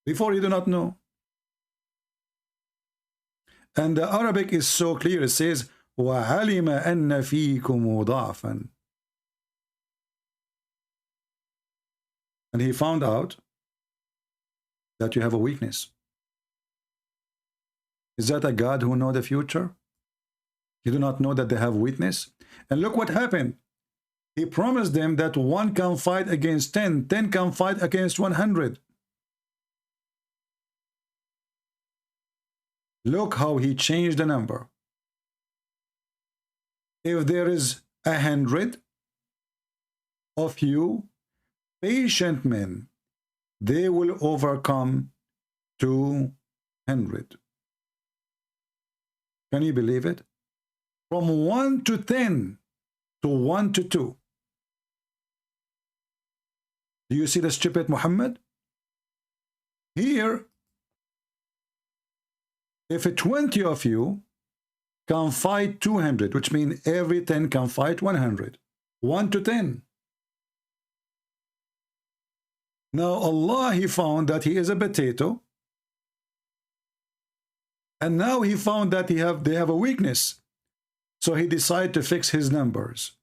Before you do not know. And the Arabic is so clear. It says, وَعَلِمَ أَنَّ فِيكُمْ ضَعْفًا. And he found out that you have a weakness. Is that a God who knows the future? You do not know that they have weakness? And look what happened. He promised them that one can fight against 10, 10 can fight against 100. Look how he changed the number. If there is 100 of you, patient men, they will overcome 200. Can you believe it? From 1 to 10 to 1 to 2. Do you see the stupid Muhammad? Here, if 20 of you can fight 200, which means every 10 can fight 100. 1 to 10. Now Allah, He found that He is a potato. And now He found that they have a weakness. So He decided to fix His numbers.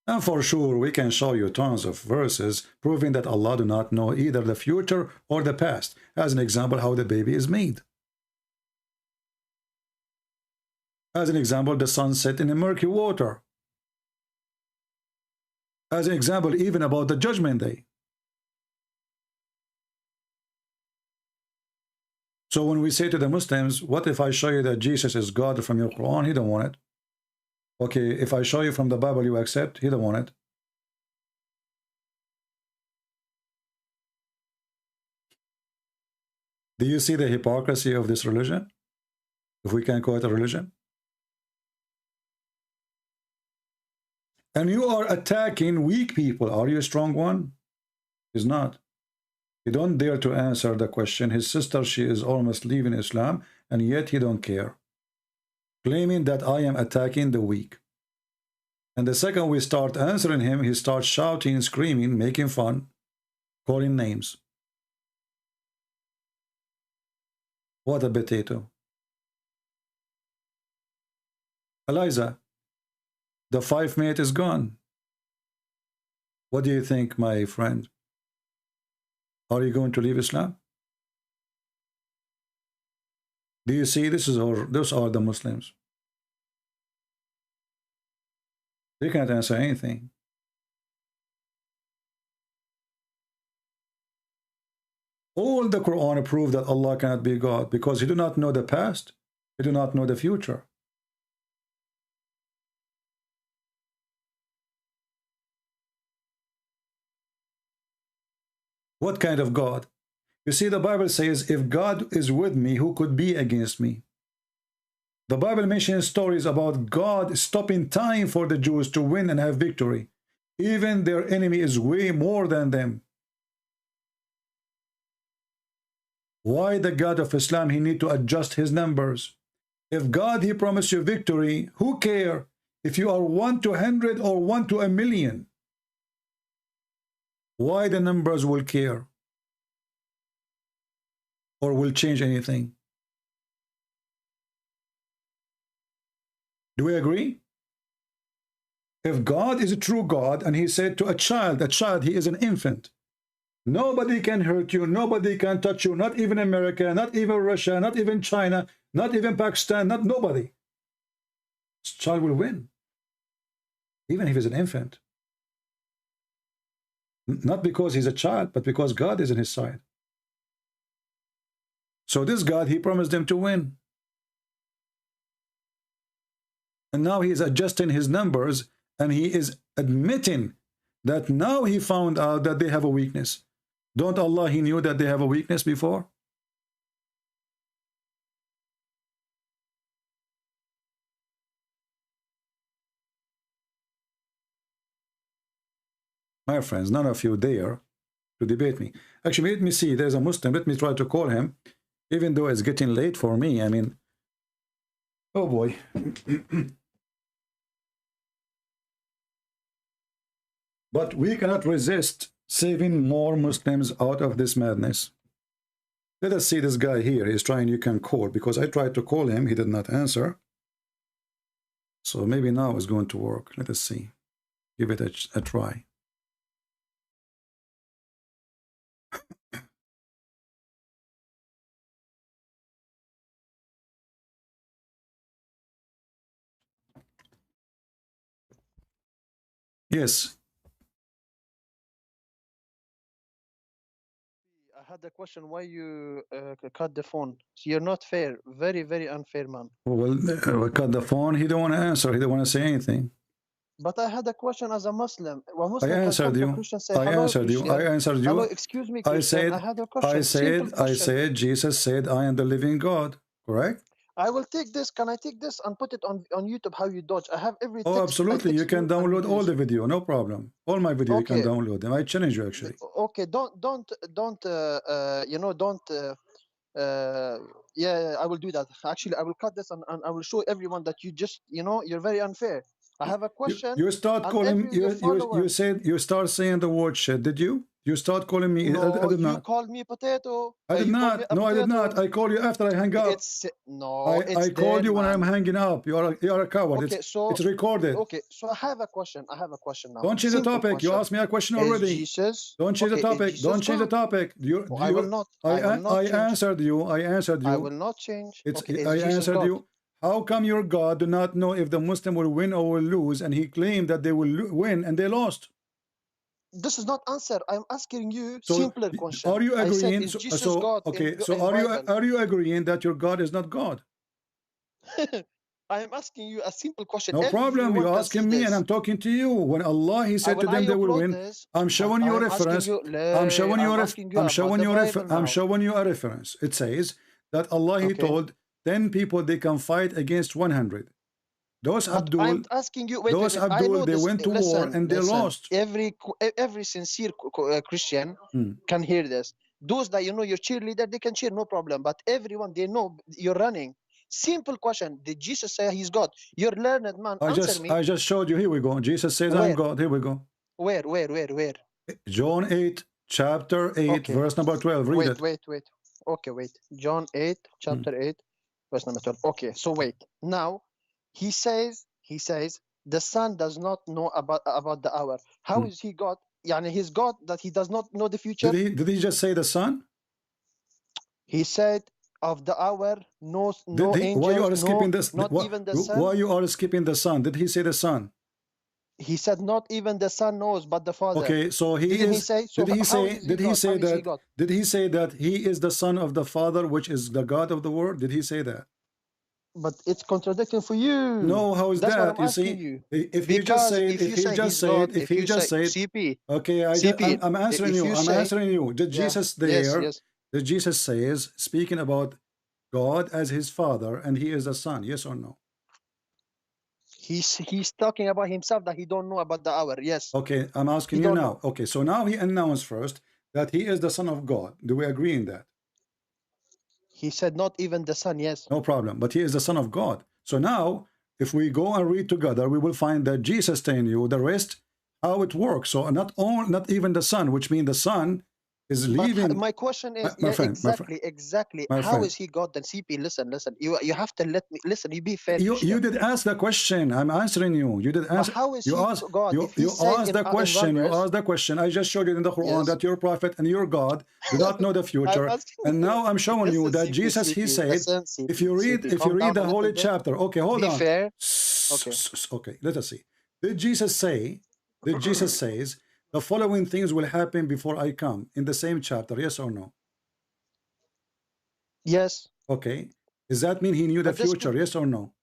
And for sure, we can show you tons of verses proving that Allah do not know either the future or the past. As an example, how the baby is made. As an example, the sun set in a murky water. As an example, even about the judgment day. So when we say to the Muslims, what if I show you that Jesus is God from your Quran? He don't want it. Okay, if I show you from the Bible, you accept? He don't want it. Do you see the hypocrisy of this religion? If we can call it a religion. And you are attacking weak people. Are you a strong one? He's not. He don't dare to answer the question. His sister, she is almost leaving Islam, and yet he don't care. Claiming that I am attacking the weak. And the second we start answering him, he starts shouting, screaming, making fun, calling names. What a potato. Eliza, the 5 minute is gone. What do you think, my friend? Are you going to leave Islam? Do you see those are the Muslims? They can't answer anything. All the Quran prove that Allah cannot be God because He do not know the past, He do not know the future. What kind of God? You see, the Bible says, if God is with me, who could be against me? The Bible mentions stories about God stopping time for the Jews to win and have victory. Even their enemy is way more than them. Why the God of Islam, He need to adjust His numbers? If God, He promised you victory, who care if you are 1 to 100 or 1 to 1,000,000? Why the numbers will care? Or will change anything? Do we agree? If God is a true God and He said to a child, He is an infant, nobody can hurt you, nobody can touch you, not even America, not even Russia, not even China, not even Pakistan, not nobody. This child will win, even if he's an infant. Not because he's a child, but because God is on his side. So this God, He promised them to win. And now He is adjusting His numbers, and He is admitting that now He found out that they have a weakness. Don't Allah, He knew that they have a weakness before? My friends, none of you dare to debate me. Actually, let me see. There's a Muslim. Let me try to call him, even though it's getting late for me. I mean, oh boy. But we cannot resist saving more Muslims out of this madness. Let us see this guy here. He's trying, you can call, because I tried to call him. He did not answer. So maybe now it's going to work. Let us see. Give it a try. Yes. I had a question why you cut the phone. You're not fair. Very, very unfair, man. Well, cut the phone. He don't want to answer. He don't want to say anything. But I had a question as a Muslim. I answered you. I answered you. I answered you. Hello, excuse me, Christian. I had a question. I said, Jesus said, I am the living God. Correct? I will take this. Can I take this and put it on YouTube? How you dodge? I have every. Oh, absolutely. You can download all the video. No problem. All my video, okay. You can download them. I challenge you, actually. Okay. Don't. You know. Don't. Yeah, I will do that. Actually, I will cut this and I will show everyone that you just. You know, you're very unfair. I have a question. You start calling. You said you start saying the word shit. Did you? You start calling me. No, I did not. You called me potato. I did not. No, I did not. I call you after I hang up. I called you when I'm hanging up. You are a coward. Okay, it's recorded. Okay, so I have a question. Now. Don't change the topic. Question. You asked me a question already. Don't change the topic. Don't change the topic. I will not. I answered you. I answered you. I will not change. I answered you. How come your God do not know if the Muslim will win or will lose, and he claimed that they will win and they lost? This is not answer. I'm asking you simpler question. Are you agreeing? God are you agreeing that your God is not God? I am asking you a simple question. No problem. You're asking me, and I'm talking to you. When Allah He said to them they will win, I'm showing you a reference. I'm showing you a reference. It says that Allah He told 10 people they can fight against 100. Those Abdul, I'm asking you, wait, they went to war and they lost. Every sincere Christian can hear this. Those that you know your cheerleader, they can cheer, no problem. But everyone, they know you're running. Simple question. Did Jesus say he's God? You're learned man. Answer me. I just showed you. Here we go. Jesus says, Where? I'm God. Here we go. Where? John 8, chapter 8, Okay. verse number 12. Read it. Wait. Okay, wait. John 8, chapter 8, verse number 12. Okay, so wait. Now, he says, the Son does not know about the hour. How is he God? Yani he's God that he does not know the future? Did he just say the Son? He said, of the hour, no angels, why you are skipping this? not even the Son. Why you are skipping the Son? Did he say the Son? He said, not even the Son knows, but the Father. Okay, so he Didn't is. He say, so did he say? God? Did he say How is he that? God? Did he say that he is the Son of the Father, which is the God of the world? Did he say that? But it's contradicting for you. No, how is That's that? What I'm you asking see, you. if he just said, if he just said, CP, okay, CP, I'm answering you. I'm answering you. Did Jesus there? Yes. Did Jesus says speaking about God as his Father and he is the Son? Yes or no? He's talking about himself that he don't know about the hour. Yes. Okay, I'm asking you now. Okay, so now he announced first that he is the Son of God. Do we agree in that? He said not even the Son. Yes. No problem. But he is the Son of God. So now, if we go and read together, we will find that Jesus telling you the rest, how it works. So not even the Son, which means the Son is leaving. My question is exactly. My How friend. is he God? Then CP, listen. You have to let me listen. You be fair. You did ask the question. I'm answering you. You did answer. How is you he asked, God? You, If he you says asked the question. You asked the question. I just showed you in the Quran that your prophet and your God do not know the future. And now I'm showing you that Jesus, he said, if you read the holy chapter. Okay, hold on. Be fair. Okay, let us see. Did Jesus says the following things will happen before I come in the same chapter? Yes or no? Yes. Okay. Does that mean he knew the future? Yes or no?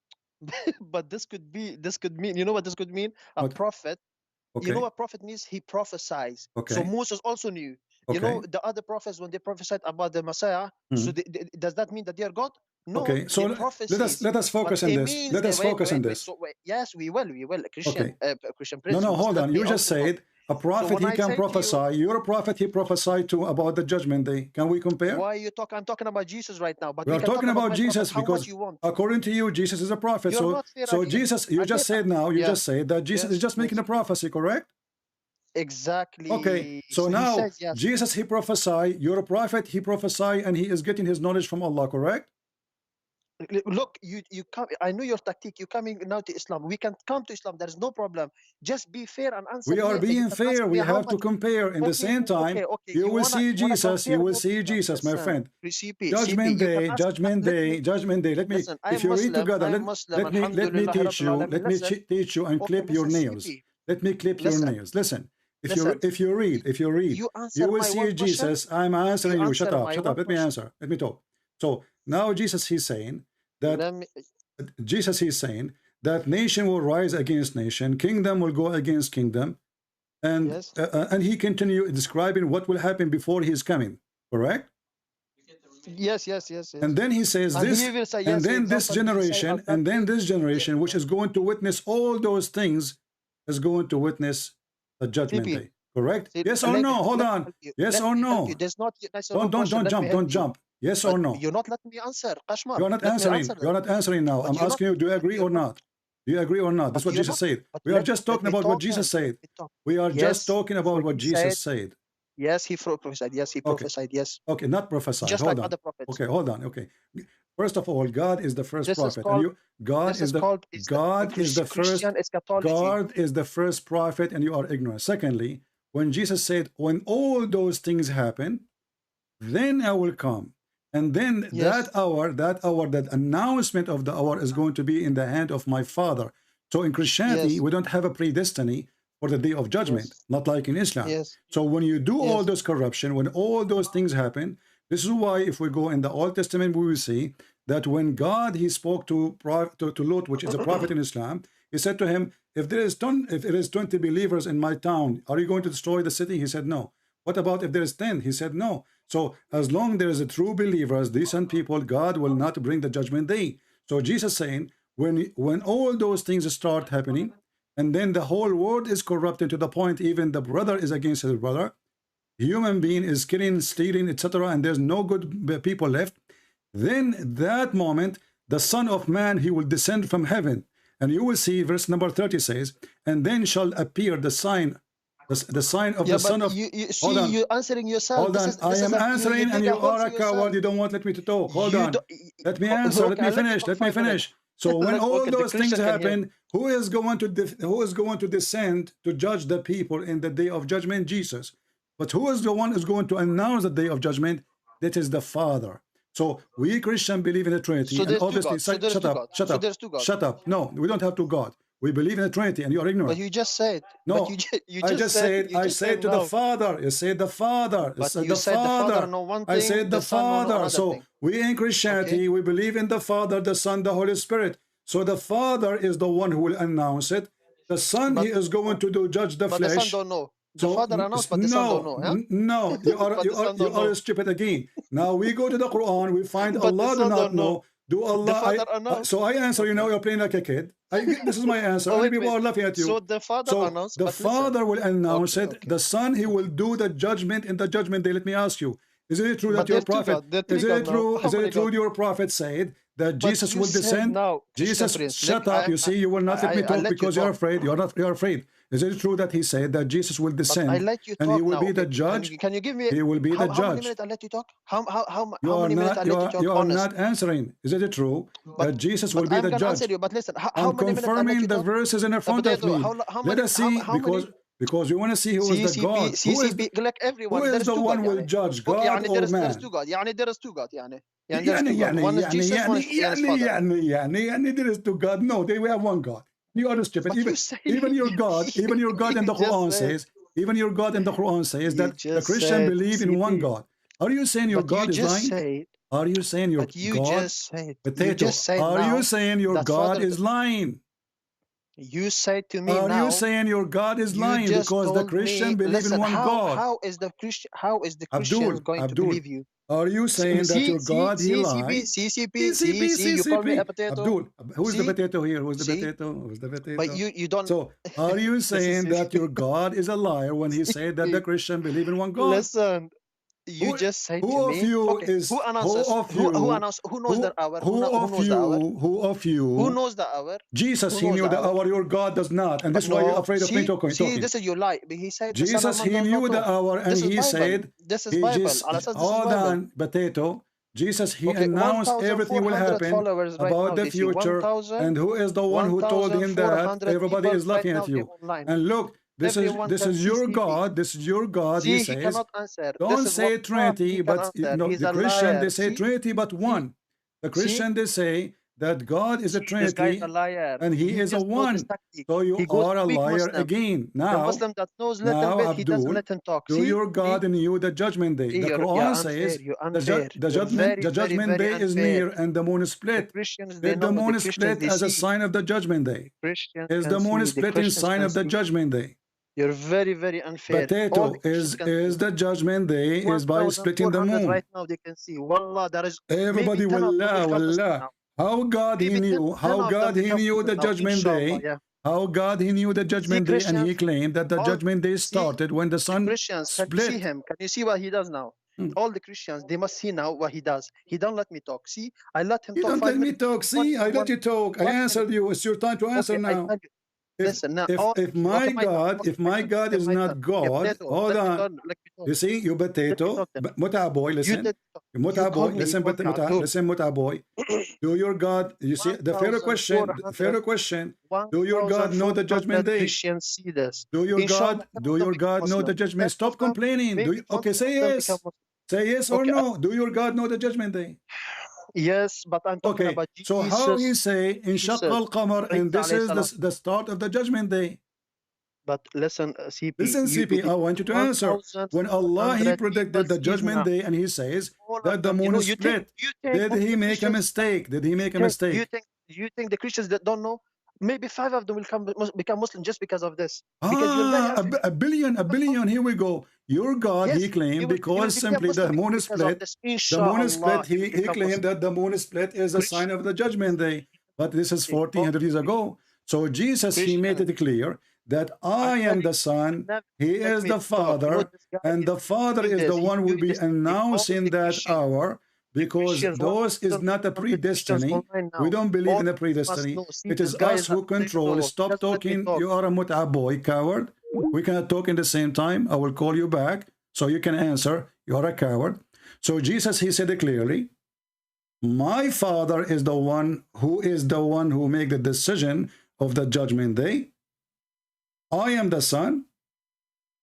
But this could mean, you know what this could mean? A prophet. Okay. You know what prophet means? He prophesies. Okay. So Moses also knew. Okay. You know, the other prophets, when they prophesied about the Messiah, so does that mean that they are God? No. Okay, so let us focus on this. Let us focus on this. Yes, we will. Christian, Christian Prince. No, hold on. You just said a prophet, he can prophesy. You're a prophet, he prophesied to about the judgment day. Can we compare? Why you talk? I'm talking about Jesus right now. But we are talking about Jesus because according to you, Jesus is a prophet. So Jesus, you just said now, you just said that Jesus is just making a prophecy, correct? Exactly. Okay, so now he says, yes. Jesus, he prophesied. You're a prophet, he prophesied, and he is getting his knowledge from Allah, correct? Look, you come. I know your tactic. You're coming now to Islam. We can come to Islam. There's no problem. Just be fair and answer. We are being fair. We have to compare. In the same time, you will see Jesus. You will see Jesus, my friend. Judgment day. Let me. If you read together, let me teach you. Let me teach you and clip your nails. Let me clip your nails. Listen. If you read, you will see Jesus. I'm answering you. Shut up. Let me answer. Let me talk. So now Jesus, he's saying that nation will rise against nation, kingdom will go against kingdom, and he continue describing what will happen before he is coming. Correct? Yes. And then he says this, and then this generation, which is going to witness all those things, is going to witness the judgment day. Correct? Yes or no? Hold on. Yes or no? Don't jump. Yes or no? You're not letting me answer. Kashmar. You're not answering. You're not answering now. I'm asking you, do you agree or not? Do you agree or not? That's what Jesus said. We are just talking about what Jesus said. We are just talking about what Jesus said. Yes, he prophesied. Yes, he prophesied. Yes. Okay, not prophesied. Just hold like on. other prophets. Okay, hold on. Okay. First of all, God is the first prophet. God is the first prophet, and you are ignorant. Secondly, when Jesus said, when all those things happen, then I will come. And then that announcement of the hour is going to be in the hand of my Father. So in Christianity, we don't have a predestiny for the day of judgment, not like in Islam. So when you do all those corruption, when all those things happen, this is why if we go in the Old Testament, we will see that when God, he spoke to Lot, which is a prophet in Islam, he said to him, if there is 20 believers in my town, are you going to destroy the city? He said, no. What about if there is 10? He said, no. So as long there is a true believers, decent people, God will not bring the judgment day. So Jesus saying, when all those things start happening, and then the whole world is corrupted to the point even the brother is against his brother, human being is killing, stealing, etc., and there's no good people left, then that moment, the Son of Man, he will descend from heaven. And you will see, verse number 30 says, and then shall appear the sign, the sign of the Son of... You Hold on. you're answering yourself. Hold on. I am answering, and you are a coward. You don't want let me to talk. Hold on. Let me answer. Let me finish. Let me finish. So when all those things happen, who is going to descend to judge the people in the day of judgment? Jesus. But who is the one who's going to announce the day of judgment? That is the Father. So we Christians believe in the Trinity. So And obviously, shut up. No, we don't have two God. We believe in the Trinity, and you are ignorant. But you just said. No, I just said to no. the Father. You said the Father. But you said the Father know one thing. I said the Son know Father. another So thing. we in Christianity, we believe in the Father, the Son, the Holy Spirit. So the Father is the one who will announce it. The Son, he is going to judge the But flesh. the Son don't know. The Father announced, but the Son don't know. Huh? No, you are stupid again. Now we go to the Quran, we find But the Allah do Son not don't know. know. Do Allah? So I answer you now. You're playing like a kid. This is my answer. Oh, Other wait, people wait. are laughing at you. So the Father announced. The but Father listen. will announce it. Okay. The Son, he will do the judgment in the judgment day. Let me ask you: is it true that But your there's two prophet? God. There are three Is it God now. true? How Is many it true? God? Your prophet said that But Jesus you will said descend. now, Christian Jesus, Prince, shut up! You see, you will not let me I talk let you because you're talk. afraid. You're afraid. Is it true that he said that Jesus will But descend I let you and talk he will now. be the Okay. judge? Can you give me He will be the how many judge. minutes I let you talk? How You are many minutes I not. let you talk? You are Honest. not answering. Is it true that Jesus will But be I'm the gonna judge? answer you. But listen, how I'm many minutes I let confirming you the talk? verses in front of Potato, me. how Let many? us see, How many? because we want to see who is the God. CCP, like everyone. Who There is is the two one God. will يعني. judge, Okay, God يعني or there is two man? God. يعني there is two God. يعني there is two God. One is Jesus. One is Father. There is two God. No, we have one God. You are stupid. But you say Even your God in the you Quran just said. says, even your God in the Quran says You that the just Christian said believe in one CP. God. Are you saying your But you God is just lying? said. Are you saying your But you God? just said. You Potato. just said Are now you saying your that God Father. is lying? You said to me Are you now. saying your God is You lying just because the told Christian me. believe in Listen. one God? How is the Christians going to Abdul, believe you? are you saying that your God he lied? See, you call me a potato. Abdul, who is the See, potato here? Who's the see, potato? Who's the potato? but you don't. So, are you This is saying that your God is a liar when he said that the Christian believe in one God? Listen, you just say to Who of me. you Okay, is who announces? Who announces? Who knows the hour? Who knows the hour? who of you? Who knows the hour? Jesus, Who he knows knew the the hour? hour. Your God does not, and But this is why you're no, afraid of me talking. this is your lie. But he said the Son of Jesus, Man he does knew not the know. hour, and This is he Bible. said, This is he Bible. just Allah says this is hold Bible. on, potato. Jesus, he Okay, announced everything will 1,400 happen followers right about now. the They see future, 1,000, and who is the one who told him that? 1,400 Everybody people is right laughing now. at They're you. online. And look, this Everyone can is see your CP. God. This is your God. He See, he says, cannot answer. don't This is say what Trinity, he can but answer. He's the a Christian liar. they say See, Trinity, but one. The Christian they say that God is a this guy's Trinity, a liar. and he He is a just knows this one. tactic. So you He goes are a weak liar Muslim. again. The Muslim that knows little Now, bit, he doesn't Abdul, let him talk. do See, your God in you the judgment day. The you're Quran unfair. says You're unfair. the You're very, judgment very day is unfair. near and the moon is The split. Christians, they Did the know. moon The Christians, split they as a see. sign of the judgment day? Christians Is can the moon see. The split in Christians sign can of the see. judgment day? You're very, very unfair. All Potato the Christians can see. is the judgment day is by splitting the 1,400 moon. right now they can see. Wallah, there is maybe Everybody 10 of them will come Muslim wallah. now. How God he Maybe 10 knew, how of them God he become knew Muslim the now. judgment Inshallah, day. yeah. How God he knew the See judgment day, and he Christians, claimed that the all judgment day see started when the the sun Christians. Can you see split. him? Can you see what he does now? All the Christians, they must see now what he does. He don't let me talk. See, I let him You talk don't 5 let me minutes. talk. See, I let you talk. I 1 minute. answered you. It's your time to answer Okay, I now. tell you. Listen now. If my Okay, my turn. God, Okay, if my God okay, is my not turn. Okay, God, potato. hold Let me on. talk. Let me talk. You see, you Let me potato, talk then. muta boy, You listen. did. Muta You boy, called me. listen, You called me Abdul. listen, muta boy. Do your God, you see, the fair question, 1,400 do your God know the judgment day? Christians see this. Do your Inshallah, God know the judgment? 10 of Stop them, complaining. maybe Okay, 20 say of them become yes. Muslim. Say yes or Okay, no. Do your God know the judgment day? yes, but I'm talking Okay, about so how he Jesus. say in Shaqqa al-Qamar, and this is the start of the judgment day. But listen, CP. Listen, CP, I want you to answer. When Allah, he predicted the judgment day, and he says that the moon is split, did he make a mistake? Did he make a mistake? You think the Christians that don't know? Maybe 5 of them will become Muslim just because of this. Because you're very unfair. A billion, here we go. Your God, Yes, he claimed, will because become simply the Muslim moon is because of split. this. The moon is Inshallah, split. He claimed that the moon is split is a sign of the judgment day. But this is 1400 years ago. So Jesus, he made it clear that I am the Son, he is the Father, and the Father is the one who will be announcing that hour, because Christians, those is not a predestiny. We don't believe in a predestiny. It is us who control. Stop talking. You are a mut'a boy, coward. We cannot talk in the same time. I will call you back so you can answer. You are a coward. So Jesus, he said it clearly. My Father is the one who make the decision of the judgment day. I am the Son.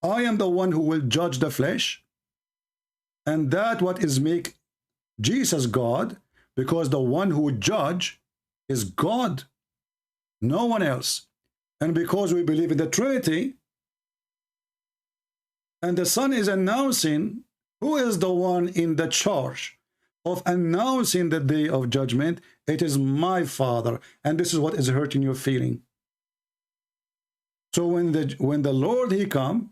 I am the one who will judge the flesh. And that what is make Jesus God, because the one who judge is God, no one else. And because we believe in the Trinity, and the Son is announcing who is the one in the charge of announcing the day of judgment, it is my Father. And this is what is hurting your feeling. So when the Lord he come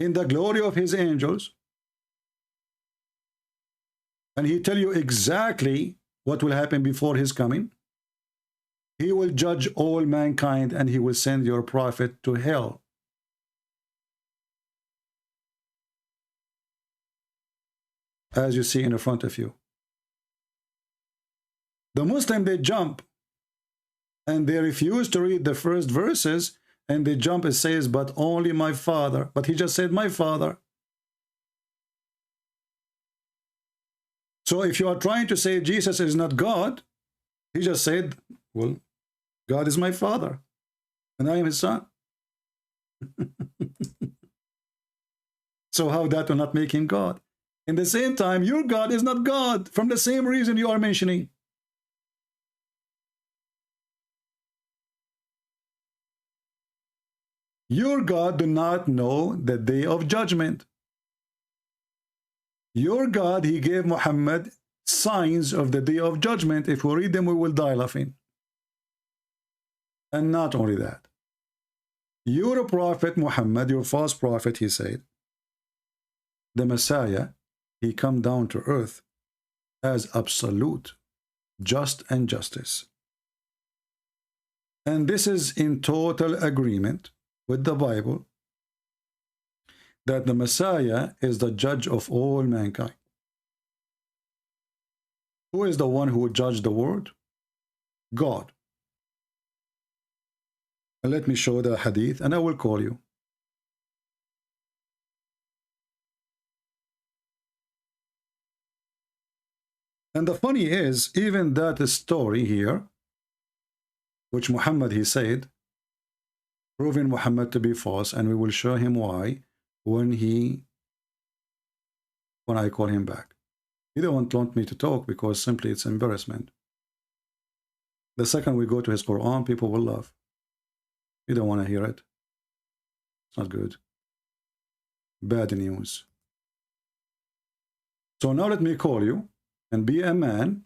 in the glory of his angels, and he tell you exactly what will happen before his coming, he will judge all mankind and he will send your prophet to hell. As you see in the front of you. The Muslim, they jump and they refuse to read the first verses, and they jump and says, but only my Father. But he just said, my Father. So if you are trying to say Jesus is not God, he just said, well, God is my Father, and I am his Son. So how that will not make him God? In the same time, your God is not God, from the same reason you are mentioning. Your God do not know the day of judgment. Your God, he gave Muhammad signs of the day of judgment. If we read them, we will die laughing. And not only that, your prophet Muhammad, your false prophet, he said, the Messiah, he come down to earth as absolute, just and justice. And this is in total agreement with the Bible, that the Messiah is the judge of all mankind. Who is the one who will judge the world? God. And let me show the hadith, and I will call you. And the funny is, even that story here, which Muhammad, he said, proving Muhammad to be false, and we will show him why when I call him back. He don't want me to talk because simply it's embarrassment. The second we go to his Quran, people will laugh. You don't want to hear it. It's not good. Bad news. So now let me call you and be a man,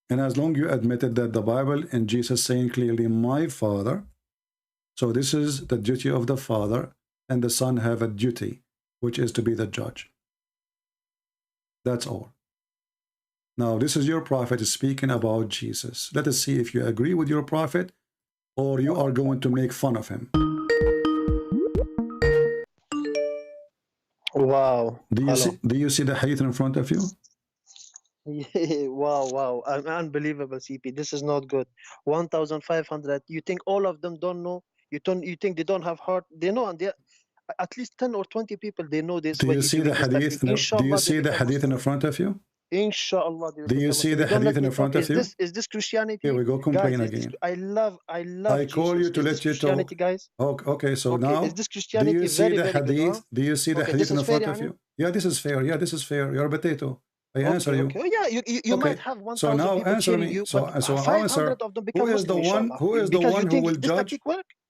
and as long you admitted that the Bible and Jesus saying clearly, my Father, so this is the duty of the Father, and the Son have a duty, which is to be the judge. That's all. Now, this is your prophet speaking about Jesus. Let us see if you agree with your prophet or you are going to make fun of him. Wow. Do you see the hadith in front of you? Wow. Unbelievable, CP. This is not good. 1,500. You think all of them don't know? You think they don't have heart? They know, and they at least 10 or 20 people, they know this. Do you see the hadith? Do you see the hadith in front of you? Inshallah. Do you see the hadith in front of you? Is this Christianity? Here we go, complain guys, again. I love I call you to let you talk. Guys? Okay, so now, is this Christianity? Do you see the hadith? Good, huh? Do you see the hadith in front of you? Yeah, this is fair. Yeah, this is fair. You're a potato. I answer you. Okay. Yeah, you might have 1,000 so now people answer me. you, so answer. Of them become who is the Muslim, one? Who is the one who will judge?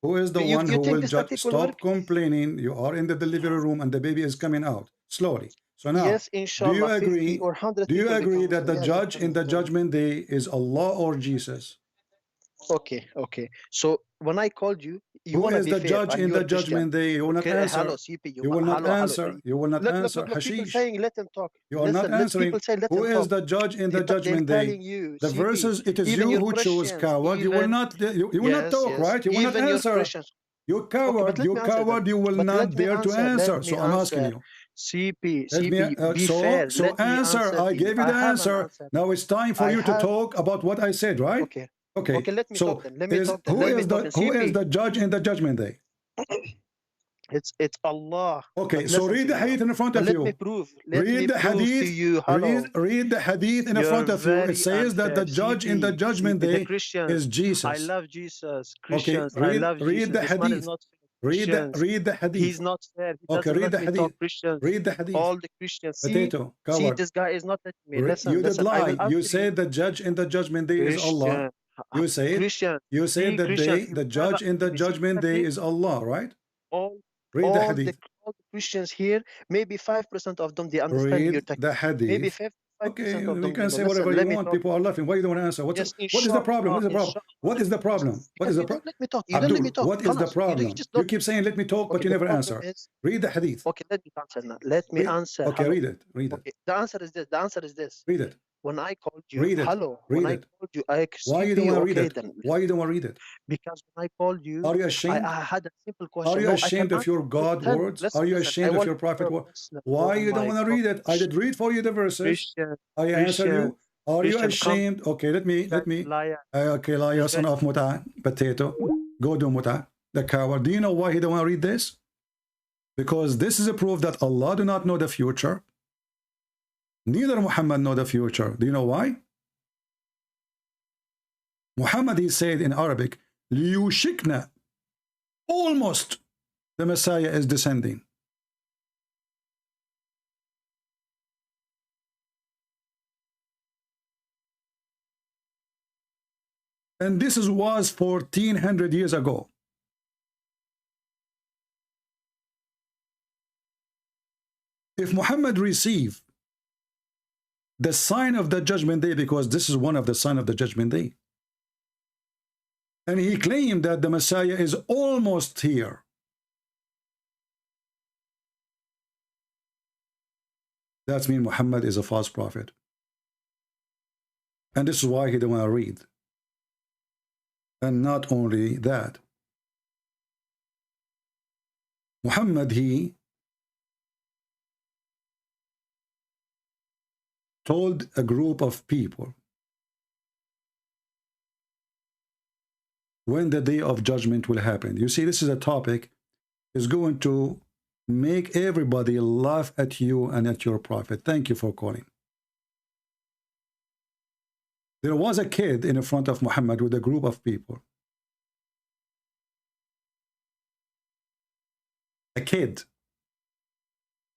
Who is the one who will judge? Stop complaining. You are in the delivery room and the baby is coming out slowly. So now, yes, inshallah, do you agree? Do you agree that the judge in the judgment day is Allah or Jesus? Okay. So when I called you, who is the judge in the judgment day? You will not answer. Hello, CP, you will not answer. You will not answer. Look, people saying, let them talk. You are not answering. Who is the judge in the judgment day? The verses, it is you who chose coward. You will not. You will not talk, right? You will not answer. You coward. You coward. You will not dare to answer. So I'm asking you. CP, Let me, CP, be fair. so Let me answer. I you. gave you I the have an answer. answer. Now it's time for I you to have. talk about what I said, right? Okay. Okay. Okay, let me So talk then. Let me talk then. who Let me is talk the then. who is CP. the judge in the judgment day? It's Allah. Okay, But so listen read to the me now. hadith in front But of let me you. prove. Let me Read the prove to hadith. you. Hello. Read the hadith in You're front of you. It very says that unfair. the judge in the CP, judgment CP, the day Christians. is I Jesus. love Jesus. Okay, Christians, I love read Jesus. the This man is hadith. not fair. Read Christians, the hadith. he's not fair. He Okay, doesn't read let the me hadith. talk. Christians, Read the hadith. all the Christians. Potato, See, coward. this guy is not letting me. Listen, You did listen. I lie. will You answer you. said the judge in the judgment day is Allah. Christian, You said Christian, you said see, that Christians, day he the will never judge in the see, judgment day is Allah, right? all Read the all the hadith. all the Christians here, maybe 5% of them they understand your Read the technique. Maybe hadith. 5% Okay, of you them can they say don't. whatever Listen, you let me want. talk. People are laughing. Why you don't want to answer? Yes, What is the problem? What is the problem? What is the problem? What is the you don't problem? let me talk. You don't let me Abdul, talk. what is the Khalas. You problem? just You don't. keep saying let me talk, but Okay, you the never problem answer. is. Read the hadith. Okay, let me answer now. Let me answer. Okay, Hello. read it. Read it. Okay, the answer is this. The answer is this. Read it. When I called you, Read it. hello. Read When I it. called you, I Why you CP. don't want to read Okay, it? then. Why you don't want to read it? Because when I called you, Are you I ashamed? had a simple Are question. you No, I can ashamed of answer. your God Tell me. words? Listen, Are you listen. I ashamed of want your prophet words? Muslim. Why Oh you don't my want to God. read it? I did read for you the verses. Christian, I answered Christian, you. Are you Christian, come. ashamed? Okay, let me. Liar. Okay, liar, son of muta, potato. Go do muta. The coward. Do you know why he don't want to read this? Because this is a proof that Allah do not know the future. Neither Muhammad know the future. Do you know why? Muhammad, he said in Arabic, liyushikna, almost the Messiah is descending. And this was 1400 years ago. If Muhammad received the sign of the judgment day, because this is one of the sign of the judgment day, and he claimed that the Messiah is almost here, that means Muhammad is a false prophet. And this is why he didn't want to read. And not only that, Muhammad, he told a group of people when the day of judgment will happen. You see, this is a topic is going to make everybody laugh at you and at your prophet. Thank you for calling. There was a kid in front of Muhammad with a group of people. A kid.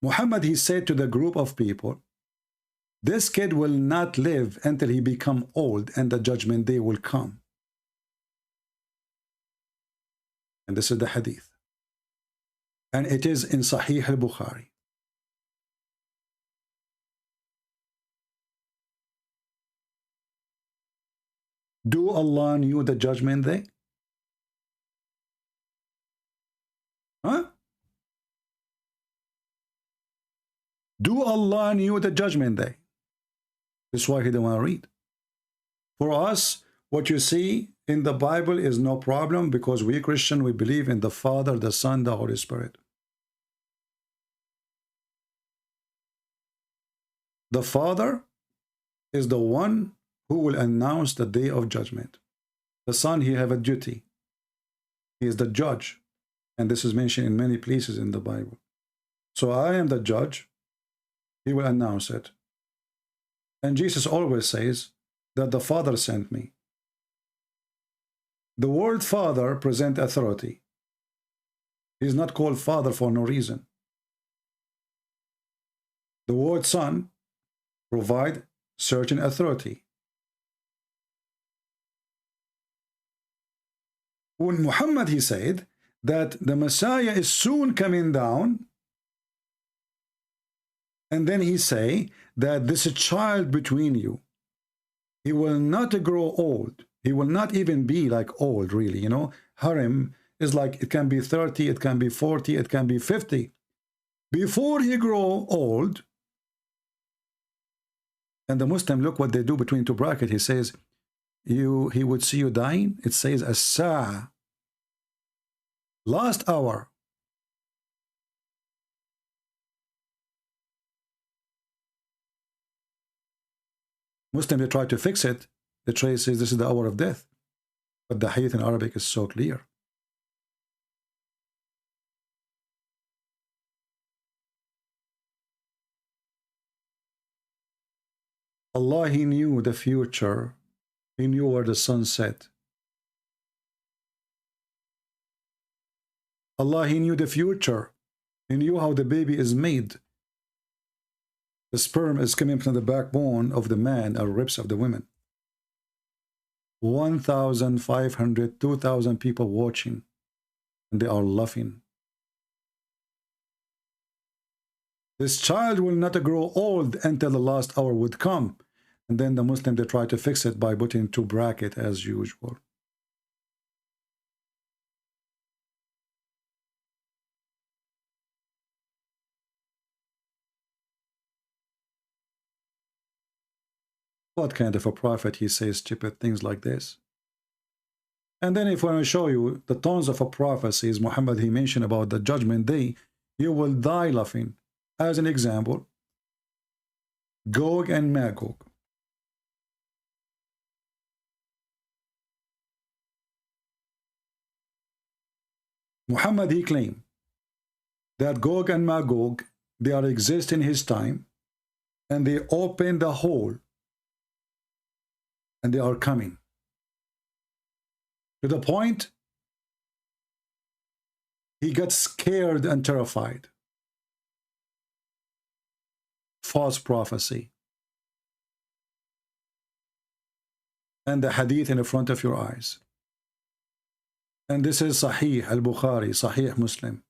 Muhammad, he said to the group of people, this kid will not live until he become old and the judgment day will come. And this is the hadith. And it is in Sahih al-Bukhari. Do Allah knew the judgment day? Huh? Do Allah knew the judgment day? That's why he didn't want to read. For us, what you see in the Bible is no problem, because we Christian, we believe in the Father, the Son, the Holy Spirit. The Father is the one who will announce the day of judgment. The Son, he have a duty. He is the judge. And this is mentioned in many places in the Bible. So I am the judge. He will announce it. And Jesus always says that the Father sent me. The word Father presents authority. He is not called Father for no reason. The word Son provides certain authority. When Muhammad, he said that the Messiah is soon coming down, and then he say that this child between you, he will not grow old. He will not even be like old, really. You know, harem is like, it can be 30, it can be 40, it can be 50. Before he grow old, and the Muslim, look what they do between two brackets. He says, he would see you dying. It says, as-sa'a, last hour. Muslim, they try to fix it. The trace says this is the hour of death. But the hadith in Arabic is so clear. Allah, He knew the future. He knew where the sun set. Allah, He knew the future. He knew how the baby is made. The sperm is coming from the backbone of the man or ribs of the women. 1,500, 2,000 people watching, and they are laughing. This child will not grow old until the last hour would come. And then the Muslim, they try to fix it by putting two brackets as usual. What kind of a prophet he says stupid things like this? And then if I want to show you the tons of prophecies Muhammad he mentioned about the judgment day, you will die laughing. As an example, Gog and Magog. Muhammad he claimed that Gog and Magog, they are exist in his time, and they open the hole, and they are coming. To the point, he got scared and terrified. False prophecy. And the hadith in the front of your eyes. And this is Sahih al-Bukhari, Sahih Muslim.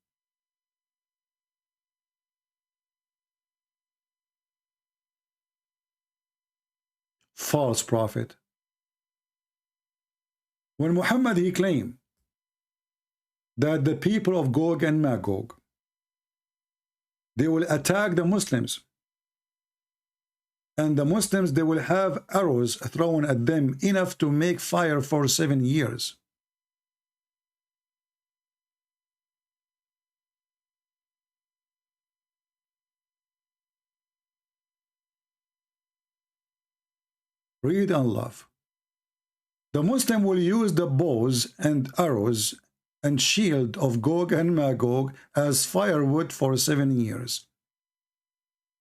False prophet. When Muhammad he claimed that the people of Gog and Magog, they will attack the Muslims, and the Muslims, they will have arrows thrown at them enough to make fire for 7 years. Read and love. The Muslim will use the bows and arrows and shield of Gog and Magog as firewood for 7 years.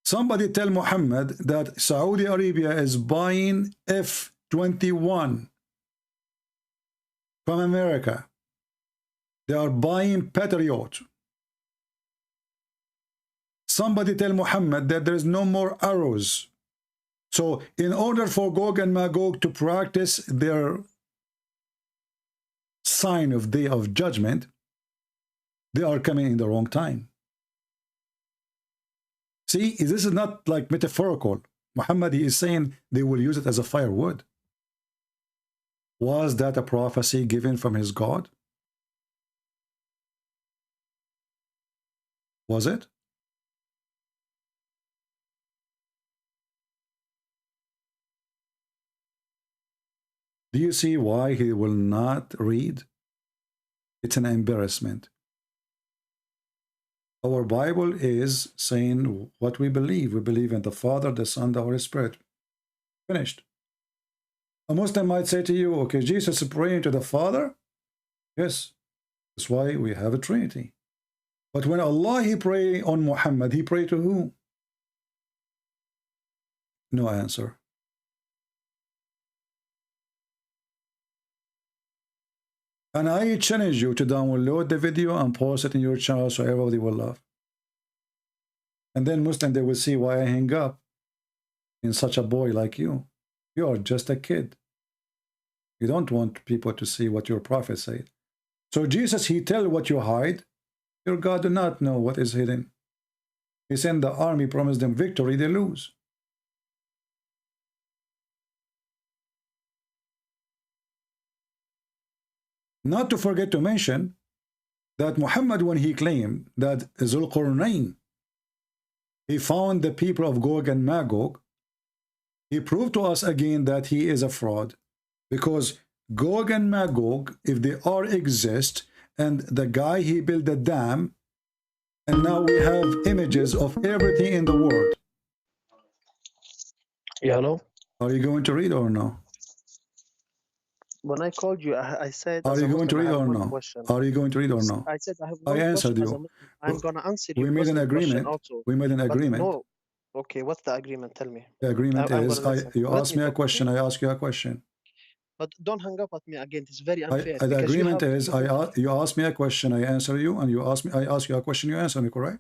Somebody tell Muhammad that Saudi Arabia is buying F-21 from America. They are buying Patriot. Somebody tell Muhammad that there is no more arrows. So in order for Gog and Magog to practice their sign of Day of Judgment, they are coming in the wrong time. See, this is not like metaphorical. Muhammad is saying they will use it as a firewood. Was that a prophecy given from his God? Was it? Do you see why he will not read? It's an embarrassment. Our Bible is saying what we believe. We believe in the Father, the Son, the Holy Spirit. Finished. A Muslim might say to you, okay, Jesus is praying to the Father? Yes. That's why we have a Trinity. But when Allah, he prayed on Muhammad, he prayed to who? No answer. And I challenge you to download the video and post it in your channel so everybody will love. And then Muslim, they will see why I hang up in such a boy like you. You are just a kid. You don't want people to see what your prophet said. So Jesus, he tell what you hide. Your God do not know what is hidden. He sent the army, promised them victory, they lose. Not to forget to mention that Muhammad, when he claimed that Zulqarnain, he found the people of Gog and Magog, he proved to us again that he is a fraud. Because Gog and Magog, if they are exist, and the guy, he built a dam, and now we have images of everything in the world. Yeah, hello? Are you going to read or no? When I called you, I said, Are as you a going to Muslim, I read have or one no? question. Are you going to read or no? I said I have I one answered question as a you. Muslim. I'm gonna answer your We made an Muslim question agreement. also. We made an But agreement. no. Okay, what's the agreement? Tell me. The agreement I'm is gonna listen. you Let ask me me a talk, question, okay? I ask you a question. But don't hang up at me again. It's very unfair The because you agreement have is people. you ask me a question, I answer you, and I ask you a question, you answer me, correct?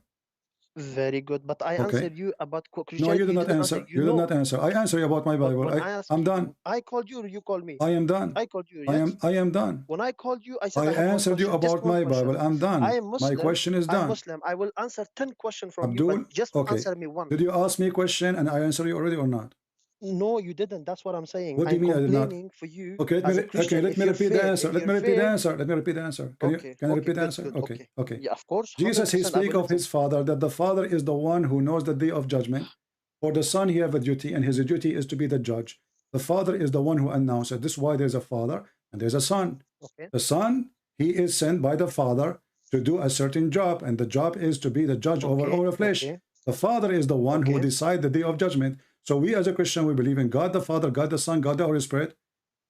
Very good. But I Okay. answered you about No, Christianity. you did You not didn't answer. answer. You did not answer. I answer you about my But Bible. when I asked I'm you, done. I called you or you called me? I am done. I called you, yes? I am done. When I called you, I said I I have one answered you question, just about one my question. Bible. I'm done. I am My Muslim. question is I'm done. Muslim. I will answer 10 questions from you, Abdul, but just okay. answer me one. Did you ask me a question and I answer you already or not? No, you didn't. That's what I'm saying. What do you I'm mean I did not? complaining for you Okay, as a Christian. let If me you're repeat the fair, answer. if Let me you're repeat the fair, answer. Let me repeat the answer. Can you repeat the good, answer? good, Okay, okay. Yeah, of course. Jesus, he 100%, I speak will of his listen. Father, that the Father is the one who knows the day of judgment. For the Son, he have a duty, and his duty is to be the judge. The Father is the one who announces. This is why there's a Father and there's a Son. Okay. The Son, he is sent by the Father to do a certain job, and the job is to be the judge over all flesh. Okay. The Father is the one who decides the day of judgment. So we as a Christian, we believe in God the Father, God the Son, God the Holy Spirit,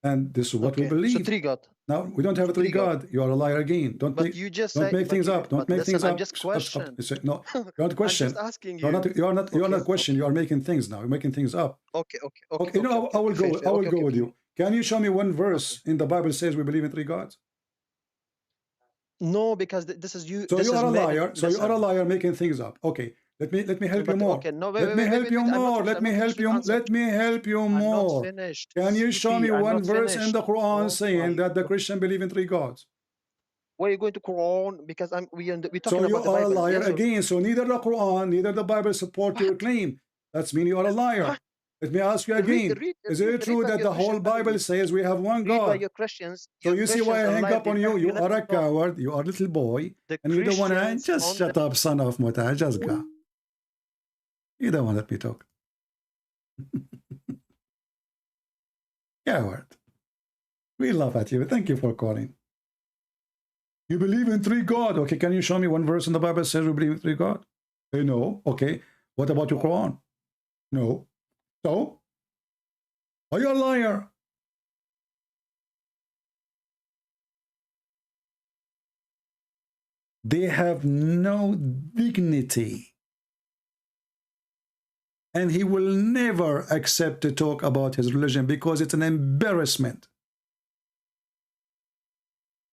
and this is what we believe. So three God. Now we don't have a three God. You are a liar again. Don't But make, you just don't say, make things up. Don't but make listen, things up. I'm just question. No, you're not question. I'm just asking You're you. not. You're not question. You are making things now. You're making things up. Okay. You know, I will go. I will go with you. Can you show me one verse in the Bible says we believe in three gods? No, because this is you. So you are a liar. So you are a liar making things up. Okay. Let me help you more. Okay, no, Let me help you more. Let me help you. Let me help you more. Can you show me one verse in the Quran saying that the Christian believe in three gods? Where are you going to Quran? Because we're talking so you about the are Bible. a liar Yes, again. So neither the Quran, neither the Bible support your claim. That's mean you are a liar. Let me ask you again. Is it true that the whole Bible says we have one God? By your Christians, so you see why I hang up on you? You are a coward. You are a little boy. And you don't want to just shut up, son of Muta. Just go. You don't want to let me talk. Coward. We laugh at you. Thank you for calling. You believe in three God. Okay, can you show me one verse in the Bible that says we believe in three God? No. Okay. What about your Quran? No. So? Are you a liar? They have no dignity. And he will never accept to talk about his religion because it's an embarrassment.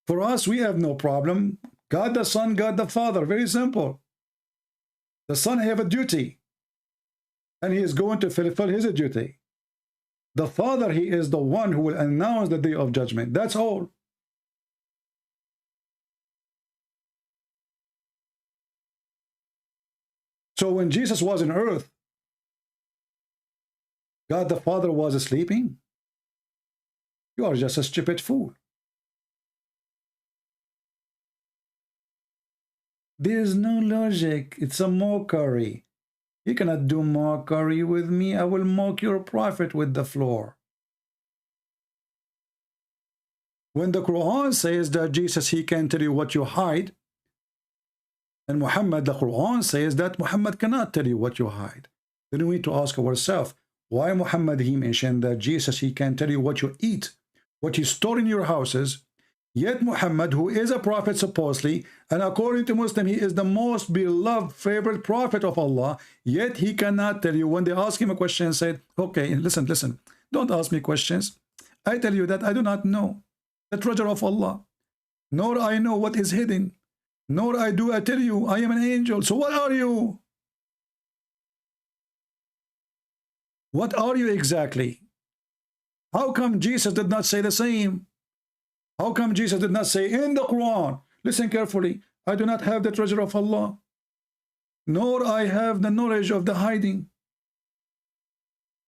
For us, we have no problem. God the Son, God the Father. Very simple. The Son have a duty. And he is going to fulfill his duty. The Father, he is the one who will announce the day of judgment. That's all. So when Jesus was on earth, God the Father was sleeping. You are just a stupid fool. There is no logic. It's a mockery. You cannot do mockery with me. I will mock your prophet with the floor. When the Quran says that Jesus, he can tell you what you hide, and Muhammad, the Quran says that Muhammad cannot tell you what you hide. Then we need to ask ourselves, why Muhammad, he mentioned that Jesus, he can tell you what you eat, what you store in your houses, yet Muhammad, who is a prophet supposedly, and according to Muslim, he is the most beloved, favorite prophet of Allah, yet he cannot tell you. When they ask him a question and said, okay, listen, don't ask me questions. I tell you that I do not know the treasure of Allah, nor I know what is hidden, nor I tell you I am an angel. So what are you? What are you exactly? How come Jesus did not say the same? How come Jesus did not say in the Quran, listen carefully, I do not have the treasure of Allah, nor I have the knowledge of the hiding,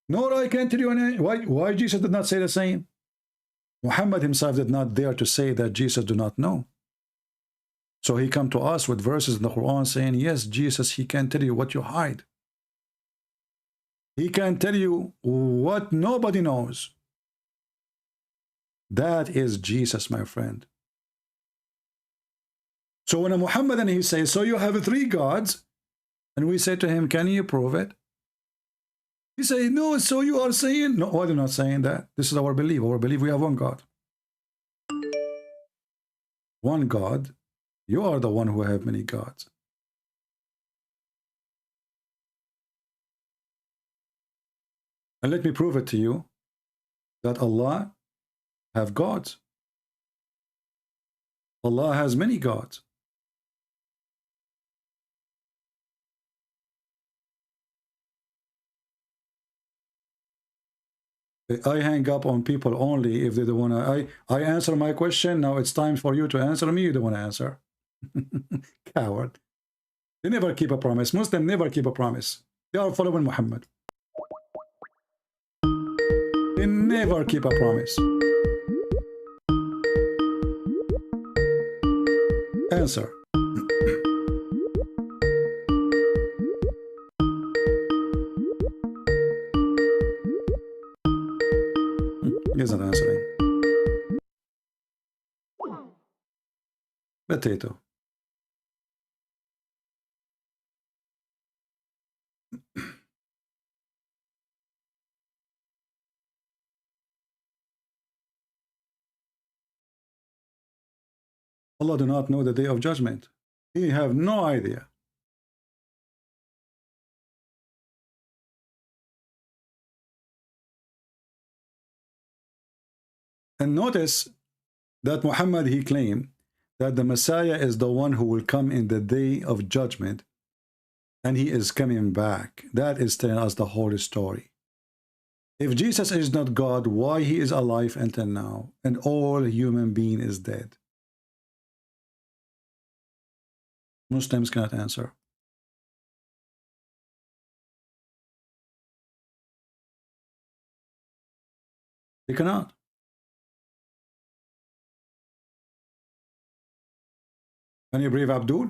nor I can tell you any. Why Jesus did not say the same? Muhammad himself did not dare to say that Jesus do not know. So he come to us with verses in the Quran saying, yes, Jesus, he can tell you what you hide. He can tell you what nobody knows. That is Jesus, my friend. So when a Muhammadan, he says, so you have three gods, and we say to him, can you prove it? He say, no, so you are saying, no, I'm not saying that. This is our belief. Our belief, we have one God. One God. You are the one who have many gods. And let me prove it to you that Allah have gods. Allah has many gods. I hang up on people only if they don't want to. I answer my question. Now it's time for you to answer me. You don't want to answer. Coward. They never keep a promise. Muslims never keep a promise. They are following Muhammad. They never keep a promise. Answer. He's not answering. Potato. Allah do not know the day of judgment. He have no idea. And notice that Muhammad, he claimed that the Messiah is the one who will come in the day of judgment, and he is coming back. That is telling us the whole story. If Jesus is not God, why he is alive until now, and all human being is dead? Muslims cannot answer. They cannot. Can you believe Abdul?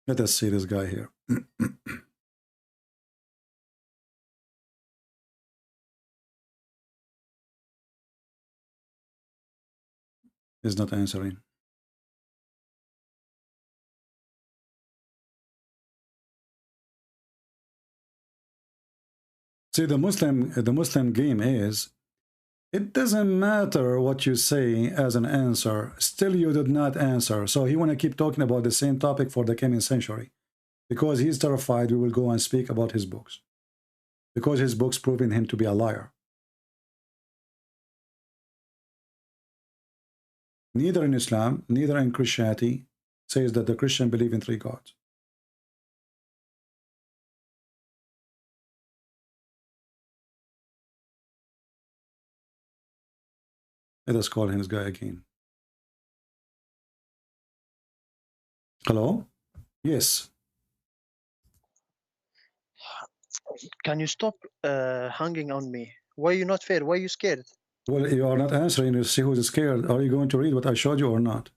Let us see this guy here. He's not answering. See, the Muslim game is, it doesn't matter what you say as an answer, still you did not answer. So he want to keep talking about the same topic for the coming century, because he's terrified we will go and speak about his books, because his books proving him to be a liar. Neither in Islam, neither in Christianity says that the Christian believe in three gods. Let us call him this guy again. Hello? Yes. Can you stop hanging on me? Why are you not fair? Why are you scared? Well, you are not answering. You see who's scared. Are you going to read what I showed you or not?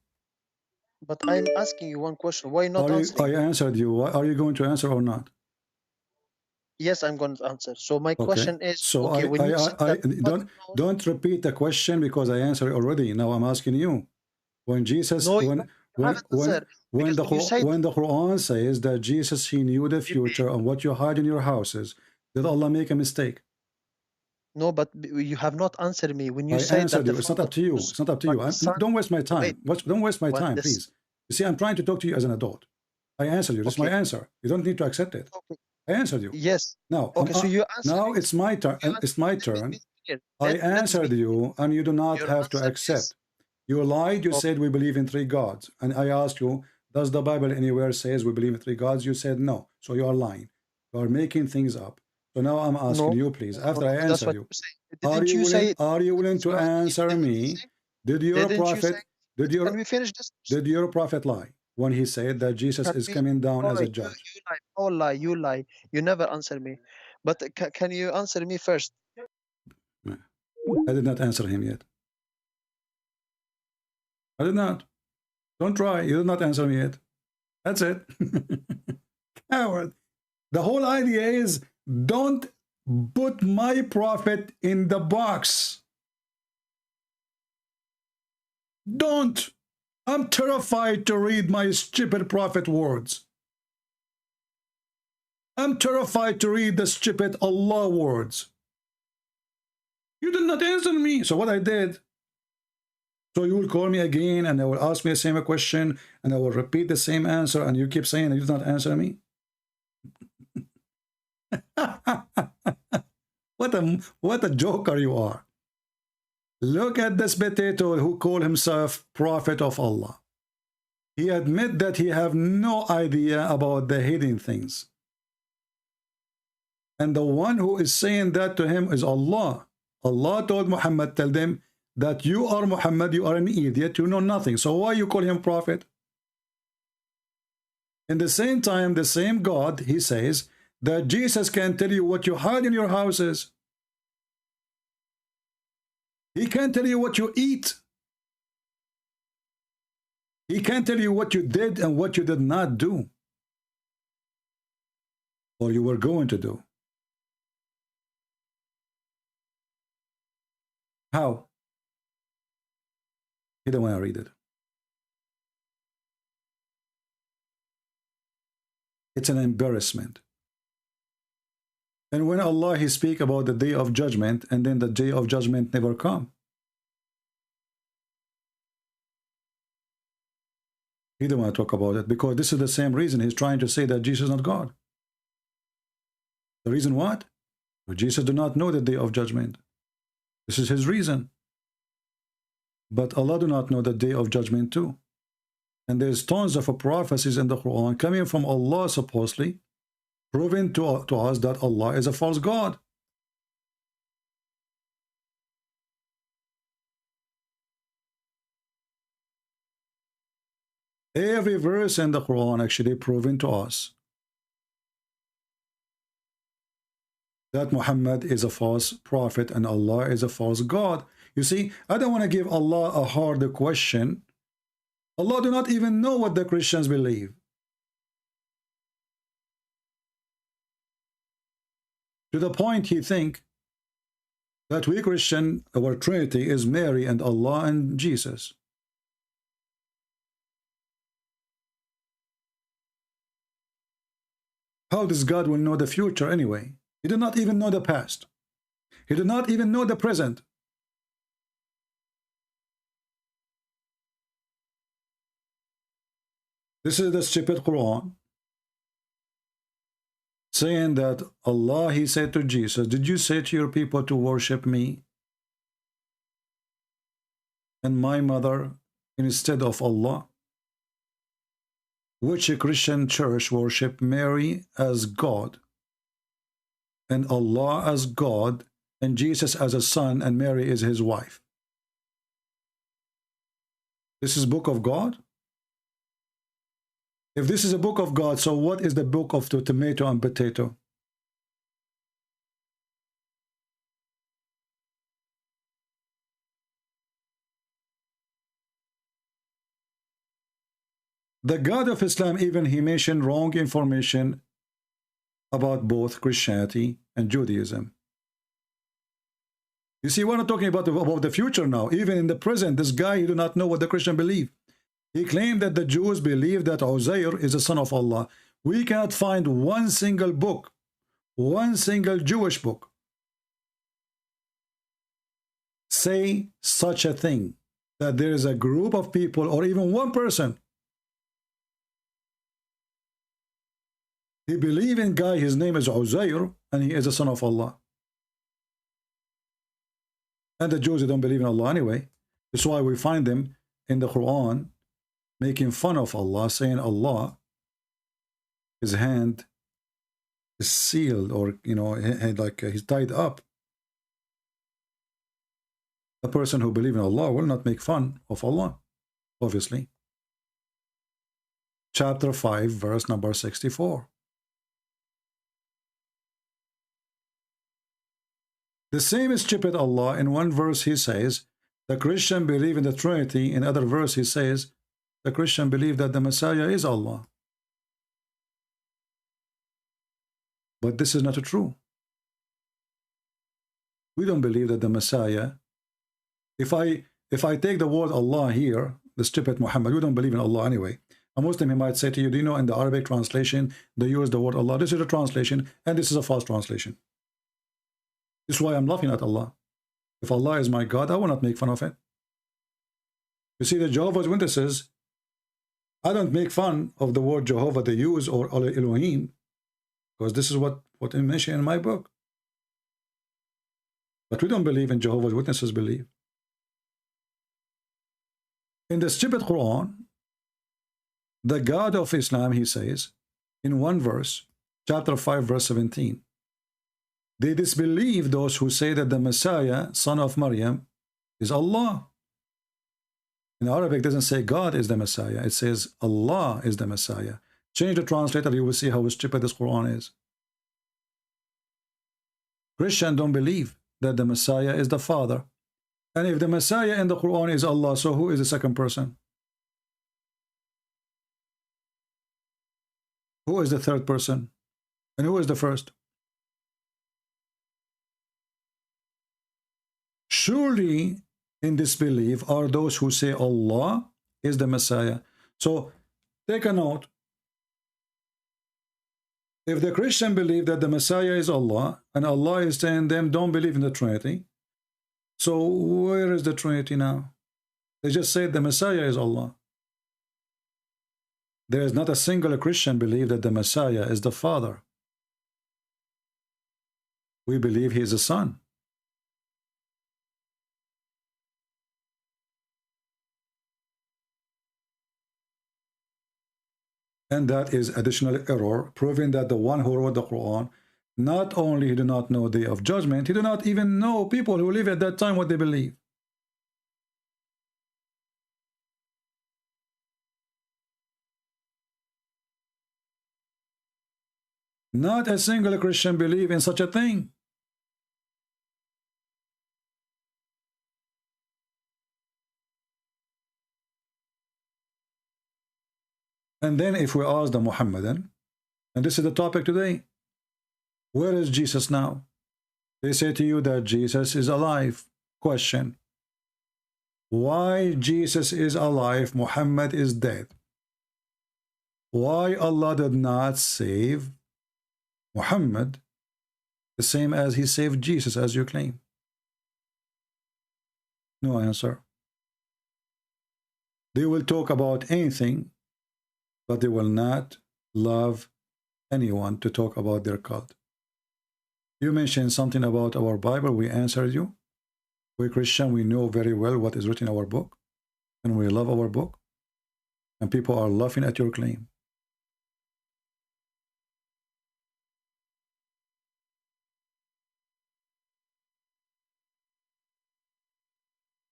But I'm asking you one question. Why not answering? I answered you. Are you going to answer or not? Yes, I'm going to answer. So my question is, so okay, when you said that don't repeat the question, because I answered already. Now I'm asking you. When Jesus, when the Quran says that Jesus, he knew the future and what you hide in your houses, did Allah make a mistake? No, but you have not answered me when you I said answered that. You. It's not up to you. It's not up to you. Don't waste my time. Don't waste my time, please. You see, I'm trying to talk to you as an adult. I answered you. That's my answer. You don't need to accept it. Okay. I answered you. Yes. Now, okay, so you answered. Now it's my turn. It's my turn. I answered you, and you do not have to accept. You lied. You said we believe in three gods, and I asked you, does the Bible anywhere says we believe in three gods? You said no. So you are lying. You are making things up. So now I'm asking you, please. After I answer you, are you willing to answer me? Did your prophet? Can we finish this? Did your prophet lie when he said that Jesus is coming down as a judge? You lie. You never answer me. But can you answer me first? I did not answer him yet. I did not. Don't try. You did not answer me yet. That's it. Coward. The whole idea is, don't put my prophet in the box. Don't. I'm terrified to read my stupid prophet words. I'm terrified to read the stupid Allah words. You did not answer me. So what I did, so you will call me again and I will ask me the same question and I will repeat the same answer and you keep saying you did not answer me. What a joker you are. Look at this potato who called himself Prophet of Allah. He admit that he have no idea about the hidden things. And the one who is saying that to him is Allah. Allah told Muhammad, tell them that you are Muhammad, you are an idiot, you know nothing. So why you call him prophet? In the same time, the same God, he says that Jesus can tell you what you hide in your houses. He can tell you what you eat. He can tell you what you did and what you did not do, or you were going to do. How? He don't want to read it. It's an embarrassment. And when Allah, he speak about the day of judgment, and then the day of judgment never come. He don't want to talk about it because this is the same reason he's trying to say that Jesus is not God. The reason what? Jesus do not know the day of judgment. This is his reason. But Allah do not know the day of judgment too. And there's tons of prophecies in the Quran coming from Allah supposedly, proving to us that Allah is a false God. Every verse in the Quran actually proving to us that Muhammad is a false prophet and Allah is a false God. You see, I don't want to give Allah a harder question. Allah do not even know what the Christians believe. To the point he think that we Christian, our Trinity is Mary and Allah and Jesus. How does God will know the future anyway? He did not even know the past. He did not even know the present. This is the stupid Quran saying that Allah, he said to Jesus, did you say to your people to worship me and my mother instead of Allah? Which Christian church worship Mary as God and Allah as God and Jesus as a son and Mary is his wife? This is book of God? If this is a book of God, so what is the book of the tomato and potato? The God of Islam, even he mentioned wrong information about both Christianity and Judaism. You see, we're not talking about the future now. Even in the present, this guy, he do not know what the Christian believe. He claimed that the Jews believe that Uzair is the son of Allah. We cannot find one single book, one single Jewish book, say such a thing, that there is a group of people or even one person. He believe in guy, his name is Uzair, and he is a son of Allah. And the Jews, they don't believe in Allah anyway. That's why we find them in the Quran making fun of Allah, saying Allah, his hand is sealed, or, you know, like he's tied up. A person who believes in Allah will not make fun of Allah, obviously. Chapter 5, verse number 64. The same is stupid Allah. In one verse he says, the Christian believe in the Trinity. In other verse he says, the Christian believe that the Messiah is Allah. But this is not true. We don't believe that the Messiah, if I take the word Allah here, the stupid Muhammad, we don't believe in Allah anyway. A Muslim, he might say to you, do you know in the Arabic translation, they use the word Allah. This is a translation, and this is a false translation. This is why I'm laughing at Allah. If Allah is my God, I will not make fun of it. You see, the Jehovah's Witnesses, I don't make fun of the word Jehovah they use, or Elohim, because this is what I mention in my book. But we don't believe in Jehovah's Witnesses believe. In the stupid Quran, the God of Islam, he says, in one verse, chapter 5, verse 17, they disbelieve those who say that the Messiah, son of Maryam, is Allah. In Arabic, it doesn't say God is the Messiah. It says Allah is the Messiah. Change the translator, you will see how stupid this Quran is. Christians don't believe that the Messiah is the Father. And if the Messiah in the Quran is Allah, so who is the second person? Who is the third person? And who is the first? Surely in disbelief are those who say Allah is the Messiah. So take a note. If the Christian believe that the Messiah is Allah, and Allah is saying them don't believe in the Trinity, so where is the Trinity now? They just say the Messiah is Allah. There is not a single Christian believe that the Messiah is the Father. We believe he is the Son. And that is additional error, proving that the one who wrote the Quran, not only he did not know the day of judgment, he did not even know people who live at that time what they believe. Not a single Christian believe in such a thing. And then if we ask the Muhammadan, and this is the topic today, where is Jesus now? They say to you that Jesus is alive. Question: why Jesus is alive, Muhammad is dead? Why Allah did not save Muhammad the same as he saved Jesus, as you claim? No answer. They will talk about anything, but they will not love anyone to talk about their cult. You mentioned something about our Bible, we answered you. We Christian, we know very well what is written in our book, and we love our book, and people are laughing at your claim.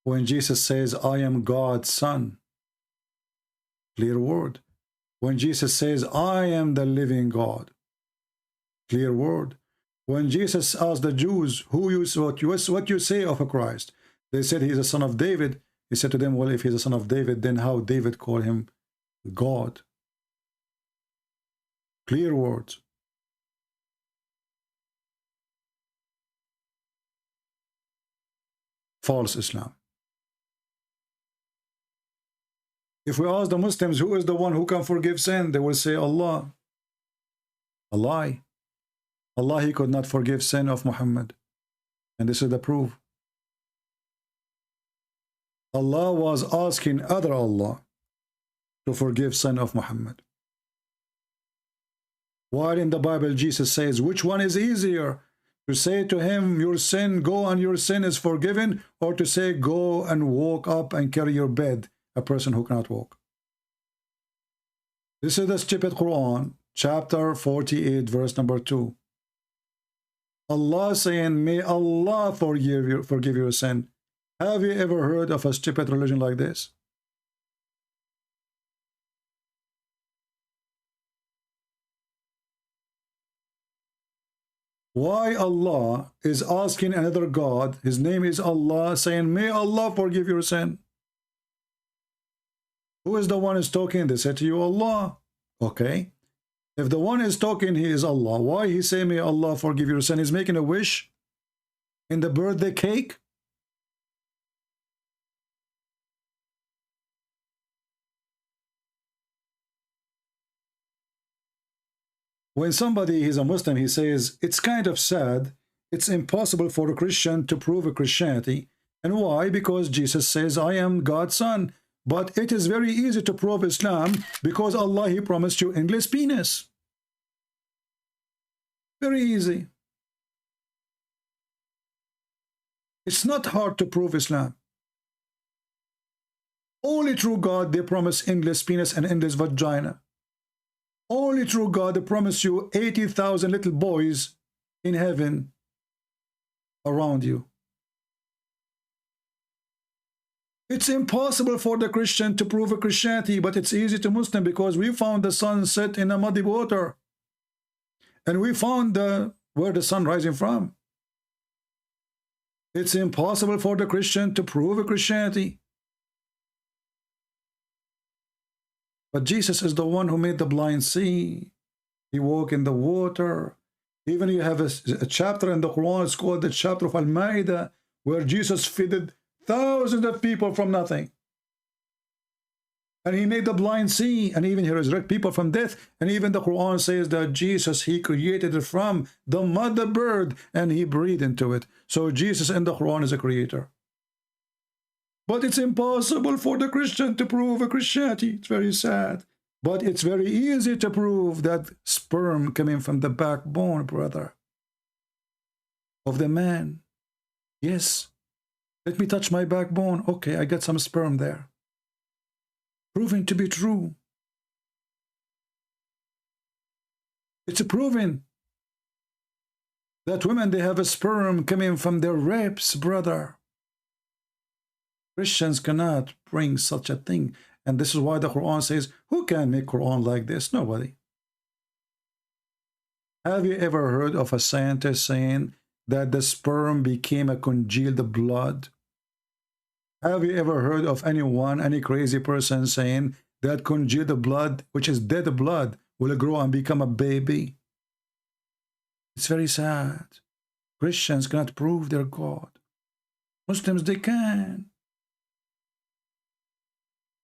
When Jesus says, I am God's son, clear word. When Jesus says, I am the living God, clear word. When Jesus asked the Jews, what you say of a Christ? They said he is a son of David. He said to them, well, if he's a son of David, then how David called him God? Clear words. False Islam. If we ask the Muslims, who is the one who can forgive sin? They will say Allah. A lie. Allah, he could not forgive sin of Muhammad. And this is the proof. Allah was asking other Allah to forgive sin of Muhammad. While in the Bible, Jesus says, which one is easier? To say to him, your sin, go and your sin is forgiven, or to say, go and walk up and carry your bed, a person who cannot walk. This is the stupid Quran, chapter 48, verse number 2. Allah saying, may Allah forgive your sin. Have you ever heard of a stupid religion like this? Why Allah is asking another God, his name is Allah, saying, may Allah forgive your sin? Who is the one who's talking? They said to you, Allah. Okay. If the one is talking, he is Allah. Why he say, may Allah forgive your sin? He's making a wish in the birthday cake. when somebody is a Muslim, he says, it's kind of sad. It's impossible for a Christian to prove a Christianity. And why? Because Jesus says, I am God's son. But it is very easy to prove Islam because Allah, He promised you endless penis. Very easy. It's not hard to prove Islam. Only through God they promise endless penis and endless vagina. Only through God they promise you 80,000 little boys in heaven around you. It's impossible for the Christian to prove a Christianity, but it's easy to Muslim because we found the sun set in a muddy water. And we found where the sun rising from. It's impossible for the Christian to prove a Christianity. But Jesus is the one who made the blind see. He walked in the water. Even you have a chapter in the Quran, it's called the chapter of Al-Ma'idah, where Jesus fed thousands of people from nothing. And he made the blind see, and even he resurrected people from death. And even the Quran says that Jesus, he created it from the mother bird, and he breathed into it. So Jesus in the Quran is a creator. But it's impossible for the Christian to prove a Christianity. It's very sad. But it's very easy to prove that sperm coming from the backbone, brother, of the man. Yes. Let me touch my backbone. Okay, I got some sperm there. Proven to be true. It's proven that women, they have a sperm coming from their ribs, brother. Christians cannot bring such a thing. And this is why the Quran says, who can make Quran like this? Nobody. Have you ever heard of a scientist saying that the sperm became a congealed blood? Have you ever heard of anyone, any crazy person saying that congealed blood, which is dead blood, will grow and become a baby? It's very sad. Christians cannot prove their God. Muslims, they can.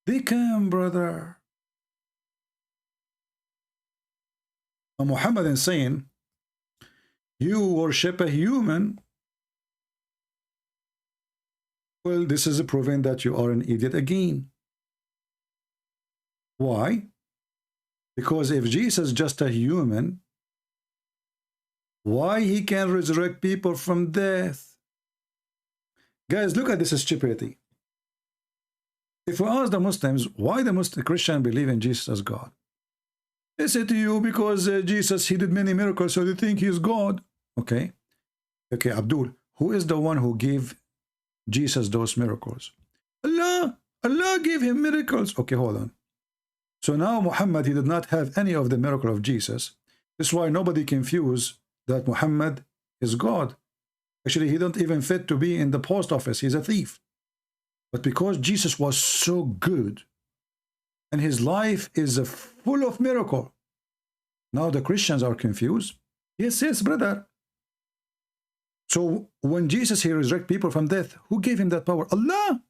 They can, brother. And Muhammad is saying, you worship a human. Well, this is proving that you are an idiot again. Why? Because if Jesus is just a human, why he can resurrect people from death? Guys, look at this stupidity. If we ask the Muslims, why the Muslim Christian believe in Jesus as God? They say to you, because Jesus, he did many miracles, so they think he is God. Okay. Okay, Abdul, who is the one who gave Jesus those miracles? Allah. Allah gave him miracles. Okay, hold on. So now Muhammad, he did not have any of the miracle of Jesus. That's why nobody confused that Muhammad is God. Actually, he don't even fit to be in the post office. He's a thief. But because Jesus was so good and his life is full of miracle, now the Christians are confused. Yes, yes, brother. So when Jesus, he resurrected people from death, who gave him that power? Allah.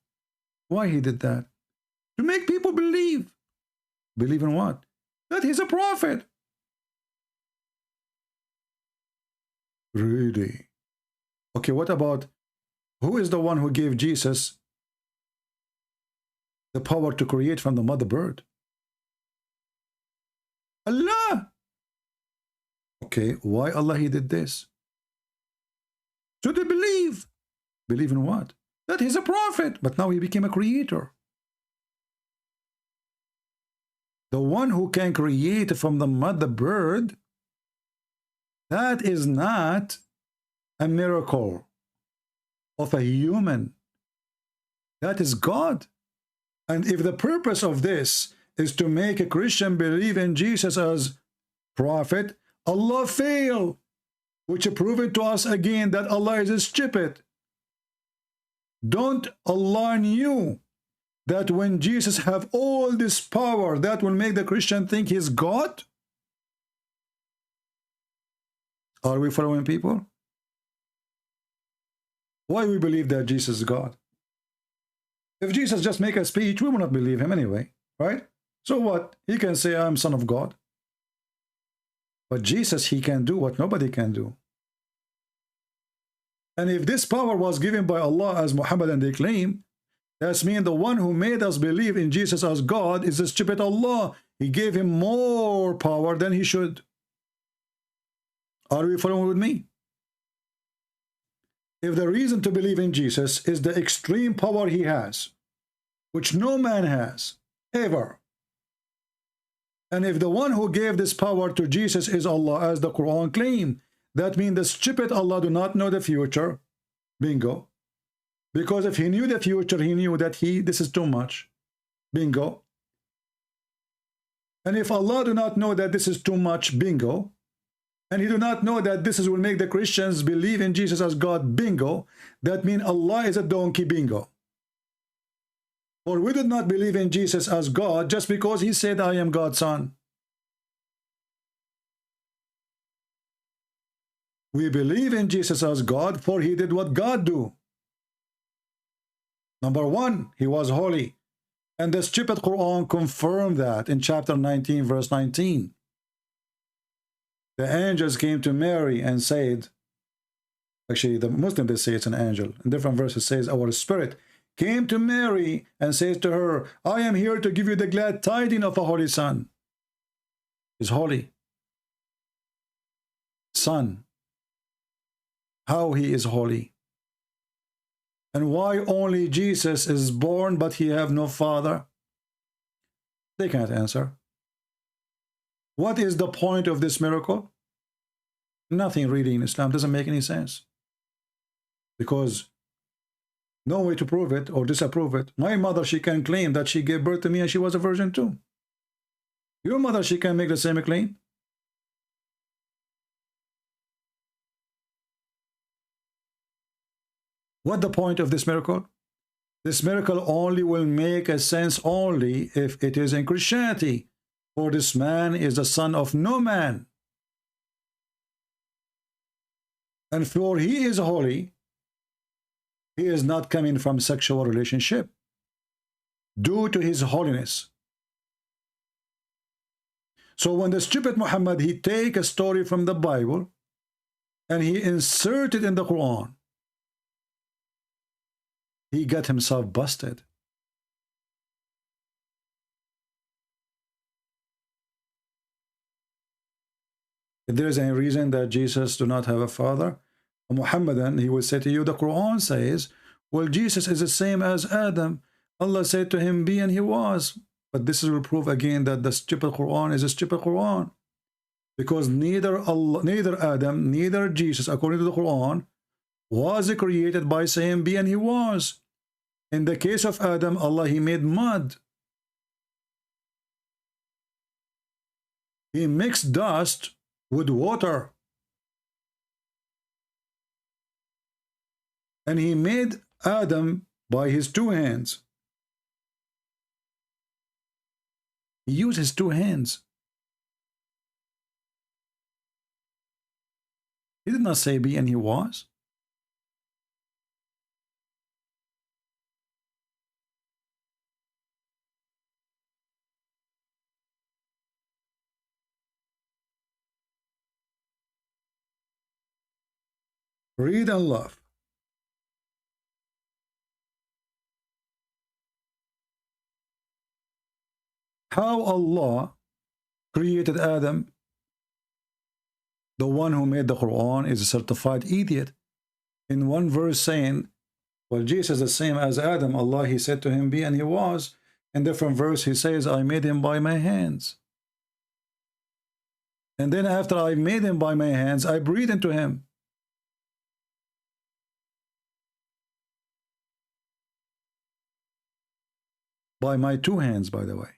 Why he did that? To make people believe. Believe in what? That he's a prophet. Really? Okay, what about, who is the one who gave Jesus the power to create from the mother bird? Allah. Okay, why Allah he did this? So they believe. Believe in what? That he's a prophet, but now he became a creator. The one who can create from the mother bird, that is not a miracle of a human. That is God. And if the purpose of this is to make a Christian believe in Jesus as prophet, Allah failed, which proved to us again that Allah is stupid. Don't Allah knew that when Jesus have all this power, that will make the Christian think he's God? Are we following people? Why we believe that Jesus is God? If Jesus just make a speech, we will not believe him anyway, right? So what? He can say, I'm son of God. But Jesus, he can do what nobody can do. And if this power was given by Allah as Muhammad and they claim, that means the one who made us believe in Jesus as God is the stupid Allah. He gave him more power than he should. Are we following with me? If the reason to believe in Jesus is the extreme power he has, which no man has, ever, and if the one who gave this power to Jesus is Allah, as the Quran claims, that means the stupid Allah do not know the future. Bingo. Because if he knew the future, he knew that this is too much. Bingo. And if Allah do not know that this is too much, bingo, and he do not know that this will make the Christians believe in Jesus as God, bingo, that means Allah is a donkey, bingo. Or we did not believe in Jesus as God just because he said, I am God's son. We believe in Jesus as God, for he did what God do. Number one, he was holy. And the stupid Quran confirmed that in chapter 19, verse 19. The angels came to Mary and said, actually the Muslim, they say it's an angel. In different verses says, our spirit came to Mary and says to her, I am here to give you the glad tidings of a holy son. He's holy. Son. How he is holy. And why only Jesus is born but he have no father? They can't answer. What is the point of this miracle? Nothing really in Islam. Doesn't make any sense. Because no way to prove it or disapprove it. My mother, she can claim that she gave birth to me and she was a virgin too. Your mother, she can make the same claim. What the point of this miracle? This miracle only will make a sense only if it is in Christianity. For this man is the son of no man. And for he is holy, he is not coming from sexual relationship due to his holiness. So when the stupid Muhammad, he take a story from the Bible and he insert it in the Quran, he got himself busted. If there is any reason that Jesus do not have a father, a Muhammadan, he will say to you, the Quran says, well, Jesus is the same as Adam. Allah said to him, be, and he was. But this will prove again that the stupid Quran is a stupid Quran. Because neither Allah, neither Adam, neither Jesus, according to the Quran, was created by saying, be, and he was. In the case of Adam, Allah, he made mud. He mixed dust with water. And he made Adam by his two hands. He used his two hands. He did not say be and he was. Read and love. How Allah created Adam, the one who made the Quran is a certified idiot. In one verse saying, well, Jesus is the same as Adam. Allah, he said to him, be, and he was. In different verse, he says, I made him by my hands. And then after I made him by my hands, I breathed into him. By my two hands, by the way.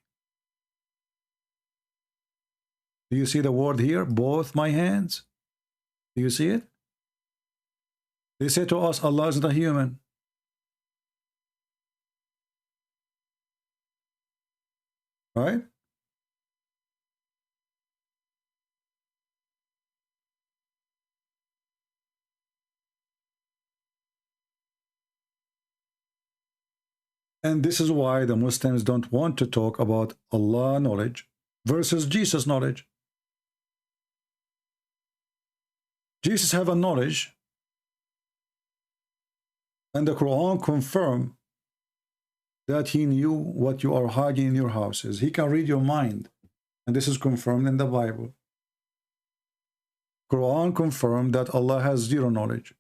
Do you see the word here? Both my hands. Do you see it? They say to us, Allah is not a human. Right? And this is why the Muslims don't want to talk about Allah knowledge versus Jesus knowledge. Jesus have a knowledge, and the Quran confirm that he knew what you are hiding in your houses. He can read your mind, and this is confirmed in the Bible. Quran confirmed that Allah has zero knowledge.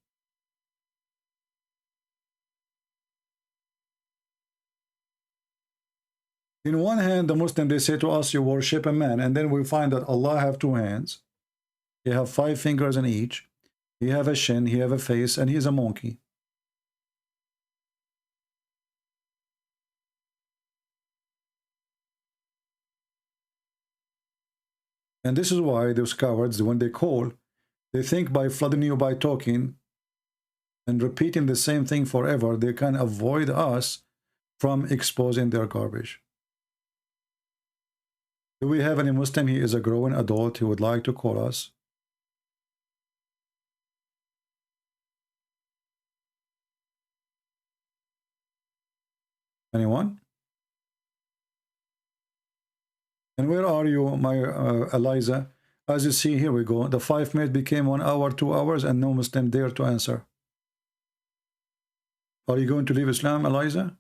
In one hand, the Muslim, they say to us, you worship a man, and then we find that Allah have two hands. He have 5 fingers in each. He have a shin, he have a face, and he is a monkey. And this is why those cowards, when they call, they think by flooding you by talking and repeating the same thing forever, they can avoid us from exposing their garbage. Do we have any Muslim? He is a growing adult. He would like to call us. Anyone? And where are you, my Eliza? As you see, here we go. The 5 minutes became 1 hour, 2 hours, and no Muslim dare to answer. Are you going to leave Islam, Eliza?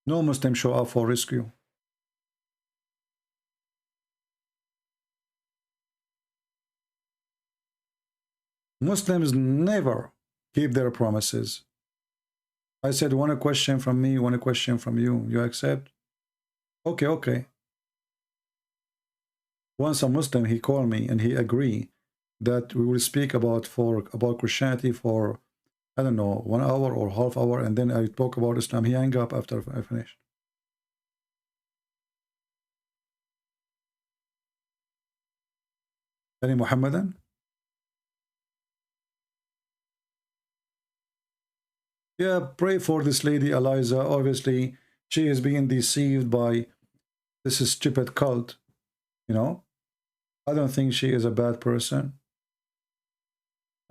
No Muslim show up for rescue. Muslims never keep their promises. I said, one question from me, one question from you. You accept? Okay, okay. Once a Muslim, he called me and he agreed that we will speak about Christianity for, I don't know, 1 hour or half hour, and then I talk about Islam. He hung up after I finished. Any Muhammadan? Yeah, pray for this lady, Eliza. Obviously, she is being deceived by this stupid cult. You know, I don't think she is a bad person.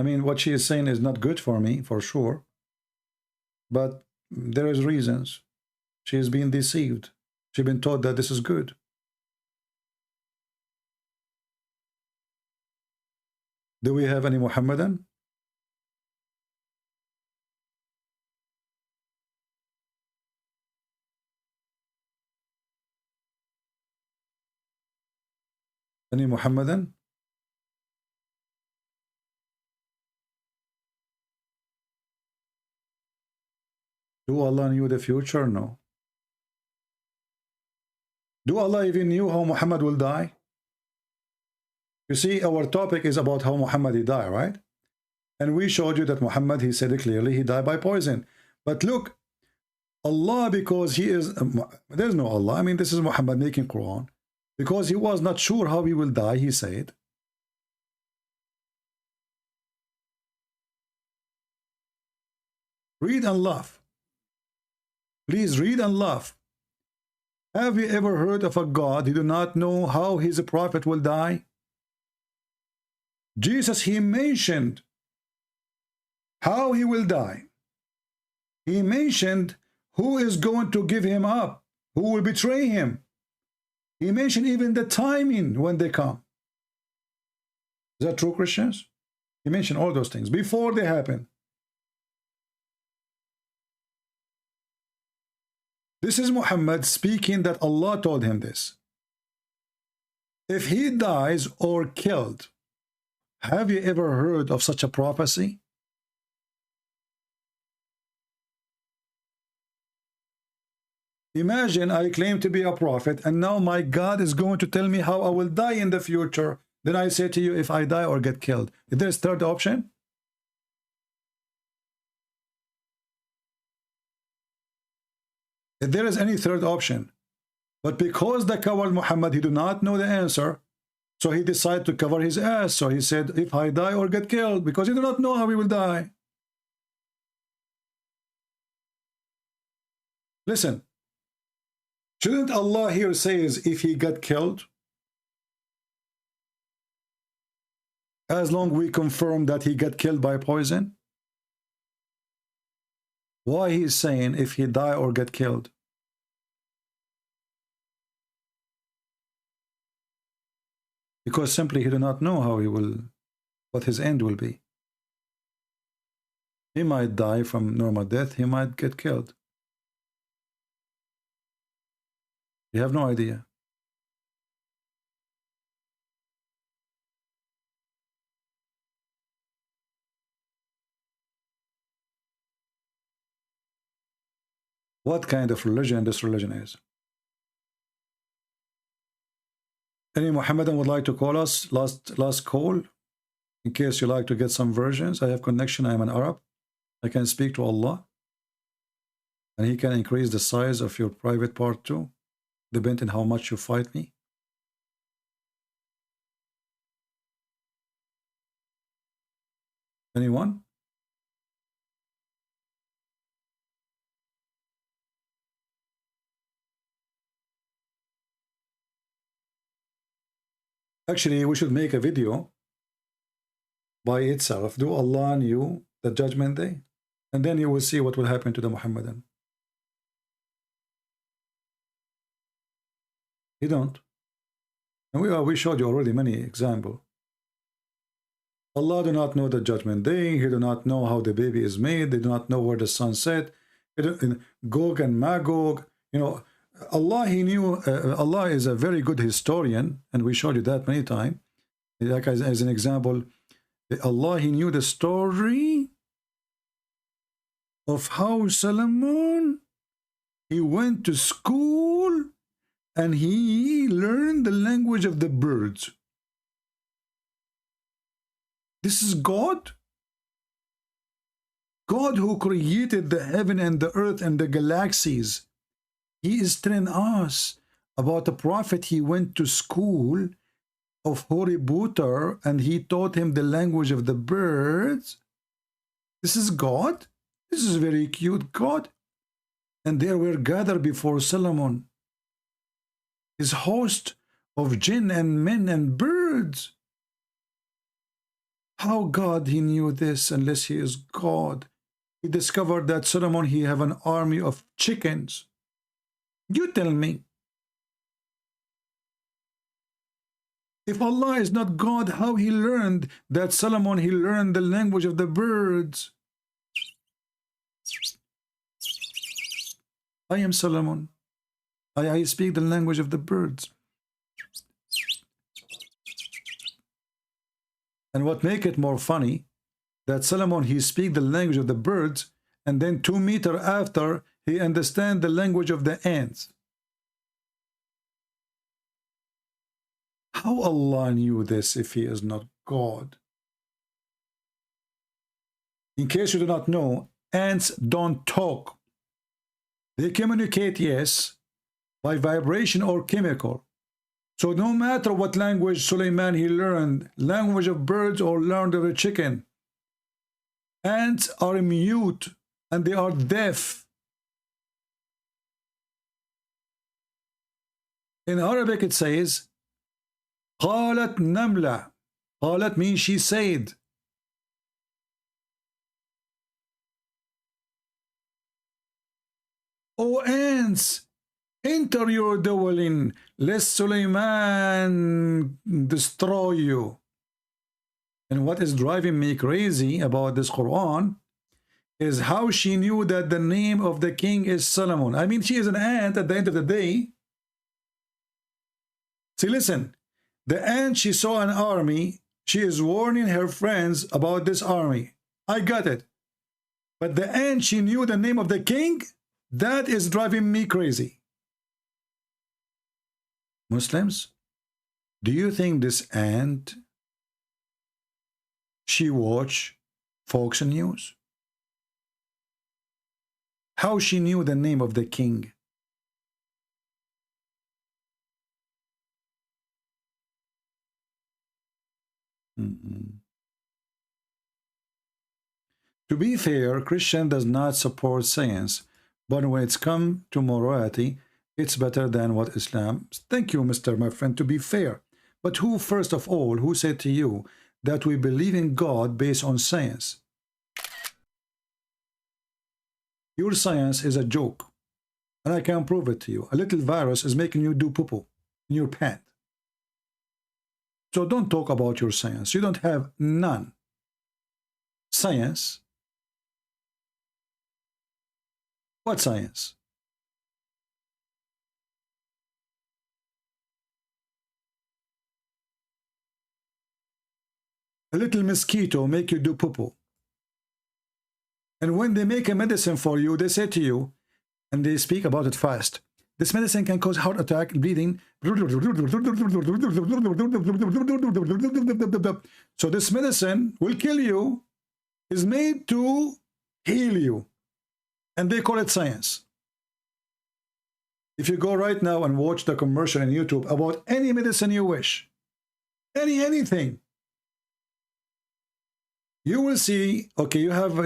I mean, what she is saying is not good for me, for sure. But there is reasons. She is being deceived. She's been told that this is good. Do we have any Muhammadan? Any Muhammadan? Do Allah knew the future? No. Do Allah even knew how Muhammad will die? You see, our topic is about how Muhammad he died, right? And we showed you that Muhammad, he said it clearly, he died by poison. But look, Allah, because he is, there's no Allah. I mean, this is Muhammad making Quran. Because he was not sure how he will die, he said, read and laugh. Please read and laugh. Have you ever heard of a God who do not know how his prophet will die? Jesus, he mentioned how he will die. He mentioned who is going to give him up, who will betray him. He mentioned even the timing when they come. Is that true, Christians? He mentioned all those things before they happen. This is Muhammad speaking that Allah told him this. If he dies or killed, have you ever heard of such a prophecy? Imagine I claim to be a prophet and now my God is going to tell me how I will die in the future. Then I say to you, if I die or get killed. Is there a third option? If there is any third option. But because the coward Muhammad, he do not know the answer, so he decided to cover his ass. So he said, if I die or get killed, because he do not know how he will die. Listen. Shouldn't Allah here says if he got killed? As long we confirm that he got killed by poison? Why he is saying if he die or get killed? because simply he do not know how he will, what his end will be. He might die from normal death, he might get killed. You have no idea. What kind of religion this religion is? Any Muhammadan would like to call us? Last call, in case you like to get some versions. I have connection. I am an Arab. I can speak to Allah, and He can increase the size of your private part too, depending on how much you fight me. Anyone? Actually, we should make a video by itself. Do Allah knew the judgment day? And then you will see what will happen to the Muhammadan. He don't. And we showed you already many examples. Allah do not know the judgment day. He do not know how the baby is made. They do not know where the sun set. Gog and Magog, you know, Allah, He knew. Allah is a very good historian, and we showed you that many times. Like as an example, Allah, He knew the story of how Solomon, he went to school and he learned the language of the birds. This is God. God who created the heaven and the earth and the galaxies. He is telling us about the prophet. He went to school of Hoributar and he taught him the language of the birds. This is God. This is very cute God. And they were gathered before Solomon, his host of jinn and men and birds. How God he knew this unless he is God? He discovered that Solomon, he have an army of chickens. You tell me. If Allah is not God, how he learned that Solomon, he learned the language of the birds? I am Solomon. I speak the language of the birds. And what make it more funny, that Solomon, he speak the language of the birds, and then 2 meters after, he understand the language of the ants. How Allah knew this if he is not God? In case you do not know, ants don't talk. They communicate, yes, by vibration or chemical. So no matter what language Suleiman he learned, language of birds or learned of a chicken, ants are mute and they are deaf. In Arabic it says, قالت نملة. قالت means she said. O ants, enter your dwelling, lest Suleiman destroy you. And what is driving me crazy about this Quran is how she knew that the name of the king is Solomon. I mean, she is an ant at the end of the day. See, listen, the ant, she saw an army. She is warning her friends about this army. I got it. But the ant, she knew the name of the king. That is driving me crazy. Muslims, do you think this ant, she watch Fox News? How she knew the name of the king? To be fair, Christian does not support science, but when it's come to morality, it's better than what Islam. Thank you, Mr. my friend, to be fair. But who, first of all, who said to you that we believe in God based on science? Your science is a joke, and I can prove it to you. A little virus is making you do poo-poo in your pant. So don't talk about your science. You don't have none. Science? What science? A little mosquito make you do poo-poo. And when they make a medicine for you, they say to you, and they speak about it fast, this medicine can cause heart attack, bleeding. So this medicine will kill you, is made to heal you. And they call it science. If you go right now and watch the commercial on YouTube about any medicine you wish, anything, you will see, okay, you have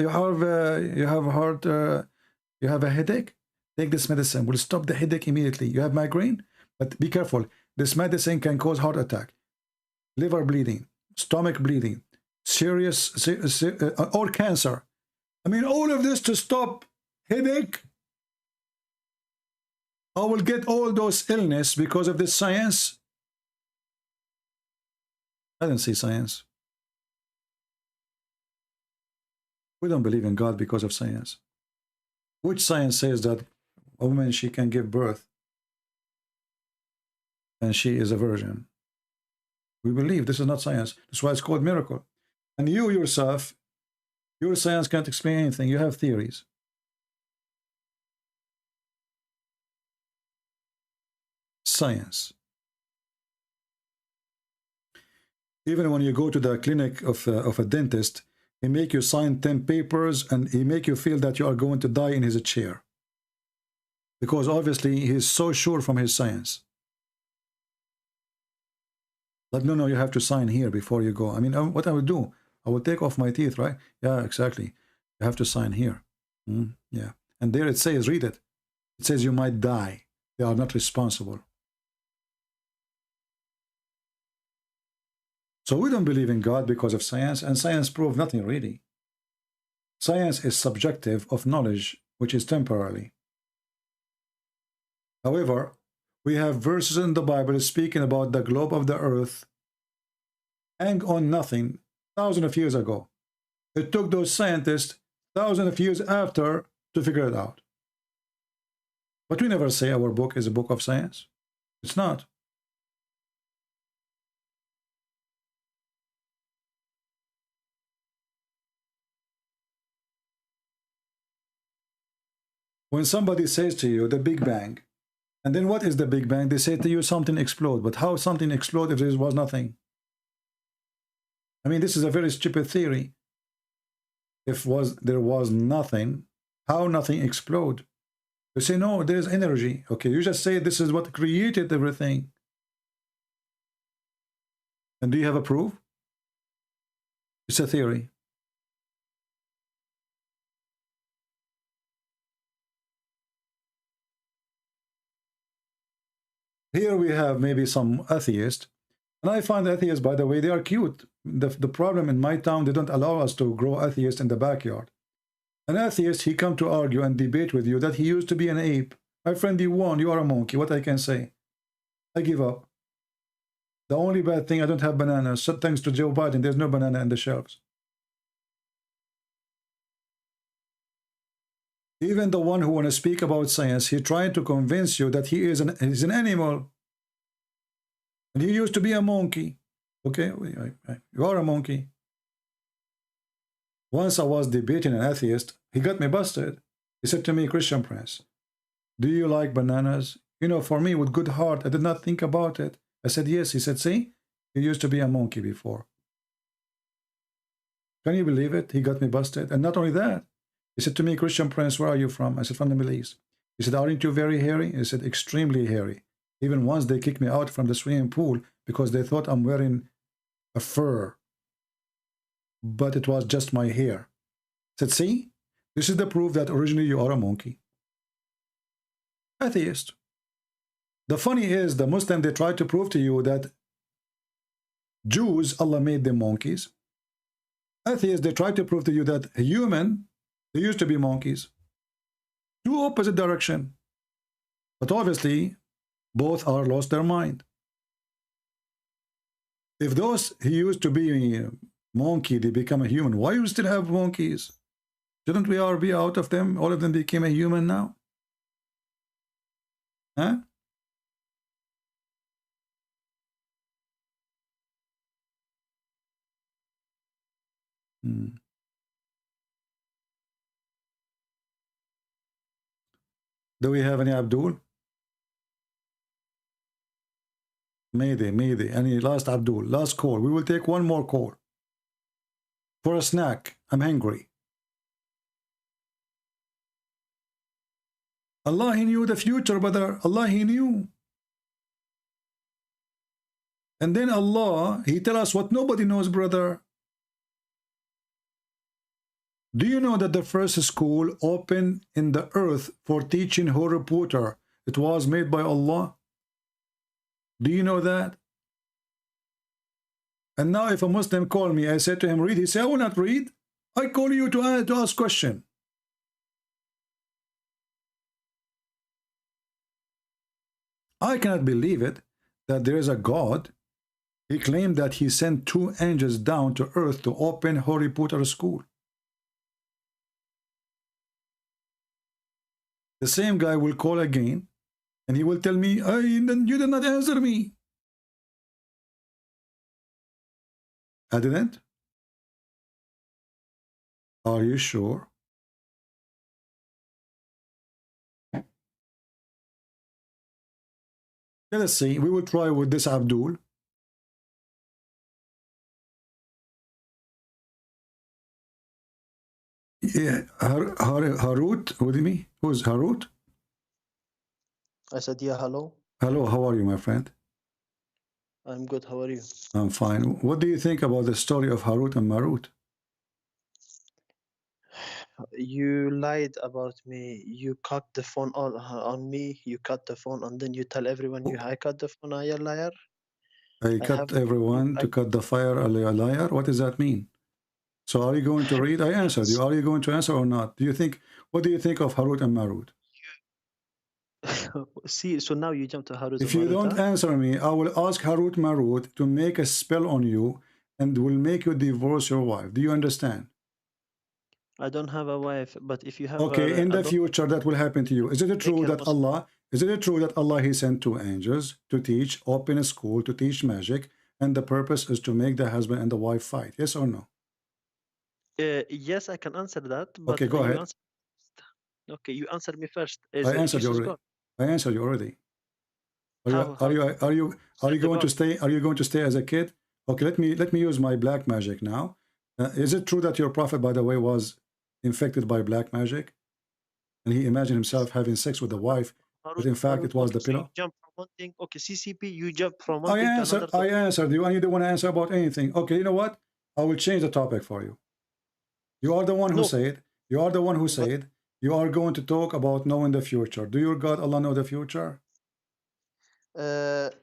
a headache. Take this medicine. Will stop the headache immediately. You have migraine, but be careful. This medicine can cause heart attack, liver bleeding, stomach bleeding, serious or cancer. I mean, all of this to stop headache. I will get all those illness because of this science. I don't see science. We don't believe in God because of science. Which science says that a woman, she can give birth and she is a virgin? We believe this is not science. That's why it's called miracle. And you yourself, your science can't explain anything. You have theories. Science. Even when you go to the clinic of a dentist, he make you sign 10 papers and he make you feel that you are going to die in his chair. Because obviously he is so sure from his science. Like, no, you have to sign here before you go. I mean, what I would do, I would take off my teeth, right? Yeah, exactly. You have to sign here. Yeah. And there it says, read it. It says you might die. They are not responsible. So we don't believe in God because of science, and science proves nothing really. Science is subjective of knowledge, which is temporary. However, we have verses in the Bible speaking about the globe of the earth hang on nothing thousands of years ago. It took those scientists thousands of years after to figure it out. But we never say our book is a book of science. It's not. When somebody says to you the Big Bang, and then what is the Big Bang? They say to you something explode. But how something explode if there was nothing? I mean, this is a very stupid theory. If there was nothing, how nothing explode? You say, no, there is energy. Okay, you just say this is what created everything. And do you have a proof? It's a theory. Here we have maybe some atheists. And I find atheists, by the way, they are cute. The problem in my town, they don't allow us to grow atheists in the backyard. An atheist, he come to argue and debate with you that he used to be an ape. My friend, you won. You are a monkey. What I can say? I give up. The only bad thing, I don't have bananas. So thanks to Joe Biden, there's no banana in the shelves. Even the one who want to speak about science, he tried to convince you that he's an animal. And he used to be a monkey. Okay, you are a monkey. Once I was debating an atheist, he got me busted. He said to me, Christian Prince, do you like bananas? You know, for me, with good heart, I did not think about it. I said, yes. He said, see, you used to be a monkey before. Can you believe it? He got me busted. And not only that, he said to me, Christian Prince, where are you from? I said, from the Middle East. He said, aren't you very hairy? He said, extremely hairy. Even once they kicked me out from the swimming pool because they thought I'm wearing a fur. But it was just my hair. I said, see, this is the proof that originally you are a monkey. Atheist. The funny is, the Muslim, they try to prove to you that Jews, Allah made them monkeys. Atheists, they try to prove to you that human, they used to be monkeys. Two opposite direction. But obviously, both are lost their mind. If those he used to be a monkey, they become a human, why you still have monkeys? Shouldn't we all be out of them? All of them became a human now? Huh? Do we have any Abdul? Mayday. Any last Abdul? Last call. We will take one more call. For a snack. I'm hungry. Allah, He knew the future, brother. Allah, He knew. And then Allah, He tell us what nobody knows, brother. Do you know that the first school opened in the earth for teaching Harry Potter, it was made by Allah? Do you know that? And now if a Muslim call me, I said to him, read. He said, I will not read. I call you to ask question. I cannot believe it that there is a God. He claimed that he sent 2 angels down to earth to open Harry Potter school. The same guy will call again and he will tell me, you did not answer me. I didn't? Are you sure? Let us see. We will try with this Abdul. Yeah, Harut with me? Who's Harut? I said, yeah, hello. Hello, how are you, my friend? I'm good, how are you? I'm fine. What do you think about the story of Harut and Marut? You lied about me. You cut the phone on me. You cut the phone and then you tell everyone I cut the phone. Are you a liar? I cut everyone to cut the fire, a liar? What does that mean? So are you going to read? I answered you. Are you going to answer or not? What do you think of Harut and Marut? See, so now you jump to Harut. If you don't answer me, I will ask Harut Marut to make a spell on you and will make you divorce your wife. Do you understand? I don't have a wife, but if you have in the future that will happen to you. Is it true that Allah He sent 2 angels to teach, open a school to teach magic, and the purpose is to make the husband and the wife fight? Yes or no? Yes, I can answer that. But okay, go ahead. Okay, you answered me first. I answered you already. I answered you already. Are you going to stay? Are you going to stay as a kid? Okay, let me use my black magic now. Is it true that your prophet, by the way, was infected by black magic, and he imagined himself having sex with a wife, but in fact it was the pillow? Jump from one thing. Okay, CCP, you jump from one I thing answered. to another. I answered you, and you don't want to answer about anything. Okay, you know what? I will change the topic for you. You are the one who said. You are the one who said. You are going to talk about knowing the future. Do your God Allah know the future?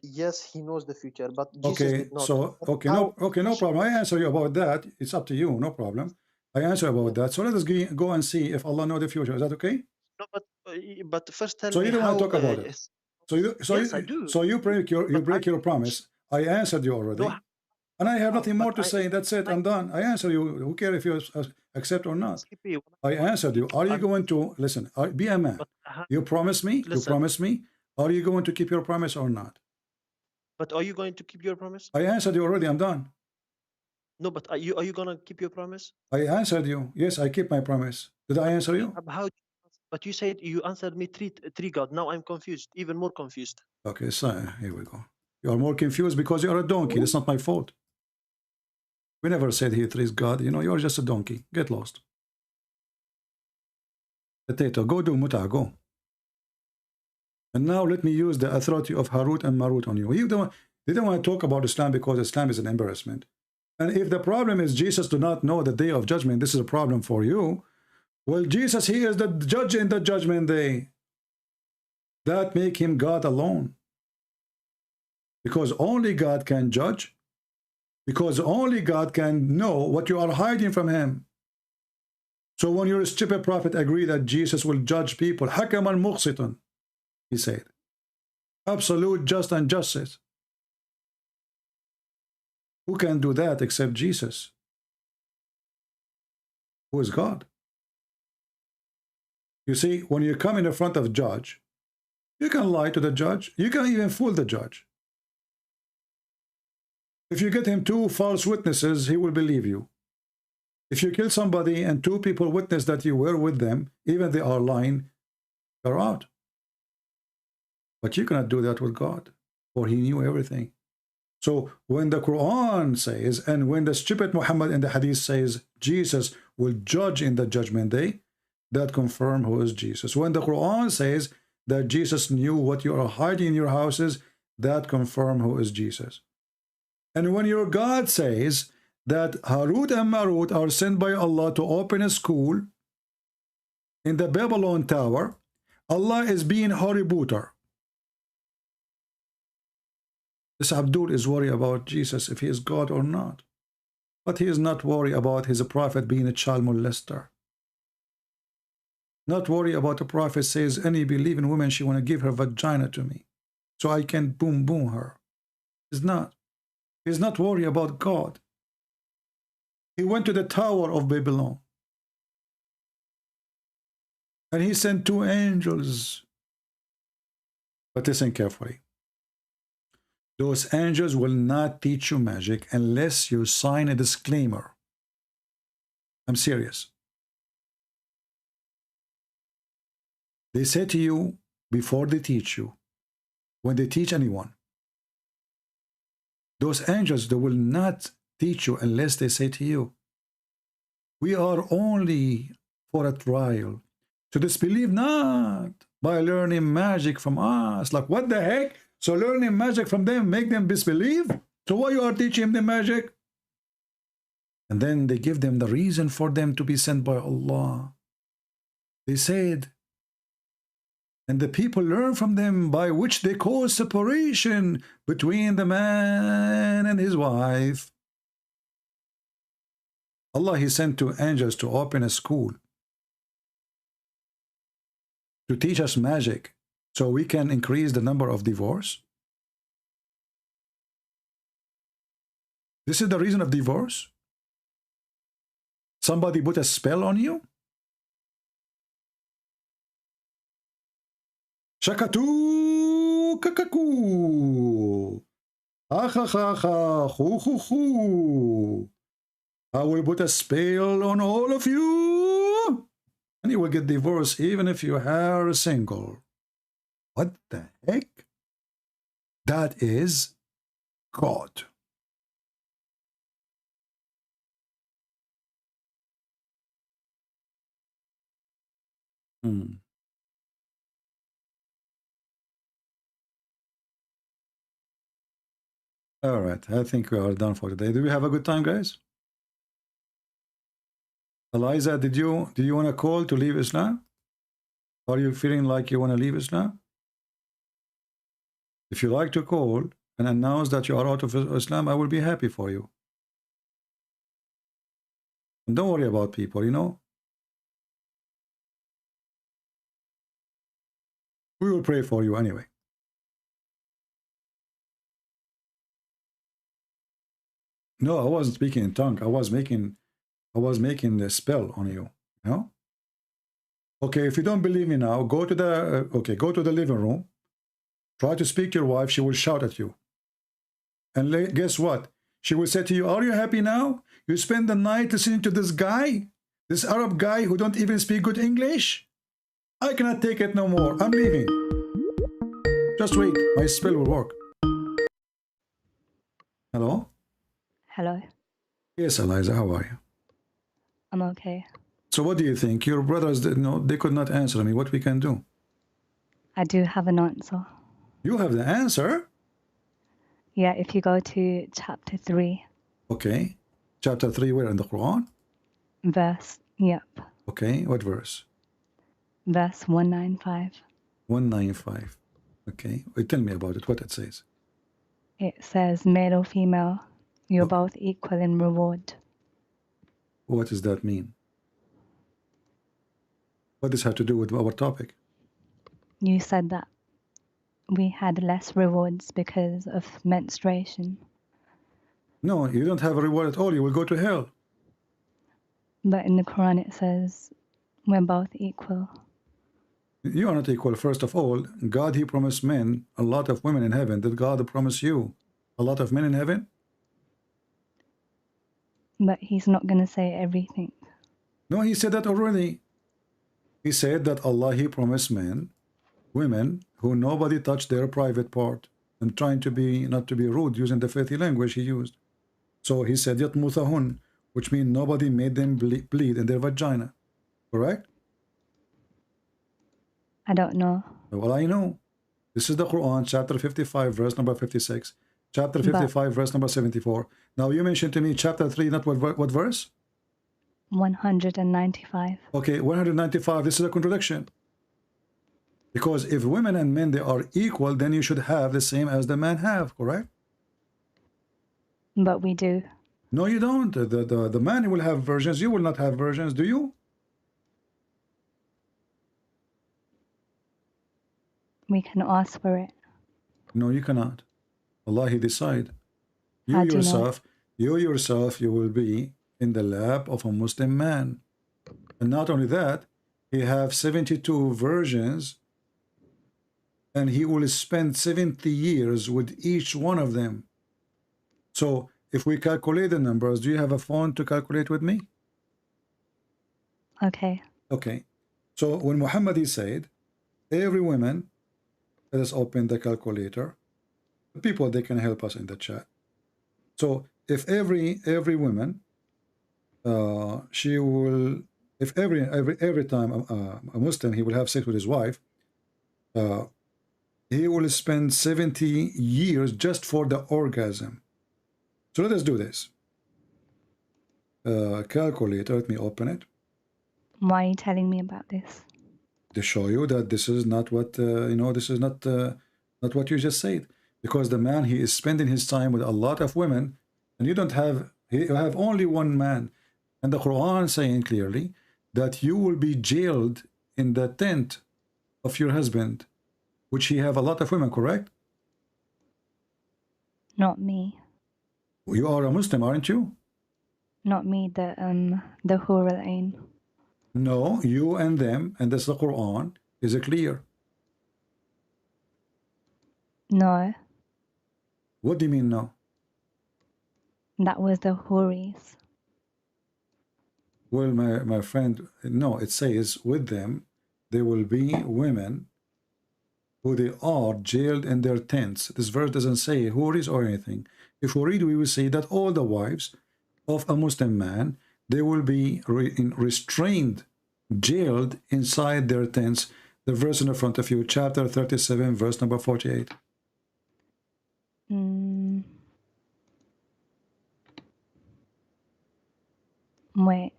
Yes, He knows the future, but Jesus okay, did not. So no problem. I answer you about that. It's up to you, no problem. I answer about that. So let us go and see if Allah know the future. Is that okay? No, but first tell me. So you don't want to talk about it. Yes, I do. So you break your promise. I answered you already. No, and I have nothing more to say. That's it. I'm done. I answer you. Who cares if you accept or not? I answered you. Are you going to listen? Be a man. You promise me. You promise me. Are you going to keep your promise or not? But are you going to keep your promise? I answered you already. I'm done. No, but are you going to keep your promise? I answered you. Yes, I keep my promise. Did I answer you? How? But you said you answered me three God. Now I'm confused, even more confused. Okay, so here we go. You are more confused because you are a donkey. That's not my fault. We never said he is God. You know, you are just a donkey. Get lost. Potato, go do muta, go. And now let me use the authority of Harut and Marut on you. They don't want to talk about Islam because Islam is an embarrassment. And if the problem is Jesus do not know the day of judgment, this is a problem for you. Well, Jesus, he is the judge in the judgment day. That make him God alone. Because only God can judge. Because only God can know what you are hiding from him. So when your stupid prophet agree that Jesus will judge people, hakaman muqsitan, he said, absolute just and justice. Who can do that except Jesus, who is God? You see, when you come in front of a judge, you can lie to the judge. You can even fool the judge. If you get him 2 false witnesses, he will believe you. If you kill somebody and 2 people witness that you were with them, even they are lying, you're out. But you cannot do that with God, for he knew everything. So when the Quran says, and when the stupid Muhammad in the Hadith says, Jesus will judge in the judgment day, that confirm who is Jesus. When the Quran says that Jesus knew what you are hiding in your houses, that confirm who is Jesus. And when your God says that Harut and Marut are sent by Allah to open a school in the Babylon Tower, Allah is being horributer. This Abdul is worried about Jesus, if he is God or not. But he is not worried about his prophet being a child molester. Not worried about the prophet says, any believing woman, she want to give her vagina to me, so I can boom boom her. He's not. He's not worried about God. He went to the Tower of Babylon. And he sent 2 angels. But listen carefully. Those angels will not teach you magic unless you sign a disclaimer. I'm serious. They say to you before they teach you, when they teach anyone, those angels, they will not teach you unless they say to you, we are only for a trial, to disbelieve not by learning magic from us. Like, what the heck? So learning magic from them make them disbelieve? So why you are teaching them magic? And then they give them the reason for them to be sent by Allah. They said, and the people learn from them, by which they cause separation between the man and his wife. Allah, he sent 2 angels to open a school to teach us magic, so we can increase the number of divorce. This is the reason of divorce? Somebody put a spell on you? Shakatu kakaku. Ha ha ha ha. Hu hu hu. I will put a spell on all of you, and you will get divorced even if you are single. What the heck? That is God. All right, I think we are done for today. Do we have a good time, guys? Eliza, did you want to call to leave Islam? Are you feeling like you want to leave Islam? If you like to call and announce that you are out of Islam, I will be happy for you. And don't worry about people, you know. We will pray for you anyway. No, I wasn't speaking in tongue. I was making the spell on you, you know? Okay, if you don't believe me now, go to the living room. Try to speak to your wife. She will shout at you. And guess what? She will say to you, are you happy now? You spend the night listening to this guy, this Arab guy who don't even speak good English? I cannot take it no more. I'm leaving. Just wait. My spell will work. Hello? Hello. Yes, Eliza, how are you? I'm okay. So what do you think? Your brothers, they could not answer me. What we can do? I do have an answer. You have the answer? Yeah, if you go to chapter 3. Okay. Chapter 3, where in the Quran? Yep. Okay, what verse? Verse 195. 195. Okay. Tell me about it, what it says. It says, male or female, you're both equal in reward. What does that mean? What does this have to do with our topic? You said that we had less rewards because of menstruation. No, you don't have a reward at all. You will go to hell. But in the Quran it says we're both equal. You are not equal. First of all, God, he promised men a lot of women in heaven. Did God promise you a lot of men in heaven? But he's not going to say everything. No, he said that already. He said that Allah, he promised men, women, who nobody touched their private part, and trying to be, not to be rude, using the filthy language he used. So he said, Yatmuthahun, which means nobody made them bleed in their vagina. Correct? I don't know. Well, I know. This is the Quran, chapter 55, verse number 56. Chapter 55, verse number 74. Now, you mentioned to me chapter 3, not what verse? 195. Okay, 195. This is a contradiction. Because if women and men, they are equal, then you should have the same as the men have, correct? But we do. No, you don't. The man will have virgins. You will not have virgins, do you? We can ask for it. No, you cannot. Allah, he decide. How do You yourself, you will be in the lap of a Muslim man. And not only that, he have 72 virgins, and he will spend 70 years with each one of them. So if we calculate the numbers, do you have a phone to calculate with me? Okay. Okay. So when Muhammad, he said, every woman, let us open the calculator. The people, they can help us in the chat. So if every woman, she will, if every time a Muslim, he will have sex with his wife, he will spend 70 years just for the orgasm. So let us do this. Calculator, let me open it. Why are you telling me about this? To show you that this is not what, this is not what you just said. Because the man, he is spending his time with a lot of women, and you have only one man. And the Quran saying clearly that you will be jailed in the tent of your husband, which he have a lot of women, correct? Not me. You are a Muslim, aren't you? Not me, the Hur al-Ain. No, you and them, and that's the Quran. Is it clear? No. What do you mean no? That was the Huris. Well, my friend, no, it says with them, there will be women who they are jailed in their tents. This verse doesn't say Huris or anything. If we read, we will see that all the wives of a Muslim man, they will be restrained, jailed inside their tents. The verse in the front of you, chapter 37, verse number 48. Wait.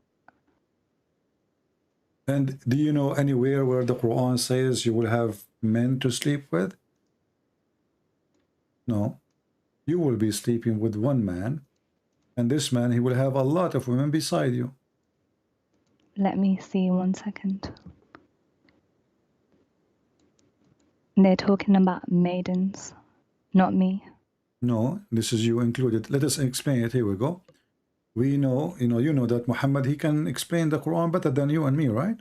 And do you know anywhere where the Quran says you will have men to sleep with? No. You will be sleeping with one man, and this man, he will have a lot of women beside you. Let me see 1 second. They're talking about maidens, not me. No, this is you included. Let us explain it. Here we go. We know, you know that Muhammad, he can explain the Quran better than you and me, right?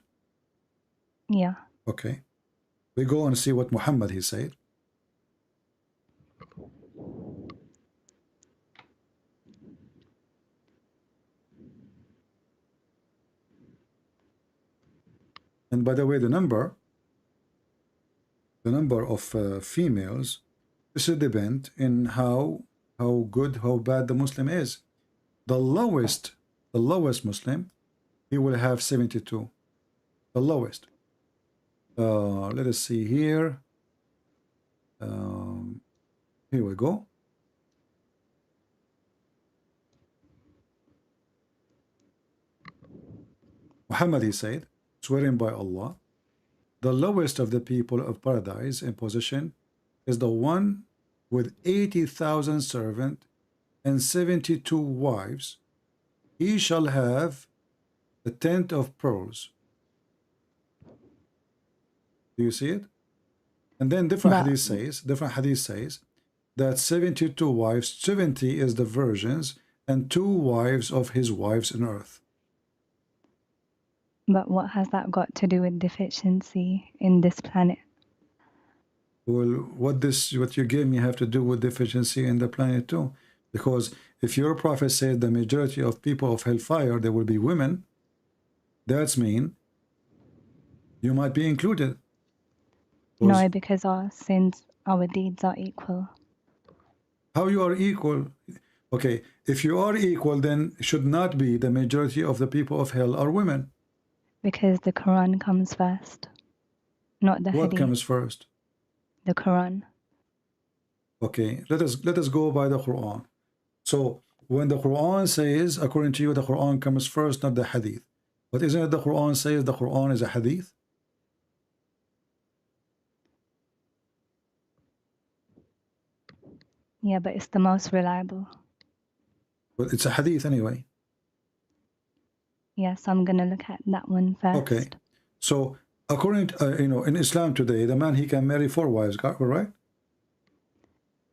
Yeah. Okay. We go and see what Muhammad, he said. And by the way, the number of females, this is depend in how good, how bad the Muslim is. The lowest Muslim, he will have 72. The lowest. Let us see here. Here we go. Muhammad, he said, swearing by Allah, the lowest of the people of paradise in position is the one with 80,000 servants and 72 wives. He shall have a tent of pearls. Do you see it? And then different hadith says that 72 wives, 70 is the virgins, and 2 wives of his wives on earth. But what has that got to do with deficiency in this planet? Well, what you gave me have to do with deficiency in the planet too. Because if your prophet said the majority of people of hellfire, there will be women, that's mean you might be included. No, because our sins, our deeds are equal. How you are equal? Okay, if you are equal, then should not be the majority of the people of hell are women. Because the Quran comes first, not the What Hadith. comes first? The Quran. Okay, let us go by the Quran. So when the Quran says, according to you, the Quran comes first, not the Hadith. But isn't it the Quran says the Quran is a Hadith? Yeah, but it's the most reliable. But it's a Hadith anyway. Yes, I'm gonna look at that one first. Okay, so according to, in Islam today, the man, he can marry 4 wives, right?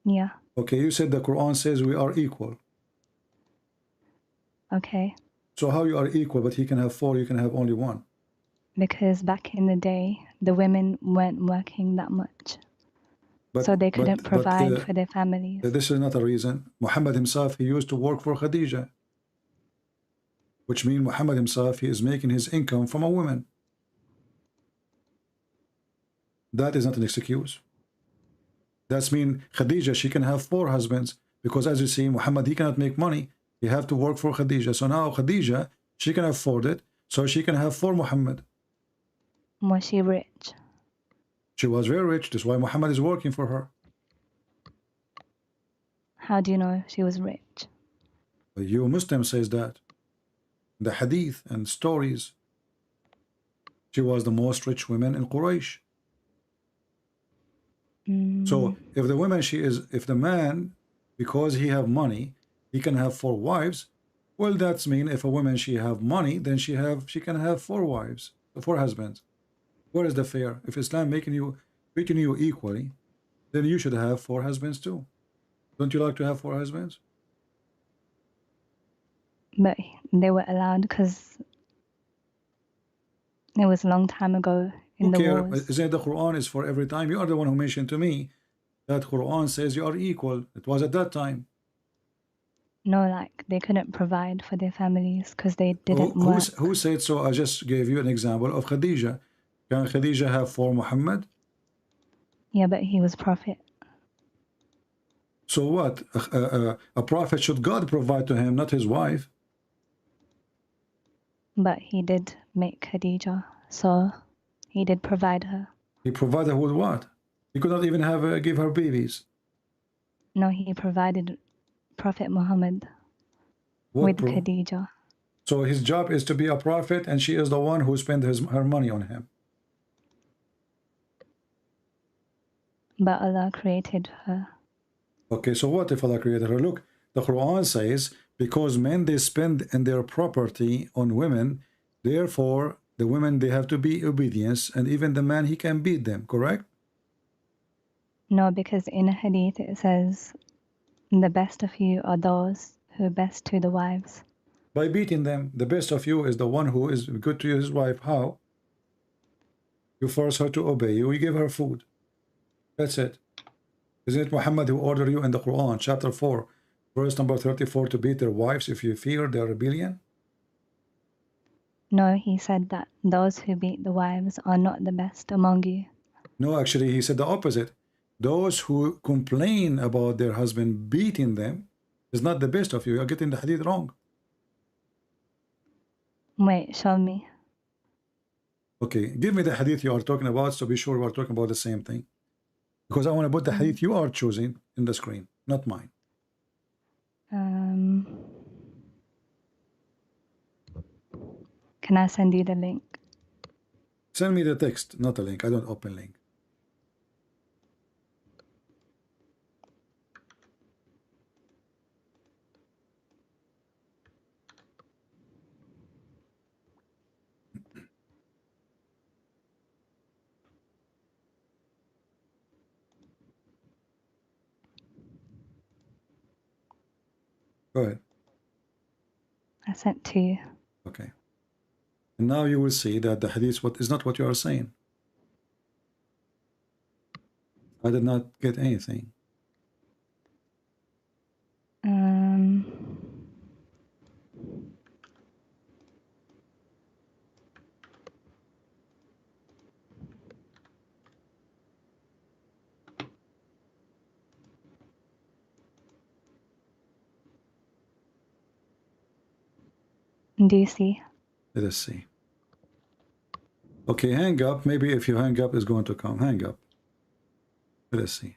Yeah. Okay, you said the Quran says we are equal. Okay. So how you are equal, but he can have 4, you can have only 1? Because back in the day, the women weren't working that much. So they couldn't provide for their families. This is not a reason. Muhammad himself, he used to work for Khadija. Which means Muhammad himself, he is making his income from a woman. That is not an excuse. That's mean Khadija, she can have 4 husbands. Because as you see, Muhammad, he cannot make money. He have to work for Khadija. So now Khadija, she can afford it. So she can have 4 Muhammad. Was she rich? She was very rich. That's why Muhammad is working for her. How do you know she was rich? You Muslim says that. The hadith and stories. She was the most rich woman in Quraysh. So if the woman, if the man, because he have money, he can have 4 wives, well, that's mean if a woman, she have money, then she can have 4 wives, 4 husbands. Where is the fair? If Islam treating you equally, then you should have 4 husbands too. Don't you like to have 4 husbands? But they were allowed because it was a long time ago in the wars. Isn't it the Quran is for every time? You are the one who mentioned to me that Quran says you are equal. It was at that time. No, like they couldn't provide for their families because they didn't work. Who said so? I just gave you an example of Khadija. Can Khadija have 4 Muhammad? Yeah, but he was prophet. So what? A prophet, should God provide to him, not his wife? But he did make Khadija, so he did provide her. He provided her with what? He could not even give her babies. No, he provided Prophet Muhammad with Khadija. So his job is to be a prophet, and she is the one who spent her money on him. But Allah created her. Okay, so what if Allah created her? Look, the Quran says, because men, they spend in their property on women, therefore the women, they have to be obedience, and even the man, he can beat them, correct? No, because in a hadith it says, the best of you are those who are best to the wives. By beating them. The best of you is the one who is good to his wife. How? You force her to obey you, you give her food. That's it. Isn't it Muhammad who ordered you in the Quran, chapter 4, verse number 34, to beat their wives if you fear their rebellion? No, he said that those who beat the wives are not the best among you. No, actually, he said the opposite. Those who complain about their husband beating them is not the best of you. You're getting the hadith wrong. Wait, show me. Okay, give me the hadith you are talking about, so be sure we are talking about the same thing. Because I want to put the hadith you are choosing in the screen, not mine. Can I send you the link? Send me the text, not a link. I don't open link. Go ahead. I sent 2. Okay. And now you will see that the hadith is not what you are saying. I did not get anything. Do you see? Let us see. Okay, hang up. Maybe if you hang up, it's going to come. Hang up. Let us see.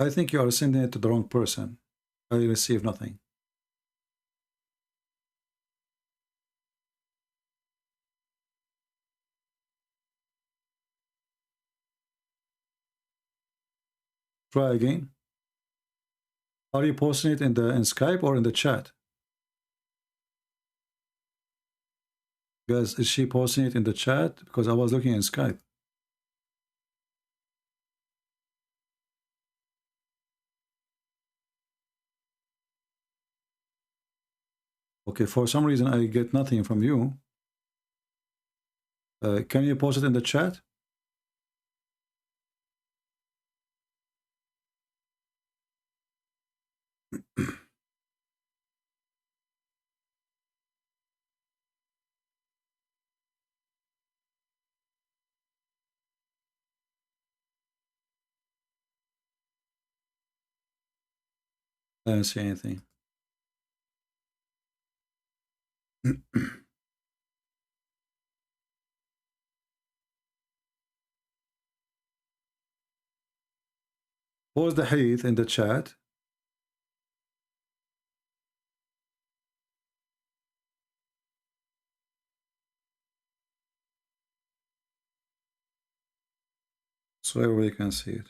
I think you are sending it to the wrong person. I receive nothing. Try again. Are you posting it in Skype or in the chat? Guys, is she posting it in the chat? Because I was looking in Skype. Okay, for some reason I get nothing from you. Can you post it in the chat? I don't see anything. Post the hadith in the chat. So everybody can see it.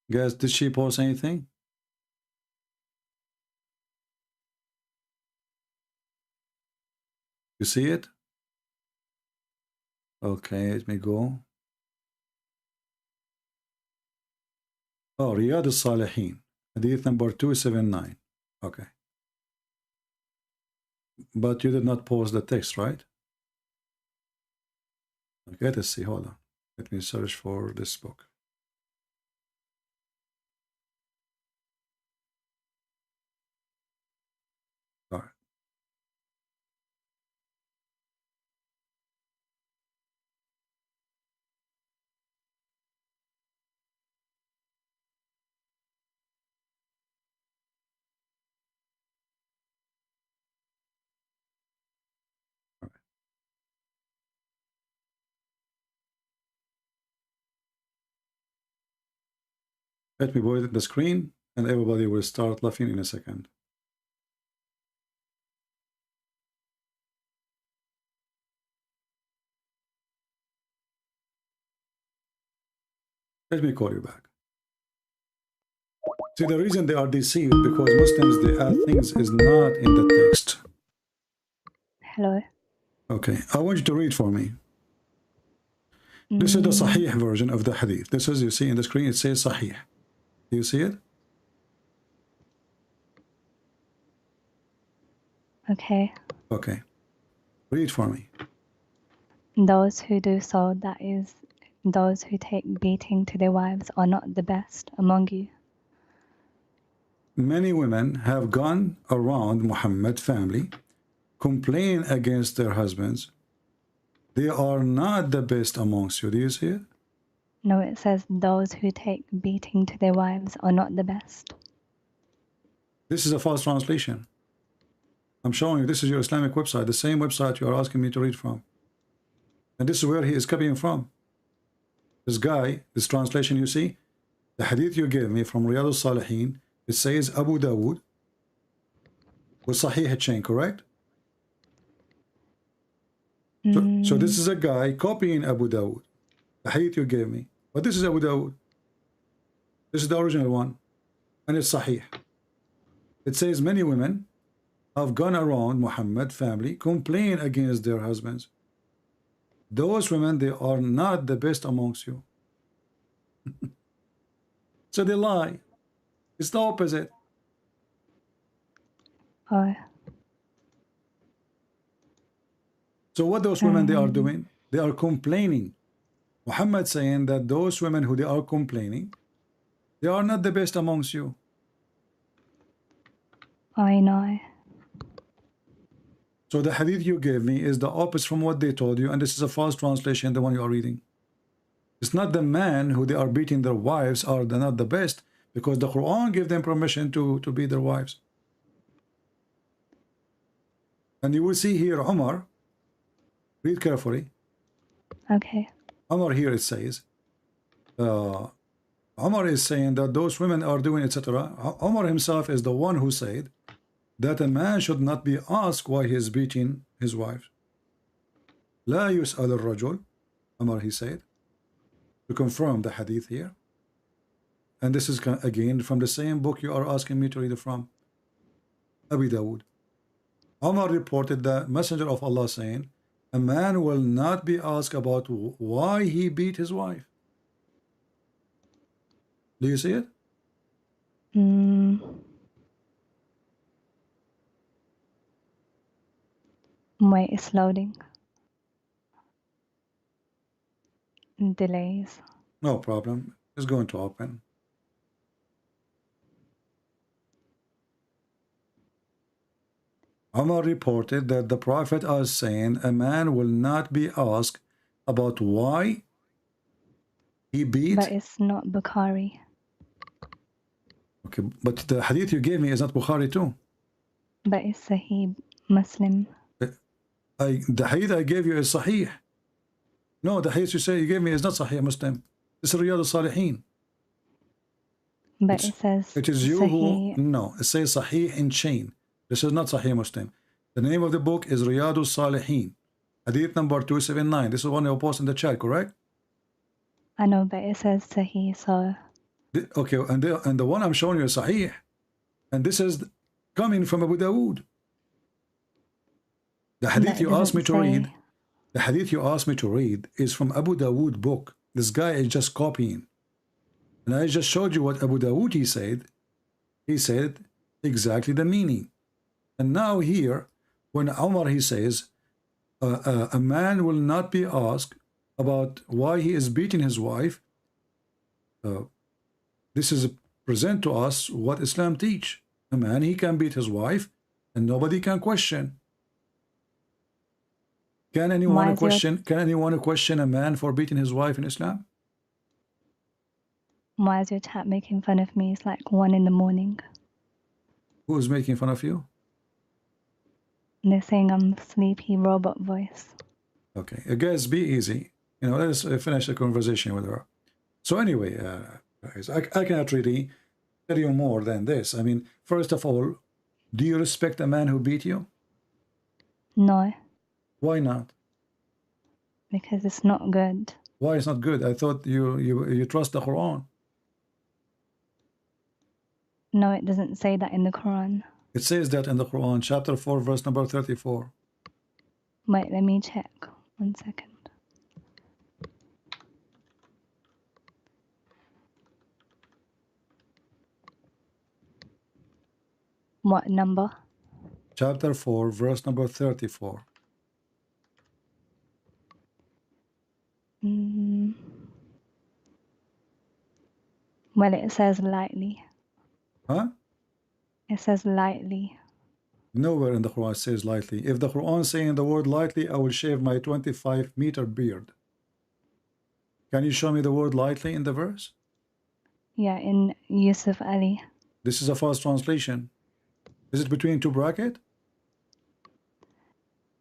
Guys, did she post anything? You see it? Okay, let me go. Oh, Riyadh al-Salihin. Hadith number 279. Okay. But you did not post the text, right? Okay, let's see. Hold on. Let me search for this book. All right. Let me put it in the screen and everybody will start laughing in a second. Let me call you back. See, the reason they are deceived because Muslims, they add things is not in the text. Hello. Okay, I want you to read for me. This is the Sahih version of the hadith. This is, you see in the screen, it says Sahih. Do you see it? Okay. Okay. Read for me. Those who do so, that is, those who take beating to their wives, are not the best among you. Many women have gone around Muhammad family, complain against their husbands. They are not the best amongst you. Do you see it? No, it says those who take beating to their wives are not the best. This is a false translation. I'm showing you, this is your Islamic website, the same website you are asking me to read from. And this is where he is copying from. This guy, this translation you see, the hadith you gave me from Riyadh al-Salihin, it says Abu Dawood with Sahih chain, correct? So this is a guy copying Abu Dawood. The hadith you gave me. But this is Abu Dawud. This is the original one. And it's Sahih. It says many women have gone around Muhammad family complain against their husbands. Those women, they are not the best amongst you. So they lie. It's the opposite. Oh. So what those women they are doing? They are complaining. Muhammad saying that those women who they are complaining, they are not the best amongst you. I know. So the hadith you gave me is the opposite from what they told you, and this is a false translation, the one you are reading. It's not the men who they are beating their wives are not the best, because the Quran gave them permission to beat their wives. And you will see here Umar, read carefully. Okay. Umar here it says, Umar is saying that those women are doing etc. Umar himself is the one who said that a man should not be asked why he is beating his wife. لا يسأل الرجل, Umar he said, to confirm the hadith here. And this is again from the same book you are asking me to read it from, Abu Dawud. Umar reported the Messenger of Allah saying, a man will not be asked about why he beat his wife. Do you see it? Wait, it's loading. Delays. No problem. It's going to open. Umar reported that the Prophet is saying a man will not be asked about why he beat. But it's not Bukhari. Okay, but the hadith you gave me is not Bukhari too. But it's Sahih Muslim. The hadith I gave you is Sahih. No, the hadith you gave me is not Sahih Muslim. This is Riyadh al-Salihin. But it says it is you Sahih. who, no, it says Sahih in chain. This is not Sahih Muslim. The name of the book is Riyadh al-Salihin. Hadith number 279. This is one you post in the chat, correct? I know, but it says Sahih, so... Okay, and the one I'm showing you is Sahih. And this is coming from Abu Dawood. The hadith you asked me to read, the hadith you asked me to read is from Abu Dawood book. This guy is just copying. And I just showed you what Abu Dawood he said. He said exactly the meaning. And now here, when Umar he says, a man will not be asked about why he is beating his wife, this is present to us what Islam teach. A man, he can beat his wife and nobody can question. Can anyone question a man for beating his wife in Islam? Why is your chat making fun of me? It's like 1 in the morning. Who is making fun of you? And they're saying I'm sleepy robot voice. Okay, guys, be easy. You know, let's finish the conversation with her. So anyway, guys, I cannot really tell you more than this. I mean, first of all, do you respect a man who beat you? No. Why not? Because it's not good. Why it's not good? I thought you trust the Quran. No, it doesn't say that in the Quran. It says that in the Quran, chapter 4, verse number 34. Wait, let me check. 1 second. What number? Chapter 4, verse number 34. Well, it says lightly. Huh? It says lightly. Nowhere in the Quran it says lightly. If the Quran is saying the word lightly, I will shave my 25-meter beard. Can you show me the word lightly in the verse? Yeah, in Yusuf Ali. This is a false translation. Is it between two brackets?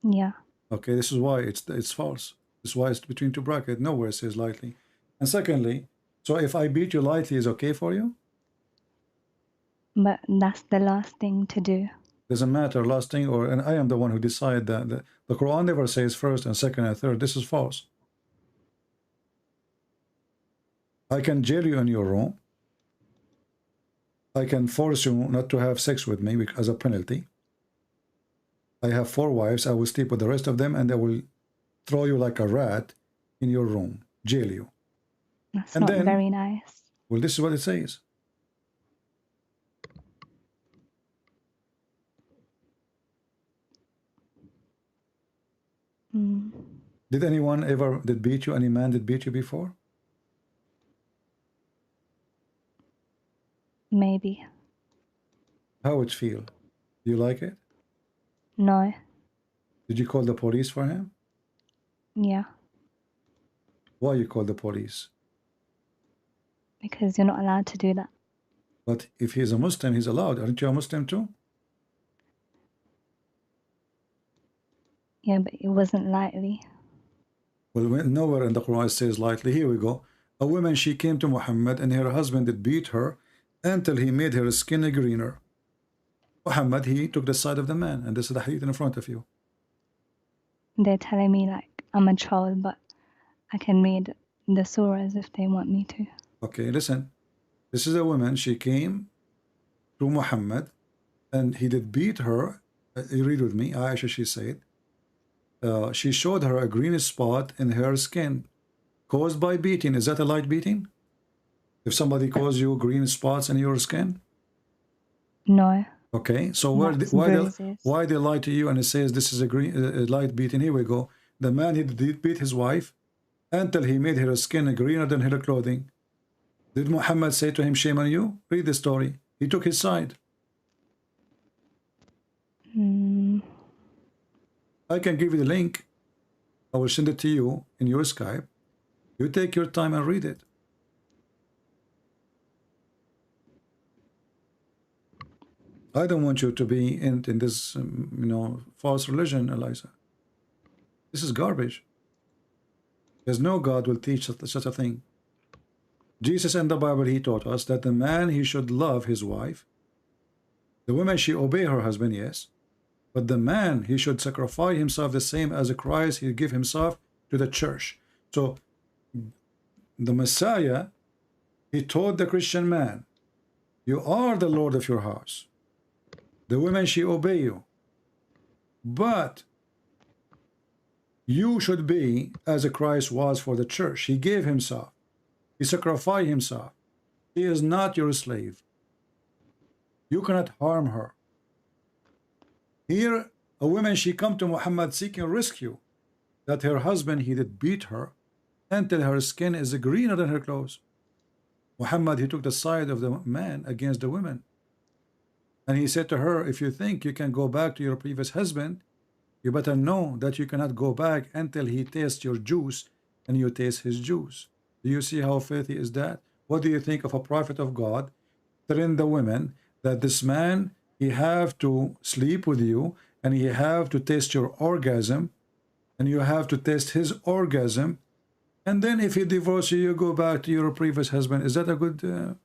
Yeah. Okay, this is why it's false. This is why it's between two brackets. Nowhere it says lightly. And secondly, so if I beat you lightly, is okay for you? But that's the last thing to do. Doesn't matter, last thing, and I am the one who decide that. The Quran never says first and second and third. This is false. I can jail you in your room. I can force you not to have sex with me as a penalty. I have 4 wives. I will sleep with the rest of them, and I will throw you like a rat in your room, jail you. That's And not then, very nice. well, this is what it says. Mm, Did anyone ever beat you? Any man did beat you before? maybe. How it feel? Do you like it? No. Did you call the police for him? Yeah. Why you call the police? Because you're not allowed to do that. But if he's a Muslim, he's allowed. Aren't you a Muslim too? Yeah, but it wasn't lightly. Well, nowhere in the Quran it says lightly. Here we go. A woman, she came to Muhammad, and her husband did beat her until he made her skin greener. Muhammad, he took the side of the man, and this is the hadith in front of you. They're telling me like I'm a child, but I can read the surahs if they want me to. Okay, listen. This is a woman, she came to Muhammad, and he did beat her. You read with me, Aisha, she said. She showed her a green spot in her skin caused by beating. Is that a light beating? If somebody caused you green spots in your skin? No. Okay, so why they lie to you and it says this is a light beating? Here we go. The man, he did beat his wife until he made her skin greener than her clothing. Did Muhammad say to him, shame on you? Read the story. He took his side. I can give you the link. I will send it to you in your Skype. You take your time and read it. I don't want you to be in this, false religion, Eliza. This is garbage. There's no God will teach such a thing. Jesus in the Bible, he taught us that the man, he should love his wife. The woman, she obey her husband, yes. But the man, he should sacrifice himself the same as Christ, he give himself to the church. So the Messiah, he told the Christian man, you are the Lord of your house. The women, she obey you. But you should be as Christ was for the church. He gave himself. He sacrificed himself. He is not your slave. You cannot harm her. Here, a woman, she come to Muhammad seeking rescue, that her husband, he did beat her until her skin is greener than her clothes. Muhammad, he took the side of the man against the women. And he said to her, if you think you can go back to your previous husband, you better know that you cannot go back until he tastes your juice and you taste his juice. Do you see how filthy is that? What do you think of a prophet of God telling the women that this man, he have to sleep with you and he have to taste your orgasm and you have to taste his orgasm, and then if he divorces you, you go back to your previous husband? Is that a good...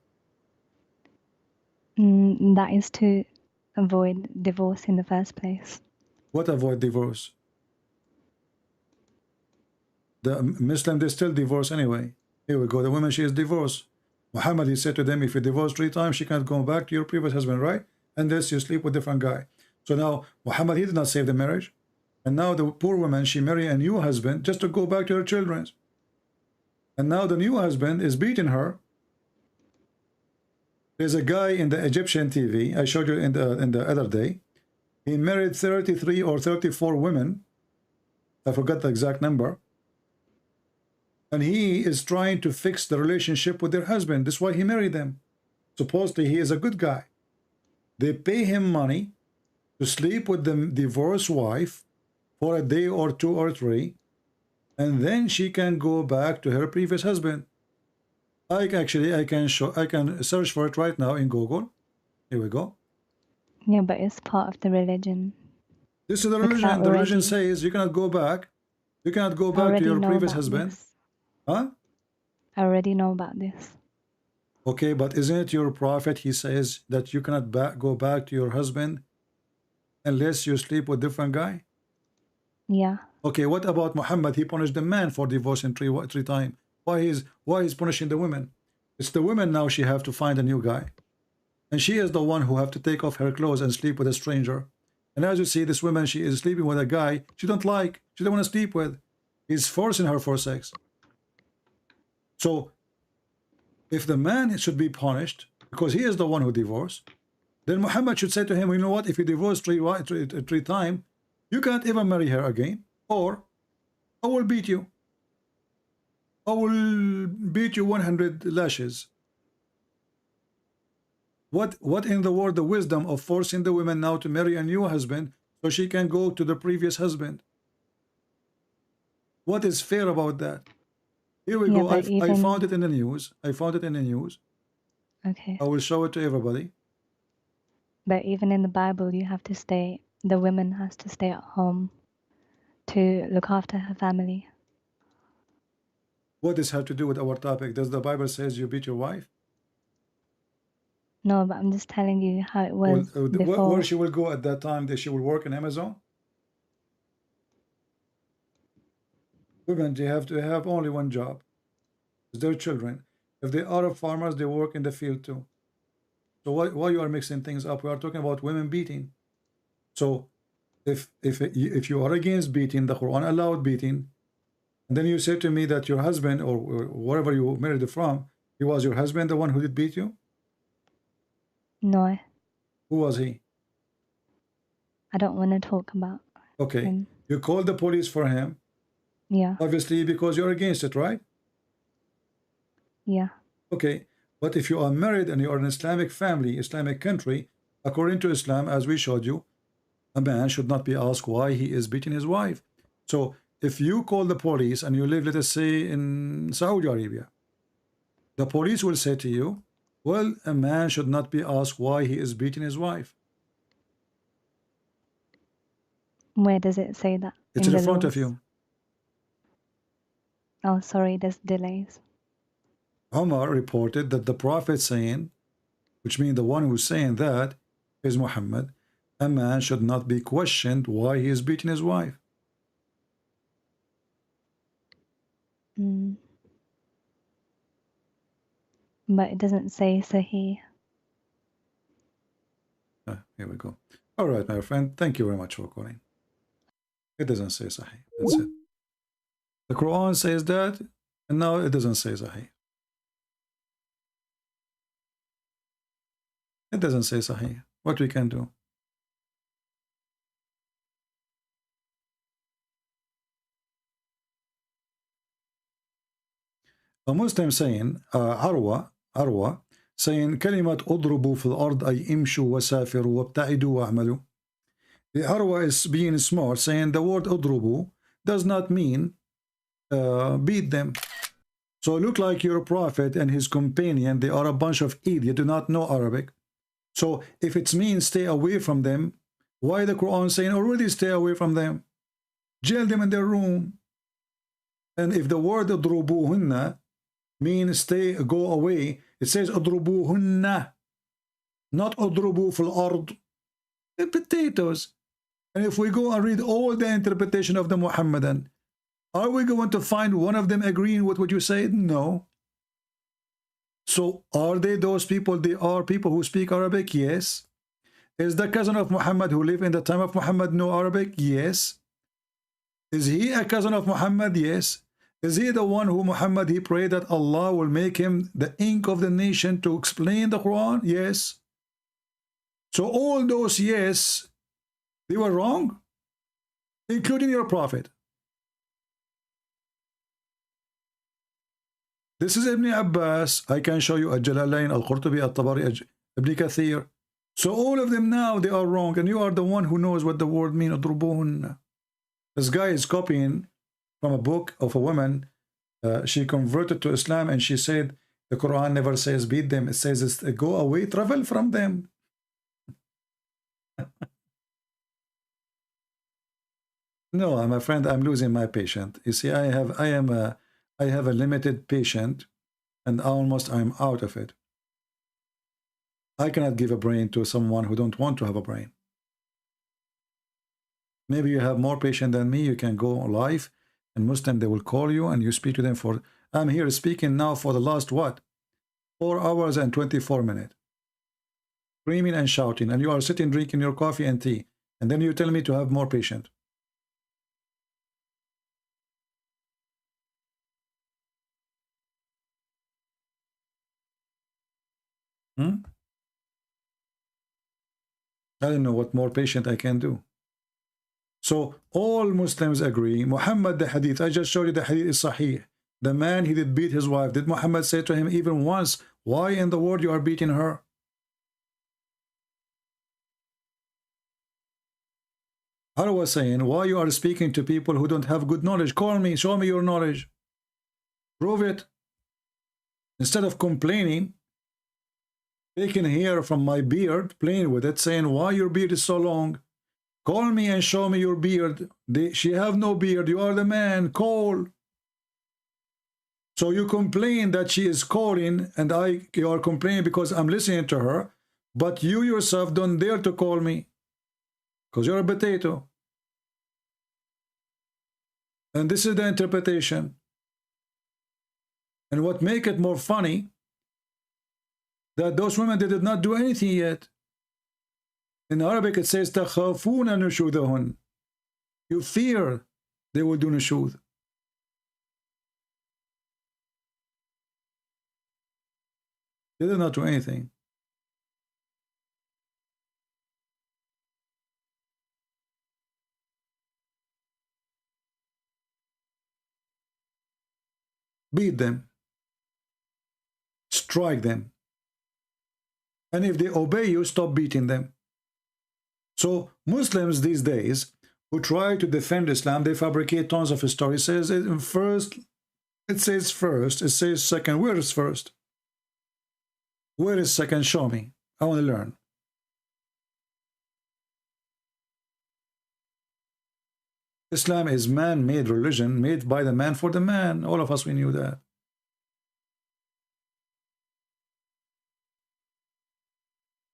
That is to avoid divorce in the first place. What avoid divorce? The Muslim, they still divorce anyway. Here we go. The woman, she is divorced. Muhammad, he said to them, if you divorce 3 times, she can't go back to your previous husband, right? Unless you sleep with a different guy. So now, Muhammad, he did not save the marriage. And now the poor woman, she married a new husband just to go back to her children. And now the new husband is beating her. There's a guy in the Egyptian TV, I showed you in the other day. He married 33 or 34 women. I forgot the exact number. And he is trying to fix the relationship with their husband. That's why he married them. Supposedly he is a good guy. They pay him money to sleep with the divorced wife for a day or 2 or 3, and then she can go back to her previous husband. I can search for it right now in Google. Here we go. Yeah, but it's part of the religion. This is the religion. The religion says you cannot go back. You cannot go back to your previous husband. Huh? I already know about this. Okay, but isn't it your prophet? He says that you cannot go back to your husband unless you sleep with a different guy. Yeah. Okay, what about Muhammad? He punished the man for divorcing three times Why he's punishing the women? It's the women now. She have to find a new guy, and she is the one who have to take off her clothes and sleep with a stranger. And as you see, this woman, she is sleeping with a guy she don't like. She don't want to sleep with. He's forcing her for sex. So, if the man should be punished because he is the one who divorced, then Muhammad should say to him, you know what? If you divorce three times, you can't even marry her again, or I will beat you. I will beat you 100 lashes. What in the world the wisdom of forcing the women now to marry a new husband so she can go to the previous husband? What is fair about that? Here we go. I found it in the news. I found it in the news. Okay. I will show it to everybody. But even in the Bible, you have to stay, the woman has to stay at home to look after her family. What does have to do with our topic? Does the Bible says you beat your wife? No, but I'm just telling you how it was before. Where she will go at that time? That she will work in Amazon? Women, they have to have only one job. It's their children. If they are farmers, they work in the field too. So why you are mixing things up? We are talking about women beating. So if you are against beating, the Quran allowed beating, and then you say to me that your husband or wherever you married from, he was your husband, the one who did beat you? No. Who was he? I don't want to talk about Okay. him. You called the police for him. Yeah. Obviously because you're against it, right? Yeah. Okay. But if you are married and you are an Islamic family, Islamic country, according to Islam, as we showed you, a man should not be asked why he is beating his wife. So if you call the police and you live, let us say, in Saudi Arabia, the police will say to you, well, a man should not be asked why he is beating his wife. Where does it say that? It's in front of you. Oh, sorry, there's delays. Umar reported that the Prophet saying, which means the one who's saying that is Muhammad, a man should not be questioned why he is beating his wife. But it doesn't say Sahih. Here we go. All right, my friend. Thank you very much for calling. It doesn't say Sahih. That's it. The Quran says that, and now it doesn't say Sahih. It doesn't say Sahih. What we can do? A Muslim saying, Arwa, saying, كلمة اضربوا في الأرض أي امشوا وسافروا وابتعدوا واعملوا. The Arwa is being smart, saying the word اضربوا does not mean beat them. So look like your prophet and his companion, they are a bunch of idiots, do not know Arabic. So if it means stay away from them, why the Quran saying already stay away from them? Jail them in their room. And if the word اضربوهن means go away, it says اضربوهن, not اضربوا في الأرض. The potatoes. And if we go and read all the interpretation of the Muhammadan, are we going to find one of them agreeing with what you said? No. So are they those people? They are people who speak Arabic? Yes. Is the cousin of Muhammad who lived in the time of Muhammad know Arabic? Yes. Is he a cousin of Muhammad? Yes. Is he the one who Muhammad, he prayed that Allah will make him the ink of the nation to explain the Quran? Yes. So all those yes, they were wrong, including your prophet. This is Ibn Abbas. I can show you Al-Jalalain, Al-Qurtubi, Al-Tabari, Ibn Kathir. So all of them now, they are wrong, and you are the one who knows what the word means. This guy is copying from a book of a woman. She converted to Islam, and she said the Quran never says beat them. It says go away, travel from them. No, my friend, I'm losing my patient. You see, I have a limited patient, and almost I'm out of it. I cannot give a brain to someone who don't want to have a brain. Maybe you have more patient than me. You can go live, and Muslim, they will call you, and you speak to them for I'm here speaking now for the last, what, 4 hours and 24 minutes. Screaming and shouting, and you are sitting drinking your coffee and tea, and then you tell me to have more patience. I don't know what more patient I can do. So all Muslims agree, Muhammad, the hadith, I just showed you the hadith is sahih. The man, he did beat his wife. Did Muhammad say to him even once, why in the world you are beating her? I was saying, why you are speaking to people who don't have good knowledge? Call me, show me your knowledge. Prove it. Instead of complaining, taking hair from my beard, playing with it, saying, why your beard is so long? Call me and show me your beard. She have no beard. You are the man. Call. So you complain that she is calling, and you are complaining because I'm listening to her, but you yourself don't dare to call me because you're a potato. And this is the interpretation. And what make it more funny, that those women, they did not do anything yet. In Arabic it says تَخَافُونَ نُشُوذَهُنْ. You fear they will do nushud. They did not do anything. Beat them. Strike them. And if they obey you, stop beating them. So Muslims these days who try to defend Islam, they fabricate tons of stories. It says first, it says first, it says second. Where is first? Where is second? Show me. I want to learn. Islam is man-made religion, made by the man for the man. All of us, we knew that.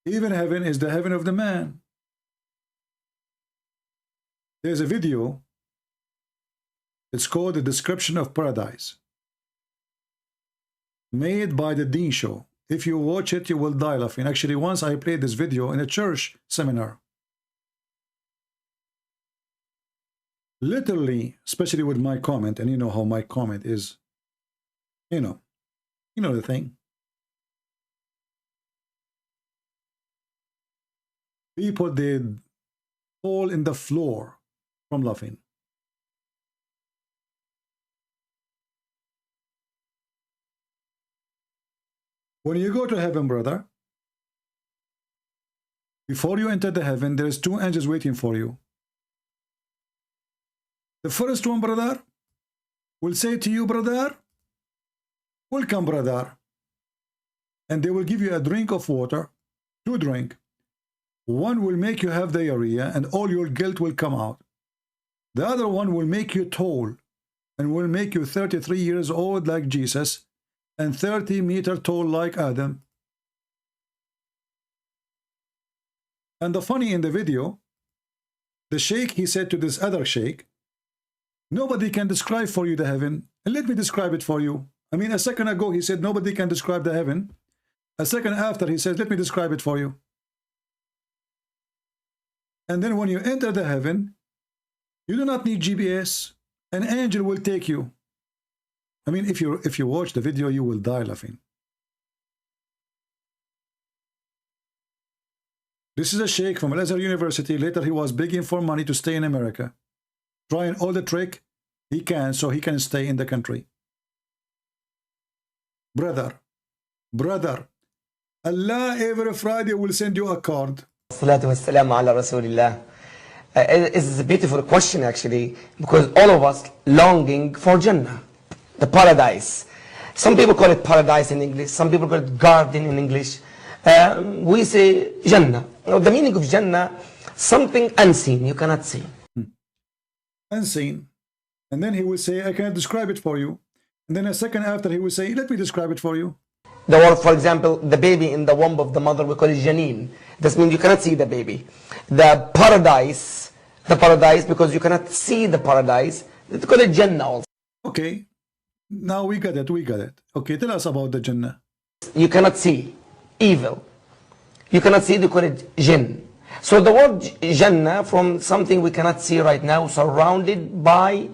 Even heaven is the heaven of the man. There's a video. It's called The Description of Paradise, made by the Deen Show. If you watch it, you will die laughing. Actually, once I played this video in a church seminar. Literally, especially with my comment, and you know how my comment is, you know the thing. People did fall in the floor from laughing. When you go to heaven, brother, before you enter the heaven, there's 2 angels waiting for you. The first one, brother, will say to you, brother, welcome, brother. And they will give you a drink of water, 2 drinks. One will make you have diarrhea and all your guilt will come out. The other one will make you tall and will make you 33 years old like Jesus and 30-meter tall like Adam. And the funny in the video, the sheikh, he said to this other sheikh, nobody can describe for you the heaven. And let me describe it for you. I mean, a second ago he said nobody can describe the heaven. A second after he says, let me describe it for you. And then when you enter the heaven, you do not need GPS. An angel will take you. I mean, if you watch the video, you will die laughing. This is a sheikh from Al-Azhar University. Later, he was begging for money to stay in America, trying all the trick he can so he can stay in the country. Brother, Allah every Friday will send you a card. Salatu wassalamu ala Rasulillah. It's a beautiful question actually, because all of us longing for Jannah, the paradise. Some people call it paradise in English, some people call it garden in English. We say Jannah. Now, the meaning of Jannah, something unseen, you cannot see. Unseen. And then he will say, I cannot describe it for you. And then a second after he will say, let me describe it for you. The word, for example, the baby in the womb of the mother, we call it janeen. This means you cannot see the baby. The paradise, because you cannot see the paradise, we call it Jannah also. Okay. Now we got it. We got it. Okay, tell us about the Jannah. You cannot see evil. You cannot see, they call it jinn. So the word Jannah, from something we cannot see right now, surrounded by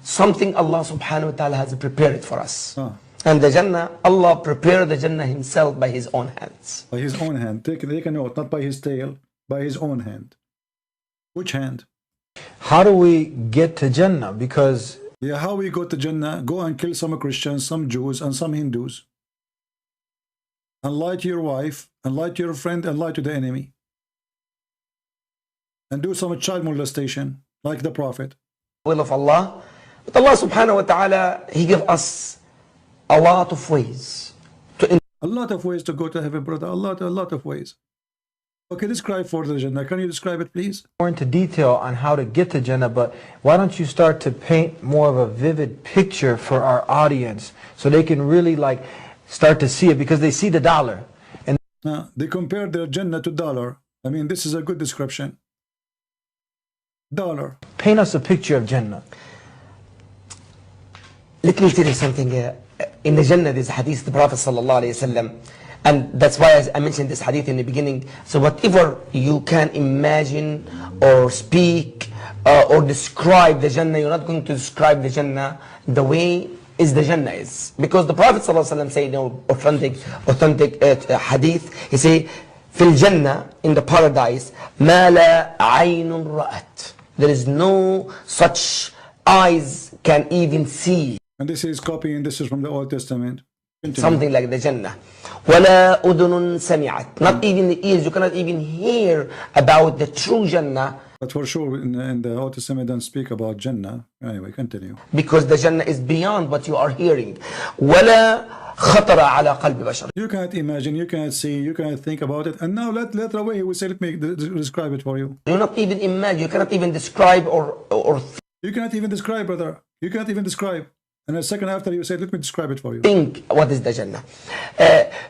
something Allah subhanahu wa ta'ala has prepared for us. And the Jannah, Allah prepared the Jannah himself by his own hands. By his own hand. Take a note, not by his tail, by his own hand. Which hand? How do we get to Jannah? Because... Yeah, how we go to Jannah? Go and kill some Christians, some Jews, and some Hindus. And lie to your wife, and lie to your friend, and lie to the enemy. And do some child molestation, like the Prophet. Will of Allah. But Allah subhanahu wa ta'ala, He gave us a lot of ways. A lot of ways to go to heaven, brother. A lot of ways. Okay, describe for the Jannah. Can you describe it, please? More into detail on how to get to Jannah, but why don't you start to paint more of a vivid picture for our audience so they can really like start to see it, because they see the dollar. And they compare their Jannah to dollar. I mean, this is a good description. Dollar. Paint us a picture of Jannah. Let me tell you something. In the Jannah, there's a hadith of the Prophet sallallahu alaihi wasallam, and that's why I mentioned this hadith in the beginning. So whatever you can imagine or speak or describe the Jannah, you're not going to describe the Jannah the way is the Jannah is. Because the Prophet sallallahu alaihi wasallam said, authentic hadith, he say, في الجنة, in the paradise, ما لا عين رأت. There is no such eyes can even see. And this is copying, this is from the Old Testament. Continue. Something like the Jannah. ولا أذن سمعت. Not even the ears, you cannot even hear about the true Jannah. But for sure, in the Old Testament, don't speak about Jannah. Anyway, continue. Because the Jannah is beyond what you are hearing. ولا خطر على قلب بشر. You cannot imagine, you cannot see, you cannot think about it. And now let away, he will say, let me describe it for you. You not even imagine, you cannot even describe or you cannot even describe, brother. You cannot even describe. And a second after you said, let me describe it for you. Think what is the Jannah.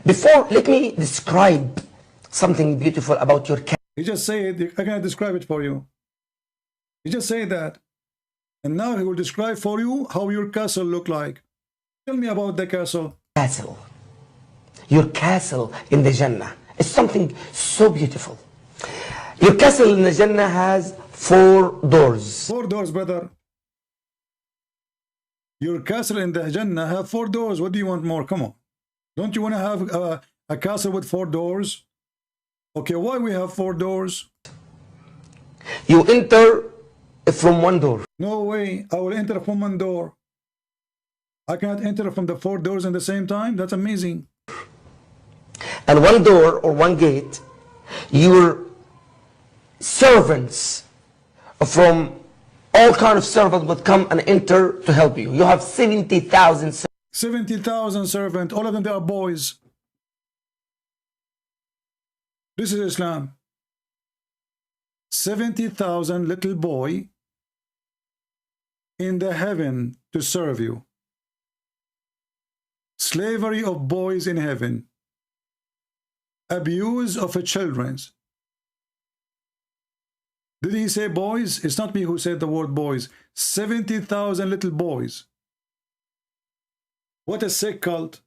Before, let me describe something beautiful about your castle. He just said, I cannot describe it for you. He just said that. And now he will describe for you how your castle look like. Tell me about the castle. Castle. Your castle in the Jannah is something so beautiful. Your castle in the Jannah has 4 doors. 4 doors, brother. Your castle in the Jannah have 4 doors. What do you want more? Come on. Don't you want to have a castle with 4 doors? Okay, why we have 4 doors? You enter from 1 door. No way. I will enter from 1 door. I cannot enter from the 4 doors at the same time? That's amazing. And 1 door or 1 gate, your servants from all kind of servants would come and enter to help you. You have 70,000 servants. 70,000 servants. All of them, they are boys. This is Islam. 70,000 little boy in the heaven to serve you. Slavery of boys in heaven. Abuse of children. Did he say boys? It's not me who said the word boys. 70,000 little boys. What a sick cult.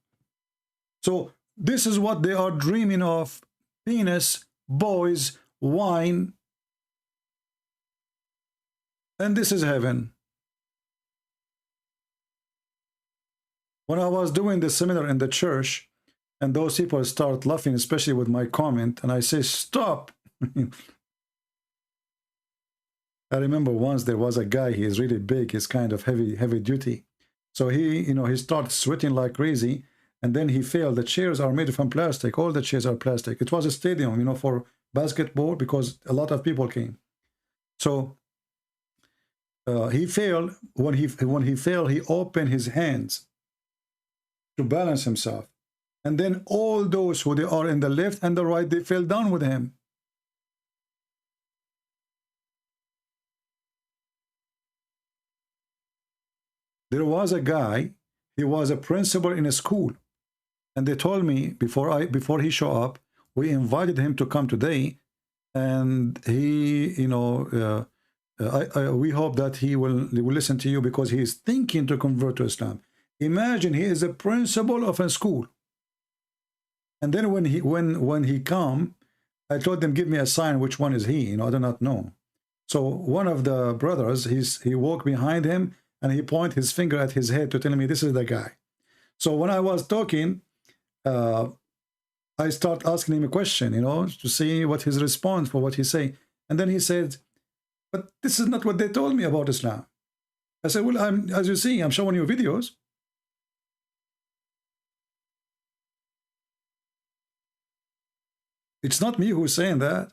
So this is what they are dreaming of. Penis, boys, wine. And this is heaven. When I was doing the seminar in the church, and those people start laughing, especially with my comment, and I say, stop. I remember once there was a guy, he is really big, he's kind of heavy duty. So he started sweating like crazy, and then he failed. The chairs are made from plastic. All the chairs are plastic. It was a stadium, for basketball, because a lot of people came. So he failed. When he failed, he opened his hands to balance himself. And then all those who they are in the left and the right, they fell down with him. There was a guy, he was a principal in a school, and they told me before he showed up, we invited him to come today, and he, we hope that he will listen to you, because he is thinking to convert to Islam. Imagine he is a principal of a school. And then when he come, I told them, give me a sign, which one is he? You know, I do not know. So one of the brothers, he walked behind him and he pointed his finger at his head to tell me this is the guy. So when I was talking, I start asking him a question, you know, to see what his response for what he say. And then he said, but this is not what they told me about Islam. I said, well, as you see, I'm showing you videos. It's not me who's saying that.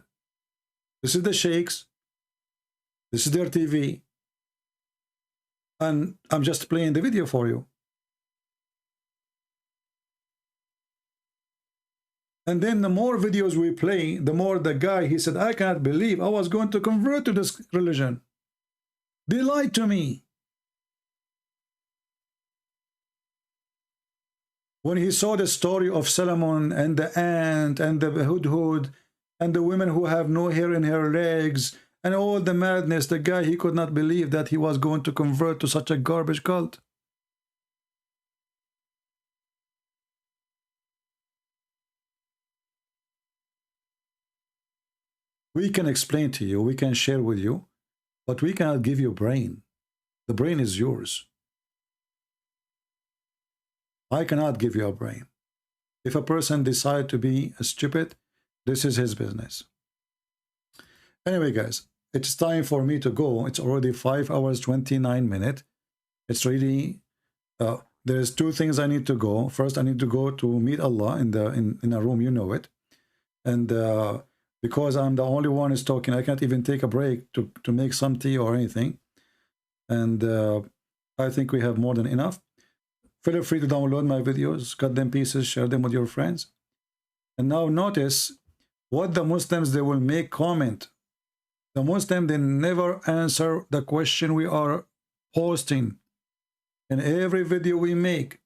This is the sheikhs. This is their TV. And I'm just playing the video for you. And then the more videos we play, the more the guy, he said, I cannot believe I was going to convert to this religion. They lied to me. When he saw the story of Solomon and the ant and the hudhud and the women who have no hair in her legs and all the madness, the guy, he could not believe that he was going to convert to such a garbage cult. We can explain to you, we can share with you, but we cannot give you a brain. The brain is yours. I cannot give you a brain. If a person decides to be stupid, this is his business. Anyway, guys, it's time for me to go. It's already 5 hours, 29 minutes. It's really, there's two things I need to go. First, I need to go to meet Allah in a room, you know it. And because I'm the only one who's talking, I can't even take a break to make some tea or anything. And I think we have more than enough. Feel free to download my videos, cut them pieces, share them with your friends. And now notice what the Muslims, they will make comment. The Muslim, they never answer the question we are posting in every video we make.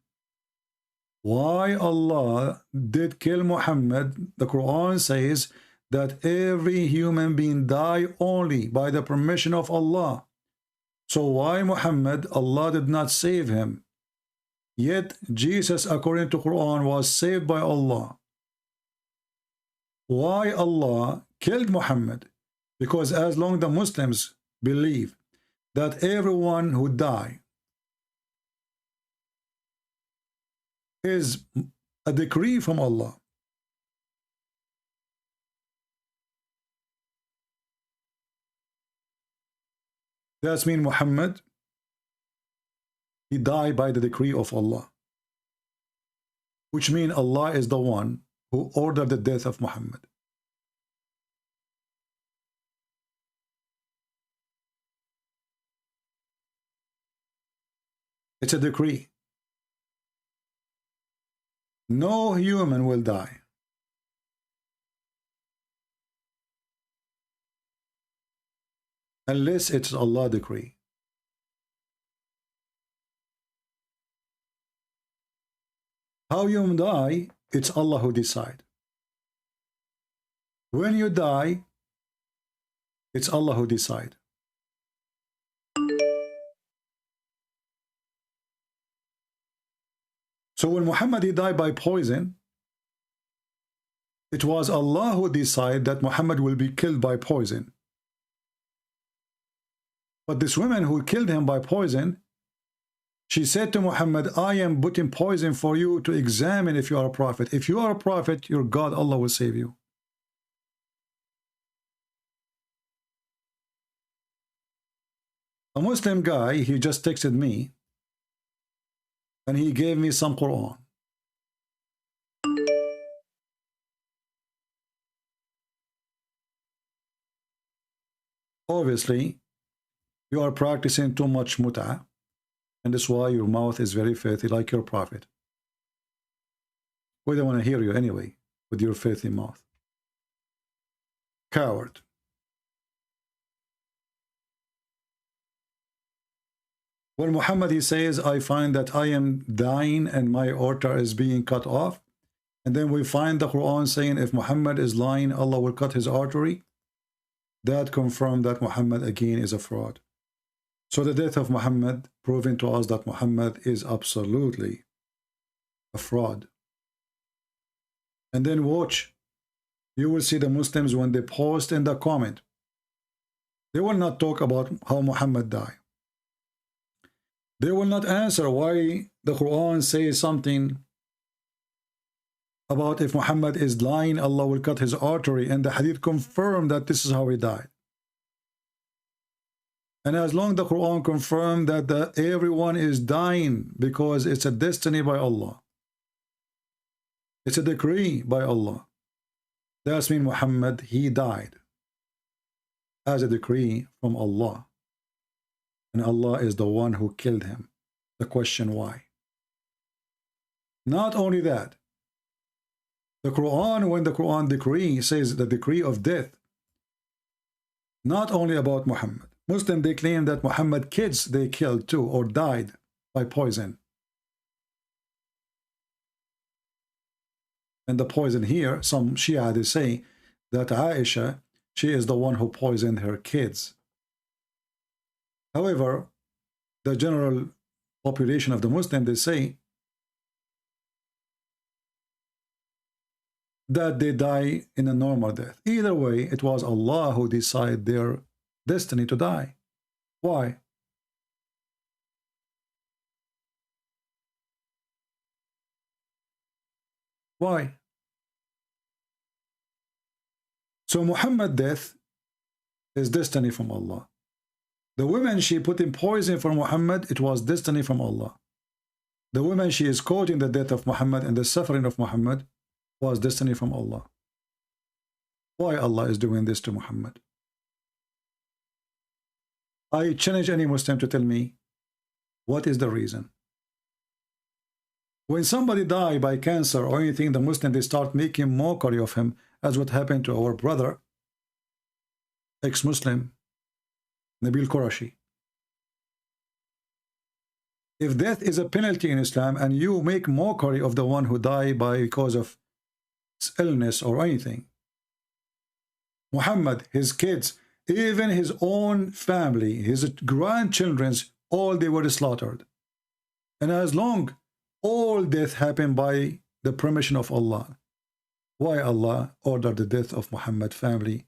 Why Allah did kill Muhammad? The Quran says that every human being die only by the permission of Allah. So why Muhammad, Allah did not save him? Yet Jesus, according to Quran, was saved by Allah. Why Allah killed Muhammad? Because as long as the Muslims believe that everyone who die is a decree from Allah, that means Muhammad, he died by the decree of Allah, which means Allah is the one who ordered the death of Muhammad. It's a decree. No human will die. Unless it's Allah's decree. How you die, it's Allah who decide. When you die, it's Allah who decide. So when Muhammad, he died by poison, it was Allah who decided that Muhammad will be killed by poison. But this woman who killed him by poison, she said to Muhammad, I am putting poison for you to examine if you are a prophet. If you are a prophet, your God, Allah will save you. A Muslim guy, he just texted me, and he gave me some Quran. Obviously, you are practicing too much mut'ah, and that's why your mouth is very filthy like your prophet. We don't want to hear you anyway with your filthy mouth. Coward. When Muhammad, he says, I find that I am dying and my altar is being cut off. And then we find the Quran saying if Muhammad is lying, Allah will cut his artery. That confirms that Muhammad again is a fraud. So the death of Muhammad proving to us that Muhammad is absolutely a fraud. And then watch, you will see the Muslims when they post in the comment, they will not talk about how Muhammad died. They will not answer why the Quran says something about if Muhammad is lying, Allah will cut his artery, and the hadith confirm that this is how he died. And as long as the Quran confirmed that everyone is dying because it's a destiny by Allah, it's a decree by Allah, that means Muhammad, he died as a decree from Allah. And Allah is the one who killed him. The question why? Not only that, the Quran, when the Quran decree says the decree of death, not only about Muhammad. Muslims, they claim that Muhammad kids they killed too or died by poison. And the poison here, some Shia, they say that Aisha, she is the one who poisoned her kids. However, the general population of the Muslim, they say that they die in a normal death. Either way, it was Allah who decided their destiny to die. Why? Why? So Muhammad's death is destiny from Allah. The woman she put in poison for Muhammad, it was destiny from Allah. The woman she is causing the death of Muhammad and the suffering of Muhammad was destiny from Allah. Why Allah is doing this to Muhammad? I challenge any Muslim to tell me what is the reason. When somebody dies by cancer or anything, the Muslim, they start making mockery of him, as what happened to our brother, ex-Muslim, Nabil Qurashi. If death is a penalty in Islam and you make mockery of the one who died because of illness or anything, Muhammad, his kids, even his own family, his grandchildren's, all they were slaughtered. And as long all death happened by the permission of Allah, why Allah ordered the death of Muhammad family,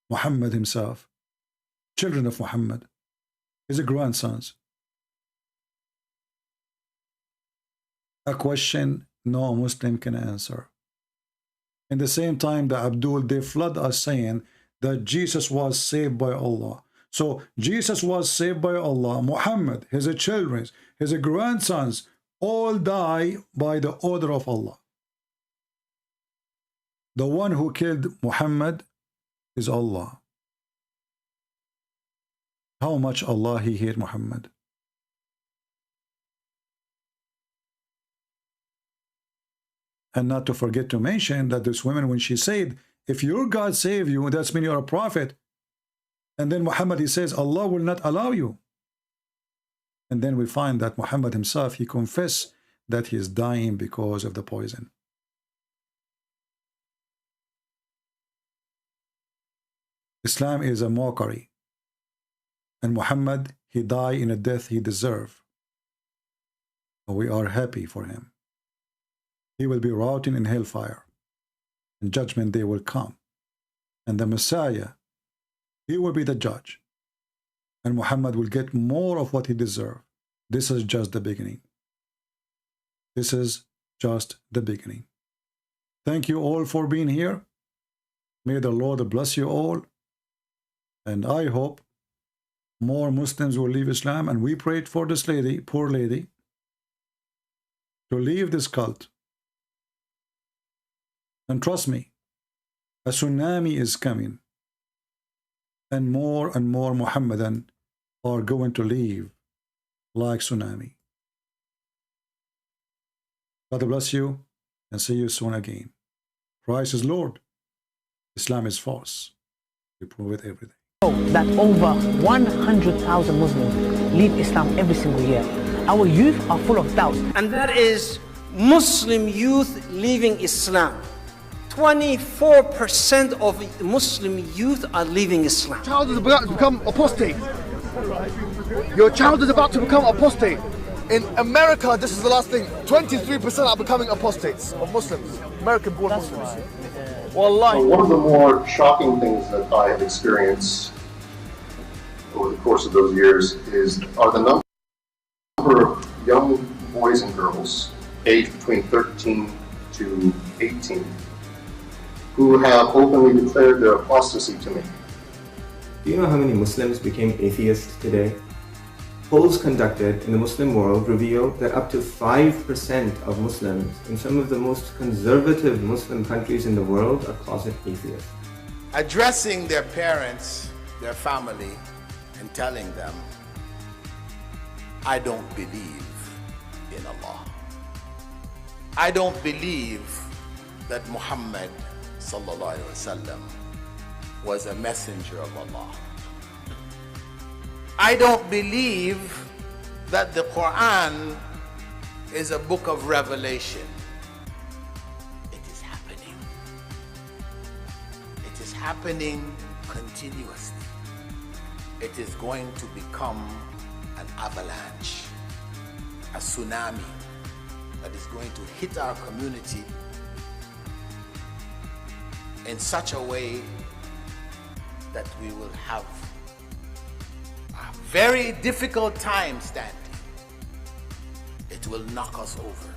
Muhammad himself, children of Muhammad, his grandsons? A question no Muslim can answer. In the same time, the Abdul, they flood us saying that Jesus was saved by Allah. So Jesus was saved by Allah. Muhammad, his children, his grandsons, all die by the order of Allah. The one who killed Muhammad is Allah. How much Allah he hated Muhammad. And not to forget to mention that this woman, when she said, if your God save you, that's mean you're a prophet. And then Muhammad, he says, Allah will not allow you. And then we find that Muhammad himself, he confessed that he is dying because of the poison. Islam is a mockery. And Muhammad, he died in a death he deserved. We are happy for him. He will be rotting in hellfire. And judgment day will come. And the Messiah, he will be the judge. And Muhammad will get more of what he deserves. This is just the beginning. This is just the beginning. Thank you all for being here. May the Lord bless you all. And I hope more Muslims will leave Islam. And we prayed for this lady, poor lady, to leave this cult. And trust me, a tsunami is coming. And more Muhammadan are going to leave like tsunami. God bless you and see you soon again. Christ is Lord. Islam is false. We prove it every day. That over 100,000 Muslims leave Islam every single year. Our youth are full of doubts. And that is Muslim youth leaving Islam. 24% of Muslim youth are leaving Islam. Child is about to become apostate. Your child is about to become apostate. In America, this is the last thing. 23% are becoming apostates of Muslims, American-born Muslims. Wallahi. One of the more shocking things that I have experienced over the course of those years are the number of young boys and girls aged between 13 to 18 who have openly declared their apostasy to me. Do you know how many Muslims became atheists today? Polls conducted in the Muslim world reveal that up to 5% of Muslims in some of the most conservative Muslim countries in the world are closet atheists. Addressing their parents, their family, and telling them, I don't believe in Allah. I don't believe that Muhammad sallallahu alaihi wasallam was a messenger of Allah. I don't believe that the Qur'an is a book of revelation. It is happening. It is happening continuously. It is going to become an avalanche, a tsunami that is going to hit our community in such a way that we will have a very difficult time standing. It will knock us over.